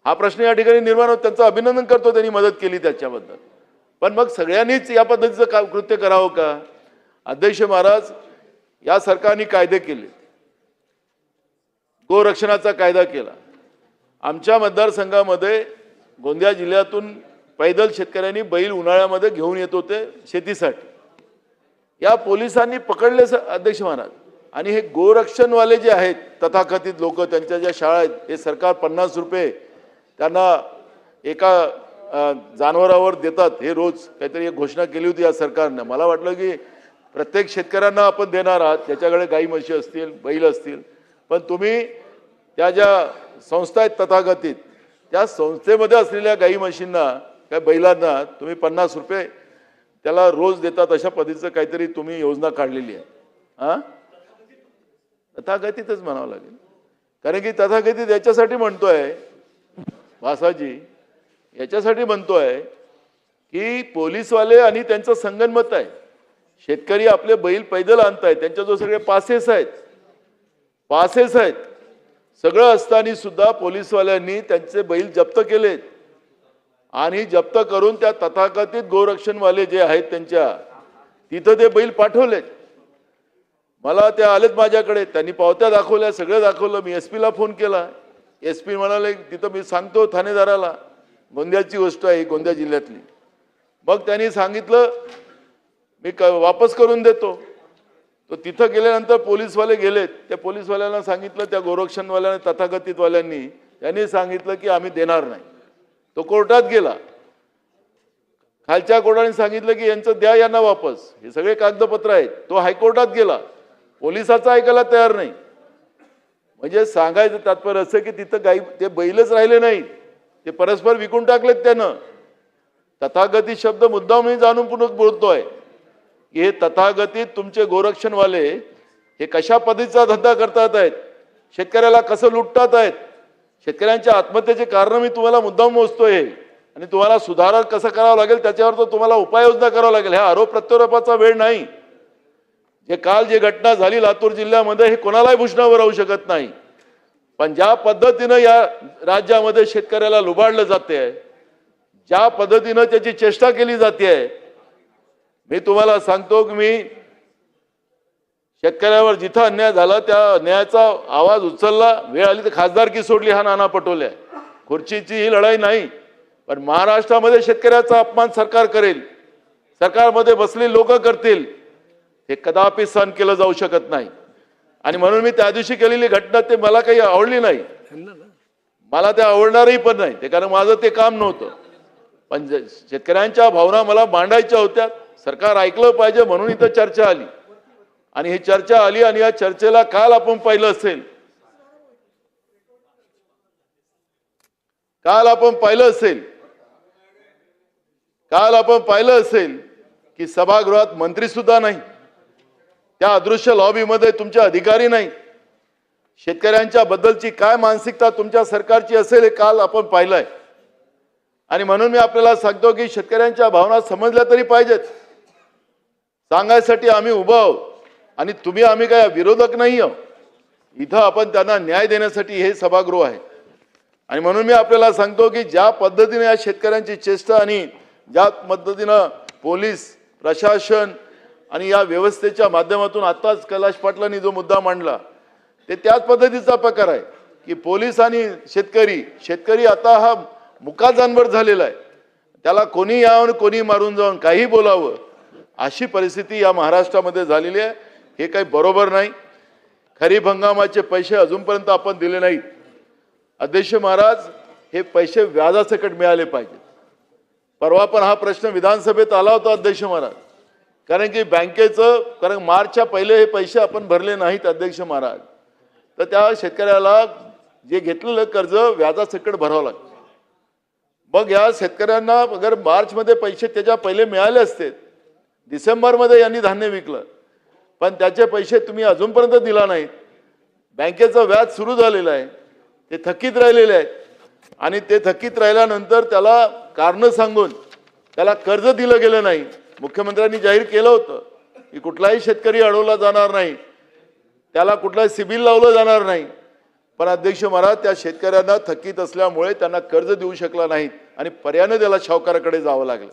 हा प्रश्न या ठिकाणी निर्माण होतो. त्यांचं अभिनंदन करतो त्यांनी मदत केली त्याच्याबद्दल. पण मग सगळ्यांनीच या पद्धतीचं कृत्य करावं का? अध्यक्ष महाराज, या सरकारने कायदे केले, गोरक्षणाचा कायदा केला. आमच्या मतदारसंघामध्ये गोंदिया जिल्ह्यातून पैदल शेतकऱ्यांनी बैल उन्हाळ्यामध्ये घेऊन येत होते शेतीसाठी. या पोलिसांनी पकडले अध्यक्ष महाराज. आणि हे गोरक्षणवाले जे आहेत तथाकथित लोक, त्यांच्या ज्या शाळा आहेत, हे सरकार 50 रुपये त्यांना एका जनावरावर देतात. हे रोज काहीतरी एक घोषणा केली होती या सरकारनं. मला वाटलं की प्रत्येक शेतकऱ्यांना आपण देणार आहात, त्याच्याकडे गाई म्हशी असतील, बैल असतील. पण तुम्ही त्या ज्या संस्था आहेत तथाकथित, त्या संस्थेमध्ये असलेल्या गाई म्हशींना काय बैलांना तुम्ही 50 रुपये त्याला रोज देतात, अशा पद्धतीचं काहीतरी तुम्ही योजना काढलेली आहे. हां, तथाकथितच म्हणावं लागेल. कारण की तथाकथित याच्यासाठी म्हणतोय भासाजी, याच्यासाठी म्हणतोय की पोलीसवाले आणि त्यांचं संगनमत आहे. शेतकरी आपले बैल पैदल आणतायत, त्यांच्याजवळ सगळे पासेस आहेत, सगळं असताना सुद्धा पोलीसवाल्यांनी त्यांचे बैल जप्त केलेत आणि जप्त करून त्या तथाकथित गोरक्षणवाले जे आहेत त्यांच्या तिथं ते बैल पाठवलेत. मला ते आलेत माझ्याकडे, त्यांनी पावत्या दाखवल्या, सगळं दाखवलं. मी SP ला फोन केला. SP म्हणाले तिथं मी सांगतो ठाणेदाराला, गोंदियाची गोष्ट आहे, गोंदिया जिल्ह्यातली. मग त्यांनी सांगितलं मी वापस करून देतो. तो तिथं गेल्यानंतर पोलीसवाले गेलेत. त्या पोलीसवाल्यांना सांगितलं, त्या गोरक्षणवाल्यांनी तथाकथितवाल्यांनी त्यांनी सांगितलं की आम्ही देणार नाही. तो कोर्टात गेला. खालच्या कोर्टाने सांगितलं की यांचं द्या यांना वापस, हे सगळे कागदपत्र आहेत. तो हायकोर्टात गेला, पोलिसाचा ऐकायला तयार नाही. म्हणजे सांगायचं तात्पर्य असं की तिथं गाई ते बैलच राहिले नाही, ते परस्पर विकून टाकलेत त्यानं. तथागतित शब्द मुद्दाम मी जाणून पूर्ण बोलतोय की हे तथागतित तुमचे गोरक्षणवाले हे कशा पद्धतीचा धंदा करतात आहेत, शेतकऱ्याला कसं लुटतात आहेत. शेतकऱ्यांच्या आत्महत्येचे कारण मी तुम्हाला मुद्दाम मोजतोय आणि तुम्हाला सुधारणा कसं करावं लागेल त्याच्यावर तर तुम्हाला उपाययोजना करावं लागेल. ह्या आरोप प्रत्यारोपाचा वेळ नाही. काल जे घटना झाली लातूर जिल्ह्यामध्ये हे कोणालाही भूषणावर राहू शकत नाही. पण ज्या पद्धतीनं या राज्यामध्ये शेतकऱ्याला लुबाडलं जाते, ज्या पद्धतीनं त्याची चेष्टा केली जाते, मी तुम्हाला सांगतो की मी शेतकऱ्यावर जिथं अन्याय झाला त्या अन्यायाचा आवाज उचलला. वेळ आली तर खासदारकी सोडली. हा नाना पटोले खुर्चीची ही लढाई नाही, पण महाराष्ट्रामध्ये शेतकऱ्याचा अपमान सरकार करेल, सरकारमध्ये बसलेली लोक करतील, हे कदापि सहन केलं जाऊ शकत नाही. आणि म्हणून मी त्या दिवशी केलेली घटना ते मला काही आवडली नाही, मला ते आवडणारही पण नाही ते, कारण माझं ते काम नव्हतं. पण शेतकऱ्यांच्या भावना मला मांडायच्या होत्या, सरकार ऐकलं पाहिजे म्हणून इथं चर्चा आली आणि ही चर्चा आली आणि या चर्चेला काल आपण पाहिलं असेल, काल आपण पाहिलं असेल की सभागृहात मंत्री सुद्धा नाही, त्या अदृश्य लॉबीमध्ये तुमचे अधिकारी नाही. शेतकऱ्यांच्या बद्दलची काय मानसिकता तुमच्या सरकारची असेल हे काल आपण पाहिलंय. आणि म्हणून मी आपल्याला सांगतो की शेतकऱ्यांच्या भावना समजल्या तरी पाहिजेत. सांगायसाठी आम्ही उभं आहोत आणि आम्ही काय विरोधक नाही आहोत. इथं आपण त्यांना न्याय देण्यासाठी हे सभागृह आहे. आणि म्हणून मी आपल्याला सांगतो की ज्या पद्धतीने या शेतकऱ्यांची चेष्टा आणि ज्या पद्धतीनं पोलीस प्रशासन आणि या व्यवस्थेच्या माध्यमातून आताच कैलाश पाटलांनी जो मुद्दा मांडला ते त्याच पद्धतीचा प्रकार आहे की पोलीस आणि शेतकरी आता हा मुका जानवर झालेला आहे. त्याला कोणी यावं कोणी मारून जाऊन काही बोलावं अशी परिस्थिती या महाराष्ट्रामध्ये झालेली आहे. हे काही बरोबर नाही. खरीप हंगामाचे पैसे अजूनपर्यंत आपण दिले नाहीत. अध्यक्ष महाराज, हे पैसे व्याजासकट मिळाले पाहिजे. परवा पण हा प्रश्न विधानसभेत आला होता अध्यक्ष महाराज, कारण की कारण मार्चच्या पहिले हे पैसे आपण भरले नाहीत अध्यक्ष महाराज, तर त्या शेतकऱ्याला जे घेतलेलं कर्ज व्याजासकट भरावं लागतं. मग या शेतकऱ्यांना अगर मार्चमध्ये पैसे त्याच्या पहिले मिळाले असते, डिसेंबरमध्ये यांनी धान्य विकलं, पण त्याचे पैसे तुम्ही अजूनपर्यंत दिला नाहीत. बँकेचं व्याज सुरू झालेलं आहे, ते थकीत राहिलेले आहेत आणि ते थकीत राहिल्यानंतर त्याला कारण सांगून त्याला कर्ज दिलं गेलं नाही. मुख्यमंत्र्यांनी जाहीर केलं होतं की कुठलाही शेतकरी अडवला जाणार नाही, त्याला कुठलाही सिबिल लावलं जाणार नाही. पण अध्यक्ष महाराज, त्या शेतकऱ्यांना थकीत असल्यामुळे त्यांना कर्ज देऊ शकला नाहीत आणि पर्यायाने त्याला सावकाराकडे जावं लागलं.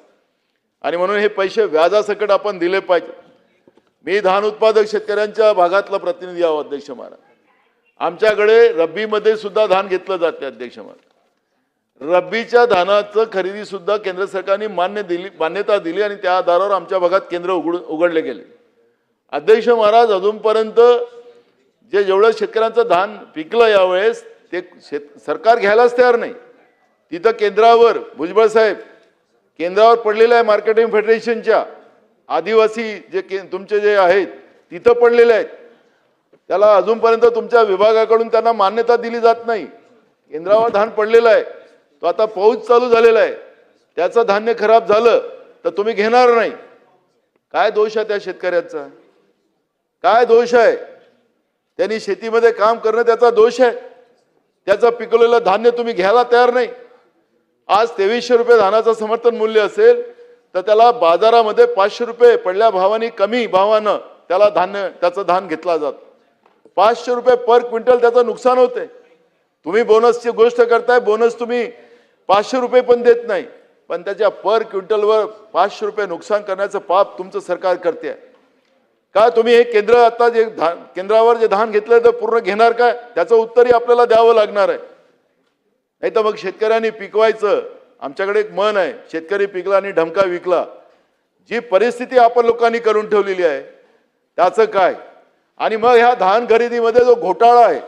आणि म्हणून हे पैसे व्याजासकट आपण दिले पाहिजे. मी धान उत्पादक शेतकऱ्यांच्या भागातला प्रतिनिधी आहोत अध्यक्ष महाराज. आमच्याकडे रब्बीमध्ये सुद्धा धान घेतलं जाते अध्यक्ष महाराज. रब्बीच्या धानाचं खरेदी सुद्धा केंद्र सरकारने मान्यता दिली आणि त्या आधारावर आमच्या भागात केंद्र उघडले गेले. अध्यक्ष महाराज, अजूनपर्यंत जेवढं शेतकऱ्यांचं धान पिकलं यावेळेस ते सरकार घ्यायलाच तयार नाही. तिथं केंद्रावर भुजबळ साहेब केंद्रावर पडलेलं आहे, मार्केटिंग फेडरेशनच्या आदिवासी तुमचे जे आहेत तिथं पडलेले आहेत. त्याला अजूनपर्यंत तुमच्या विभागाकडून त्यांना मान्यता दिली जात नाही. केंद्रावर धान पडलेलं आहे, तो आता पाऊस चालू झालेला आहे, त्याचं धान्य खराब झालं तर तुम्ही घेणार नाही. काय दोष आहे त्या शेतकऱ्याचा? काय दोष आहे? त्यांनी शेतीमध्ये काम करणं त्याचा दोष आहे. त्याचं पिकवलेलं धान्य तुम्ही घ्यायला तयार नाही. आज 2300 रुपये धानाचं समर्थन मूल्य असेल तर त्याला बाजारामध्ये 500 रुपये पडल्या भावाने कमी भावानं त्याचं धान घेतला जातं. 500 रुपये पर क्विंटल त्याचं नुकसान होते. तुम्ही बोनसची गोष्ट करताय, बोनस तुम्ही 500 रुपये पण देत नाही, पण त्याच्या पर क्विंटलवर 500 रुपये नुकसान करण्याचं पाप तुमचं सरकार करते. का तुम्ही हे केंद्र आता केंद्रावर जे धान घेतलं तर पूर्ण घेणार काय? त्याचं उत्तरही आपल्याला द्यावं लागणार आहे. नाही तर मग शेतकऱ्यांनी पिकवायचं. आमच्याकडे एक म्हण आहे, शेतकरी पिकला आणि ढमका विकला. जी परिस्थिती आपण लोकांनी करून ठेवलेली आहे त्याचं काय? आणि मग ह्या धान खरेदीमध्ये जो घोटाळा आहे,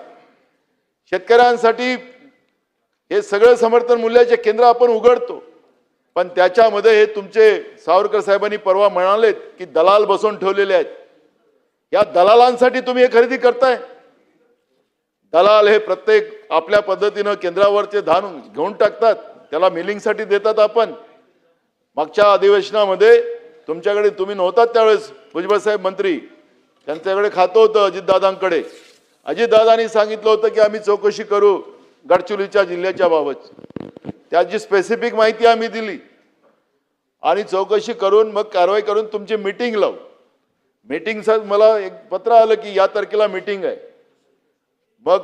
शेतकऱ्यांसाठी हे सगळं समर्थन मूल्याचे केंद्र आपण उघडतो, पण त्याच्यामध्ये हे तुमचे सावरकर साहेबांनी परवा म्हणालेत की दलाल बसवून ठेवलेले आहेत. या दलालांसाठी तुम्ही हे खरेदी करताय. दलाल हे प्रत्येक आपल्या पद्धतीनं केंद्रावरचे धान घेऊन टाकतात, त्याला मिलिंगसाठी देतात. आपण मागच्या अधिवेशनामध्ये तुमच्याकडे तुम्ही नव्हतात त्यावेळेस, भुजबळ साहेब मंत्री, त्यांच्याकडे खातं होतं अजितदादांकडे. अजितदादांनी सांगितलं होतं की आम्ही चौकशी करू गडचिरोलीच्या जिल्ह्याच्या बाबत. त्याची स्पेसिफिक माहिती आम्ही दिली आणि चौकशी करून मग कारवाई करून तुमची मीटिंग लावू. मीटिंगचं मला एक पत्र आलं की या तारखेला मीटिंग आहे. मग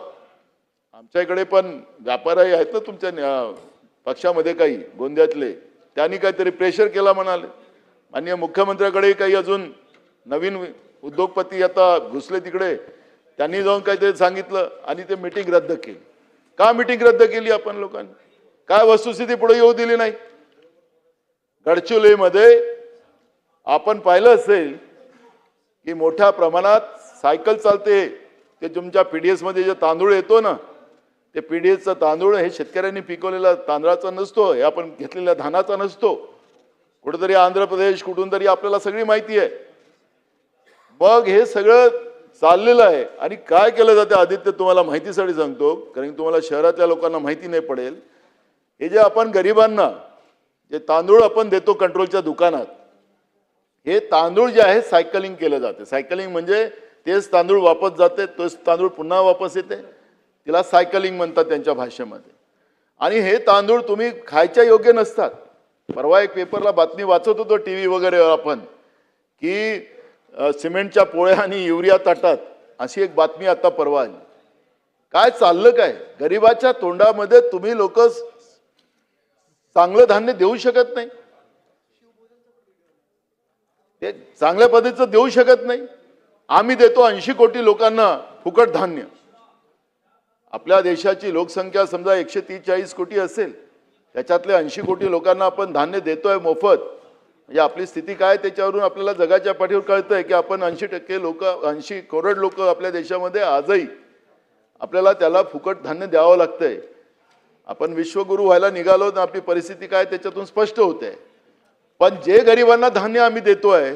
आमच्या इकडे पण व्यापारी आहेत ना तुमच्या पक्षामध्ये काही गोंदियातले, त्यांनी काहीतरी प्रेशर केला म्हणाले. माननीय मुख्यमंत्र्याकडे काही अजून नवीन उद्योगपती आता घुसले तिकडे, त्यांनी जाऊन काहीतरी सांगितलं आणि ते मीटिंग रद्द केली. का मीटिंग रद्द केली आपण लोकांनी? काय वस्तुस्थिती पुढे येऊ दिली नाही? गडचिरोलीमध्ये आपण पाहिलं असेल की मोठ्या प्रमाणात सायकल चालते. ते तुमच्या PDS मध्ये जे तांदूळ येतो ना, ते PDSचा तांदूळ हे शेतकऱ्यांनी पिकवलेला तांदळाचा नसतो, हे आपण घेतलेल्या धानाचा नसतो. कुठेतरी आंध्र प्रदेश कुठून तरी आपल्याला सगळी माहिती आहे. मग हे सगळं चाललेलं आहे आणि काय केलं जाते आदित्य तुम्हाला माहितीसाठी सांगतो, कारण तुम्हाला शहरातल्या लोकांना माहिती नाही पडेल. हे जे आपण गरिबांना जे तांदूळ आपण देतो कंट्रोलच्या दुकानात, हे तांदूळ जे आहे सायकलिंग केलं जाते. सायकलिंग म्हणजे तेच तांदूळ वापस जाते, तोच तांदूळ पुन्हा वापस येते, तिला सायकलिंग म्हणतात त्यांच्या भाषेमध्ये. आणि हे तांदूळ तुम्ही खायच्या योग्य नसतात. परवा एक पेपरला बातमी वाचत होतो TV वगैरे आपण की सिमेंटच्या पोळ्या आणि युरिया ताटात, अशी एक बातमी आता परवा आली. काय चाललं काय? गरिबाच्या तोंडामध्ये तुम्ही लोक चांगलं धान्य देऊ शकत नाही, ते चांगल्या पद्धतीचं देऊ शकत नाही. आम्ही देतो 80 कोटी लोकांना फुकट धान्य. आपल्या देशाची लोकसंख्या समजा 143 कोटी असेल, त्याच्यातले 80 कोटी लोकांना आपण धान्य देतोय मोफत. म्हणजे आपली स्थिती काय त्याच्यावरून आपल्याला जगाच्या पाठीवर कळतंय की आपण 80% लोक, 80 करोड लोक आपल्या देशामध्ये आजही आपल्याला त्याला फुकट धान्य द्यावं लागतंय. आपण विश्वगुरू व्हायला निघालो तर आपली परिस्थिती काय त्याच्यातून स्पष्ट होते. पण जे गरिबांना धान्य आम्ही देतोय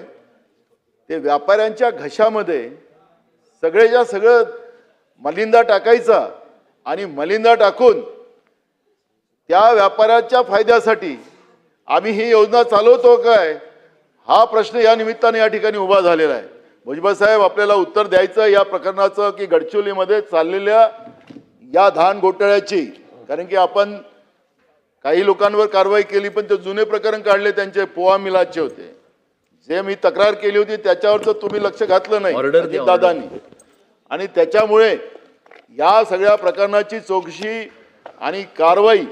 ते व्यापाऱ्यांच्या घशामध्ये सगळेच्या सगळं मलिंदा टाकायचा आणि मलिंदा टाकून त्या व्यापाऱ्याच्या फायद्यासाठी आम्ही ही योजना चालवतो काय, हा प्रश्न या निमित्ताने या ठिकाणी उभा झालेला आहे. भुजबळ साहेब आपल्याला उत्तर द्यायचं या प्रकरणाचं की गडचिरोलीमध्ये चाललेल्या या धान घोटाळ्याची. कारण की आपण काही लोकांवर कारवाई केली पण ते जुने प्रकरण काढले, त्यांचे पोहा मिलाचे होते. जे मी तक्रार केली होती त्याच्यावरचं तुम्ही लक्ष घातलं नाही दादांनी, आणि त्याच्यामुळे या सगळ्या प्रकरणाची चौकशी आणि कारवाई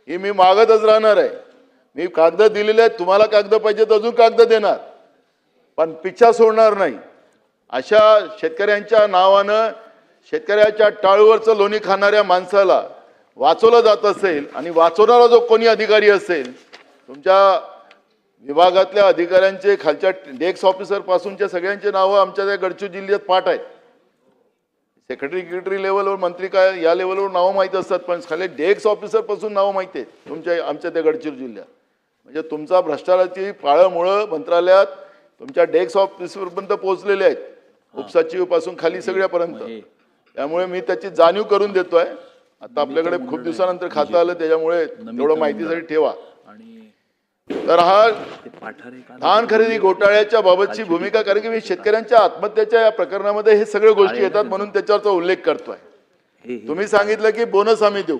ही मी मागतच राहणार आहे. मी कागद दिलेले आहेत, तुम्हाला कागद पाहिजे तर अजून कागद देणार, पण पिच्छा सोडणार नाही. अशा शेतकऱ्यांच्या नावानं शेतकऱ्याच्या टाळूवरचं लोणी खाणाऱ्या माणसाला वाचवलं जात असेल आणि वाचवणारा जो कोणी अधिकारी असेल, तुमच्या विभागातल्या अधिकाऱ्यांचे खालच्या डेस्क ऑफिसर पासूनच्या सगळ्यांचे नावं आमच्या त्या गडचिरोली जिल्ह्यात पाठ आहेत. सेक्रेटरी लेवलवर, मंत्री काय या लेवलवर नावं माहीत असतात, पण खाली डेस्क ऑफिसर पासून नावं माहिती आहेत तुमच्या आमच्या त्या गडचिरोली जिल्ह्यात. म्हणजे तुमचा भ्रष्टाचाराची पाळंमुळं मंत्रालयात तुमच्या डेस्क ऑफिसरपर्यंत पोहोचलेले आहेत, उपसचिव पासून खाली सगळ्यापर्यंत. त्यामुळे मी त्याची जाणीव करून देतोय. आता आपल्याकडे खूप दिवसानंतर खातं आलं, त्याच्यामुळे तेवढं माहितीसाठी ठेवा. तर हा धान खरेदी घोटाळ्याच्या बाबतची भूमिका, कारण की मी शेतकऱ्यांच्या आत्महत्येच्या या प्रकरणामध्ये हे सगळ्या गोष्टी येतात म्हणून त्याच्यावरचा उल्लेख करतोय. तुम्ही सांगितलं की बोनस आम्ही देऊ.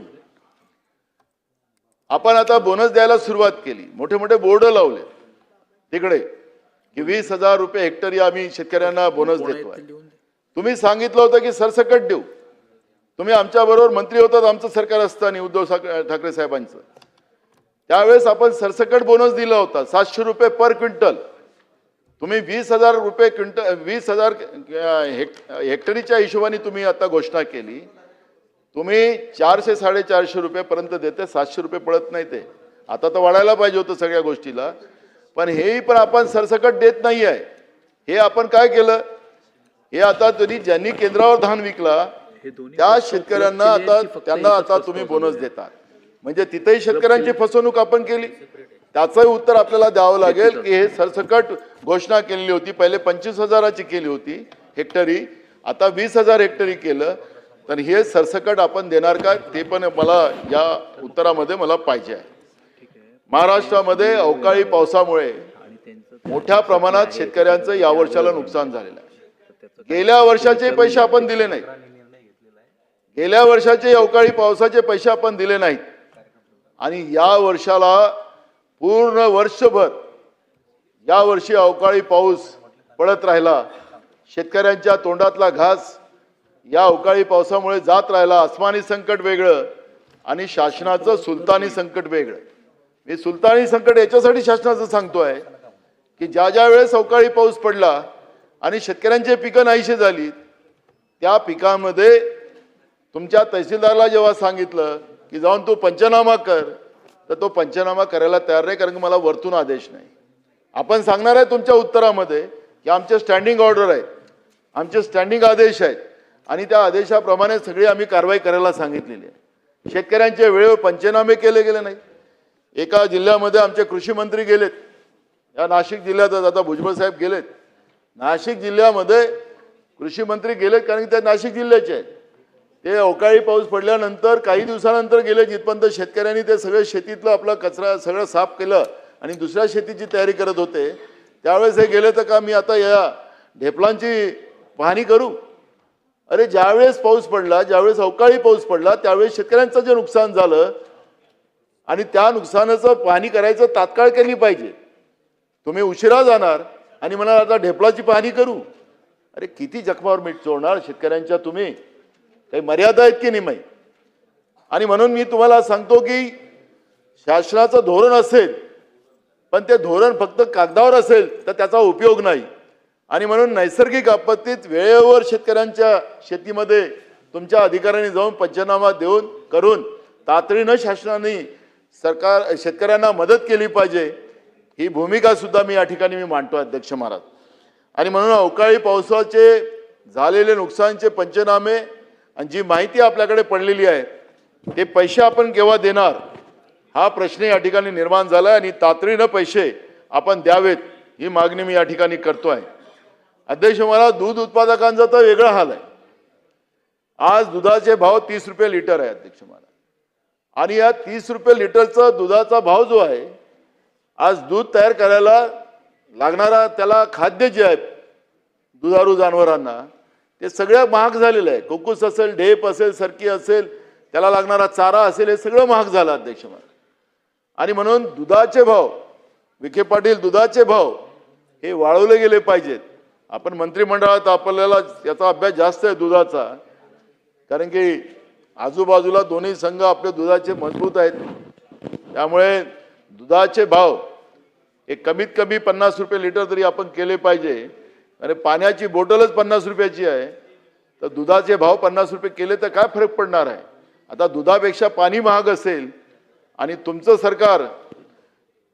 आपण आता बोनस द्यायला सुरुवात केली, मोठे मोठे बोर्ड लावले तिकडे की 20,000 रुपये हेक्टरी आम्ही शेतकऱ्यांना बोनस देतोय. तुम्ही सांगितलं होतं की सरसकट देऊ. तुम्ही आमच्या बरोबर मंत्री होतात आमचं सरकार असताना उद्धव ठाकरे साहेबांचं, त्यावेळेस आपण सरसकट बोनस दिला होता 700 रुपये पर क्विंटल. तुम्ही 20,000 रुपये क्विंटल 20,000 हेक्टरीच्या हिशोबाने तुम्ही आता घोषणा केली. तुम्ही 400-450 रुपयेपर्यंत देते, 700 रुपये पडत नाही. ते आता तर वाढायला पाहिजे होतं सगळ्या गोष्टीला, पण हेही पण आपण सरसकट देत नाही आहे. हे आपण काय केलं, हे आता तरी ज्यांनी केंद्रावर धान विकला त्या शेतकऱ्यांना आता त्यांना आता तुम्ही बोनस देतात. म्हणजे तिथेही शेतकऱ्यांची फसवणूक आपण केली. त्याचंही उत्तर आपल्याला द्यावं लागेल की हे सरसकट घोषणा केलेली होती. पहिले 25,000ची केली होती हेक्टरी, आता 20,000 हेक्टरी केलं. तर हे सरसकट आपण देणार का ते पण मला या उत्तरामध्ये मला पाहिजे आहे. महाराष्ट्रामध्ये अवकाळी पावसामुळे मोठ्या प्रमाणात शेतकऱ्यांचं या वर्षाला नुकसान झालेलं आहे. गेल्या वर्षाचे पैसे आपण दिले नाहीत, गेल्या वर्षाचे अवकाळी पावसाचे पैसे आपण दिले नाहीत, आणि या वर्षाला पूर्ण वर्षभर या वर्षी अवकाळी पाऊस पडत राहिला. शेतकऱ्यांच्या तोंडातला घास या अवकाळी पावसामुळे जात राहिला. आसमानी संकट वेगळं आणि शासनाचं सुलतानी संकट वेगळं. मी सुलतानी संकट याच्यासाठी शासनाचं सांगतोय की ज्या ज्या वेळेस अवकाळी पाऊस पडला आणि शेतकऱ्यांची पिकं नाहीशी झाली, त्या पिकांमध्ये तुमच्या तहसीलदारला जेव्हा सांगितलं की जाऊन तू पंचनामा कर, तर तो पंचनामा करायला तयार नाही, कारण की मला वरतून आदेश नाही. आपण सांगणार आहे तुमच्या उत्तरामध्ये की आमचे स्टँडिंग ऑर्डर आहेत, आमचे स्टँडिंग आदेश आहेत, आणि त्या आदेशाप्रमाणे सगळी आम्ही कारवाई करायला सांगितलेली आहे. शेतकऱ्यांचे वेळेवर पंचनामे केले गेले नाही. एका जिल्ह्यामध्ये आमचे कृषी मंत्री गेलेत, या नाशिक जिल्ह्यातच आता भुजबळ साहेब गेलेत. नाशिक जिल्ह्यामध्ये कृषी मंत्री गेलेत कारण की ते नाशिक जिल्ह्याचे आहेत. ते अवकाळी पाऊस पडल्यानंतर काही दिवसानंतर गेले, जिथपर्यंत शेतकऱ्यांनी ते सगळं शेतीतलं आपला कचरा सगळं साफ केलं आणि दुसऱ्या शेतीची तयारी करत होते, त्यावेळेस हे गेले तर का मी आता या ढेपलांची पाहणी करू? अरे ज्यावेळेस पाऊस पडला, ज्यावेळेस अवकाळी पाऊस पडला, त्यावेळेस शेतकऱ्यांचं जे नुकसान झालं आणि त्या नुकसानाचं पाहणी करायचं तात्काळ केली पाहिजे. तुम्ही उशिरा जाणार आणि म्हणा आता ढेपलाची पाहणी करू. अरे किती जखमावर मीठ चोळणार शेतकऱ्यांच्या तुम्ही? काही मर्यादा आहेत की नाही माहीत? आणि म्हणून मी तुम्हाला सांगतो की शासनाचं धोरण असेल, पण ते धोरण फक्त कागदावर असेल तर त्याचा उपयोग नाही. आणि म्हणून नैसर्गिक आपत्तीत वेळेवर शेतकऱ्यांच्या शेतीमध्ये तुमच्या अधिकाऱ्यांनी जाऊन पंचनामा देऊन करून तातडीनं शासनाने शेतकऱ्यांना मदत केली पाहिजे, ही भूमिका सुद्धा मी या ठिकाणी मांडतो अध्यक्ष महाराज. आणि म्हणून अवकाळी पावसाचे झालेले नुकसानचे पंचनामे आणि जी माहिती आपल्याकडे पडलेली आहे ते पैसे आपण केव्हा देणार हा प्रश्न या ठिकाणी निर्माण झाला आणि तातडीनं पैसे आपण द्यावेत ही मागणी मी या ठिकाणी करतो आहे. अध्यक्ष महाराज, दूध उत्पादकांचा तर वेगळा हाल आहे. आज दुधाचे भाव 30 रुपये लिटर आहे अध्यक्ष महाराज. आणि या 30 रुपये लिटरचा दुधाचा भाव जो आहे, आज दूध तयार करायला लागणारा त्याला खाद्य जे आहे दुधारू जनावरांना ते सगळं महाग झालेलं आहे. कुक्कुस असेल, ढेप असेल, सरकी असेल, त्याला लागणारा चारा असेल, हे सगळं महाग झालं अध्यक्ष महाराज. आणि म्हणून दुधाचे भाव, विखे पाटील, दुधाचे भाव हे वाढवले गेले पाहिजेत. आपण मंत्रिमंडळात आपल्याला याचा अभ्यास जास्त आहे दुधाचा, कारण की आजूबाजूला दोन्ही संघ आपले दुधाचे मजबूत आहेत. त्यामुळे दुधाचे भाव हे कमीत कमी 50 रुपये लिटर तरी आपण केले पाहिजे. आणि पाण्याची बॉटलच 50 रुपयाची आहे, तर दुधाचे भाव 50 रुपये केले तर काय फरक पडणार आहे? आता दुधापेक्षा पाणी महाग असेल आणि तुमचं सरकार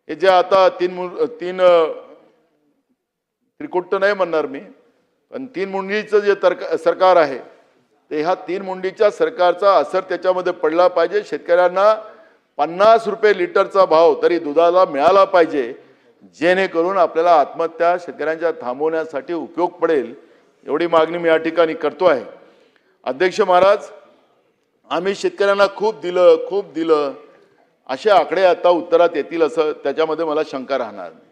हे जे आता तीन त्रिकुट नाही म्हणणार मी, पण 3 मुंडीचं जे सरकार आहे ते ह्या 3 मुंडीच्या सरकारचा असर त्याच्यामध्ये पडला पाहिजे. शेतकऱ्यांना 50 रुपये लिटरचा भाव तरी दुधाला मिळाला पाहिजे, जेणेकरून आपल्याला आत्महत्या शेतकऱ्यांच्या थांबवण्यासाठी उपयोग पडेल, एवढी मागणी मी या ठिकाणी करतो आहे. अध्यक्ष महाराज, आम्ही शेतकऱ्यांना खूप दिलं असे आकडे आता उत्तरात येतील असं त्याच्यामध्ये मला शंका राहणार नाही.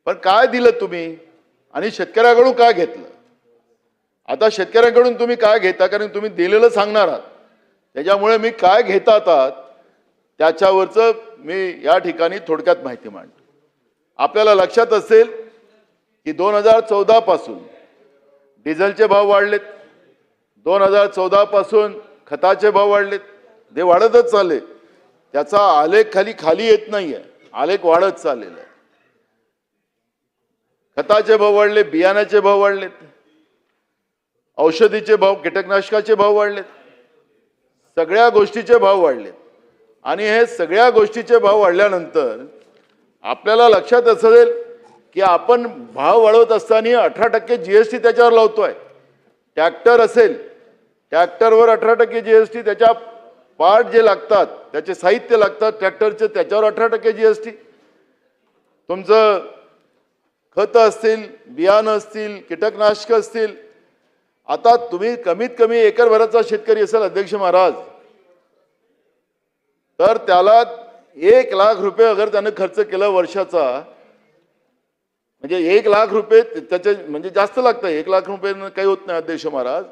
पण काय दिलं तुम्ही आणि शेतकऱ्याकडून काय घेतलं? आता शेतकऱ्यांकडून तुम्ही काय घेता, कारण तुम्ही दिलेलं सांगणार आहात, त्याच्यामुळे मी काय घेतात त्याच्यावरचं मी या ठिकाणी थोडक्यात माहिती मांडतो. आपल्याला लक्षात असेल की 2014 पासून डिझेलचे भाव वाढलेत, 2014 पासून खताचे भाव वाढलेत, ते वाढतच चालले. त्याचा आलेख खाली येत नाहीये, आलेख वाढत चाललेला आहे. खताचे भाव वाढले, बियाण्याचे भाव वाढलेत, औषधीचे भाव, कीटकनाशकाचे भाव वाढलेत, सगळ्या गोष्टीचे भाव वाढलेत. आणि हे सगळ्या गोष्टीचे भाव वाढल्यानंतर आपल्याला लक्षात असेल की आपण भाव वाढवत असताना 18% GST त्याच्यावर लावतोय. ट्रॅक्टर असेल, ट्रॅक्टरवर 18% GST, त्याच्या पार्ट जे लागतात, त्याचे साहित्य लागतात ट्रॅक्टरचे, त्याच्यावर 18% GST. तुमचं खत असतील, बियाणं असतील, कीटकनाशक असतील. आता तुम्ही कमीत कमी एकरभराचा शेतकरी असेल अध्यक्ष महाराज, तर त्याला 1 लाख रुपये अगर त्यानं खर्च केला वर्षाचा, म्हणजे 1 लाख रुपये त्याचे म्हणजे जास्त लागतं. 1 लाख रुपये काही होत नाही अध्यक्ष महाराज.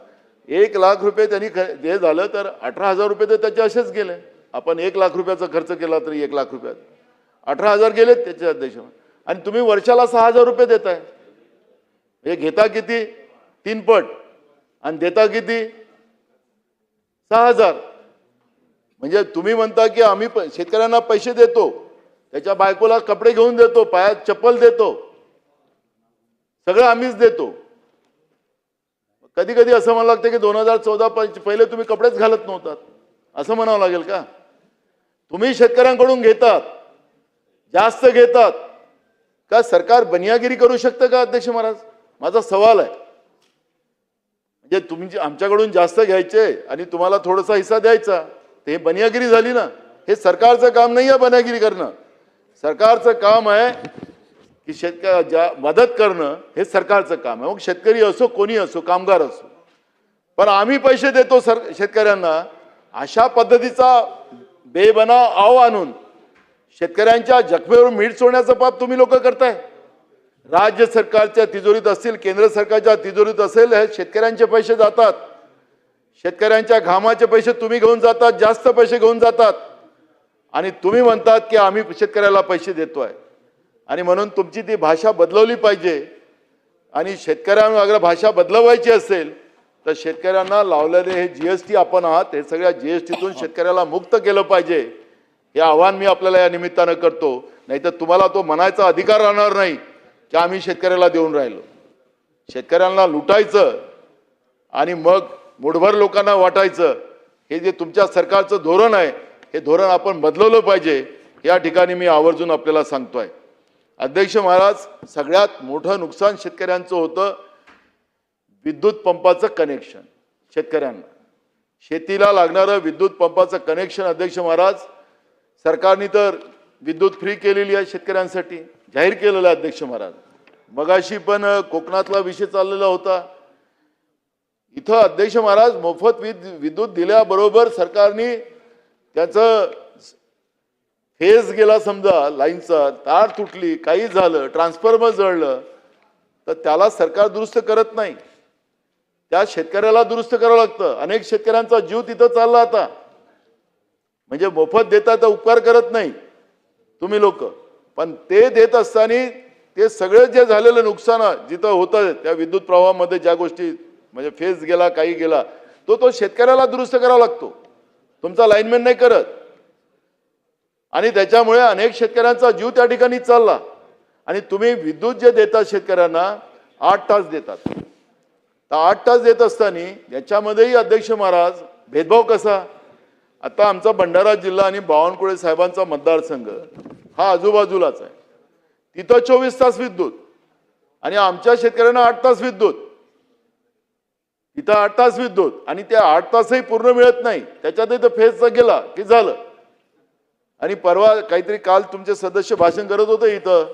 1 लाख रुपये त्यांनी जे झालं तर 18,000 रुपये तर त्याचे असेच गेले. आपण 1 लाख रुपयाचा खर्च केला तरी 1 लाख रुपयात 18,000 गेलेत त्याचे अध्यक्ष. आणि तुम्ही वर्षाला 6,000 रुपये देताय. हे घेता किती? 3 पट आणि देता किती? 6,000. म्हणजे तुम्ही म्हणता की आम्ही शेतकऱ्यांना पैसे देतो, त्याच्या बायकोला कपडे घेऊन देतो, पायात चप्पल देतो, सगळं आम्हीच देतो. कधी कधी असं म्हणावं लागतं की 2014 पहिले तुम्ही कपडेच घालत नव्हतात असं म्हणावं लागेल का? तुम्ही शेतकऱ्यांकडून घेतात, जास्त घेतात का? सरकार बनियागिरी करू शकतं का अध्यक्ष महाराज? माझा सवाल आहे. जे तुमची आमच्याकडून जास्त घ्यायचे आणि तुम्हाला थोडासा हिस्सा द्यायचा, ते बनियागिरी झाली ना. हे सरकारचं काम नाही आहे बनियागिरी करणं. सरकारचं काम आहे की शेतकऱ्या मदत करणं, हे सरकारचं काम आहे. मग शेतकरी असो, कोणी असो, कामगार असो. पण आम्ही पैसे देतो शेतकऱ्यांना, अशा पद्धतीचा बेबनाव आव आणून शेतकऱ्यांच्या जखमेवर मीठ सोडण्याचं पाप तुम्ही लोक करताय. राज्य सरकारच्या तिजोरीत असतील, केंद्र सरकारच्या तिजोरीत असेल, हे शेतकऱ्यांचे पैसे जातात. शेतकऱ्यांच्या घामाचे पैसे तुम्ही घेऊन जातात, जास्त पैसे घेऊन जातात. आणि तुम्ही म्हणतात की आम्ही शेतकऱ्याला पैसे देतोय. आणि म्हणून तुमची ती भाषा बदलवली पाहिजे. आणि शेतकऱ्यांना अगर भाषा बदलवायची असेल तर शेतकऱ्यांना लावलेले हे GST आपण आहात, हे सगळ्या GSTतून शेतकऱ्याला मुक्त केलं पाहिजे. हे आव्हान मी आपल्याला या निमित्तानं करतो. नाहीतर तुम्हाला तो म्हणायचा अधिकार राहणार नाही की आम्ही शेतकऱ्याला देऊन राहिलो. शेतकऱ्यांना लुटायचं आणि मग मुठभर लोकांना वाटायचं, हे जे तुमच्या सरकारचं धोरण आहे, हे धोरण आपण बदलवलं पाहिजे. या ठिकाणी मी आवर्जून आपल्याला सांगतोय. अध्यक्ष महाराज, सगळ्यात मोठं नुकसान शेतकऱ्यांचं होतं विद्युत पंपाचं कनेक्शन. शेतकऱ्यांना शेतीला लागणारं विद्युत पंपाचं कनेक्शन, अध्यक्ष महाराज, सरकारने तर विद्युत फ्री केलेली आहे शेतकऱ्यांसाठी, जाहीर केलेलं आहे. अध्यक्ष महाराज, मगाशी पण कोकणातला विषय चाललेला होता. इथं अध्यक्ष महाराज मोफत विद्युत दिल्याबरोबर सरकारने त्याचं फेज गेला, समजा लाईनचा तार तुटली, काही झालं, ट्रान्सफॉर्मर जळलं, तर त्याला सरकार दुरुस्त करत नाही. त्या शेतकऱ्याला दुरुस्त करावं लागतं. अनेक शेतकऱ्यांचा जीव तिथं चालला आता. म्हणजे मोफत देता तर उपकार करत नाही तुम्ही लोक, पण ते देत असताना ते सगळे जे झालेलं नुकसान जिथं होतं त्या विद्युत प्रवाहामध्ये, ज्या गोष्टी म्हणजे फेज गेला, काही गेला, तो शेतकऱ्याला दुरुस्त करावा लागतो. तुमचा लाईनमॅन नाही करत. आणि त्याच्यामुळे अनेक शेतकऱ्यांचा जीव त्या ठिकाणी चालला. आणि तुम्ही विद्युत जे देता शेतकऱ्यांना 8 तास देतात. तर 8 तास देत असताना याच्यामध्येही अध्यक्ष महाराज भेदभाव कसा. आता आमचा भंडारा जिल्हा आणि बावनकुळे साहेबांचा मतदारसंघ हा आजूबाजूलाच आहे. तिथं 24 तास विद्युत आणि आमच्या शेतकऱ्यांना 8 तास विद्युत. इथं 8 तास विद्युत आणि त्या 8 तासही पूर्ण मिळत नाही. त्याच्यातही तर फेजचा गेला की झालं. आणि परवा काहीतरी काल तुमचे सदस्य भाषण करत होते इथं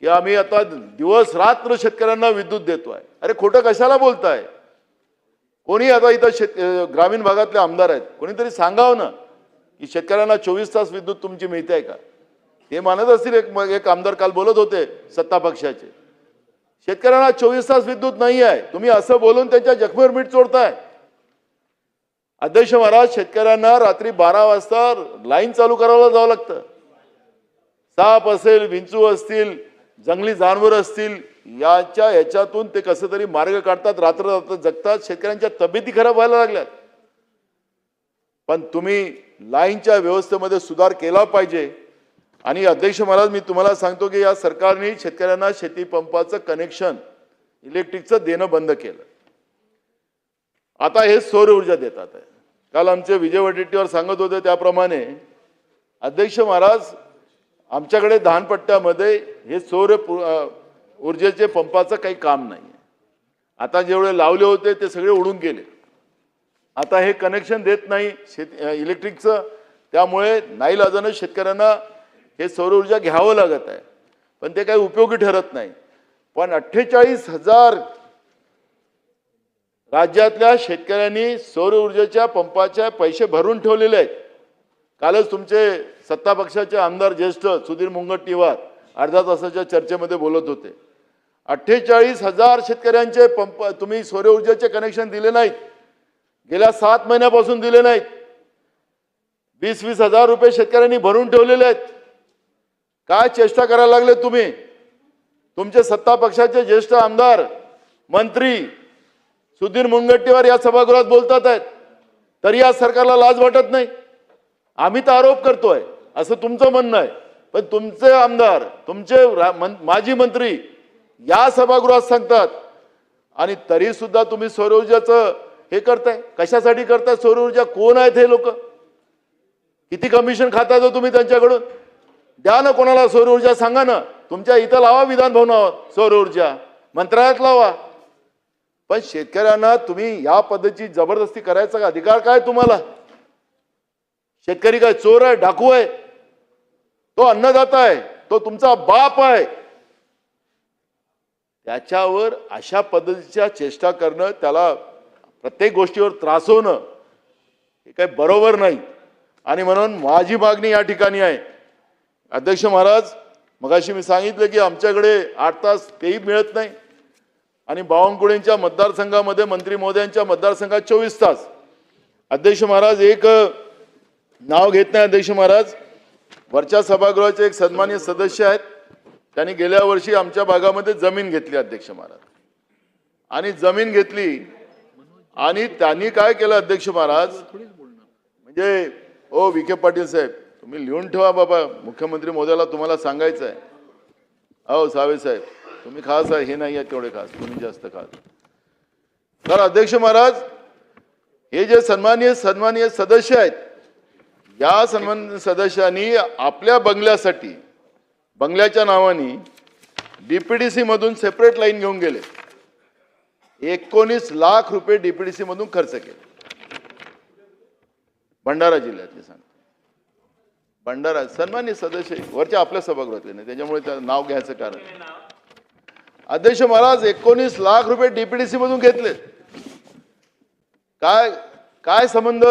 की आम्ही आता दिवस रात्र शेतकऱ्यांना विद्युत देतोय. अरे खोटं कशाला बोलताय. कोणी आता इथं ग्रामीण भागातले आमदार आहेत, कोणीतरी सांगावं ना की शेतकऱ्यांना 24 तास विद्युत तुमची मिळते का. हे मानत असतील. एक आमदार काल बोलत होते सत्ता पक्षाचे, शेतकऱ्यांना 24 तास विद्युत नाही आहे. तुम्ही असं बोलून त्यांच्या जखमेवर मीठ चोळताय. अध्यक्ष महाराज, शेतकऱ्यांना रात्री 12 वाजता लाईन चालू करायला जावं लागतं. साप असेल, विंचू असतील, जंगली जनावर असतील, याच्यातून ते कसं तरी मार्ग काढतात, रात्र जगतात. शेतकऱ्यांच्या तब्येती खराब व्हायला लागल्यात. पण तुम्ही लाईनच्या व्यवस्थेमध्ये सुधार केला पाहिजे. आणि अध्यक्ष महाराज, मी तुम्हाला सांगतो की या सरकारने शेतकऱ्यांना शेती पंपाचं कनेक्शन इलेक्ट्रिकचं देणं बंद केलं. आता हे सौर ऊर्जा देतात आहे. काल आमचे विजय वडेट्टीवार सांगत होते त्याप्रमाणे अध्यक्ष महाराज, आमच्याकडे धानपट्ट्यामध्ये हे सौर ऊर्जेचे पंपाचं काही काम नाही. आता जेवढे लावले होते ते सगळे उडून गेले. आता हे कनेक्शन देत नाही इलेक्ट्रिकचं. त्यामुळे नाईलाजानं शेतकऱ्यांना हे सौर ऊर्जा घ्यावं लागत आहे. पण ते काही उपयोगी ठरत नाही. पण 48,000 राज्यातल्या शेतकऱ्यांनी सौर ऊर्जेच्या पंपाचे पैसे भरून ठेवलेले आहेत. कालच तुमचे सत्ता पक्षाचे आमदार ज्येष्ठ सुधीर मुनगंटीवार अर्धा तासाच्या चर्चेमध्ये बोलत होते. 48,000 शेतकऱ्यांचे पंप तुम्ही सौर ऊर्जेचे कनेक्शन दिले नाहीत. गेल्या 7 महिन्यापासून दिले नाहीत. 20-20 हजार रुपये शेतकऱ्यांनी भरून ठेवलेले आहेत. काय चेष्टा करायला लागले तुम्ही. तुमचे सत्ता पक्षाचे ज्येष्ठ आमदार मंत्री सुधीर मुनगंटीवार या सभागृहात बोलतात आहेत, तरी या सरकारला लाज वाटत नाही. आम्ही तर आरोप करतोय असं तुमचं म्हणणं आहे, पण तुमचे आमदार, तुमचे माजी मंत्री या सभागृहात सांगतात आणि तरी सुद्धा तुम्ही सौर ऊर्जाचं हे करताय. कशासाठी करताय सौर ऊर्जा. कोण आहेत हे लोक. किती कमिशन खाताय तो तुम्ही त्यांच्याकडून. द्या ना कोणाला सौर ऊर्जा, सांगा ना. तुमच्या इथं लावा विधान भवनावर सौर ऊर्जा, मंत्रालयात लावा. पण शेतकऱ्यांना तुम्ही या पद्धतीची जबरदस्ती करायचा अधिकार काय तुम्हाला? शेतकरी काय चोर आहे, डाकू आहे? तो अन्नदाता आहे, तो तुमचा बाप आहे. त्याच्यावर अशा पद्धतीच्या चेष्टा करणं, त्याला प्रत्येक गोष्टीवर त्रासवणं हे काही बरोबर नाही. आणि म्हणून माझी मागणी या ठिकाणी आहे, अध्यक्ष महाराज, मगाशी मी सांगितलं की आमच्याकडे 8 तास तेही मिळत नाही आणि बावनकुळेंच्या मतदारसंघामध्ये मंत्री महोदयांच्या मतदारसंघात 24 तास. अध्यक्ष महाराज, एक नाव घेत नाही अध्यक्ष महाराज, वरच्या सभागृहाचे एक सन्माननीय सदस्य आहेत, त्यांनी गेल्या वर्षी आमच्या भागामध्ये जमीन घेतली अध्यक्ष महाराज. आणि जमीन घेतली आणि त्यांनी काय केलं अध्यक्ष महाराज, म्हणजे ओ विखे पाटील साहेब, तुम्ही लिहून ठेवा बाबा, मुख्यमंत्री महोदयाला तुम्हाला सांगायचं आहे. अहो सावे साहेब, तुम्ही खास आहे, हे नाही आहे तेवढे खास, तुम्ही जास्त खास. तर अध्यक्ष महाराज, हे जे सन्माननीय सदस्य आहेत, या सन्माननीय सदस्यांनी आपल्या बंगल्यासाठी, बंगल्याच्या नावाने डीपीडीसी मधून सेपरेट लाईन घेऊन गेले. 19 लाख रुपये डीपीडीसी मधून खर्च केले. भंडारा जिल्ह्यातले सांगतो, भंडारा सन्माननीय सदस्य वरच्या आपल्या सभागृहातले नाही, त्याच्यामुळे त्याचं नाव घ्यायचं कारण. अध्यक्ष महाराज, 19 लाख रुपये डीपीडीसी मधून घेतले. काय संबंध?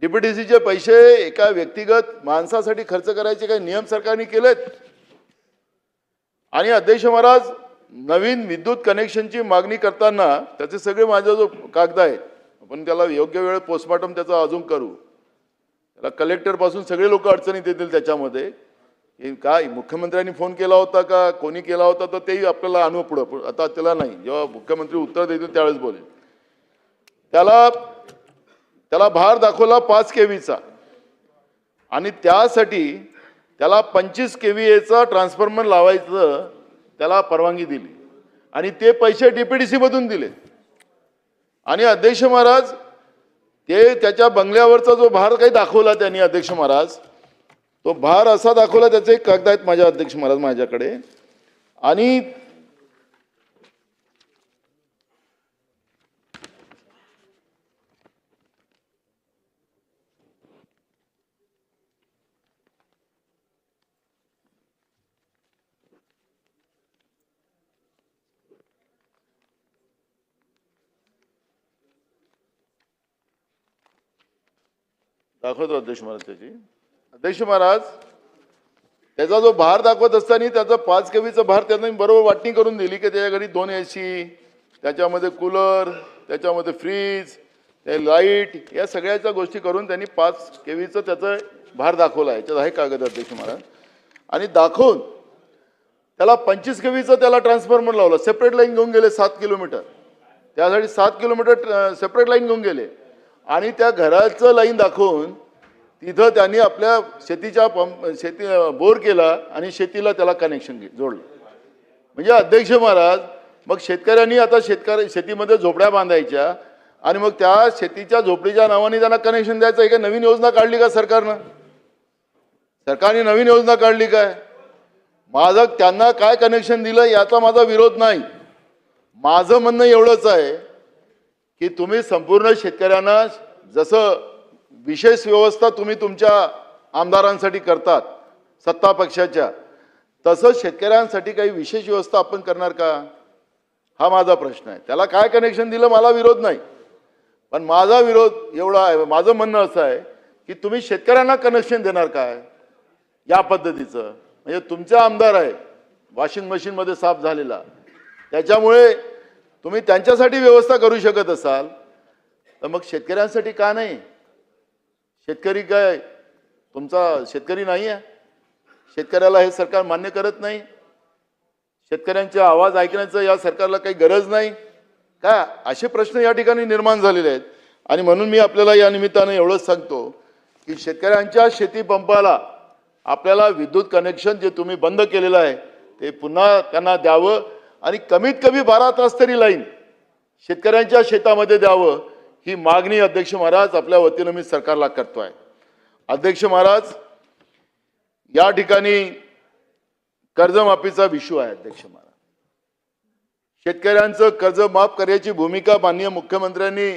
डीपीडीसीचे पैसे एका व्यक्तिगत माणसासाठी खर्च करायचे काही नियम सरकारने केलेत. आणि अध्यक्ष महाराज, नवीन विद्युत कनेक्शनची मागणी करताना त्याचे सगळे माझा जो कागद आहे, आपण त्याला योग्य वेळेत पोस्टमॉर्टम त्याचा अजून करू. त्याला कलेक्टर पासून सगळे लोक अडचणीत येतील त्याच्यामध्ये. काय मुख्यमंत्र्यांनी फोन केला होता का कोणी केला होता, तर तेही आपल्याला आणू पुढं. आता त्याला नाही, जेव्हा मुख्यमंत्री उत्तर देतील त्यावेळेस बोलेल. त्याला भार दाखवला 5 केव्हीचा आणि त्यासाठी त्याला 25 केव्हीचा ट्रान्सफॉर्मर लावायचं त्याला परवानगी दिली आणि ते पैसे डीपीडीसी मधून दिले. आणि अध्यक्ष महाराज, ते त्याच्या बंगल्यावरचा जो भार काही दाखवला त्यांनी अध्यक्ष महाराज, तो भार असा दाखवला, त्याचे एक कागद आहेत माझ्या अध्यक्ष महाराज माझ्याकडे. आणि दाखवतो अध्यक्ष महाराज त्याची. अध्यक्ष महाराज, त्याचा जो भार दाखवत असताना त्याचा 5 केव्हीचा भार त्यांनी बरोबर वाटणी करून दिली की त्याच्या घरी 2 AC, त्याच्यामध्ये कूलर, त्याच्यामध्ये फ्रीज, ते लाईट, या सगळ्याच्या गोष्टी करून त्यांनी 5 केव्हीचा त्याचा भार दाखवला. याच्यात आहे कागद अध्यक्ष महाराज. आणि दाखवून त्याला 25 केव्हीचा त्याला ट्रान्सफॉर्मर लावला. सेपरेट लाईन घेऊन गेले 7 किलोमीटर, त्यासाठी 7 किलोमीटर सेपरेट लाईन घेऊन गेले. आणि त्या घराचं लाईन दाखवून तिथं त्यांनी आपल्या शेतीच्या शेती बोर केला आणि शेतीला त्याला कनेक्शन जोडलं. म्हणजे अध्यक्ष महाराज, मग शेतकऱ्यांनी आता शेतीमध्ये झोपड्या बांधायच्या आणि मग त्या शेतीच्या झोपडीच्या नावाने त्यांना कनेक्शन द्यायचं. एक नवीन योजना काढली का सरकारनं? सरकारने नवीन योजना काढली काय? माझं त्यांना काय कनेक्शन दिलं याचा माझा विरोध नाही. माझं म्हणणं एवढंच आहे की तुम्ही संपूर्ण शेतकऱ्यांना जसं विशेष व्यवस्था तुम्ही तुमच्या आमदारांसाठी करतात सत्ता पक्षाच्या, तसं शेतकऱ्यांसाठी काही विशेष व्यवस्था आपण करणार का? हा माझा प्रश्न आहे. त्याला काय कनेक्शन दिलं मला विरोध नाही, पण माझा विरोध एवढा आहे, माझं म्हणणं असं आहे की तुम्ही शेतकऱ्यांना कनेक्शन देणार काय या पद्धतीचं? म्हणजे तुमचा आमदार आहे वॉशिंग मशीनमध्ये साफ झालेला, त्याच्यामुळे तुम्ही त्यांच्यासाठी व्यवस्था करू शकत असाल तर मग शेतकऱ्यांसाठी का नाही? शेतकरी काय तुमचा शेतकरी नाही आहे? शेतकऱ्याला हे सरकार मान्य करत नाही? शेतकऱ्यांचे आवाज ऐकण्याचं या सरकारला काही गरज नाही का? असे प्रश्न या ठिकाणी निर्माण झालेले आहेत. आणि म्हणून मी आपल्याला या निमित्ताने एवढंच सांगतो की शेतकऱ्यांच्या शेतीपंपाला आपल्याला विद्युत कनेक्शन जे तुम्ही बंद केलेलं आहे ते पुन्हा त्यांना द्यावं आणि कमीत कमी 12 तास तरी लाईन शेतकऱ्यांच्या शेतामध्ये द्यावं, ही मागणी अध्यक्ष महाराज आपल्या वतीनं मी सरकारला करतोय. अध्यक्ष महाराज, या ठिकाणी कर्जमाफीचा विषय आहे. अध्यक्ष महाराज, शेतकऱ्यांचं कर्ज माफ करण्याची भूमिका माननीय मुख्यमंत्र्यांनी,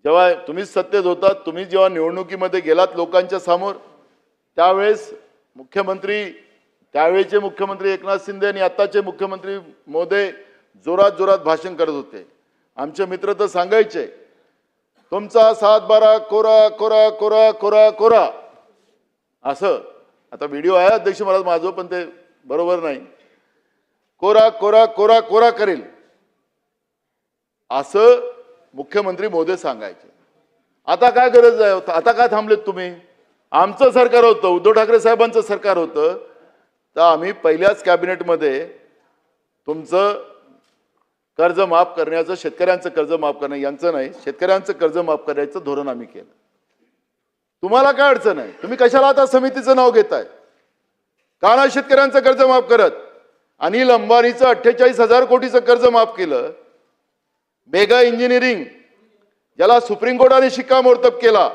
जेव्हा तुम्हीच सत्तेत होतात, तुम्ही जेव्हा निवडणुकीमध्ये गेलात लोकांच्या समोर, त्यावेळेस त्यावेळेचे मुख्यमंत्री एकनाथ शिंदे आणि आताचे मुख्यमंत्री महोदय जोरात जोरात भाषण करत होते. आमचे मित्र तर सांगायचे, तुमचा 7-12 कोरा कोरा कोरा कोरा कोरा असं. आता व्हिडिओ आहे अध्यक्ष महाराज माझं, पण ते बरोबर नाही. कोरा कोरा कोरा कोरा करेल असं मुख्यमंत्री महोदय सांगायचे. आता काय गरज आहे? आता काय थांबलेत तुम्ही? आमचं सरकार होतं, उद्धव ठाकरे साहेबांचं सरकार होतं, तर आम्ही पहिल्याच कॅबिनेटमध्ये तुमचं कर्ज माफ करण्याचं, शेतकऱ्यांचं कर्ज माफ करणं, यांचं नाही, शेतकऱ्यांचं कर्ज माफ करण्याचं धोरण आम्ही केलं. तुम्हाला काय अडचण आहे? तुम्ही कशाला आता समितीचं नाव घेताय? का ना शेतकऱ्यांचं कर्ज माफ करत? अनिल अंबानीचं 48,000 कोटीचं कर्ज माफ केलं. मेगा इंजिनिअरिंग, ज्याला सुप्रीम कोर्टाने शिक्कामोर्तब केला,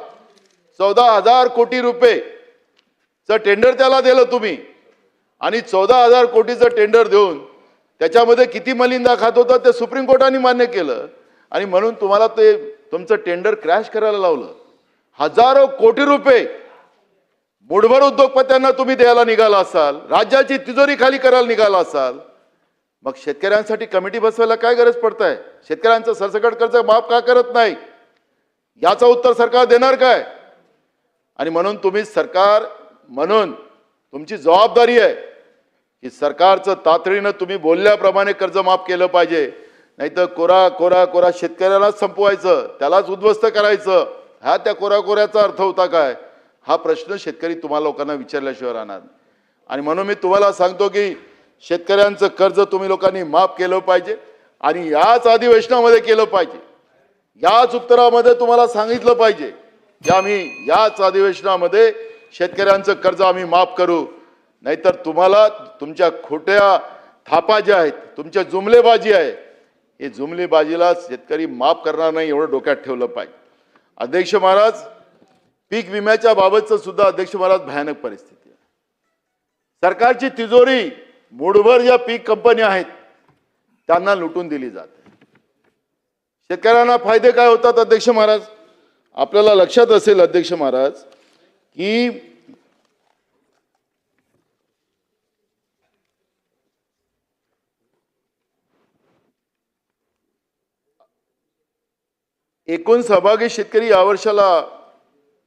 14,000 कोटी रुपयेचं टेंडर त्याला दिलं तुम्ही, आणि 14,000 कोटीचं टेंडर देऊन त्याच्यामध्ये किती मलिंदा खात होता ते सुप्रीम कोर्टाने मान्य केलं, आणि म्हणून तुम्हाला ते तुमचं टेंडर क्रॅश करायला लावलं. हजारो कोटी रुपये मुठभर उद्योगपत्यांना तुम्ही द्यायला निघाला असाल, राज्याची तिजोरी खाली करायला निघाला असाल, मग शेतकऱ्यांसाठी कमिटी बसवायला काय गरज पडताय? शेतकऱ्यांचं सरसकट कर्ज माफ का करत नाही? याचं उत्तर सरकार देणार काय? आणि म्हणून तुम्ही सरकार म्हणून तुमची जबाबदारी आहे की सरकारचं तातडीनं तुम्ही बोलल्याप्रमाणे कर्ज माफ केलं पाहिजे. नाहीतर कोरा कोरा कोरा शेतकऱ्यालाच संपवायचं, त्यालाच उद्ध्वस्त करायचं, हा त्या कोरा कोऱ्याचा अर्थ होता काय? हा प्रश्न शेतकरी तुम्हाला लोकांना विचारल्याशिवाय राहणार. आणि म्हणून मी तुम्हाला सांगतो की शेतकऱ्यांचं कर्ज तुम्ही लोकांनी माफ केलं पाहिजे, आणि याच अधिवेशनामध्ये केलं पाहिजे. याच उत्तरामध्ये तुम्हाला सांगितलं पाहिजे की आम्ही याच अधिवेशनामध्ये शेतकऱ्यांचं कर्ज आम्ही माफ करू. नाहीतर तुम्हाला तुमच्या खोट्या थापा ज्या आहेत, तुमच्या जुमलेबाजी आहे, हे जुमलेबाजीला शेतकरी माफ करणार नाही, एवढं डोक्यात ठेवलं पाहिजे. अध्यक्ष महाराज, पीक विम्याच्या बाबतचं सुद्धा अध्यक्ष महाराज भयानक परिस्थिती आहे. सरकारची तिजोरी मूठभर ज्या पीक कंपन्या आहेत त्यांना लुटून दिली जाते. शेतकऱ्यांना फायदे काय होतात अध्यक्ष महाराज? आपल्याला लक्षात असेल अध्यक्ष महाराज की एकूण सहभागी शेतकरी या वर्षाला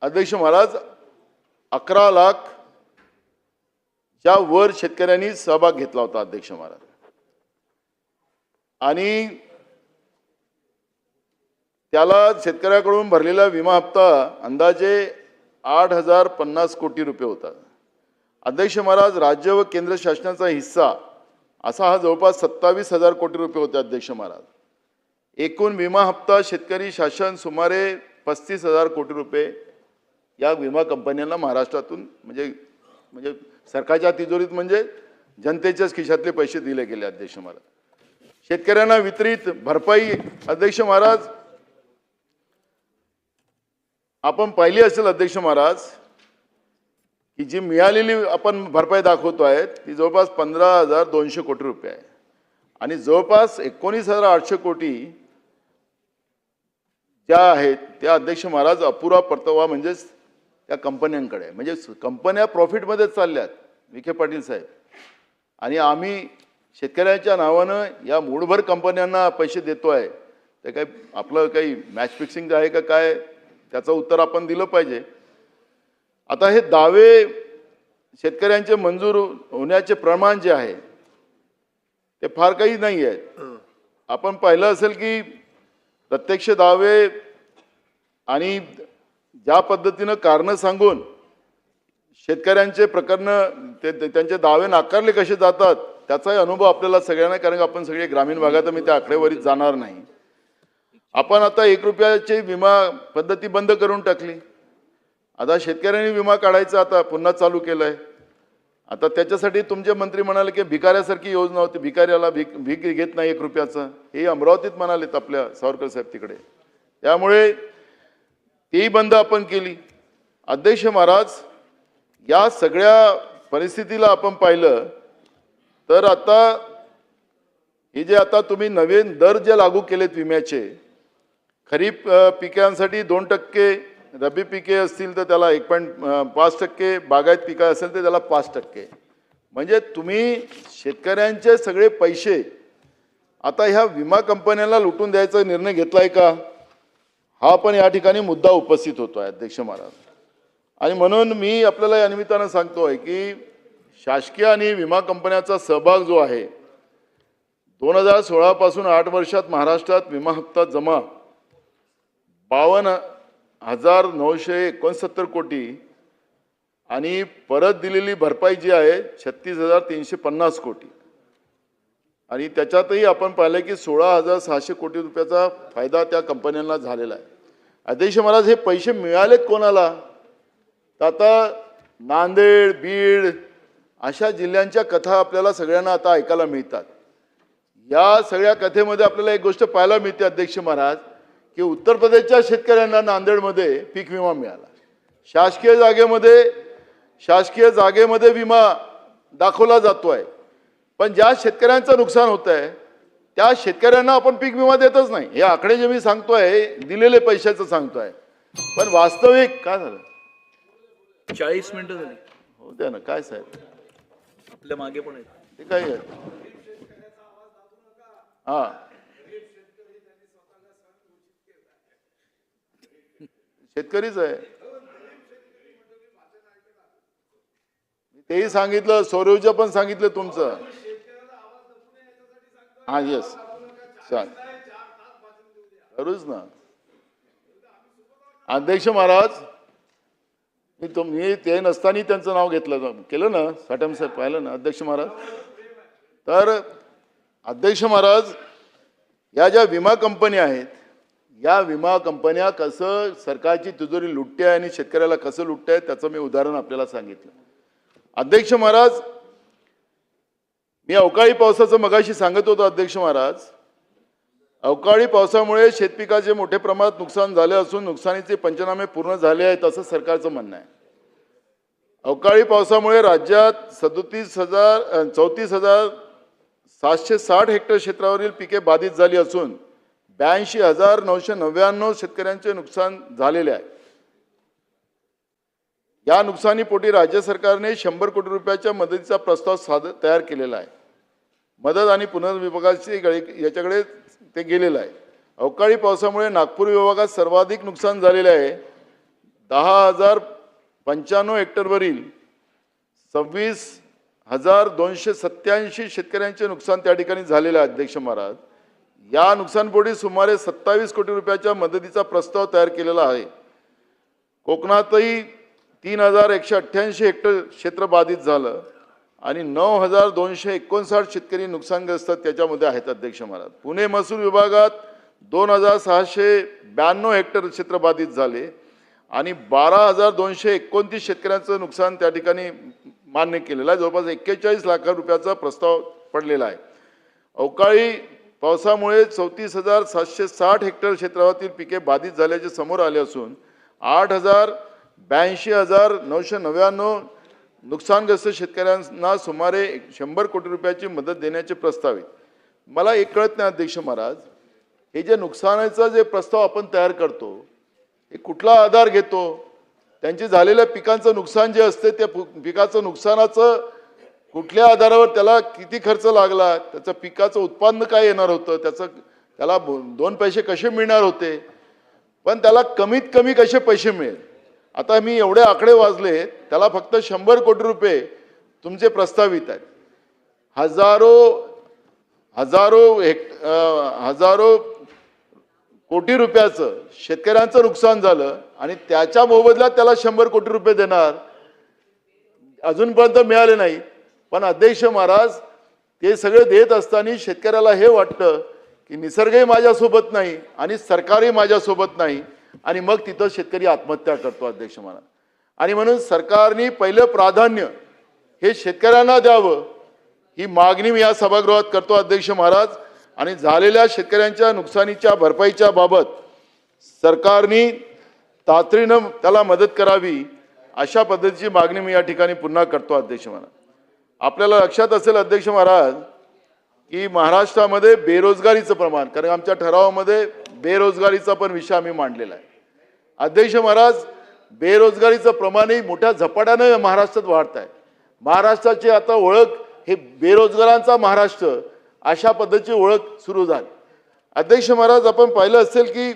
अध्यक्ष महाराज 11 लाख च्या वर शेतकऱ्यांनी सहभाग घेतला होता अध्यक्ष महाराज. आणि त्याला शेतकऱ्याकडून भरलेला विमा हप्ता अंदाजे 8,050 कोटी रुपये होता. अध्यक्ष महाराज, राज्य व केंद्र शासनाचा हिस्सा असा हा जवळपास 27,000 कोटी रुपये होते अध्यक्ष महाराज. एकूण विमा हप्ता शेतकरी शासन सुमारे 35,000 कोटी रुपये या विमा कंपन्यांना महाराष्ट्रातून म्हणजे सरकारच्या तिजोरीत म्हणजे जनतेच्याच खिशातले पैसे दिले गेले अध्यक्ष महाराज. शेतकऱ्यांना वितरित भरपाई अध्यक्ष महाराज आपण पाहिली असेल अध्यक्ष महाराज की जी मिळालेली आपण भरपाई दाखवतोय ती जवळपास 15,200 कोटी रुपये आहे. आणि जवळपास 19,800 कोटी ज्या आहेत त्या अध्यक्ष महाराज अपुरा परतावा म्हणजेच त्या कंपन्यांकडे आहे. म्हणजे कंपन्या प्रॉफिटमध्येच चालल्यात विखे पाटील साहेब. आणि आम्ही शेतकऱ्यांच्या नावानं या मूठभर कंपन्यांना पैसे देतोय, ते काय आपलं काही मॅच फिक्सिंग आहे का काय, त्याचं उत्तर आपण दिलं पाहिजे. आता हे दावे शेतकऱ्यांचे मंजूर होण्याचे प्रमाण जे आहे ते फार काही नाही आहेत. आपण पाहिलं असेल की प्रत्यक्ष दावे आणि ज्या पद्धतीनं कारणं सांगून शेतकऱ्यांचे प्रकरणं त्यांचे दावे नाकारले कसे जातात त्याचाही अनुभव आपल्याला सगळ्यांना, कारण आपण सगळे ग्रामीण भागात मी त्या आकडेवारीत जाणार नाही. आपण आता 1 रुपयाची विमा पद्धती बंद करून टाकली. आता शेतकऱ्यांनी विमा काढायचा आता पुन्हा चालू केलंय. आता त्याच्यासाठी तुमचे मंत्री म्हणाले की भिकाऱ्यासारखी योजना होती, भिकाऱ्याला भीक घेत नाही 1 रुपयाचं, हे अमरावतीत म्हणालेत आपल्या सावरकर साहेब तिकडे. त्यामुळे तेही बंद आपण केली. अध्यक्ष महाराज, या सगळ्या परिस्थितीला आपण पाहिलं तर आता हे जे आता तुम्ही नवीन दर जे लागू केलेत विम्याचे, खरीप पिकांसाठी 2%, रब्बी पिके असतील तर त्याला 1.5%, बागायत पिकं असेल तर त्याला 5%. म्हणजे तुम्ही शेतकऱ्यांचे सगळे पैसे आता ह्या विमा कंपन्यांना लुटून द्यायचा निर्णय घेतलाय का? हा पण या ठिकाणी मुद्दा उपस्थित होतो आहे अध्यक्ष महाराज. आणि म्हणून मी आपल्याला या निमित्तानं सांगतोय की शासकीय आणि विमा कंपन्याचा सहभाग जो आहे, 2016 पासून 8 वर्षात महाराष्ट्रात विमा हप्ता जमा 52,969 कोटी आणि परत दिलेली भरपाई जी आहे 36,350 कोटी. आणि त्याच्यातही आपण पाहिलं की 16,600 कोटी रुपयाचा फायदा त्या कंपन्यांना झालेला आहे. अध्यक्ष महाराज, हे पैसे मिळालेत कोणाला? तर आता नांदेड, बीड अशा जिल्ह्यांच्या कथा आपल्याला सगळ्यांना आता ऐकायला मिळतात. या सगळ्या कथेमध्ये आपल्याला एक गोष्ट पाहायला मिळते अध्यक्ष महाराज, की उत्तर प्रदेशच्या शेतकऱ्यांना नांदेडमध्ये पीक विमा मिळाला. शासकीय जागेमध्ये विमा दाखवला जातोय, पण ज्या शेतकऱ्यांचं नुकसान होत आहे त्या शेतकऱ्यांना आपण पीक विमा देतच नाही. हे आकडे जे मी सांगतोय दिलेले पैशाचं सांगतोय, पण वास्तविक काय झालं? 40 मिनिटं झाली. हो द्या ना, काय साहेब आपल्या मागे पण आहेत ते काय आहे? हा, शेतकरीच आहे. तेही सांगितलं, सौर ऊर्जा पण सांगितलं तुमचं. हा येस सांग करूच ना अध्यक्ष महाराज. मी ते नसताना त्यांचं नाव घेतलं केलं ना, साठम साहेब पाहिलं ना अध्यक्ष महाराज. तर अध्यक्ष महाराज, या ज्या विमा कंपन्या आहेत, या विमा कंपन्या कसं सरकारची तिजोरी लुटते आहे आणि शेतकऱ्याला कसं लुटते आहे त्याचं मी उदाहरण आपल्याला सांगितलं. अध्यक्ष महाराज, मी अवकाळी पावसाचं मगाशी सांगत होतो अध्यक्ष महाराज. अवकाळी पावसामुळे शेतपिकाचे मोठ्या प्रमाणात नुकसान झाले असून नुकसानीचे पंचनामे पूर्ण झाले आहेत असं सरकारचं म्हणणं आहे. अवकाळी पावसामुळे राज्यात 34,760 हेक्टर क्षेत्रावरील पिके बाधित झाली असून 82,999 शेतकऱ्यांचे नुकसान झालेले आहे. या नुकसानीपोटी राज्य सरकारने 100 कोटी रुपयाच्या मदतीचा प्रस्ताव तयार केलेला आहे. मदत आणि पुनर्विभागाची याच्याकडे ते गेलेलं आहे. अवकाळी पावसामुळे नागपूर विभागात सर्वाधिक नुकसान झालेले आहे. 10,095 हेक्टरवरील 26,287 शेतकऱ्यांचे नुकसान त्या ठिकाणी झालेले आहे अध्यक्ष महाराज. या नुकसानपोटी सुमारे 27 कोटी रुपयाच्या मदतीचा प्रस्ताव तयार केलेला आहे. कोकणातही 3,188 हेक्टर क्षेत्र बाधित झालं आणि 9,259 शेतकरी नुकसानग्रस्त त्याच्यामध्ये आहेत अध्यक्ष महाराज. पुणे महसूल विभागात 2,692 हेक्टर क्षेत्र बाधित झाले आणि 12,229 शेतकऱ्यांचं नुकसान त्या ठिकाणी मान्य केलेलं आहे. जवळपास 41 लाख रुपयाचा प्रस्ताव पडलेला आहे. अवकाळी पावसामुळे 34,760 हेक्टर क्षेत्रातील पिके बाधित झाल्याचे समोर आले असून 82,999 नुकसानग्रस्त शेतकऱ्यांना सुमारे 100 कोटी रुपयाची मदत देण्याचे प्रस्तावित. मला एक कळत नाही अध्यक्ष महाराज, हे जे नुकसानाचा जे प्रस्ताव आपण तयार करतो हे कुठला आधार घेतो? त्यांचे झालेल्या पिकांचं नुकसान जे असते त्या पिकाचं नुकसानाचं कुठल्या आधारावर, त्याला किती खर्च लागला, त्याचं पिकाचं उत्पन्न काय येणार होतं, त्याला 2 पैसे कसे मिळणार होते, पण त्याला कमीत कमी कसे पैसे मिळेल. आता मी एवढे आकडे वाचले, त्याला फक्त 100 कोटी रुपये तुमचे प्रस्तावित आहेत. हजारो कोटी रुपयाचं शेतकऱ्यांचं नुकसान झालं आणि त्याच्या मोबदल्यात त्याला 100 कोटी रुपये देणार, अजूनपर्यंत मिळाले नाही. पण अध्यक्ष महाराज, ते सगळे देत असताना शेतकऱ्याला हे वाटतं की निसर्गही माझ्यासोबत नाही आणि सरकारही माझ्यासोबत नाही, आणि मग तिथं शेतकरी आत्महत्या करतो अध्यक्ष महाराज. आणि म्हणून सरकारने पहिलं प्राधान्य हे शेतकऱ्यांना द्यावं, ही मागणी मी या सभागृहात करतो अध्यक्ष महाराज. आणि झालेल्या शेतकऱ्यांच्या नुकसानीच्या भरपाईच्या बाबत सरकारने तातडीनं त्याला मदत करावी, अशा पद्धतीची मागणी मी या ठिकाणी पुन्हा करतो अध्यक्ष महाराज. आपल्याला लक्षात असेल अध्यक्ष महाराज, की महाराष्ट्रामध्ये बेरोजगारीचं प्रमाण, कारण आमच्या ठरावामध्ये बेरोजगारीचा पण विषय आम्ही मांडलेला आहे. अध्यक्ष महाराज, बेरोजगारीचं प्रमाणही मोठ्या झपाट्याने महाराष्ट्रात वाढत आहे. महाराष्ट्राची आता ओळख हे बेरोजगारांचा महाराष्ट्र अशा पद्धतीची ओळख सुरू झाली. अध्यक्ष महाराज, आपण पाहिलं असेल की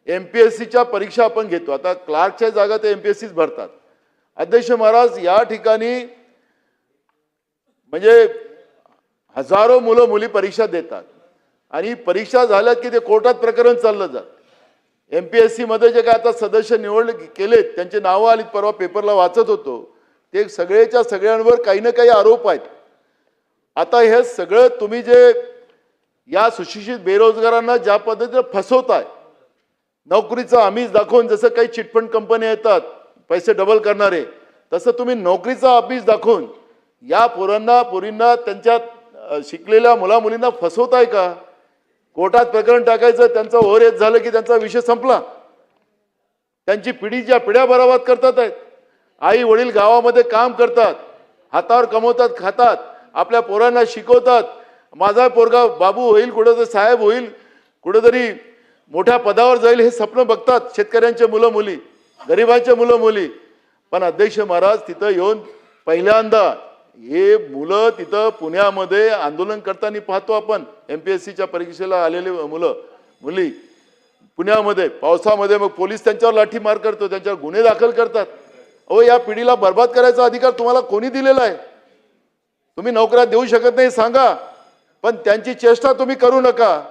MPSCच्या परीक्षा आपण घेतो. आता क्लार्कच्या जागा ते MPSCच भरतात. अध्यक्ष महाराज, या ठिकाणी म्हणजे हजारो मुलं मुली परीक्षा देतात आणि परीक्षा झाल्या की ते कोर्टात प्रकरण चाललं जात. MPSC मध्ये जे काय आता सदस्य निवडले केलेत त्यांचे नावं आलीत, परवा पेपरला वाचत होतो, ते सगळेच्या सगळ्यांवर काही ना काही आरोप आहेत. आता हे सगळं तुम्ही जे या सुशिक्षित बेरोजगारांना ज्या पद्धतीने फसवताय, नोकरीचा आमिष दाखवून, जसं काही चिटफंड कंपन्या येतात पैसे डबल करणारे, तसं तुम्ही नोकरीचा आमिष दाखवून या पोरींना त्यांच्या शिकलेल्या मुलामुलींना फसवताय का? कोर्टात प्रकरण टाकायचं, त्यांचं ओव्हरहेड झालं की त्यांचा विषय संपला. त्यांची पिढीच्या पिढ्या बराबर करतात आहेत. आई वडील गावामध्ये काम करतात, हातावर कमवतात, खातात, आपल्या पोरांना शिकवतात. माझा पोरगा बाबू होईल, कुठेतरी साहेब होईल, कुठेतरी मोठ्या पदावर जाईल, हे स्वप्न बघतात शेतकऱ्यांचे मुलं मुली, गरिबांचे मुलं मुली. पण अध्यक्ष महाराज, तिथं येऊन पहिल्यांदा हे मुलं तिथं पुण्यामध्ये आंदोलन करताना पाहतो आपण. MPSCच्या परीक्षेला आलेले मुलं मुली पुण्यामध्ये पावसामध्ये, मग पोलीस त्यांच्यावर लाठीमार करतो, त्यांच्यावर गुन्हे दाखल करतात. अहो, या पिढीला बर्बाद करायचा अधिकार तुम्हाला कोणी दिलेला आहे? तुम्ही नोकऱ्या देऊ शकत नाही सांगा, पण त्यांची चेष्टा तुम्ही करू नका,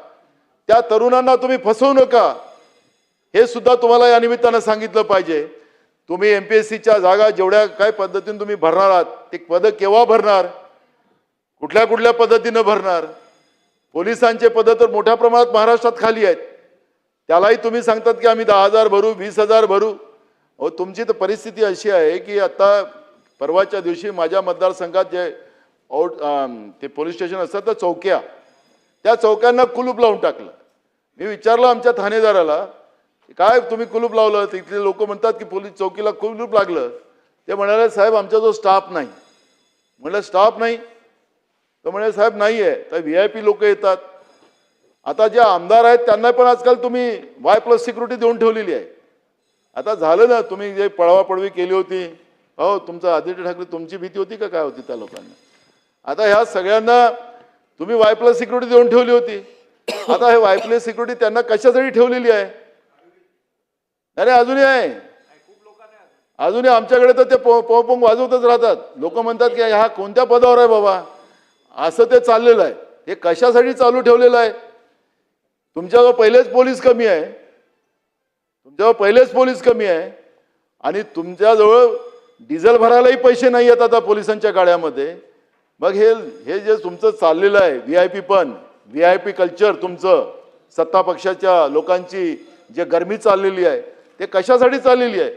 त्या तरुणांना तुम्ही फसवू नका, हे सुद्धा तुम्हाला या निमित्तानं सांगितलं पाहिजे. तुम्ही MPSCच्या जागा जेवढ्या काय पद्धतीने तुम्ही भरणार आहात, ते पद केव्हा भरणार, कुठल्या पद्धतीनं भरणार? पोलिसांचे पद तर मोठ्या प्रमाणात महाराष्ट्रात खाली आहेत, त्यालाही तुम्ही सांगतात की आम्ही 10,000 भरू, 20,000 भरू. अहो, तुमची तर परिस्थिती अशी आहे की आता परवाच्या दिवशी माझ्या मतदारसंघात जे ते पोलीस स्टेशन असतात तर चौक्या, त्या चौक्यांना कुलूप लावून टाकलं. मी विचारलं आमच्या ठाणेदाराला, काय तुम्ही कुलूप लावलं? तिथले लोक म्हणतात की पोलीस चौकीला कुलूप लागलं. ते म्हणाले, साहेब आमचा जो स्टाफ नाही. म्हणलं स्टाफ नाही? तर म्हणाले, साहेब नाही आहे. तर VIP लोक येतात. आता जे आमदार आहेत त्यांना पण आजकाल तुम्ही Y+ सिक्युरिटी देऊन ठेवलेली आहे. आता झालं ना, तुम्ही जे पळवापळवी केली होती, हो तुमचा आदित्य ठाकरे, तुमची भीती होती का काय होती त्या लोकांना? आता ह्या सगळ्यांना तुम्ही Y+ सिक्युरिटी देऊन ठेवली होती. आता हे Y+ सिक्युरिटी त्यांना कशासाठी ठेवलेली आहे? अरे अजूनही आहे, अजूनही आमच्याकडे तर ते पोंग वाजवतच राहतात. लोक म्हणतात की हा कोणत्या पदावर आहे बाबा, असं ते चाललेलं आहे. हे कशासाठी चालू ठेवलेलं आहे? तुमच्याजवळ पहिलेच पोलीस कमी आहे, आणि तुमच्याजवळ डिझेल भरायलाही पैसे नाही आहेत आता पोलिसांच्या गाड्यामध्ये. मग हे जे तुमचं चाललेलं आहे VIP कल्चर, तुमचं सत्ता पक्षाच्या लोकांची जे गरमी चाललेली आहे, ते कशासाठी चाललेली आहे?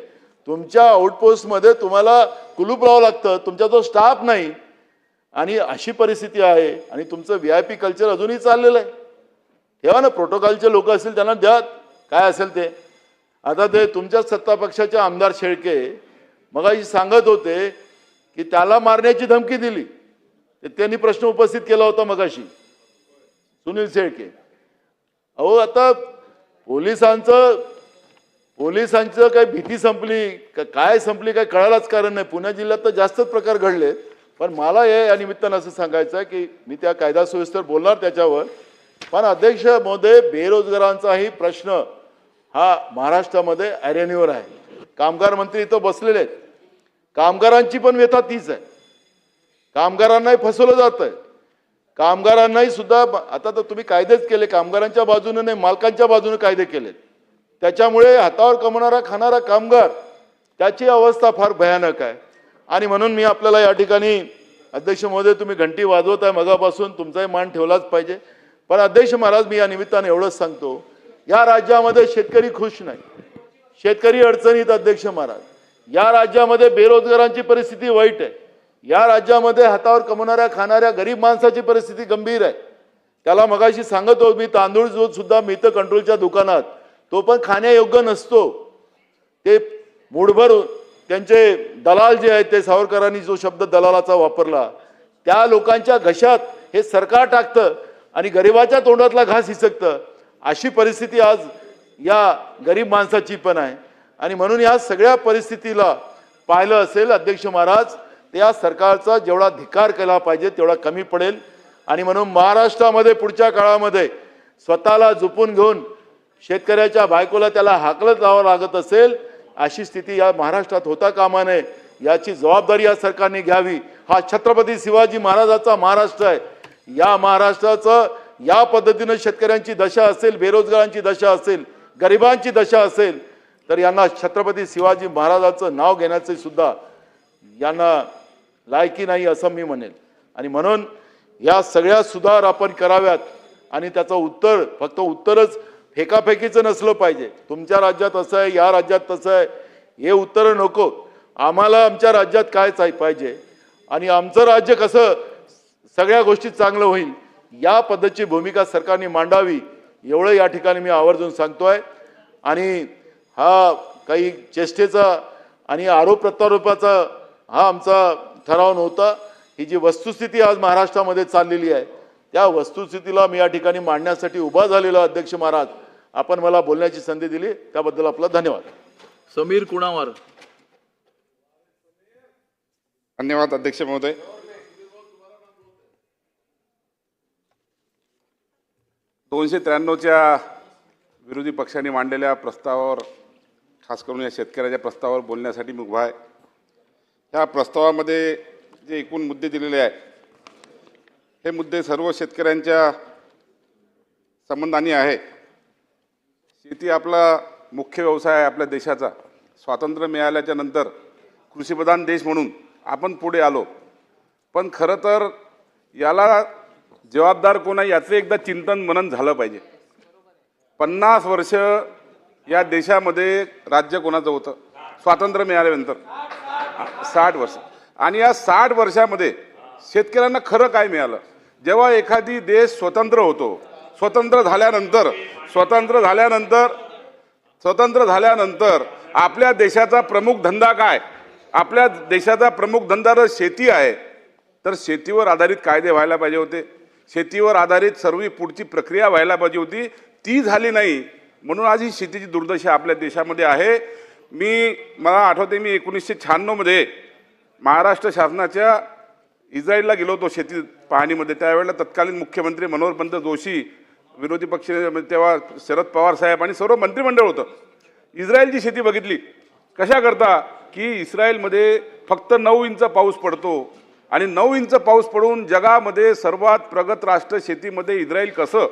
तुमच्या आउटपोस्टमध्ये तुम्हाला कुलूप लावावं लागतं, तुमच्याजवळ स्टाफ नाही, आणि अशी परिस्थिती आहे. आणि तुमचं VIP कल्चर अजूनही चाललेलं आहे. ठेवा ना, प्रोटोकॉलचे लोक असतील त्यांना द्या, काय असेल ते. आता ते तुमच्या सत्ता पक्षाचे आमदार शेळके मगाशी सांगत होते की त्याला मारण्याची धमकी दिली. त्यांनी प्रश्न उपस्थित केला होता मगाशी, सुनील शेळके. अहो, आता पोलिसांचं काही भीती संपली काय संपली काय कळायलाच कारण नाही. पुणे जिल्ह्यात तर जास्तच प्रकार घडले. पण मला या निमित्तानं असं सांगायचं आहे की मी त्या कायदा सुव्यवस्थेवर बोलणार त्याच्यावर. पण अध्यक्ष महोदय, बेरोजगारांचाही प्रश्न हा महाराष्ट्रामध्ये ऐरणीवर आहे. कामगार मंत्री इथं बसलेले आहेत, कामगारांची पण व्यथा तीच आहे. कामगारांनाही फसवलं जात आहे. कामगारांनाही सुद्धा आता तर तुम्ही कायदेच केले, कामगारांच्या बाजूने नाही मालकांच्या बाजूने कायदे केले. त्याच्यामुळे हातावर कमवणारा खाणारा कामगार, त्याची अवस्था फार भयानक आहे. आणि म्हणून मी आपल्याला या ठिकाणी, अध्यक्ष महोदय तुम्ही घंटी वाजवत आहे मगापासून, तुमचाही मान ठेवलाच पाहिजे. पण अध्यक्ष महाराज, मी या निमित्ताने एवढंच सांगतो, या राज्यामध्ये शेतकरी खुश नाही, शेतकरी अडचणीत. अध्यक्ष महाराज, या राज्यामध्ये बेरोजगारांची परिस्थिती वाईट आहे. या राज्यामध्ये हातावर कमवणाऱ्या खाणाऱ्या गरीब माणसाची परिस्थिती गंभीर आहे. त्याला मगाशी सांगत होतो मी, तांदूळ जो सुद्धा मिळतं कंट्रोलच्या दुकानात, तो पण खाण्यायोग्य नसतो. ते मूठभर त्यांचे दलाल जे आहेत, ते सावरकरांनी जो शब्द दलालाचा वापरला, त्या लोकांच्या घशात हे सरकार टाकतं आणि गरिबाच्या तोंडातला घास हिसकतं. अशी परिस्थिती आज या गरीब माणसाची पण आहे. आणि म्हणून या सगळ्या परिस्थितीला पाहिलं असेल अध्यक्ष महाराज, त्या सरकारचा जेवढा धिक्कार केला पाहिजे तेवढा कमी पडेल. आणि म्हणून महाराष्ट्रामध्ये पुढच्या काळामध्ये स्वतःला झोपून घेऊन शेतकऱ्याच्या बायकोला त्याला हाकलत लावावं लागत असेल, अशी स्थिती या महाराष्ट्रात होता कामा नये. याची जबाबदारी या सरकारने घ्यावी. हा छत्रपती शिवाजी महाराजाचा महाराष्ट्र आहे. या महाराष्ट्राचं या पद्धतीनं शेतकऱ्यांची दशा असेल, बेरोजगारांची दशा असेल, गरिबांची दशा असेल, तर यांना छत्रपती शिवाजी महाराजाचं नाव घेण्याचे सुद्धा यांना लायकी नाही असं मी म्हणेल. आणि म्हणून या सगळ्या सुधार आपण कराव्यात. आणि त्याचं उत्तर फक्त उत्तरच फेकाफेकीचं नसलं पाहिजे. तुमच्या राज्यात असं आहे, या राज्यात तसं आहे, हे उत्तर नको. आम्हाला आमच्या राज्यात काय पाहिजे आणि आमचं राज्य कसं सगळ्या गोष्टी चांगलं होईल, या पद्धतीची भूमिका सरकारने मांडावी, एवढं या ठिकाणी मी आवर्जून सांगतोय. आणि हा काही चेष्टेचा आणि आरोप प्रत्यारोपाचा हा आमचा ठराव नव्हता. ही जी वस्तुस्थिती आज महाराष्ट्रामध्ये चाललेली आहे, त्या वस्तुस्थितीला मी या ठिकाणी मांडण्यासाठी उभा झालेला अध्यक्ष महाराज, आपण मला बोलण्याची संधी दिली त्याबद्दल आपला धन्यवाद. समीर कुणावार. धन्यवाद अध्यक्ष महोदय. दोनशे 93च्या विरोधी पक्षांनी मांडलेल्या प्रस्तावावर, खास करून या शेतकऱ्याच्या प्रस्तावावर बोलण्यासाठी मी उभा आहे. ह्या प्रस्तावामध्ये जे एकूण मुद्दे दिलेले आहेत, हे मुद्दे सर्व शेतकऱ्यांच्या संबंधाने आहे. शेती आपला मुख्य व्यवसाय आहे आपल्या देशाचा. स्वातंत्र्य मिळाल्याच्या नंतर कृषीप्रधान देश म्हणून आपण पुढे आलो. पण खरं तर याला जबाबदार कोण आहे याचं एकदा चिंतन मनन झालं पाहिजे. 50 वर्ष या देशामध्ये राज्य कोणाचं होतं स्वातंत्र्य मिळाल्यानंतर? 60 वर्ष. आणि या 60 वर्षामध्ये शेतकऱ्यांना खरं काय मिळालं? जेव्हा एखादी देश स्वतंत्र होतो, स्वतंत्र झाल्यानंतर आपल्या देशाचा प्रमुख धंदा काय? आपल्या देशाचा प्रमुख धंदा जर शेती आहे, तर शेतीवर आधारित कायदे व्हायला पाहिजे होते. शेतीवर आधारित सर्व पुढची प्रक्रिया व्हायला पाहिजे होती. ती झाली नाही. म्हणून आज ही शेतीची दुर्दशा आपल्या देशामध्ये आहे. मला आठवते, मी 1996 मध्ये महाराष्ट्र शासनाच्या इस्रायलला गेलो होतो शेती पाहणीमध्ये. त्यावेळेला तत्कालीन मुख्यमंत्री मनोहरपंत जोशी, विरोधी पक्ष तेव्हा शरद पवार साहेब आणि सर्व मंत्रिमंडळ होतं. इस्रायलची शेती बघितली. कशा करता की इस्रायलमध्ये फक्त 9 इंच पाऊस पडतो आणि 9 इंच पाऊस पडून जगामध्ये सर्वात प्रगत राष्ट्र शेतीमध्ये इस्रायल कसं.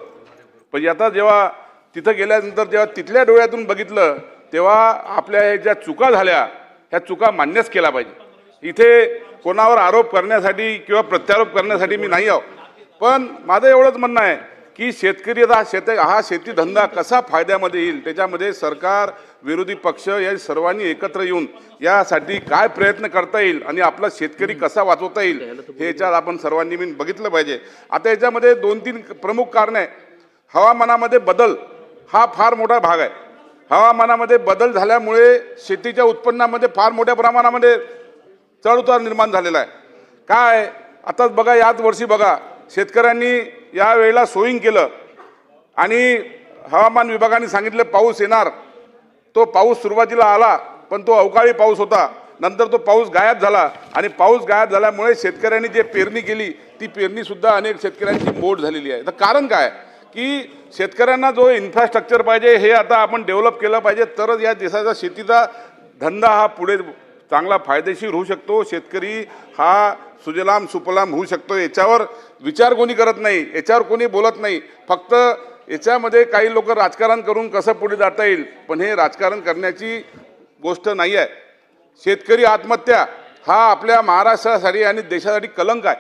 पण आता जेव्हा तिथं गेल्यानंतर जेव्हा तिथल्या डोळ्यातून बघितलं, तेव्हा आपल्या ह्या ज्या चुका झाल्या, ह्या चुका मान्यच केल्या पाहिजे. इथे कोणावर आरोप करण्यासाठी किंवा प्रत्यारोप करण्यासाठी मी नाही आहो. पण माझं एवढंच म्हणणं आहे की शेतकरी हा शेती धंदा कसा फायद्यामध्ये येईल, त्याच्यामध्ये सरकार, विरोधी पक्ष या सर्वांनी एकत्र येऊन यासाठी काय प्रयत्न करता येईल आणि आपला शेतकरी कसा वाचवता येईल, हे याच्यात आपण सर्वांनी बघितलं पाहिजे. आता याच्यामध्ये 2-3 प्रमुख कारणे आहे. हवामानामध्ये बदल हा फार मोठा भाग आहे. हवामानामध्ये बदल झाल्यामुळे शेतीच्या उत्पन्नामध्ये फार मोठ्या प्रमाणामध्ये चढउतार निर्माण झालेला आहे. काय आताच बघा, याच वर्षी बघा, शेतकऱ्यांनी या वेळेला सोईंग केलं आणि हवामान विभागाने सांगितलं पाऊस येणार. तो पाऊस सुरुवातीला आला, पण तो अवकाळी पाऊस होता. नंतर तो पाऊस गायब झाला आणि पाऊस गायब झाल्यामुळे शेतकऱ्यांनी जे पेरणी केली, ती पेरणीसुद्धा अनेक शेतकऱ्यांची मोड झालेली आहे. तर कारण काय की शेतकऱ्यांना जो इन्फ्रास्ट्रक्चर पाहिजे, हे आता आपण डेव्हलप केलं पाहिजे, तरच या देशाचा शेतीचा धंदा हा पुढे चांगला फायदेशीर होऊ शकतो. शेतकरी हा सुजलाम सुफलाम होऊ शकतो. याच्यावर विचार कोणी करत नाही, याच्यावर कोणी बोलत नाही. फक्त याच्यामध्ये काही लोक राजकारण करून कसं पुढे जाता येईल, पण हे राजकारण करण्याची गोष्ट नाही आहे. शेतकरी आत्महत्या हा आपल्या महाराष्ट्रासाठी आणि देशासाठी कलंक आहे.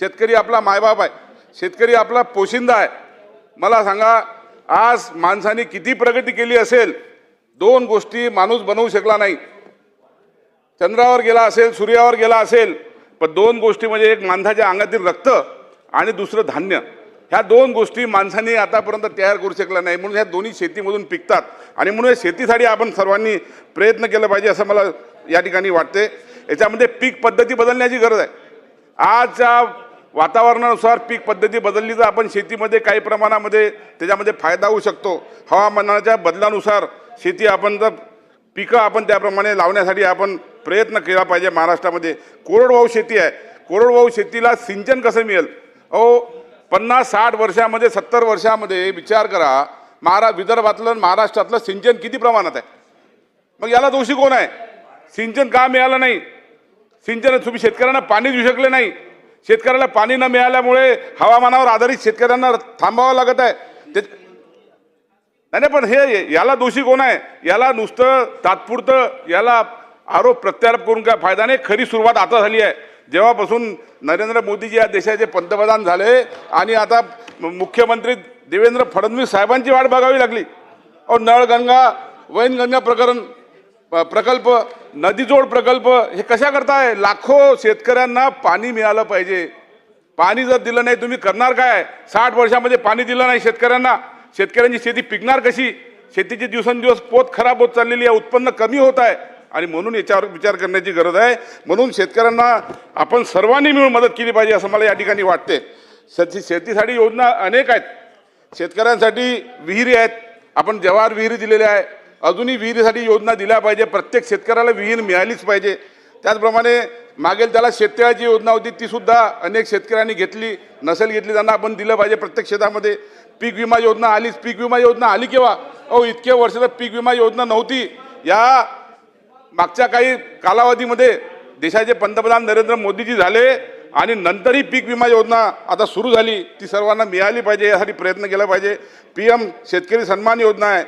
शेतकरी आपला मायबाप आहे, शेतकरी आपला पोशिंदा आहे. मला सांगा, आज माणसाने किती प्रगती केली असेल, 2 गोष्टी माणूस बनवू शकला नाही. चंद्रावर गेला असेल, सूर्यावर गेला असेल, पण 2 गोष्टी म्हणजे एक माणसाच्या अंगातील रक्त आणि दुसरं धान्य. ह्या 2 गोष्टी माणसाने आतापर्यंत तयार करू शकला नाही. म्हणून ह्या दोन्ही शेतीमधून पिकतात आणि म्हणून शेतीसाठी आपण सर्वांनी प्रयत्न केला पाहिजे असं मला या ठिकाणी वाटते. याच्यामध्ये पीक पद्धती बदलण्याची गरज आहे. आजच्या वातावरणानुसार पीक पद्धती बदलली तर आपण शेतीमध्ये काही प्रमाणामध्ये त्याच्यामध्ये फायदा होऊ शकतो. हवामानाच्या बदलानुसार शेती आपण जर पिकं आपण त्याप्रमाणे लावण्यासाठी आपण प्रयत्न केला पाहिजे. महाराष्ट्रामध्ये कोरडवाहू शेती आहे. कोरडवाहू शेतीला सिंचन कसं मिळेल? 50-60 वर्षामध्ये 70 वर्षामध्ये विचार करा, विदर्भातलं महाराष्ट्रातलं सिंचन किती प्रमाणात आहे? मग याला दोषी कोण आहे? सिंचन का मिळालं नाही? सिंचन तुम्ही शेतकऱ्यांना पाणी देऊ शकले नाही. शेतकऱ्याला पाणी न मिळाल्यामुळे हवामानावर आधारित शेतकऱ्यांना थांबावं लागत आहे. नाही, पण हे याला दोषी कोण आहे? याला नुसतं तात्पुरतं याला आरोप प्रत्यारोप करून काय फायदा नाही. खरी सुरुवात आता झाली आहे, जेव्हापासून नरेंद्र मोदीजी या देशाचे पंतप्रधान झाले आणि आता मुख्यमंत्री देवेंद्र फडणवीस साहेबांची वाट बघावी लागली. नळगंगा, वैनगंगा प्रकल्प, नदीजोड प्रकल्प हे कशा करताय? लाखो शेतकऱ्यांना पाणी मिळालं पाहिजे. पाणी जर दिलं नाही तुम्ही करणार काय? 60 वर्षामध्ये पाणी दिलं नाही शेतकऱ्यांना, शेतकऱ्यांची शेती पिकणार कशी? शेतीची दिवसेंदिवस पोत खराब होत चाललेली आहे, उत्पन्न कमी होत आहे आणि म्हणून याच्यावर विचार करण्याची गरज आहे. म्हणून शेतकऱ्यांना आपण सर्वांनी मिळून मदत केली पाहिजे असं मला या ठिकाणी वाटते. शेतीसाठी योजना अनेक आहेत. शेतकऱ्यांसाठी विहिरी आहेत, आपण जवाहर विहिरी दिलेल्या आहे. अजूनही विहिरीसाठी योजना दिल्या पाहिजे. प्रत्येक शेतकऱ्याला विहीर मिळालीच पाहिजे. त्याचप्रमाणे मागेल त्याला शेततळ्याची योजना होती, ती सुद्धा अनेक शेतकऱ्यांनी घेतली, नसेल घेतली त्यांना आपण दिलं पाहिजे. प्रत्येक शेतामध्ये पीक विमा योजना आलीच. पीक विमा योजना आली केव्हा? इतके वर्ष तर पीक विमा योजना नव्हती. या मागच्या काही कालावधीमध्ये देशाचे पंतप्रधान नरेंद्र मोदीजी झाले आणि नंतरही पीक विमा योजना आता सुरू झाली. ती सर्वांना मिळाली पाहिजे, यासाठी प्रयत्न केला पाहिजे. PM शेतकरी सन्मान योजना आहे,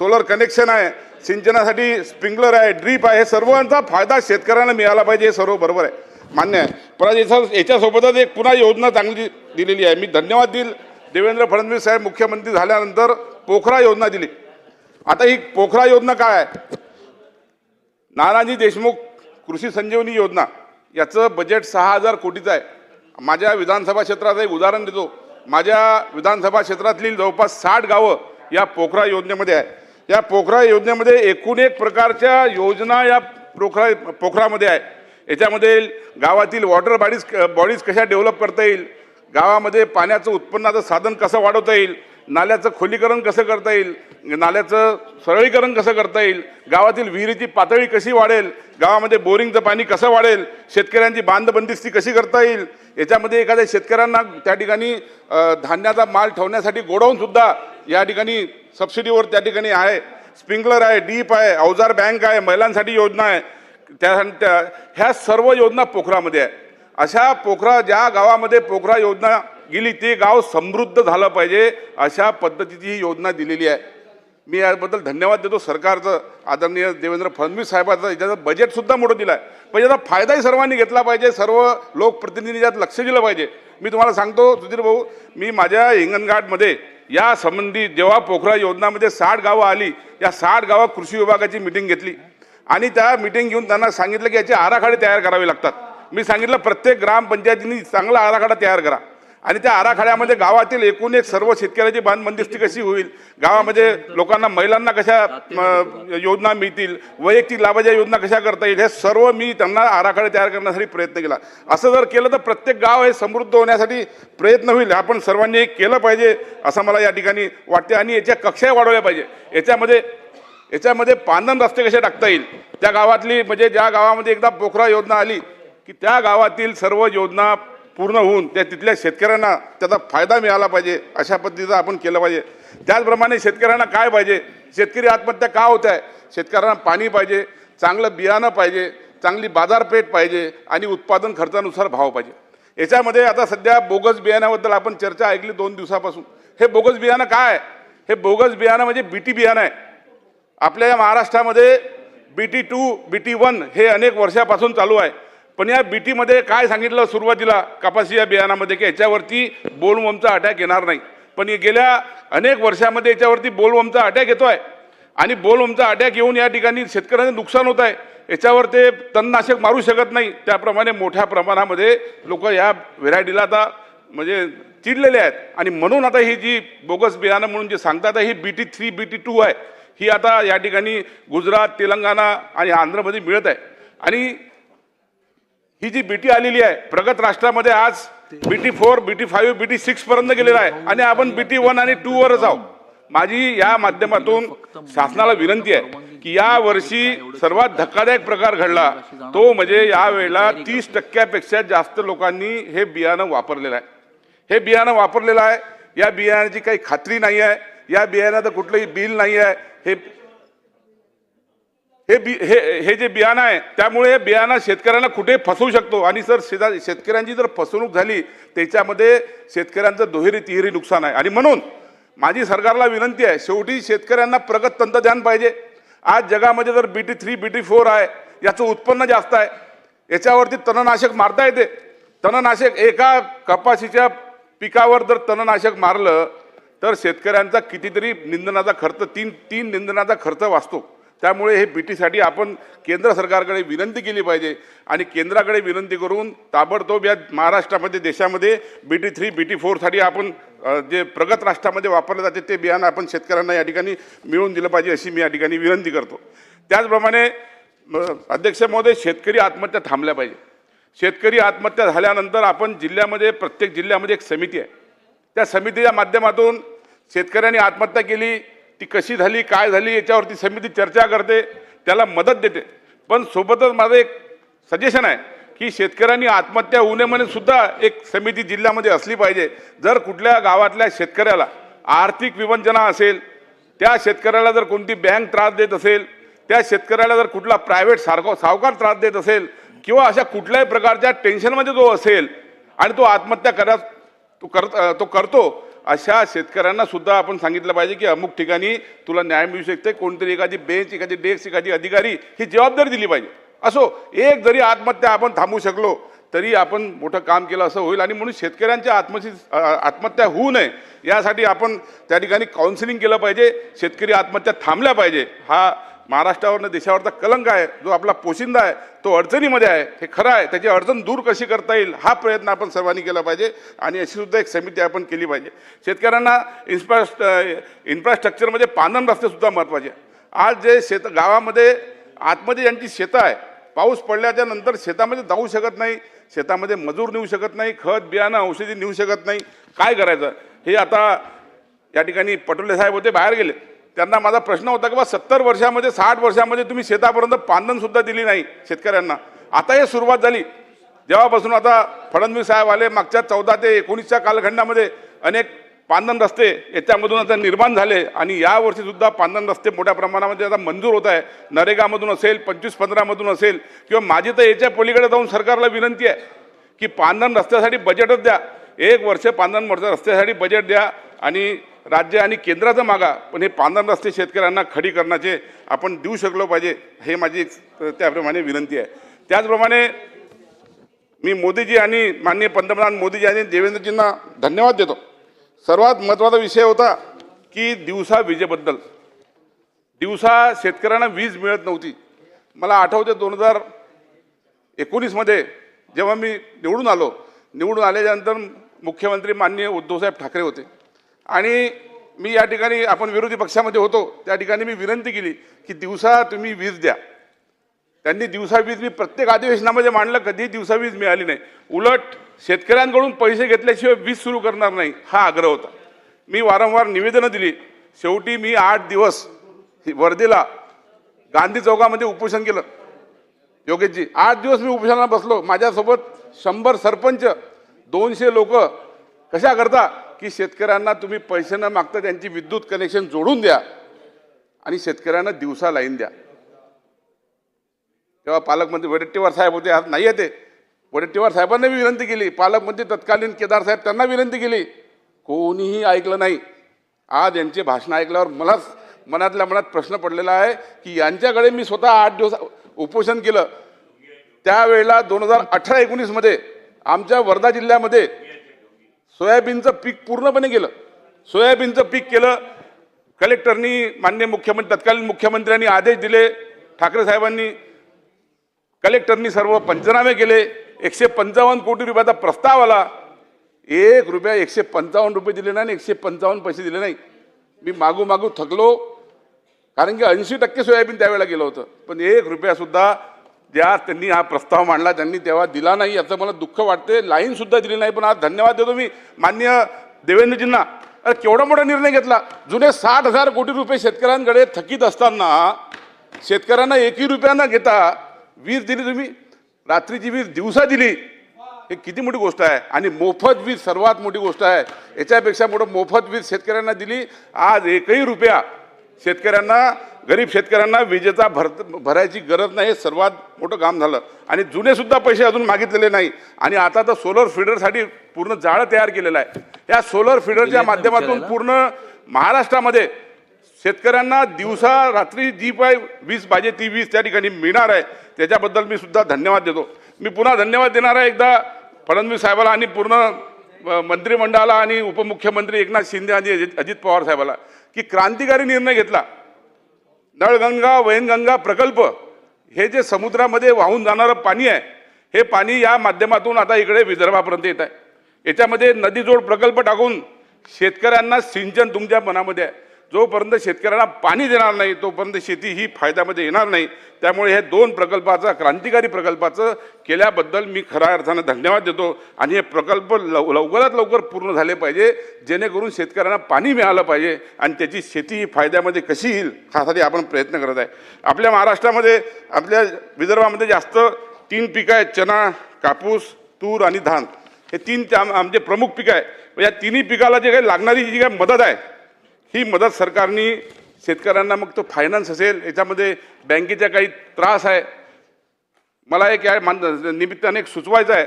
सोलर कनेक्शन आहे, सिंचनासाठी स्प्रिंकलर आहे, ड्रीप आहे. सर्वांचा फायदा शेतकऱ्यांना मिळाला पाहिजे. हे सर्व बरोबर आहे, मान्य आहे. पण याच्यासोबतच एक पुन्हा योजना चांगली दिलेली आहे. मी धन्यवाद देईल देवेंद्र फडणवीस साहेब मुख्यमंत्री झाल्यानंतर पोखरा योजना दिली. आता ही पोखरा योजना काय आहे? नानाजी देशमुख कृषी संजीवनी योजना, याचं बजेट 6000 कोटीचं आहे. माझ्या विधानसभा क्षेत्राचं एक उदाहरण देतो. माझ्या विधानसभा क्षेत्रातली जवळपास 60 गावं या पोखरा योजनेमध्ये आहे. या पोखरा योजनेमध्ये एकूण एक प्रकारच्या योजना या पोखरामध्ये आहे. याच्यामध्ये गावातील वॉटर बॉडीज कशा डेव्हलप करता येईल, गावामध्ये पाण्याचं उत्पन्नाचं साधन कसं वाढवता येईल, नाल्याचं खोलीकरण कसं करता येईल, नाल्याचं सरळीकरण कसं करता येईल, गावातील विहिरीची पातळी कशी वाढेल, गावामध्ये बोरिंगचं पाणी कसं वाढेल, शेतकऱ्यांची बांधबंदिस्ती कशी करता येईल. याच्यामध्ये एखाद्या शेतकऱ्यांना त्या ठिकाणी धान्याचा माल ठेवण्यासाठी गोडाऊनसुद्धा या ठिकाणी सबसिडीवर त्या ठिकाणी आहे. स्प्रिंकलर आहे, डीप आहे, अवजार बँक आहे, महिलांसाठी योजना आहे. ह्या सर्व योजना पोखरामध्ये आहे. अशा ज्या गावामध्ये पोखरा योजना गेली ते गाव समृद्ध झालं पाहिजे, अशा पद्धतीची ही योजना दिलेली आहे. मी याबद्दल धन्यवाद देतो सरकारचं, आदरणीय देवेंद्र फडणवीस साहेबांचं. याच्याचं बजेटसुद्धा मोठं दिलं आहे, पण याचा फायदाही सर्वांनी घेतला पाहिजे. सर्व लोकप्रतिनिधी यात लक्ष दिलं पाहिजे. मी तुम्हाला सांगतो सुधीर भाऊ, मी माझ्या हिंगणघाटमध्ये या संबंधी जेव्हा पोखरा योजनामध्ये 60 गावं आली, या 60 गावात कृषी विभागाची मिटिंग घेतली आणि त्या मिटिंग घेऊन त्यांना सांगितलं की याचे आराखडे तयार करावे लागतात. मी सांगितलं प्रत्येक ग्रामपंचायतींनी चांगला आराखडा तयार करा आणि त्या आराखड्यामध्ये गावातील एकूण एक सर्व शेतकऱ्याची बांधबंदिस्ती कशी होईल, गावामध्ये लोकांना, महिलांना कशा योजना मिळतील, वैयक्तिक लाभाच्या योजना कशा करता येईल, हे सर्व मी त्यांना आराखडे तयार करण्यासाठी प्रयत्न केला. असं जर केलं तर प्रत्येक गाव हे समृद्ध होण्यासाठी प्रयत्न होईल. आपण सर्वांनी हे केलं पाहिजे असं मला या ठिकाणी वाटते. आणि याच्या कक्षाही वाढवल्या पाहिजे. याच्यामध्ये पांदन रस्ते कसे टाकता येईल, त्या गावातली, म्हणजे ज्या गावामध्ये एकदा पोखरा योजना आली की त्या गावातील सर्व योजना पूर्ण होऊन तिथल्या शेतकऱ्यांना त्याचा फायदा मिळाला पाहिजे, अशा पद्धतीचं आपण केलं पाहिजे. त्याचप्रमाणे शेतकऱ्यांना काय पाहिजे, शेतकरी आत्महत्या का होत आहे, शेतकऱ्यांना पाणी पाहिजे, चांगलं बियाणं पाहिजे, चांगली बाजारपेठ पाहिजे आणि उत्पादन खर्चानुसार भाव पाहिजे. याच्यामध्ये आता सध्या बोगस बियाण्याबद्दल आपण चर्चा ऐकली 2 दिवसापासून. हे बोगस बियाणं काय? हे बोगस बियाणं म्हणजे BT बियाणं आहे. आपल्या या महाराष्ट्रामध्ये BT2, BT1 हे अनेक वर्षापासून चालू आहे. पण या BTमध्ये काय सांगितलं सुरुवातीला कपाशी या बियाणामध्ये की याच्यावरती बोलवर्मचा अटॅक येणार नाही. पण गेल्या अनेक वर्षामध्ये याच्यावरती बोलवर्मचा अटॅक येतो आहे आणि बोलवर्मचा अटॅक येऊन या ठिकाणी शेतकऱ्यांचं नुकसान होत आहे. याच्यावर ते तणनाशक मारू शकत नाही. त्याप्रमाणे मोठ्या प्रमाणामध्ये लोक या व्हेरायटीला आता म्हणजे चिडलेले आहेत आणि म्हणून आता ही जी बोगस बियाणं म्हणून जे सांगतात ही BT3, BT2 आहे, ही आता या ठिकाणी गुजरात, तेलंगणा आणि आंध्रमध्ये मिळत आहे. आणि ही जी BT आलेली आहे प्रगत राष्ट्रामध्ये आज BT4, BT5, BT6 पर्यंत गेलेला आहे आणि आपण BT1 आणि 2 वरच आहोत. माझी या माध्यमातून शासनाला विनंती आहे की या वर्षी सर्वात धक्कादायक प्रकार घडला तो म्हणजे या वेळेला 30% जास्त लोकांनी हे बियाणं वापरलेलं आहे. हे बियाणं वापरलेलं आहे. या बियाण्याची काही खात्री नाही आहे. या बियाण्याचं कुठलंही बिल नाही आहे. हे जे बियाणं आहे त्यामुळे हे बियाणं शेतकऱ्यांना कुठे फसवू शकतो आणि सर शेतकऱ्यांची जर फसवणूक झाली त्याच्यामध्ये शेतकऱ्यांचं दुहेरी तिहेरी नुकसान आहे. आणि म्हणून माझी सरकारला विनंती आहे, शेवटी शेतकऱ्यांना प्रगत तंत्रज्ञान पाहिजे. आज जगामध्ये जर BT3, BT4 आहे, याचं उत्पन्न जास्त आहे, याच्यावरती तणनाशक मारता येते. तणनाशक एका कपाशीच्या पिकावर जर तणनाशक मारलं तर शेतकऱ्यांचा कितीतरी निंदनाचा खर्च तीन निंदनाचा खर्च वाचतो. त्यामुळे हे BTसाठी आपण केंद्र सरकारकडे विनंती केली पाहिजे आणि केंद्राकडे विनंती करून ताबडतोब या महाराष्ट्रामध्ये देशामध्ये BT3, BT4साठी आपण जे प्रगत राष्ट्रामध्ये वापरले जाते ते बियाणं आपण शेतकऱ्यांना या ठिकाणी मिळवून दिलं पाहिजे अशी मी या ठिकाणी विनंती करतो. त्याचप्रमाणे अध्यक्ष महोदय, शेतकरी आत्महत्या थांबल्या पाहिजे. शेतकरी आत्महत्या झाल्यानंतर आपण जिल्ह्यामध्ये प्रत्येक जिल्ह्यामध्ये एक समिती आहे. त्या समितीच्या माध्यमातून शेतकऱ्यांनी आत्महत्या केली ती कशी झाली काय झाली याच्यावरती समिती चर्चा करते, त्याला मदत देते. पण सोबतच माझं एक सजेशन आहे की शेतकऱ्यांनी आत्महत्या होऊ नये म्हणून सुद्धा एक समिती जिल्ह्यामध्ये असली पाहिजे. जर कुठल्या गावातल्या शेतकऱ्याला आर्थिक विवंचना असेल, त्या शेतकऱ्याला जर कोणती बँक त्रास देत असेल, त्या शेतकऱ्याला जर कुठला प्रायव्हेट सावकार त्रास देत असेल किंवा अशा कुठल्याही प्रकारच्या टेन्शनमध्ये जो असेल आणि तो आत्महत्या करतो अशा शेतकऱ्यांना सुद्धा आपण सांगितलं पाहिजे की अमुक ठिकाणी तुला न्याय मिळू शकते. कोणतरी एखादी बेंच, एखादी डेस्क, एखादी अधिकारी ही जबाबदारी दिली पाहिजे. असो, एक जरी आत्महत्या आपण थांबवू शकलो तरी आपण मोठं काम केलं असं होईल. आणि म्हणून शेतकऱ्यांच्या आत्महत्या होऊ नये यासाठी आपण त्या ठिकाणी काउन्सिलिंग केलं पाहिजे. शेतकरी आत्महत्या थांबल्या पाहिजे. हा महाराष्ट्रावरनं देशावरचा कलंक आहे, जो आपला पोशिंदा आहे तो अडचणीमध्ये आहे, हे खरं आहे. त्याची अडचण दूर कशी करता येईल हा प्रयत्न आपण सर्वांनी केला पाहिजे आणि अशी सुद्धा एक समिती आपण केली पाहिजे. शेतकऱ्यांना इन्फ्रास्ट्रक्चरमध्ये पांधन रस्तेसुद्धा महत्त्वाचे. आज जे गावामध्ये आतमध्ये ज्यांची शेतं आहे, पाऊस पडल्याच्या नंतर शेतामध्ये जाऊ शकत नाही, शेतामध्ये मजूर नेऊ शकत नाही, खत बियाणं औषधी नेऊ शकत नाही, काय करायचं हे आता या ठिकाणी पटोले साहेब होते, बाहेर गेले. त्यांना माझा प्रश्न होता की 70 वर्षामध्ये 60 वर्षामध्ये तुम्ही शेतापर्यंत पांधनसुद्धा दिली नाही शेतकऱ्यांना. आता हे सुरुवात झाली जेव्हापासून आता फडणवीस साहेब आले. मागच्या 14 ते 19च्या कालखंडामध्ये अनेक पांधन रस्ते याच्यामधून आता निर्माण झाले आणि यावर्षीसुद्धा पांधन रस्ते मोठ्या प्रमाणामध्ये आता मंजूर होत आहे. नरेगामधून असेल, 25-15मधून असेल किंवा माझी तर याच्या पलीकडे जाऊन सरकारला विनंती आहे की पांधन रस्त्यासाठी बजेटच द्या. 1 वर्ष पांधन रस्त्यासाठी बजेट द्या आणि राज्य आणि केंद्राचं मागा, पण हे पांधन रस्ते शेतकऱ्यांना खडी करण्याचे आपण देऊ शकलो पाहिजे, हे माझी त्याप्रमाणे विनंती आहे. त्याचप्रमाणे मी मोदीजी आणि माननीय पंतप्रधान मोदीजी आणि देवेंद्रजींना धन्यवाद देतो. सर्वात महत्त्वाचा विषय होता की दिवसा विजेबद्दल. दिवसा शेतकऱ्यांना वीज मिळत नव्हती. मला आठवते 2019मध्ये जेव्हा मी निवडून आल्याच्यानंतर मुख्यमंत्री माननीय उद्धवसाहेब ठाकरे होते आणि मी या ठिकाणी आपण विरोधी पक्षामध्ये होतो, त्या ठिकाणी मी विनंती केली की दिवसा तुम्ही वीज द्या. त्यांनी दिवसा वीज मी प्रत्येक अधिवेशनामध्ये मांडलं, कधी दिवसा वीज मिळाली नाही. उलट शेतकऱ्यांकडून पैसे घेतल्याशिवाय वीज सुरू करणार नाही हा आग्रह होता. मी वारंवार निवेदनं दिली. शेवटी मी 8 दिवस वर्धेला गांधी चौकामध्ये उपोषण केलं. योगेशजी 8 दिवस मी उपोषणाला बसलो. माझ्यासोबत 100 सरपंच, 200 लोक. कशा करता की शेतकऱ्यांना तुम्ही पैसे न मागता त्यांची विद्युत कनेक्शन जोडून द्या आणि शेतकऱ्यांना दिवसा लाईन द्या. तेव्हा पालकमंत्री वडेट्टीवार साहेब होते, आज नाही येते. वडेट्टीवार साहेबांना मी विनंती केली, पालकमंत्री तत्कालीन केदार साहेब त्यांना विनंती केली, कोणीही ऐकलं नाही. आज यांचे भाषण ऐकल्यावर मलाच मनातल्या मनात प्रश्न पडलेला आहे की यांच्याकडे मी स्वतः 8 दिवस उपोषण केलं. त्यावेळेला 2018-19मध्ये आमच्या वर्धा जिल्ह्यामध्ये सोयाबीनचं पीक पूर्णपणे गेलं. सोयाबीनचं पीक केलं. कलेक्टरनी, माननीय मुख्यमंत्री, तत्कालीन मुख्यमंत्र्यांनी आदेश दिले, ठाकरे साहेबांनी, कलेक्टरनी सर्व पंचनामे केले. 155 कोटी रुपयाचा प्रस्ताव आला. 1 रुपया 155 रुपये दिले नाही, 155 पैसे दिले नाही. मी मागू थकलो, कारण की 80% सोयाबीन त्यावेळेला गेलं होतं, पण 1 रुपयासुद्धा ज्या त्यांनी हा प्रस्ताव मांडला त्यांनी तेव्हा दिला नाही, याचं मला दुःख वाटते. लाईनसुद्धा दिली नाही. पण आज धन्यवाद देतो मी माननीय देवेंद्रजींना. अरे केवढा मोठा निर्णय घेतला. जुने 60,000 कोटी रुपये शेतकऱ्यांकडे थकीत असताना शेतकऱ्यांना एकही रुपया न घेता वीज दिली तुम्ही. रात्रीची वीज दिवसा दिली. हे किती मोठी गोष्ट आहे. आणि मोफत वीज सर्वात मोठी गोष्ट आहे. याच्यापेक्षा मोठं मोफत वीज शेतकऱ्यांना दिली. आज एकही रुपया शेतकऱ्यांना, गरीब शेतकऱ्यांना विजेचा भरायची गरज नाही. हे सर्वात मोठं काम झालं. आणि जुने सुद्धा पैसे अजून मागितलेले नाही. आणि आता तर सोलर फीडरसाठी पूर्ण जाळं तयार केलेलं आहे. या सोलर फीडरच्या माध्यमातून पूर्ण महाराष्ट्रामध्ये शेतकऱ्यांना दिवसा रात्री जी वीज पाहिजे ती वीज त्या ठिकाणी मिळणार आहे. त्याच्याबद्दल मी सुद्धा धन्यवाद देतो. मी पुन्हा धन्यवाद देणार आहे एकदा फडणवीस साहेबाला आणि पूर्ण मंत्रिमंडळाला आणि उपमुख्यमंत्री एकनाथ शिंदे आणि अजित पवार साहेबाला की क्रांतिकारी निर्णय घेतला. नळगंगा वैनगंगा प्रकल्प हे जे समुद्रामध्ये वाहून जाणारं पाणी आहे, हे पाणी या माध्यमातून आता इकडे विदर्भापर्यंत येत आहे. याच्यामध्ये नदीजोड प्रकल्प टाकून शेतकऱ्यांना सिंचन तुमच्या मनामध्ये आहे. जोपर्यंत शेतकऱ्यांना पाणी देणार नाही तोपर्यंत शेती ही फायद्यामध्ये येणार नाही. त्यामुळे हे 2 प्रकल्पाचा क्रांतिकारी प्रकल्पाचं केल्याबद्दल मी खऱ्या अर्थानं धन्यवाद देतो. आणि हे प्रकल्प लवकरात लवकर पूर्ण झाले पाहिजे, जेणेकरून शेतकऱ्यांना पाणी मिळालं पाहिजे आणि त्याची शेती ही फायद्यामध्ये कशी येईल ह्यासाठी आपण प्रयत्न करत आहे. आपल्या महाराष्ट्रामध्ये, आपल्या विदर्भामध्ये जास्त 3 पिकं आहेत. चणा, कापूस, तूर आणि धान. हे 3 आमचे प्रमुख पिकं आहे. या तिन्ही पिकाला जे काही लागणारी जी काही मदत आहे, ही मदत सरकारने शेतकऱ्यांना, मग तो फायनान्स असेल, याच्यामध्ये बँकेचा काही त्रास आहे. मला एक या निमित्ताने एक सुचवायचं आहे.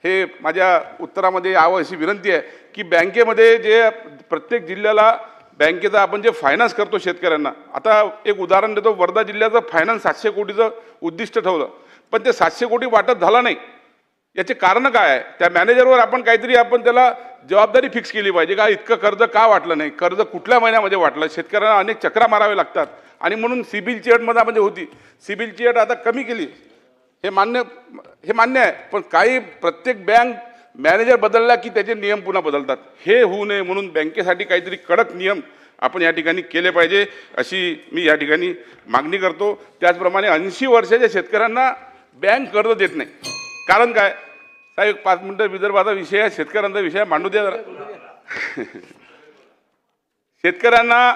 हे माझ्या उत्तरामध्ये यावं अशी विनंती आहे की बँकेमध्ये जे प्रत्येक जिल्ह्याला बँकेचा आपण जे फायनान्स करतो शेतकऱ्यांना, आता एक उदाहरण देतो. वर्धा जिल्ह्याचं फायनान्स 700 कोटीचं उद्दिष्ट ठेवलं, पण ते 700 कोटी वाटप झाला नाही. याचे कारण काय आहे? त्या मॅनेजरवर आपण काहीतरी त्याला जबाबदारी फिक्स केली पाहिजे का इतकं कर्ज का वाटलं नाही, कर्ज कुठल्या महिन्यामध्ये वाटलं. शेतकऱ्यांना अनेक चक्रा मारावे लागतात. आणि म्हणून सिबिलची अट मधामध्ये होती, सिबिलची अट आता कमी केली. हे मान्य आहे. पण काही प्रत्येक बँक मॅनेजर बदलला की त्याचे नियम पुन्हा बदलतात. हे होऊ नये म्हणून बँकेसाठी काहीतरी कडक नियम आपण या ठिकाणी केले पाहिजे अशी मी या ठिकाणी मागणी करतो. त्याचप्रमाणे 80 वर्षाच्या शेतकऱ्यांना बँक कर्ज देत नाही. कारण काय साहेब? 5 मिनिटं विदर्भाचा विषय आहे, शेतकऱ्यांचा विषय मांडू द्या जरा. शेतकऱ्यांना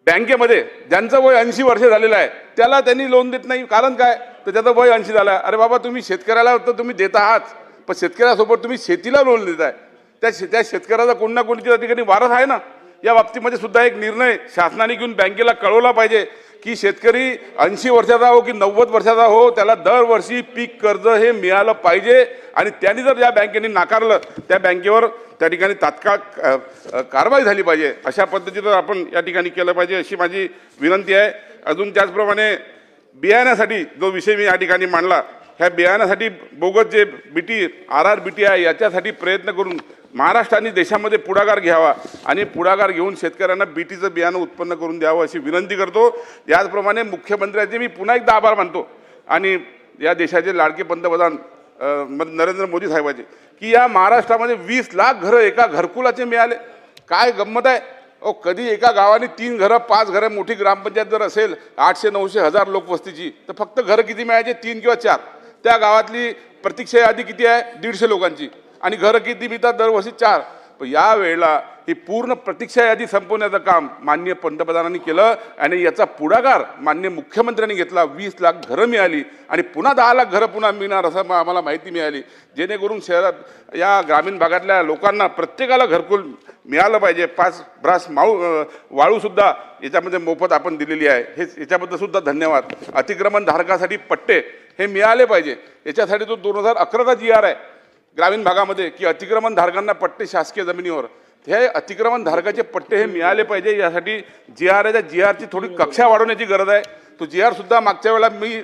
बँकेमध्ये ज्यांचं वय 80 वर्ष झालेलं आहे त्याला त्यांनी लोन देत नाही. कारण काय? तर त्याचं वय 80 झालं आहे. अरे बाबा, तुम्ही शेतकऱ्याला तर तुम्ही देत आहात, पण शेतकऱ्यासोबत तुम्ही शेतीला लोन देत आहे. त्या शेतकऱ्याचा कोण ना कोणत्या ठिकाणी वारस आहे ना. या बाबतीमध्ये सुद्धा एक निर्णय शासनाने घेऊन बँकेला कळवला पाहिजे की शेतकरी 80 वर्षाचा हो की 90 वर्षाचा हो, त्याला दरवर्षी पीक कर्ज हे मिळालं पाहिजे. आणि त्यांनी जर या बँकेने नाकारलं, त्या बँकेवर त्या ठिकाणी तात्काळ कारवाई झाली पाहिजे. अशा पद्धतीनं आपण या ठिकाणी केलं पाहिजे अशी माझी विनंती आहे. अजून त्याचप्रमाणे बियाण्यासाठी जो विषय मी या ठिकाणी मांडला, ह्या बियाण्यासाठी बोगस जे RR BT आहे याच्यासाठी प्रयत्न करून महाराष्ट्राने देशामध्ये पुढाकार घ्यावा आणि पुढाकार घेऊन शेतकऱ्यांना बीटीचं बियाणं उत्पन्न करून द्यावं अशी विनंती करतो. याचप्रमाणे मुख्यमंत्र्यांचे मी पुन्हा एकदा आभार मानतो आणि या देशाचे लाडके पंतप्रधान नरेंद्र मोदी साहेबांचे की या महाराष्ट्रामध्ये 20 लाख घरं एका घरकुलाचे मिळाले. काय गंमत आहे. कधी एका गावाने 3 घरं 5 घरं, मोठी ग्रामपंचायत जर असेल 800, 900, 1000 लोकवस्तीची, तर फक्त घरं किती मिळायचे? 3 किंवा 4. त्या गावातली प्रतीक्षा यादी किती आहे? 150 लोकांची. आणि घरं किती मिळतात? दरवर्षी 4. पण या वेळेला ही पूर्ण प्रतीक्षा यादी संपवण्याचं काम माननीय पंतप्रधानांनी केलं आणि याचा पुढाकार माननीय मुख्यमंत्र्यांनी घेतला. 20 लाख घरं मिळाली आणि पुन्हा 10 लाख घरं पुन्हा मिळणार असं आम्हाला माहिती मिळाली. जेणेकरून शहरात या ग्रामीण भागातल्या लोकांना प्रत्येकाला घरकुल मिळालं पाहिजे. 5 ब्रास वाळूसुद्धा याच्यामध्ये मोफत आपण दिलेली आहे. हे याच्याबद्दल सुद्धा धन्यवाद. अतिक्रमण धारकासाठी पट्टे हे मिळाले पाहिजे. याच्यासाठी तो 2011चा GR आहे ग्रामीण भागामध्ये की अतिक्रमण धारकांना पट्टे शासकीय जमिनीवर, हे अतिक्रमण धारकाचे पट्टे हे मिळाले पाहिजे. यासाठी GRची थोडी कक्षा वाढवण्याची गरज आहे. तो GR सुद्धा मागच्या वेळेला मी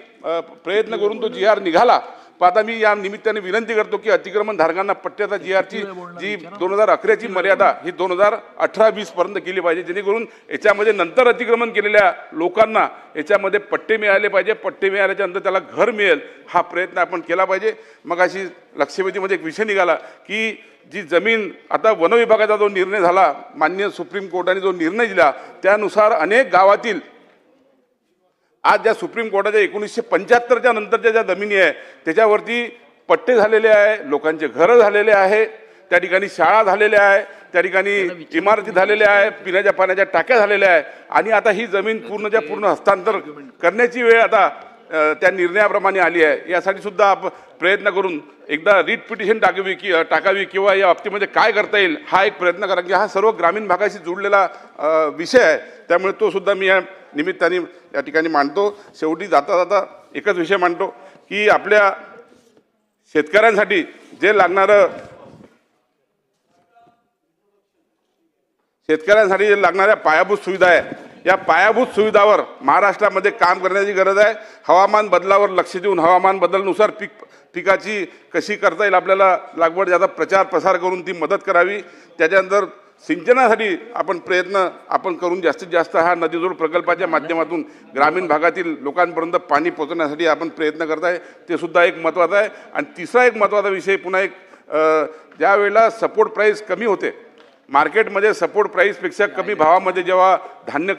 प्रयत्न करून तो GR निघाला. पण आता मी या निमित्ताने विनंती करतो की अतिक्रमण धारकांना पट्ट्याचा GRची जी 2011ची मर्यादा ही 2018-20 पर्यंत केली पाहिजे, जेणेकरून याच्यामध्ये नंतर अतिक्रमण केलेल्या लोकांना याच्यामध्ये पट्टे मिळाले पाहिजे. पट्टे मिळाल्याच्या नंतर त्याला घर मिळेल हा प्रयत्न आपण केला पाहिजे. मग अशी लक्षवेधीमध्ये एक विषय निघाला की जी जमीन आता वन विभागाचा जो निर्णय झाला, माननीय सुप्रीम कोर्टाने जो निर्णय दिला त्यानुसार अनेक गावातील आज ज्या सुप्रीम कोर्टाच्या 1975च्या नंतरच्या ज्या जमिनी आहे त्याच्यावरती पट्टे झालेले आहे, लोकांचे घरं झालेले आहे, त्या ठिकाणी शाळा झालेल्या आहे, त्या ठिकाणी इमारती झालेल्या आहे, पिण्याच्या पाण्याच्या टाक्या झालेल्या आहे आणि आता ही जमीन पूर्णच्या पूर्ण हस्तांतर करण्याची वेळ आता त्या निर्णयाप्रमाणे आली आहे. यासाठी सुद्धा आपण प्रयत्न करून एकदा रिट पिटिशन टाकावी किंवा या बाबतीमध्ये काय करता येईल हा एक प्रयत्न करा की हा सर्व ग्रामीण भागाशी जोडलेला विषय आहे. त्यामुळे तो सुद्धा मी या निमित्ताने या ठिकाणी मांडतो. शेवटी जाता जाता एकच विषय मांडतो की आपल्या शेतकऱ्यांसाठी जे लागणाऱ्या पायाभूत सुविधा आहे, या पायाभूत सुविधावर महाराष्ट्रामध्ये काम करण्याची गरज आहे. हवामान बदलावर लक्ष देऊन हवामान बदलानुसार पिकाची कशी करता येईल आपल्याला लागवड याचा प्रचार प्रसार करून ती मदत करावी. त्याच्यानंतर सिंचनासाठी प्रयत्न करून जास्तीत जास्त हा नदीजोड प्रकल्पाच्या माध्यमातून ग्रामीण भागातील लोकांपर्यंत पाणी पोहोचवण्यासाठी आपण प्रयत्न करताय, ते सुद्धा एक महत्त्वाचं आहे. आणि तिसरा एक महत्त्वाचा विषय पुन्हा एक, ज्या वेळेला सपोर्ट प्राईस कमी होते मार्केटमध्ये, सपोर्ट प्राईसपेक्षा कमी भावामध्ये जेव्हा धान्य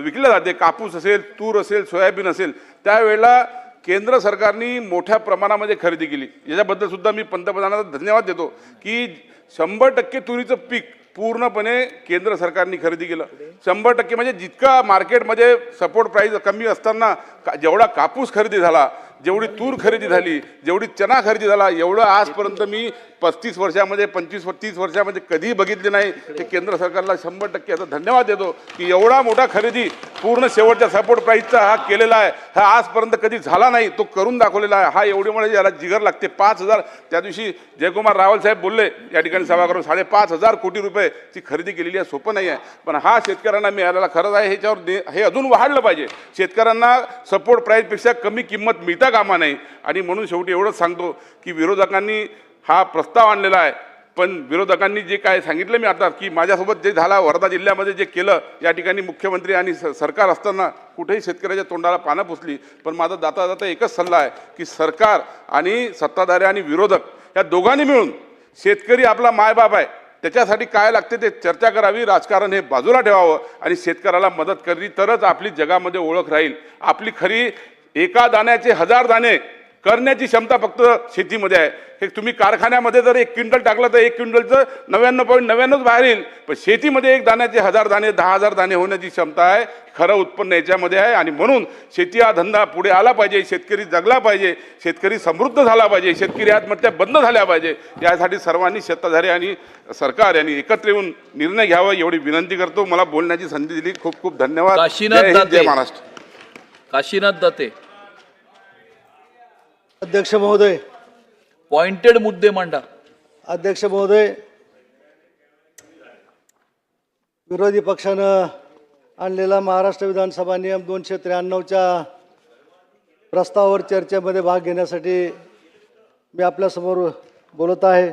विकलं जाते, कापूस असेल, तूर असेल, सोयाबीन असेल, त्यावेळेला केंद्र सरकारने मोठ्या प्रमाणामध्ये खरेदी केली. याच्याबद्दल सुद्धा मी पंतप्रधानांना धन्यवाद देतो की 100% तुरीचं पीक पूर्णपणे केंद्र सरकारने खरेदी केलं. 100% म्हणजे जितका मार्केटमध्ये सपोर्ट प्राईस कमी असताना जेवढा कापूस खरेदी झाला, जेवढी तूर खरेदी झाली, जेवढी चना खरेदी झाला, एवढं आजपर्यंत मी 35 वर्षामध्ये 25-30 वर्षामध्ये कधीही बघितले नाही. हे केंद्र सरकारला 100% याचा धन्यवाद देतो की एवढा मोठा खरेदी पूर्ण शेवटच्या सपोर्ट प्राईसचा हा केलेला आहे. हा आजपर्यंत कधी झाला नाही, तो करून दाखवलेला आहे. हा एवढे याला जिगर लागते. 5,000 त्या दिवशी जयकुमार रावल साहेब बोलले या ठिकाणी सभागृहात, 5,500 कोटी रुपयेची खरेदी केलेली आहे. सोपं नाही आहे, पण हा शेतकऱ्यांना मिळालेला खरंच आहे. ह्याच्यावर हे अजून वाढलं पाहिजे. शेतकऱ्यांना सपोर्ट प्राईसपेक्षा कमी किंमत मिळता कामा नाही. आणि म्हणून शेवटी एवढंच सांगतो की विरोधकांनी हा प्रस्ताव आणलेला आहे, पण विरोधकांनी जे काय सांगितलं मी आता की माझ्यासोबत जे झाला वर्धा जिल्ह्यामध्ये जे केलं, या ठिकाणी मुख्यमंत्री आणि सरकार असताना कुठेही शेतकऱ्याच्या तोंडाला पानं पुसली. पण माझा जाता जाता एकच सल्ला आहे की सरकार आणि सत्ताधारी आणि विरोधक या दोघांनी मिळून शेतकरी आपला मायबाप आहे, त्याच्यासाठी काय लागते ते चर्चा करावी. राजकारण हे बाजूला ठेवावं आणि शेतकऱ्याला मदत करावी, तरच आपली जगामध्ये ओळख राहील. आपली खरी एका दाण्याचे 1000 दाणे करण्याची क्षमता फक्त शेतीमध्ये आहे. हे तुम्ही कारखान्यामध्ये जर 1 क्विंटल टाकलं तर 1 क्विंटलचं 99.99 बाहेर येईल, पण शेतीमध्ये 1 दाण्याचे 1000 दाणे 10,000 दाणे होण्याची क्षमता आहे. खरं उत्पन्न याच्यामध्ये आहे. आणि म्हणून शेती हा धंदा पुढे आला पाहिजे, शेतकरी जगला पाहिजे, शेतकरी समृद्ध झाला पाहिजे, शेतकरी आत्महत्या बंद झाल्या पाहिजे. यासाठी सर्वांनी सत्ताधारी आणि सरकार यांनी एकत्र येऊन निर्णय घ्यावा एवढी विनंती करतो. मला बोलण्याची संधी दिली, खूप खूप धन्यवाद. जय महाराष्ट्र. काशीनाथ दाते. अध्यक्ष महोदय, पॉइंटेड मुद्दे मांडा. अध्यक्ष महोदय, विरोधी पक्षानं आणलेला महाराष्ट्र विधानसभा नियम 293च्या प्रस्तावावर चर्चेमध्ये भाग घेण्यासाठी मी आपल्यासमोर बोलत आहे.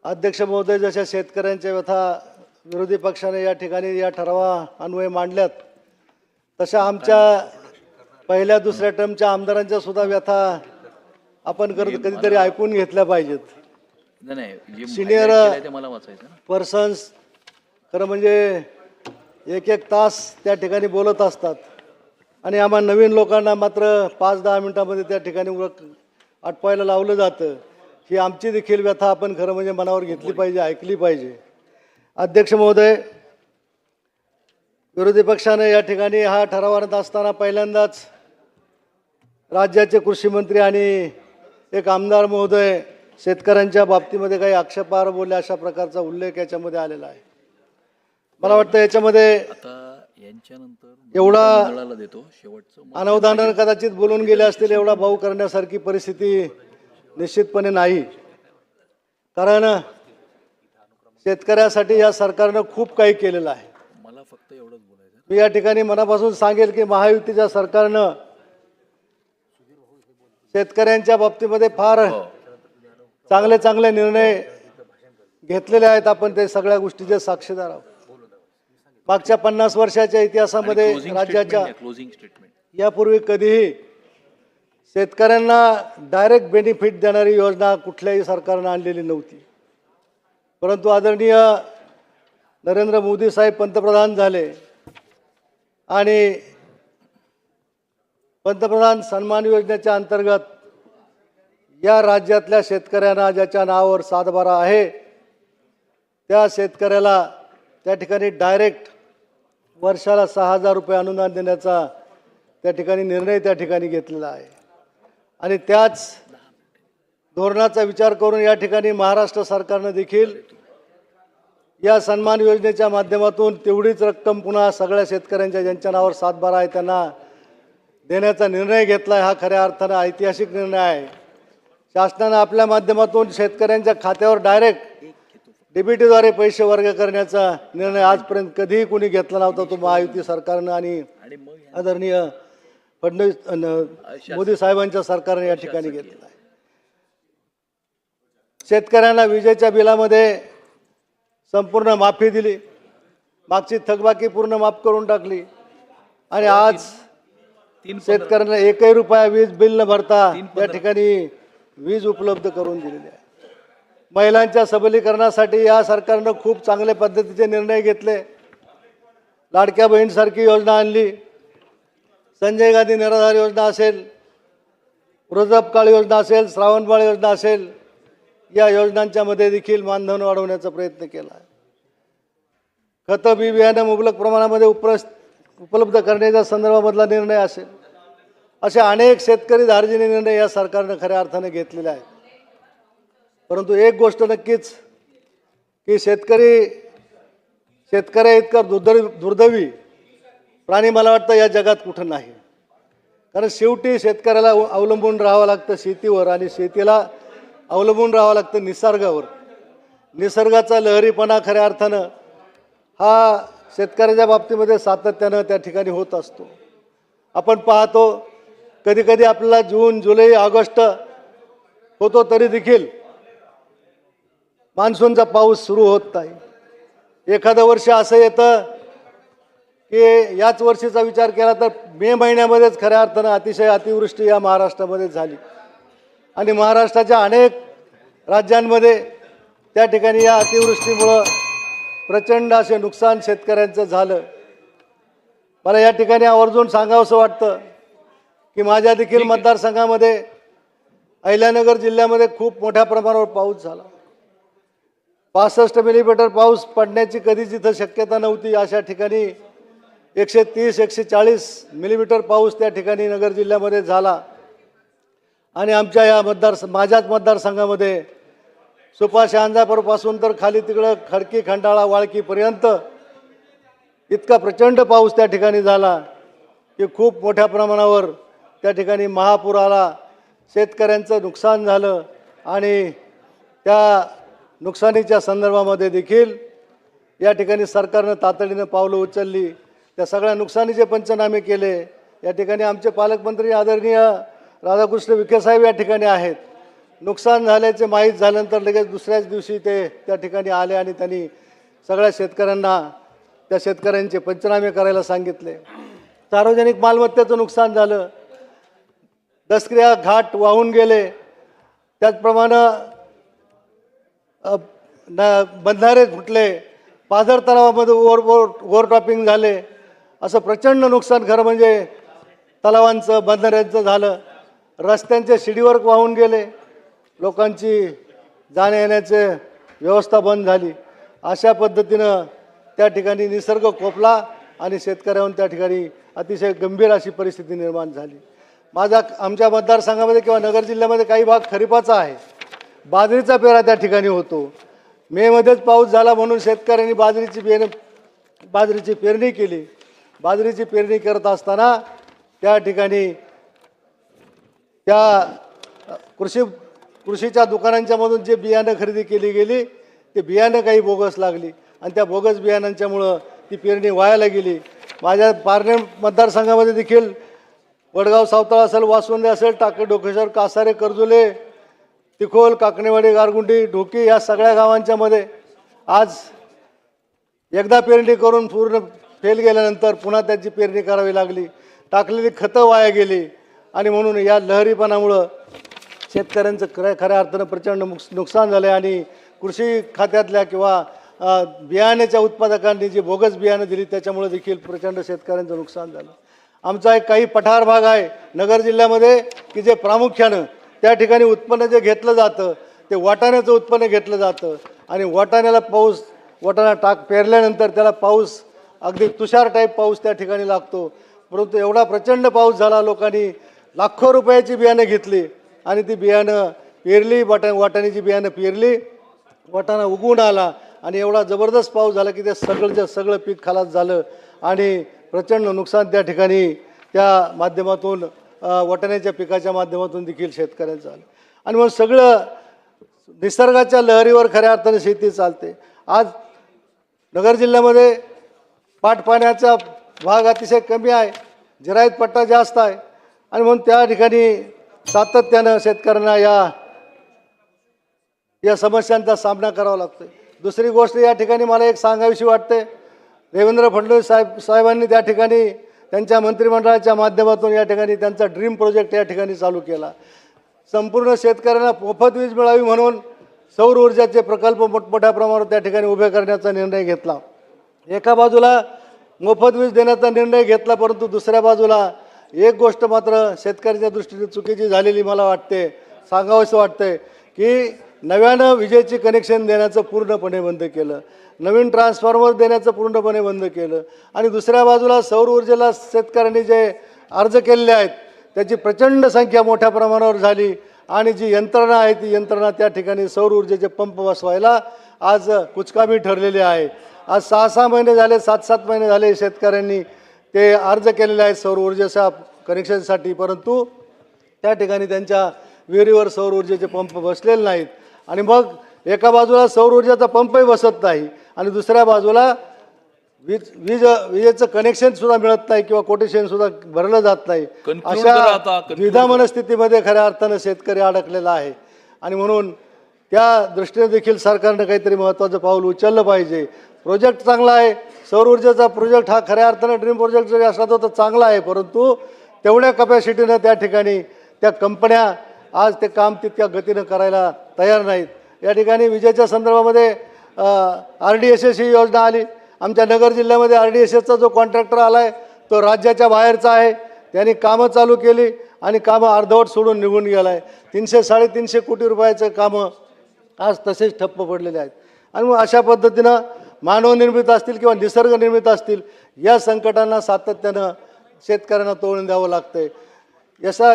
अध्यक्ष महोदय, जशा शेतकऱ्यांच्या व्यथा विरोधी पक्षाने या ठिकाणी या ठरावान्वये मांडल्यात, तशा आमच्या पहिल्या दुसऱ्या टर्मच्या आमदारांच्या सुद्धा व्यथा आपण कधीतरी ऐकून घेतल्या पाहिजेत. सिनियर पर्सन्स खरं म्हणजे 1-1 तास त्या ठिकाणी बोलत असतात आणि आम्हा नवीन लोकांना मात्र 5-10 मिनिटांमध्ये त्या ठिकाणी आटपायला लावलं जातं. ही आमची देखील व्यथा आपण खरं म्हणजे मनावर घेतली पाहिजे, ऐकली पाहिजे. अध्यक्ष महोदय, विरोधी पक्षाने या ठिकाणी हा ठराव आणत असताना पहिल्यांदाच राज्याचे कृषी मंत्री आणि एक आमदार महोदय शेतकऱ्यांच्या बाबतीमध्ये काही आक्षेपार्ह बोलले अशा प्रकारचा उल्लेख याच्यामध्ये आलेला आहे. मला वाटतं याच्यामध्ये एवढा अनवधानानं कदाचित बोलून गेले असतील, एवढा भाऊ करण्यासारखी परिस्थिती निश्चितपणे नाही. कारण शेतकऱ्यासाठी या सरकारनं खूप काही केलेलं आहे. मी या ठिकाणी मनापासून सांगेल की महायुतीच्या सरकारनं शेतकऱ्यांच्या बाबतीमध्ये फार चांगले निर्णय घेतलेले आहेत. आपण ते सगळ्या गोष्टीचे साक्षीदार आहोत. मागच्या 50 वर्षाच्या इतिहासामध्ये राज्याच्या यापूर्वी कधीही शेतकऱ्यांना डायरेक्ट बेनिफिट देणारी योजना कुठल्याही सरकारनं आणलेली नव्हती. परंतु आदरणीय नरेंद्र मोदी साहेब पंतप्रधान झाले आणि पंतप्रधान सन्मान योजनेच्या अंतर्गत या राज्यातल्या शेतकऱ्यांना ज्याच्या नावावर 7/12 आहे त्या शेतकऱ्याला त्या ठिकाणी डायरेक्ट वर्षाला 6,000 रुपये अनुदान देण्याचा त्या ठिकाणी निर्णय त्या ठिकाणी घेतलेला आहे. आणि त्याच धोरणाचा विचार करून या ठिकाणी महाराष्ट्र सरकारनं देखील या सन्मान योजनेच्या माध्यमातून तेवढीच रक्कम पुन्हा सगळ्या शेतकऱ्यांच्या ज्यांच्या नावावर 7/12 आहे त्यांना देण्याचा निर्णय घेतला आहे. हा खऱ्या अर्थानं ऐतिहासिक निर्णय आहे. शासनानं आपल्या माध्यमातून शेतकऱ्यांच्या खात्यावर डायरेक्ट डीबीटीद्वारे पैसे वर्ग करण्याचा निर्णय आजपर्यंत कधीही कोणी घेतला नव्हता. तो महायुती सरकारनं आणि आदरणीय फडणवीस मोदी साहेबांच्या सरकारने या ठिकाणी घेतलेला आहे. शेतकऱ्यांना विजेच्या बिलामध्ये संपूर्ण माफी दिली, मागची थकबाकी पूर्ण माफ करून टाकली आणि आज शेतकऱ्यांना 1 रुपया वीज बिल न भरता या ठिकाणी वीज उपलब्ध करून दिलेली आहे. महिलांच्या सबलीकरणासाठी या सरकारनं खूप चांगल्या पद्धतीचे निर्णय घेतले. लाडक्या बहीणसारखी योजना आणली, संजय गांधी निराधार योजना असेल, वृद्धपकाळ योजना असेल, श्रावणबाळ योजना असेल, या योजनांच्या मध्ये देखील मानधन वाढवण्याचा प्रयत्न केला आहे. खतं बी बियाणं मुबलक प्रमाणामध्ये उपलब्ध करण्याच्या संदर्भामधला निर्णय असेल, असे अनेक शेतकरी धार्जिणे निर्णय या सरकारनं खऱ्या अर्थाने घेतलेले आहेत. परंतु एक गोष्ट नक्कीच की शेतकऱ्या इतका दुर्दैवी प्राणी मला वाटतं या जगात कुठं नाही. कारण शेवटी शेतकऱ्याला अवलंबून राहावं लागतं शेतीवर आणि शेतीला अवलंबून राहावं लागतं निसर्गावर. निसर्गाचा लहरीपणा खऱ्या अर्थानं हा शेतकऱ्याच्या बाबतीमध्ये सातत्यानं त्या ठिकाणी होत असतो. आपण पाहतो कधी कधी आपल्याला जून, जुलै, ऑगस्ट होतो तरी देखील मान्सूनचा पाऊस सुरू होत नाही. एखादं वर्ष असं येतं की याच वर्षीचा विचार केला तर मे महिन्यामध्येच खऱ्या अर्थानं अतिशय अतिवृष्टी या महाराष्ट्रामध्ये झाली आणि महाराष्ट्राच्या अनेक राज्यांमध्ये त्या ठिकाणी या अतिवृष्टीमुळं प्रचंड असे नुकसान शेतकऱ्यांचं झालं. मला या ठिकाणी आवर्जून सांगावंसं वाटतं की माझ्या देखील मतदारसंघामध्ये अहिल्यानगर जिल्ह्यामध्ये खूप मोठ्या प्रमाणावर पाऊस झाला. 65 मिलीमीटर पाऊस पडण्याची कधीच इथं शक्यता नव्हती. अशा ठिकाणी 130-140 मिलीमीटर पाऊस त्या ठिकाणी नगर जिल्ह्यामध्ये झाला आणि आमच्या या माझ्याच मतदारसंघामध्ये सुपाशी अंजापूरपासून तर खाली तिकडं खडकी, खंडाळा, वाळकीपर्यंत इतका प्रचंड पाऊस त्या ठिकाणी झाला की खूप मोठ्या प्रमाणावर त्या ठिकाणी महापूर आला. शेतकऱ्यांचं नुकसान झालं आणि त्या नुकसानीच्या संदर्भामध्ये देखील या ठिकाणी सरकारनं तातडीनं पावलं उचलली. त्या सगळ्या नुकसानीचे पंचनामे केले. या ठिकाणी आमचे पालकमंत्री आदरणीय राधाकृष्ण विखे साहेब या ठिकाणी आहेत. नुकसान झाल्याचे माहीत झाल्यानंतर लगेच दुसऱ्याच दिवशी ते त्या ठिकाणी आले आणि त्यांनी सगळ्या शेतकऱ्यांना त्या शेतकऱ्यांचे पंचनामे करायला सांगितले. सार्वजनिक मालमत्तेचं नुकसान झालं, दसक्रिया घाट वाहून गेले, त्याचप्रमाणे बंधारे फुटले, पाझर तलावामध्ये ओव्हरटॉपिंग झाले. असं प्रचंड नुकसान खरं म्हणजे तलावांचं, बंधाऱ्यांचं झालं. रस्त्यांचे शिडीवर्क वाहून गेले, लोकांची जाण्या येण्याची व्यवस्था बंद झाली. अशा पद्धतीनं त्या ठिकाणी निसर्ग कोपला आणि शेतकऱ्यांवर त्या ठिकाणी अतिशय गंभीर अशी परिस्थिती निर्माण झाली. आमच्या मतदारसंघामध्ये किंवा नगर जिल्ह्यामध्ये काही भाग खरीपाचा आहे, बाजरीचा पेरा त्या ठिकाणी होतो. मेमध्येच पाऊस झाला म्हणून शेतकऱ्यांनी बाजरीची पेरणी केली. बाजरीची पेरणी करत असताना त्या ठिकाणी त्या कृषीच्या दुकानांच्या मधून जे बियाणं खरेदी केली गेली ते बियाणं काही बोगस लागली आणि त्या बोगस बियाणांच्यामुळं ती पेरणी वायाला गेली. माझ्या पारनेर मतदारसंघामध्ये देखील वडगाव, सावताळा असेल, वासवंदे असेल, टाके, डोकेश्वर, कासारे, कर्जुले, तिखोल, काकणेवाडी, गारगुंडी, ढोकी या सगळ्या गावांच्या मध्ये आज एकदा पेरणी करून पूर्ण फेल गेल्यानंतर पुन्हा त्याची पेरणी करावी लागली. टाकलेली खतं वाया गेली आणि म्हणून या लहरीपणामुळं शेतकऱ्यांचं खऱ्या अर्थानं प्रचंड नुकसान झालं आणि कृषी खात्यातल्या किंवा बियाण्याच्या उत्पादकांनी जी बोगस बियाणं दिली त्याच्यामुळे देखील प्रचंड शेतकऱ्यांचं नुकसान झालं. आमचा एक काही पठार भाग आहे नगर जिल्ह्यामध्ये की जे प्रामुख्यानं त्या ठिकाणी उत्पन्न जे घेतलं जातं ते वाटाण्याचं उत्पन्न घेतलं जातं आणि वाटाण्याला पाऊस वाटाणा पेरल्यानंतर त्याला पाऊस अगदी तुषार टाईप पाऊस त्या ठिकाणी लागतो. परंतु एवढा प्रचंड पाऊस झाला, लोकांनी लाखो रुपयाची बियाणं घेतली आणि ती बियाणं पेरली, वाटाण्याची बियाणं पेरली, वाटाणा उगवून आला आणि एवढा जबरदस्त पाऊस झाला की ते सगळं पीक खलास झालं आणि प्रचंड नुकसान त्या ठिकाणी त्या माध्यमातून वाटाण्याच्या पिकाच्या माध्यमातून देखील शेतकऱ्यांचं झालं. आणि मग सगळं निसर्गाच्या लहरीवर खऱ्या अर्थाने शेती चालते. आज नगर जिल्ह्यामध्ये पाटपाण्याचा भाग अतिशय कमी आहे, जिरायत पट्टा जास्त आहे आणि म्हणून त्या ठिकाणी सातत्यानं शेतकऱ्यांना या समस्यांचा सामना करावा लागतो. दुसरी गोष्ट या ठिकाणी मला एक सांगावीशी वाटते, देवेंद्र फडणवीस साहेबांनी त्या ठिकाणी त्यांच्या मंत्रिमंडळाच्या माध्यमातून या ठिकाणी त्यांचा ड्रीम प्रोजेक्ट या ठिकाणी चालू केला. संपूर्ण शेतकऱ्यांना मोफत वीज मिळावी म्हणून सौर ऊर्जाचे प्रकल्प मोठमोठ्या प्रमाणावर त्या ठिकाणी उभे करण्याचा निर्णय घेतला. एका बाजूला मोफत वीज देण्याचा निर्णय घेतला, परंतु दुसऱ्या बाजूला एक गोष्ट मात्र शेतकऱ्याच्या दृष्टीने चुकीची झालेली मला वाटते, सांगावंसं वाटतंय की नव्यानं विजेची कनेक्शन देण्याचं पूर्णपणे बंद केलं, नवीन ट्रान्सफॉर्मर देण्याचं पूर्णपणे बंद केलं आणि दुसऱ्या बाजूला सौर ऊर्जेला शेतकऱ्यांनी जे अर्ज केलेले आहेत त्याची प्रचंड संख्या मोठ्या प्रमाणावर झाली आणि जी यंत्रणा आहे ती यंत्रणा त्या ठिकाणी सौर ऊर्जेचे पंप बसवायला आज कुचकामी ठरलेली आहे. आज 6-6 महिने झाले, 7-7 महिने झाले शेतकऱ्यांनी ते अर्ज केलेले आहेत सौर ऊर्जेच्या कनेक्शनसाठी, परंतु त्या ठिकाणी त्यांच्या विहिरीवर सौर ऊर्जेचे पंप बसलेले नाहीत. आणि मग एका बाजूला सौर ऊर्जेचा पंपही बसत नाही आणि दुसऱ्या बाजूला विजेचं कनेक्शन सुद्धा मिळत नाही किंवा कोटेशन सुद्धा भरलं जात नाही. अशा द्विधा मनस्थितीमध्ये खऱ्या अर्थानं शेतकरी अडकलेला आहे आणि म्हणून त्या दृष्टीने देखील सरकारनं काहीतरी महत्त्वाचं पाऊल उचललं पाहिजे. प्रोजेक्ट चांगला आहे, सौर ऊर्जेचा प्रोजेक्ट हा खऱ्या अर्थानं ड्रीम प्रोजेक्ट जरी असला तर चांगला आहे, परंतु तेवढ्या कपॅसिटीनं त्या ठिकाणी त्या कंपन्या आज ते काम तितक्या गतीनं करायला तयार नाहीत. या ठिकाणी विजेच्या संदर्भामध्ये RDSS ही योजना आली. आमच्या नगर जिल्ह्यामध्ये RDSSचा जो कॉन्ट्रॅक्टर आला आहे तो राज्याच्या बाहेरचा आहे. त्यांनी कामं चालू केली आणि कामं अर्धवट सोडून निघून गेला आहे. 300-350 कोटी रुपयाचं कामं आज तसेच ठप्प पडलेले आहेत. आणि मग अशा पद्धतीनं मानवनिर्मित असतील किंवा निसर्गनिर्मित असतील या संकटांना सातत्यानं शेतकऱ्यांना तोडून द्यावं लागतंय. याचा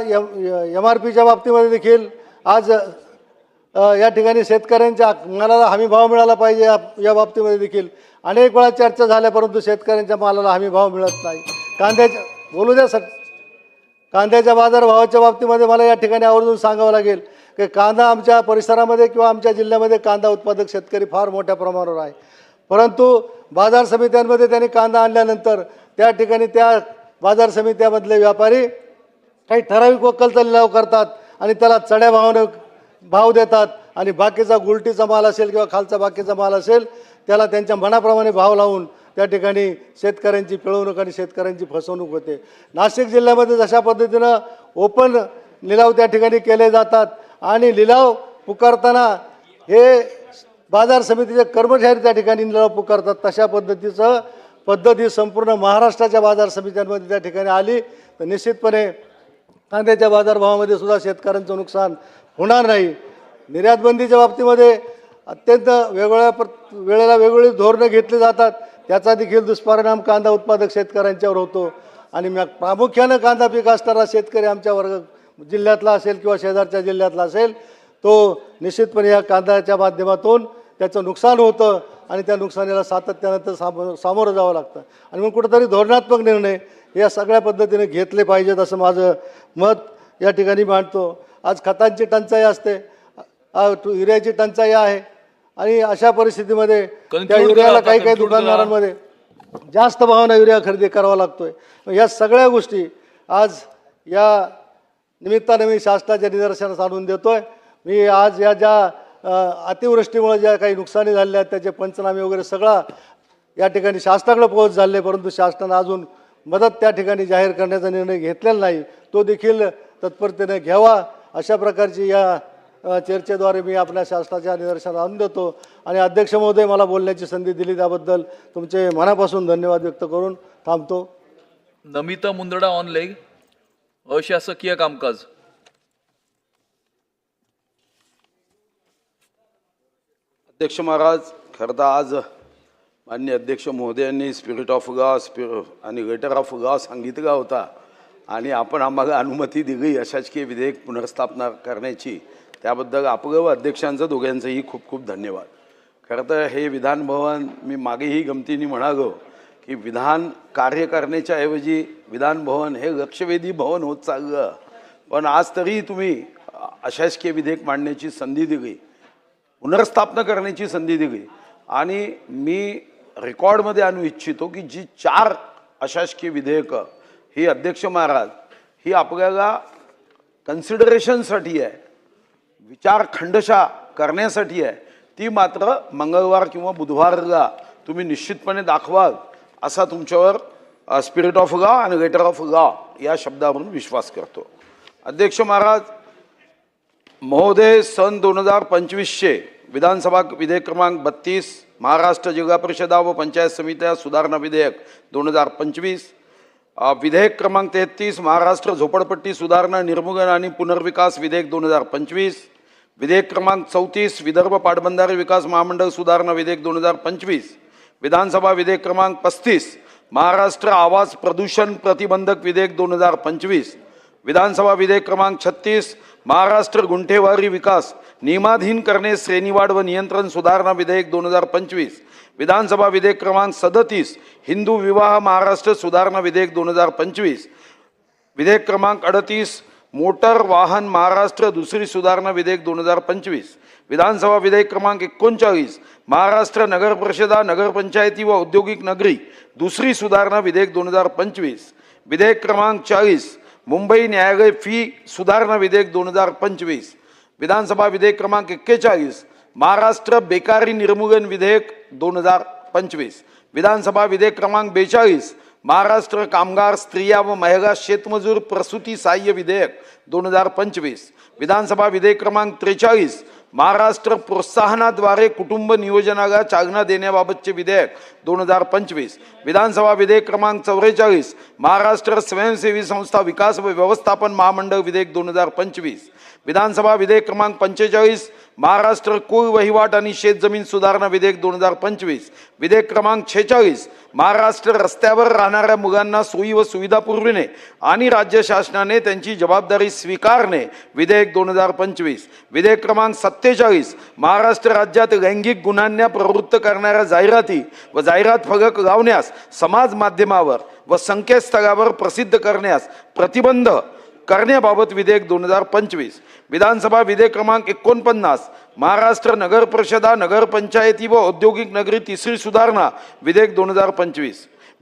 MRPच्या बाबतीमध्ये देखील आज या ठिकाणी शेतकऱ्यांच्या मालाला हमी भाव मिळाला पाहिजे या बाबतीमध्ये देखील अनेक वेळा चर्चा झाल्या, परंतु शेतकऱ्यांच्या मालाला हमी भाव मिळत नाही. कांद्याच्या बाजारभावाच्या बाबतीमध्ये मला या ठिकाणी आवर्जून सांगावं लागेल की कांदा आमच्या परिसरामध्ये किंवा आमच्या जिल्ह्यामध्ये कांदा उत्पादक शेतकरी फार मोठ्या प्रमाणावर आहे, परंतु बाजार समित्यांमध्ये त्यांनी कांदा आणल्यानंतर त्या ठिकाणी त्या बाजार समित्यामधले व्यापारी काही ठराविक वक्कलचा लिलाव करतात आणि त्याला चढ्या भावानं भाव देतात आणि बाकीचा गुलटीचा माल असेल किंवा खालचा बाकीचा माल असेल त्याला त्यांच्या मनाप्रमाणे भाव लावून त्या ठिकाणी शेतकऱ्यांची पिळवणूक आणि शेतकऱ्यांची फसवणूक होते. नाशिक जिल्ह्यामध्ये जशा पद्धतीनं ओपन लिलाव त्या ठिकाणी केले जातात आणि लिलाव पुकारताना हे बाजार समितीचे कर्मचारी त्या ठिकाणी लिलाव पुकारतात, तशा पद्धतीचं पद्धती संपूर्ण महाराष्ट्राच्या बाजार समित्यांमध्ये त्या ठिकाणी आली तर निश्चितपणे कांद्याच्या बाजारभावामध्ये सुद्धा शेतकऱ्यांचं नुकसान होणार नाही. निर्यात बंदीच्या बाबतीमध्ये अत्यंत वेळेला वेगवेगळी धोरणं घेतली जातात, त्याचा देखील दुष्परिणाम कांदा उत्पादक शेतकऱ्यांच्यावर होतो आणि प्रामुख्यानं कांदा पीक असणारा शेतकरी आमच्या जिल्ह्यातला असेल किंवा शेजारच्या जिल्ह्यातला असेल तो निश्चितपणे या कांद्याच्या माध्यमातून त्याचं नुकसान होतं आणि त्या नुकसानीला सातत्यानं तर सामोरं जावं लागतं. आणि मग कुठंतरी धोरणात्मक निर्णय या सगळ्या पद्धतीने घेतले पाहिजेत असं माझं मत या ठिकाणी मांडतो. आज खतांची टंचाई असते, युरियाची टंचाई आहे आणि अशा परिस्थितीमध्ये त्या युरियाला काही दुकानदारांमध्ये जास्त भावानं युरिया खरेदी करावा लागतोय. या सगळ्या गोष्टी आज या निमित्तानं मी शासनाच्या निदर्शनास आणून देतोय. मी आज या ज्या अतिवृष्टीमुळे ज्या काही नुकसानी झालेल्या आहेत त्याचे पंचनामे वगैरे सगळा या ठिकाणी शासनाकडे पोहोच झाले, परंतु शासनानं अजून मदत त्या ठिकाणी जाहीर करण्याचा निर्णय घेतलेला नाही, तो देखील तत्परतेने घ्यावा अशा प्रकारची या चर्चेद्वारे मी आपल्या शासनाच्या निदर्शनास आणून देतो. आणि अध्यक्ष महोदय मला बोलण्याची संधी दिली त्याबद्दल तुमचे मनापासून धन्यवाद व्यक्त करून थांबतो. Namita Mundada on leg. अशासकीय कामकाज. अध्यक्ष महाराज, खरं तर आज माननीय अध्यक्ष महोदयांनी स्पिरिट ऑफ गॉड आणि लेटर ऑफ गॉड सांगितला होता आणि आपण आम्हाला अनुमती दिली अशासकीय विधेयक पुनर्स्थापना करण्याची. त्याबद्दल आपलं व अध्यक्षांचं दोघांचंही खूप खूप धन्यवाद. खरं तर हे विधान भवन मी मागेही गमतीने म्हणालो की विधान कार्य करण्याच्या ऐवजी विधान भवन हे लक्षवेधी भवन होत चाललं. पण आज तरी तुम्ही अशासकीय विधेयक मांडण्याची संधी दिली, पुनर्स्थापना करण्याची संधी दिली आणि मी रेकॉर्डमध्ये आणू इच्छितो की जी 4 अशासकीय विधेयकं ही अध्यक्ष महाराज ही आपल्याला कन्सिडरेशनसाठी आहे, विचार खंडशा करण्यासाठी आहे, ती मात्र मंगळवार किंवा बुधवारला तुम्ही निश्चितपणे दाखवाल असा तुमच्यावर स्पिरिट ऑफ लॉ आणि लेटर ऑफ लॉ या शब्दावरून विश्वास करतो. अध्यक्ष महाराज महोदय, सन 2025चे विधानसभा विधेयक क्रमांक 32 महाराष्ट्र जिल्हा परिषदा व पंचायत समित्या सुधारणा विधेयक 2025, विधेयक क्रमांक 33 महाराष्ट्र झोपडपट्टी सुधारणा निर्मूलन आणि पुनर्विकास विधेयक 2025, विधेयक क्रमांक 34 विदर्भ पाटबंधारे विकास महामंडळ सुधारणा विधेयक 2025, विधानसभा विधेयक क्रमांक 35 महाराष्ट्र आवाज प्रदूषण प्रतिबंधक विधेयक 2025, विधानसभा विधेयक क्रमांक 36 महाराष्ट्र गुंठेवारी विकास नियमाधीन करणे श्रेणीवाढ व नियंत्रण सुधारणा विधेयक 2025, विधानसभा विधेयक क्रमांक 37 हिंदू विवाह महाराष्ट्र सुधारणा विधेयक 2025, विधेयक क्रमांक 38 मोटर वाहन महाराष्ट्र दुसरी सुधारणा विधेयक 2025, विधानसभा विधेयक क्रमांक 39 महाराष्ट्र नगर परिषदा नगरपंचायती व औद्योगिक नगरी दुसरी सुधारणा विधेयक 2025, विधेयक क्रमांक 40 मुंबई न्यायालय फी सुधारणा विधेयक 2025, विधानसभा विधेयक क्रमांक 41 महाराष्ट्र बेकारी निर्मूलन विधेयक 2025, विधानसभा विधेयक क्रमांक 42 महाराष्ट्र कामगार स्त्रिया व महिला शेतमजूर प्रसूती सहाय्य विधेयक 2025, विधानसभा विधेयक क्रमांक 43 महाराष्ट्र प्रोत्साहनाद्वारे कुटुंब नियोजनाला चालना देण्याबाबतचे विधेयक 2025, विधानसभा विधेयक क्रमांक 44 महाराष्ट्र स्वयंसेवी संस्था विकास व व्यवस्थापन महामंडळ विधेयक 2025, विधानसभा विधेयक क्रमांक 45 महाराष्ट्र कुल वहिवाट आणि शेतजमीन सुधारणा विधेयक 2025, विधेयक क्रमांक 46 महाराष्ट्र रस्त्यावर राहणाऱ्या मुलांना सोयी व सुविधा पुरविणे आणि राज्य शासनाने त्यांची जबाबदारी स्वीकारणे विधेयक 2025, विधेयक क्रमांक 47 महाराष्ट्र राज्यात लैंगिक गुन्ह्यांना प्रवृत्त करणाऱ्या जाहिराती व जाहिरात फलक लावण्यास समाज माध्यमावर व संकेतस्थळावर प्रसिद्ध करण्यास प्रतिबंध करण्याबाबत विधेयक 2025, विधानसभा विधेयक क्रमांक 49 महाराष्ट्र नगर परिषदा नगरपंचायती व औद्योगिक नगरी तिसरी सुधारणा विधेयक 2025,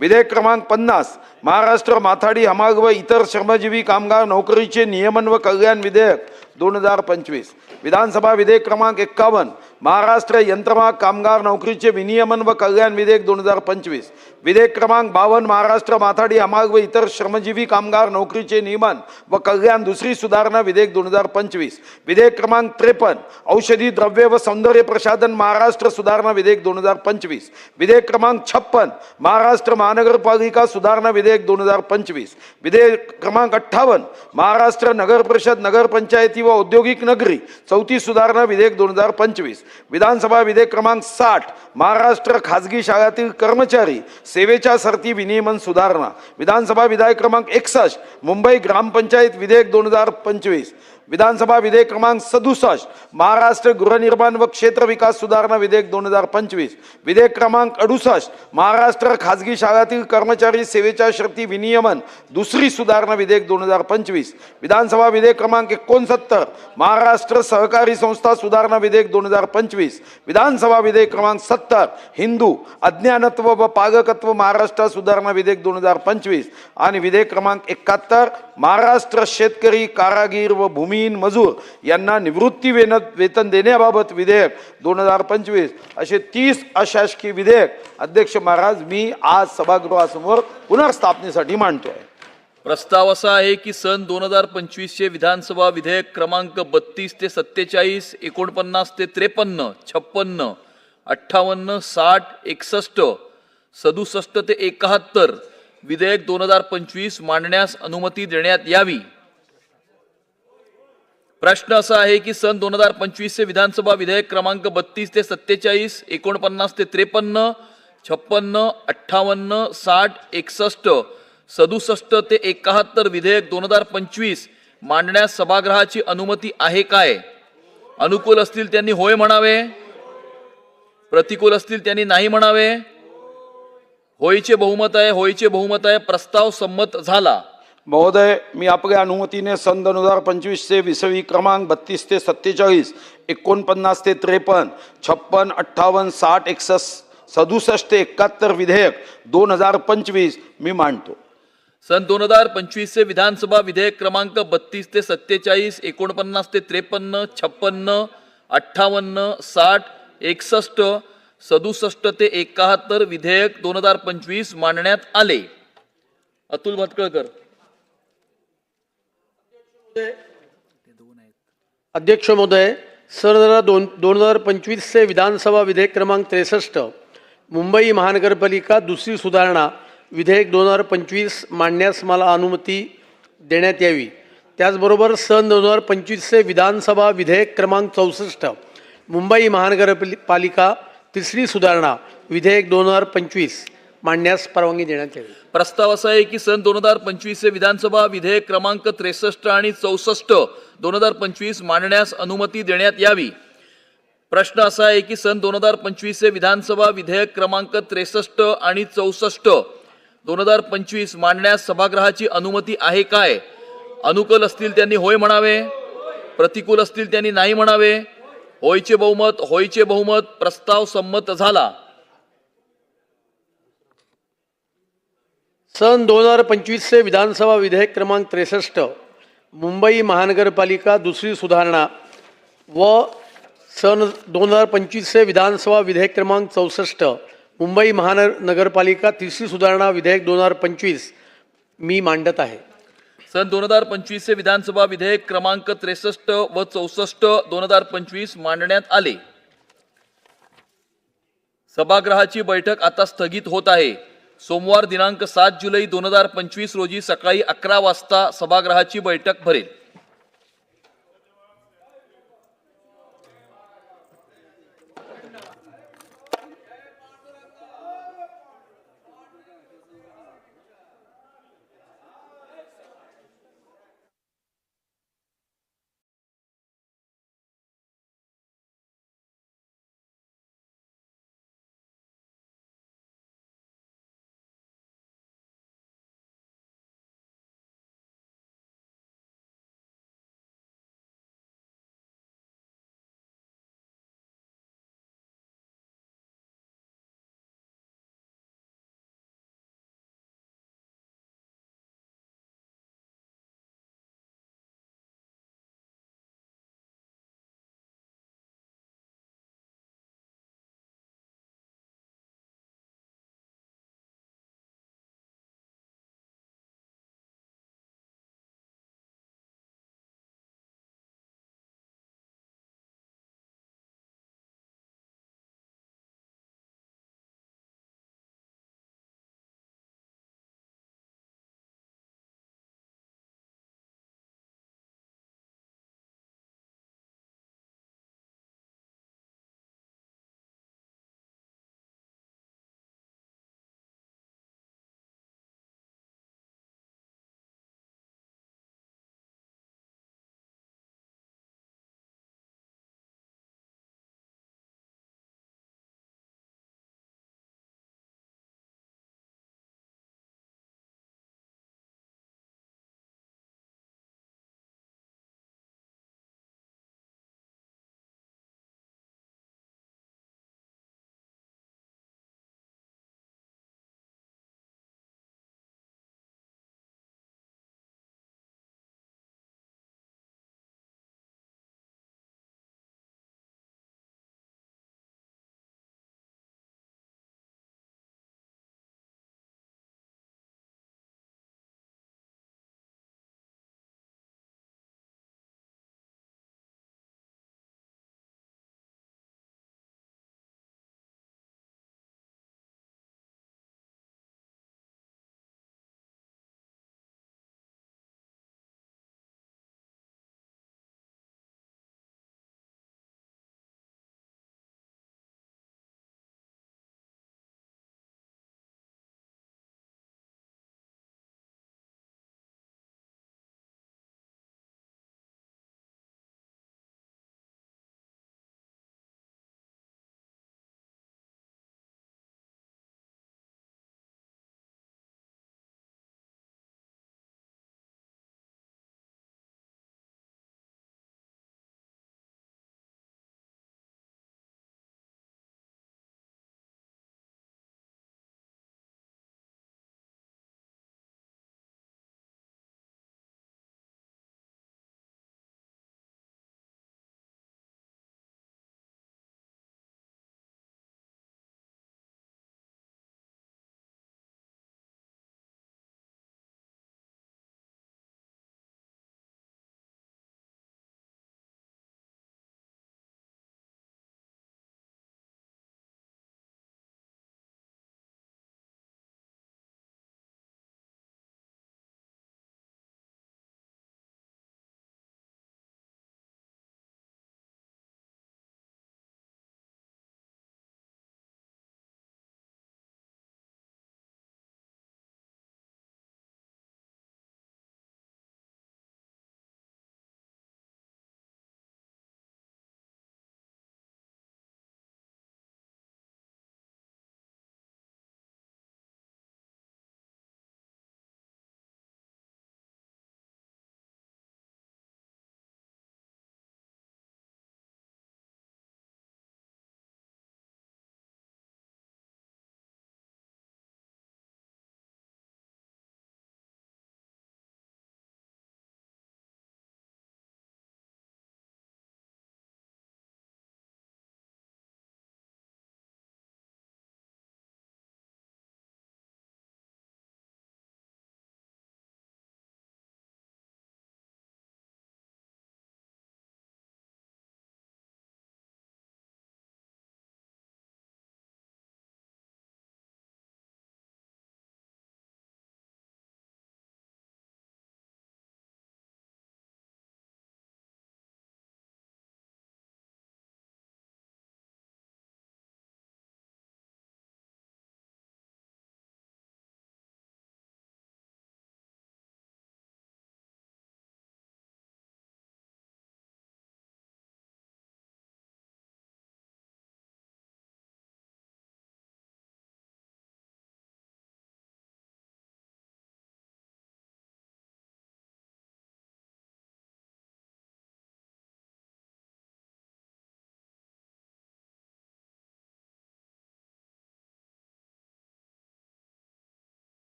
विधेयक क्रमांक 50 महाराष्ट्र माथाडी हमाल व इतर श्रमजीवी कामगार नोकरीचे नियमन व कल्याण विधेयक 2025, विधानसभा विधेयक क्रमांक 51 महाराष्ट्र यंत्रमाग कामगार नोकरीचे विनियमन व कल्याण विधेयक 2025, विधेयक क्रमांक 52 महाराष्ट्र माथाडी हमाल व इतर श्रमजीवी कामगार नोकरीचे नियमन व कल्याण दुसरी सुधारणा विधेयक 2025, विधेयक क्रमांक 53 औषधी द्रव्य व सौंदर्य प्रसाधन महाराष्ट्र सुधारणा विधेयक 2025, विधेयक क्रमांक 56 महाराष्ट्र महानगरपालिका सुधारणा विधेयक 2025, विधेयक क्रमांक 58 महाराष्ट्र नगर परिषद नगरपंचायती व औद्योगिक नगरी चौथी सुधारणा विधेयक 2025, विधानसभा विधेयक क्रमांक 60 महाराष्ट्र खाजगी शाळातील कर्मचारी सेवेच्या सरती विनियमन सुधारणा, विधानसभा विधेयक क्रमांक 61 मुंबई ग्रामपंचायत विधेयक 2025, विधानसभा विधेयक क्रमांक 67 महाराष्ट्र गृहनिर्माण व क्षेत्र विकास सुधारणा विधेयक 2025, विधेयक क्रमांक 68 महाराष्ट्र खाजगी शाळातील कर्मचारी सेवेच्या शर्ती विनियमन दुसरी सुधारणा विधेयक 2025, विधानसभा विधेयक क्रमांक 69 महाराष्ट्र सहकारी संस्था सुधारणा विधेयक 2025, विधानसभा विधेयक क्रमांक 70 हिंदू अज्ञानत्व व पालकत्व महाराष्ट्र सुधारणा विधेयक 2025 आणि विधेयक क्रमांक 71 महाराष्ट्र शेतकरी कारागीर व भूमिहीन मजूर यांना निवृत्ती वेतन देण्याबाबत विधेयक 2025 असे 30 अशासकीय विधेयक अध्यक्ष महाराज मी आज सभागृहासमोर पुनर्स्थापनेसाठी मांडतोय. प्रस्ताव असा आहे की सन 2025चे विधानसभा विधेयक क्रमांक 32 ते 47, 49 ते 53, 56, 58, 60, 61, 67 ते 71 विधेयक 2025 मांडण्यास अनुमती देण्यात यावी. प्रश्न असा आहे की सन 2025 चे विधानसभा विधेयक क्रमांक 32 ते 47, 49 ते 53, 56, 58, 60, 61, 67 ते 71 विधेयक 2025 मांडण्यास सभागृहाची अनुमती आहे काय? अनुकूल असतील त्यांनी होय म्हणावे, प्रतिकूल असतील त्यांनी नाही म्हणावे. होयचे बहुमत आहे, होयचे बहुमत आहे. प्रस्ताव संमत झाला. महोदय, मी आपल्या अनुमतीने सन 2025 चे विषयी क्रमांक 32 ते 47, 49 ते 53, 56, 58, 60, 61, 67 ते 71 विधेयक 2025 मी मांडतो. सन 2025 चे विधानसभा विधेयक क्रमांक 32 ते 47, 49 ते 53, 56, 58, 60, 61, 67 ते 71 विधेयक 2025 मांडण्यात आले. अतुल भटकळकर. अध्यक्ष महोदय, सन 2025 चे विधानसभा विधेयक क्रमांक 63 मुंबई महानगरपालिका दुसरी सुधारणा विधेयक 2025 मांडण्यास मला अनुमती देण्यात यावी. त्याचबरोबर सन 2025 चे विधानसभा विधेयक क्रमांक 64 मुंबई महानगरपालिका तिसरी सुधारणा विधेयक 2025 मांडण्यास परवानगी देण्यात यावी. प्रस्ताव असा आहे की सन 2025 चे विधानसभा विधेयक क्रमांक 63 आणि 64 2025 मांडण्यास अनुमती देण्यात यावी. प्रश्न असा आहे की सन 2025 चे विधानसभा विधेयक क्रमांक 63 आणि 64 2025 मांडण्यास सभागृहाची अनुमती आहे काय? अनुकूल असतील त्यांनी होय म्हणावे, प्रतिकूल असतील त्यांनी नाही म्हणावे. होयचे बहुमत, होयचे बहुमत. प्रस्ताव संमत झाला. सन 2025 चे विधानसभा विधेयक क्रमांक 63 मुंबई महानगरपालिका दुसरी सुधारणा व सन 2025 चे विधानसभा विधेयक क्रमांक 64 मुंबई महानगरपालिका तिसरी सुधारणा विधेयक 2025 मी मांडत आहे. सन 2025 चे विधानसभा विधेयक क्रमांक 63 व 64 2025 मांडण्यात आले. सभागृहाची बैठक आता स्थगित होत आहे. सोमवार दिनांक 7 जुलै 2025 रोजी सकाळी 11 वाजता सभागृहाची बैठक भरेल.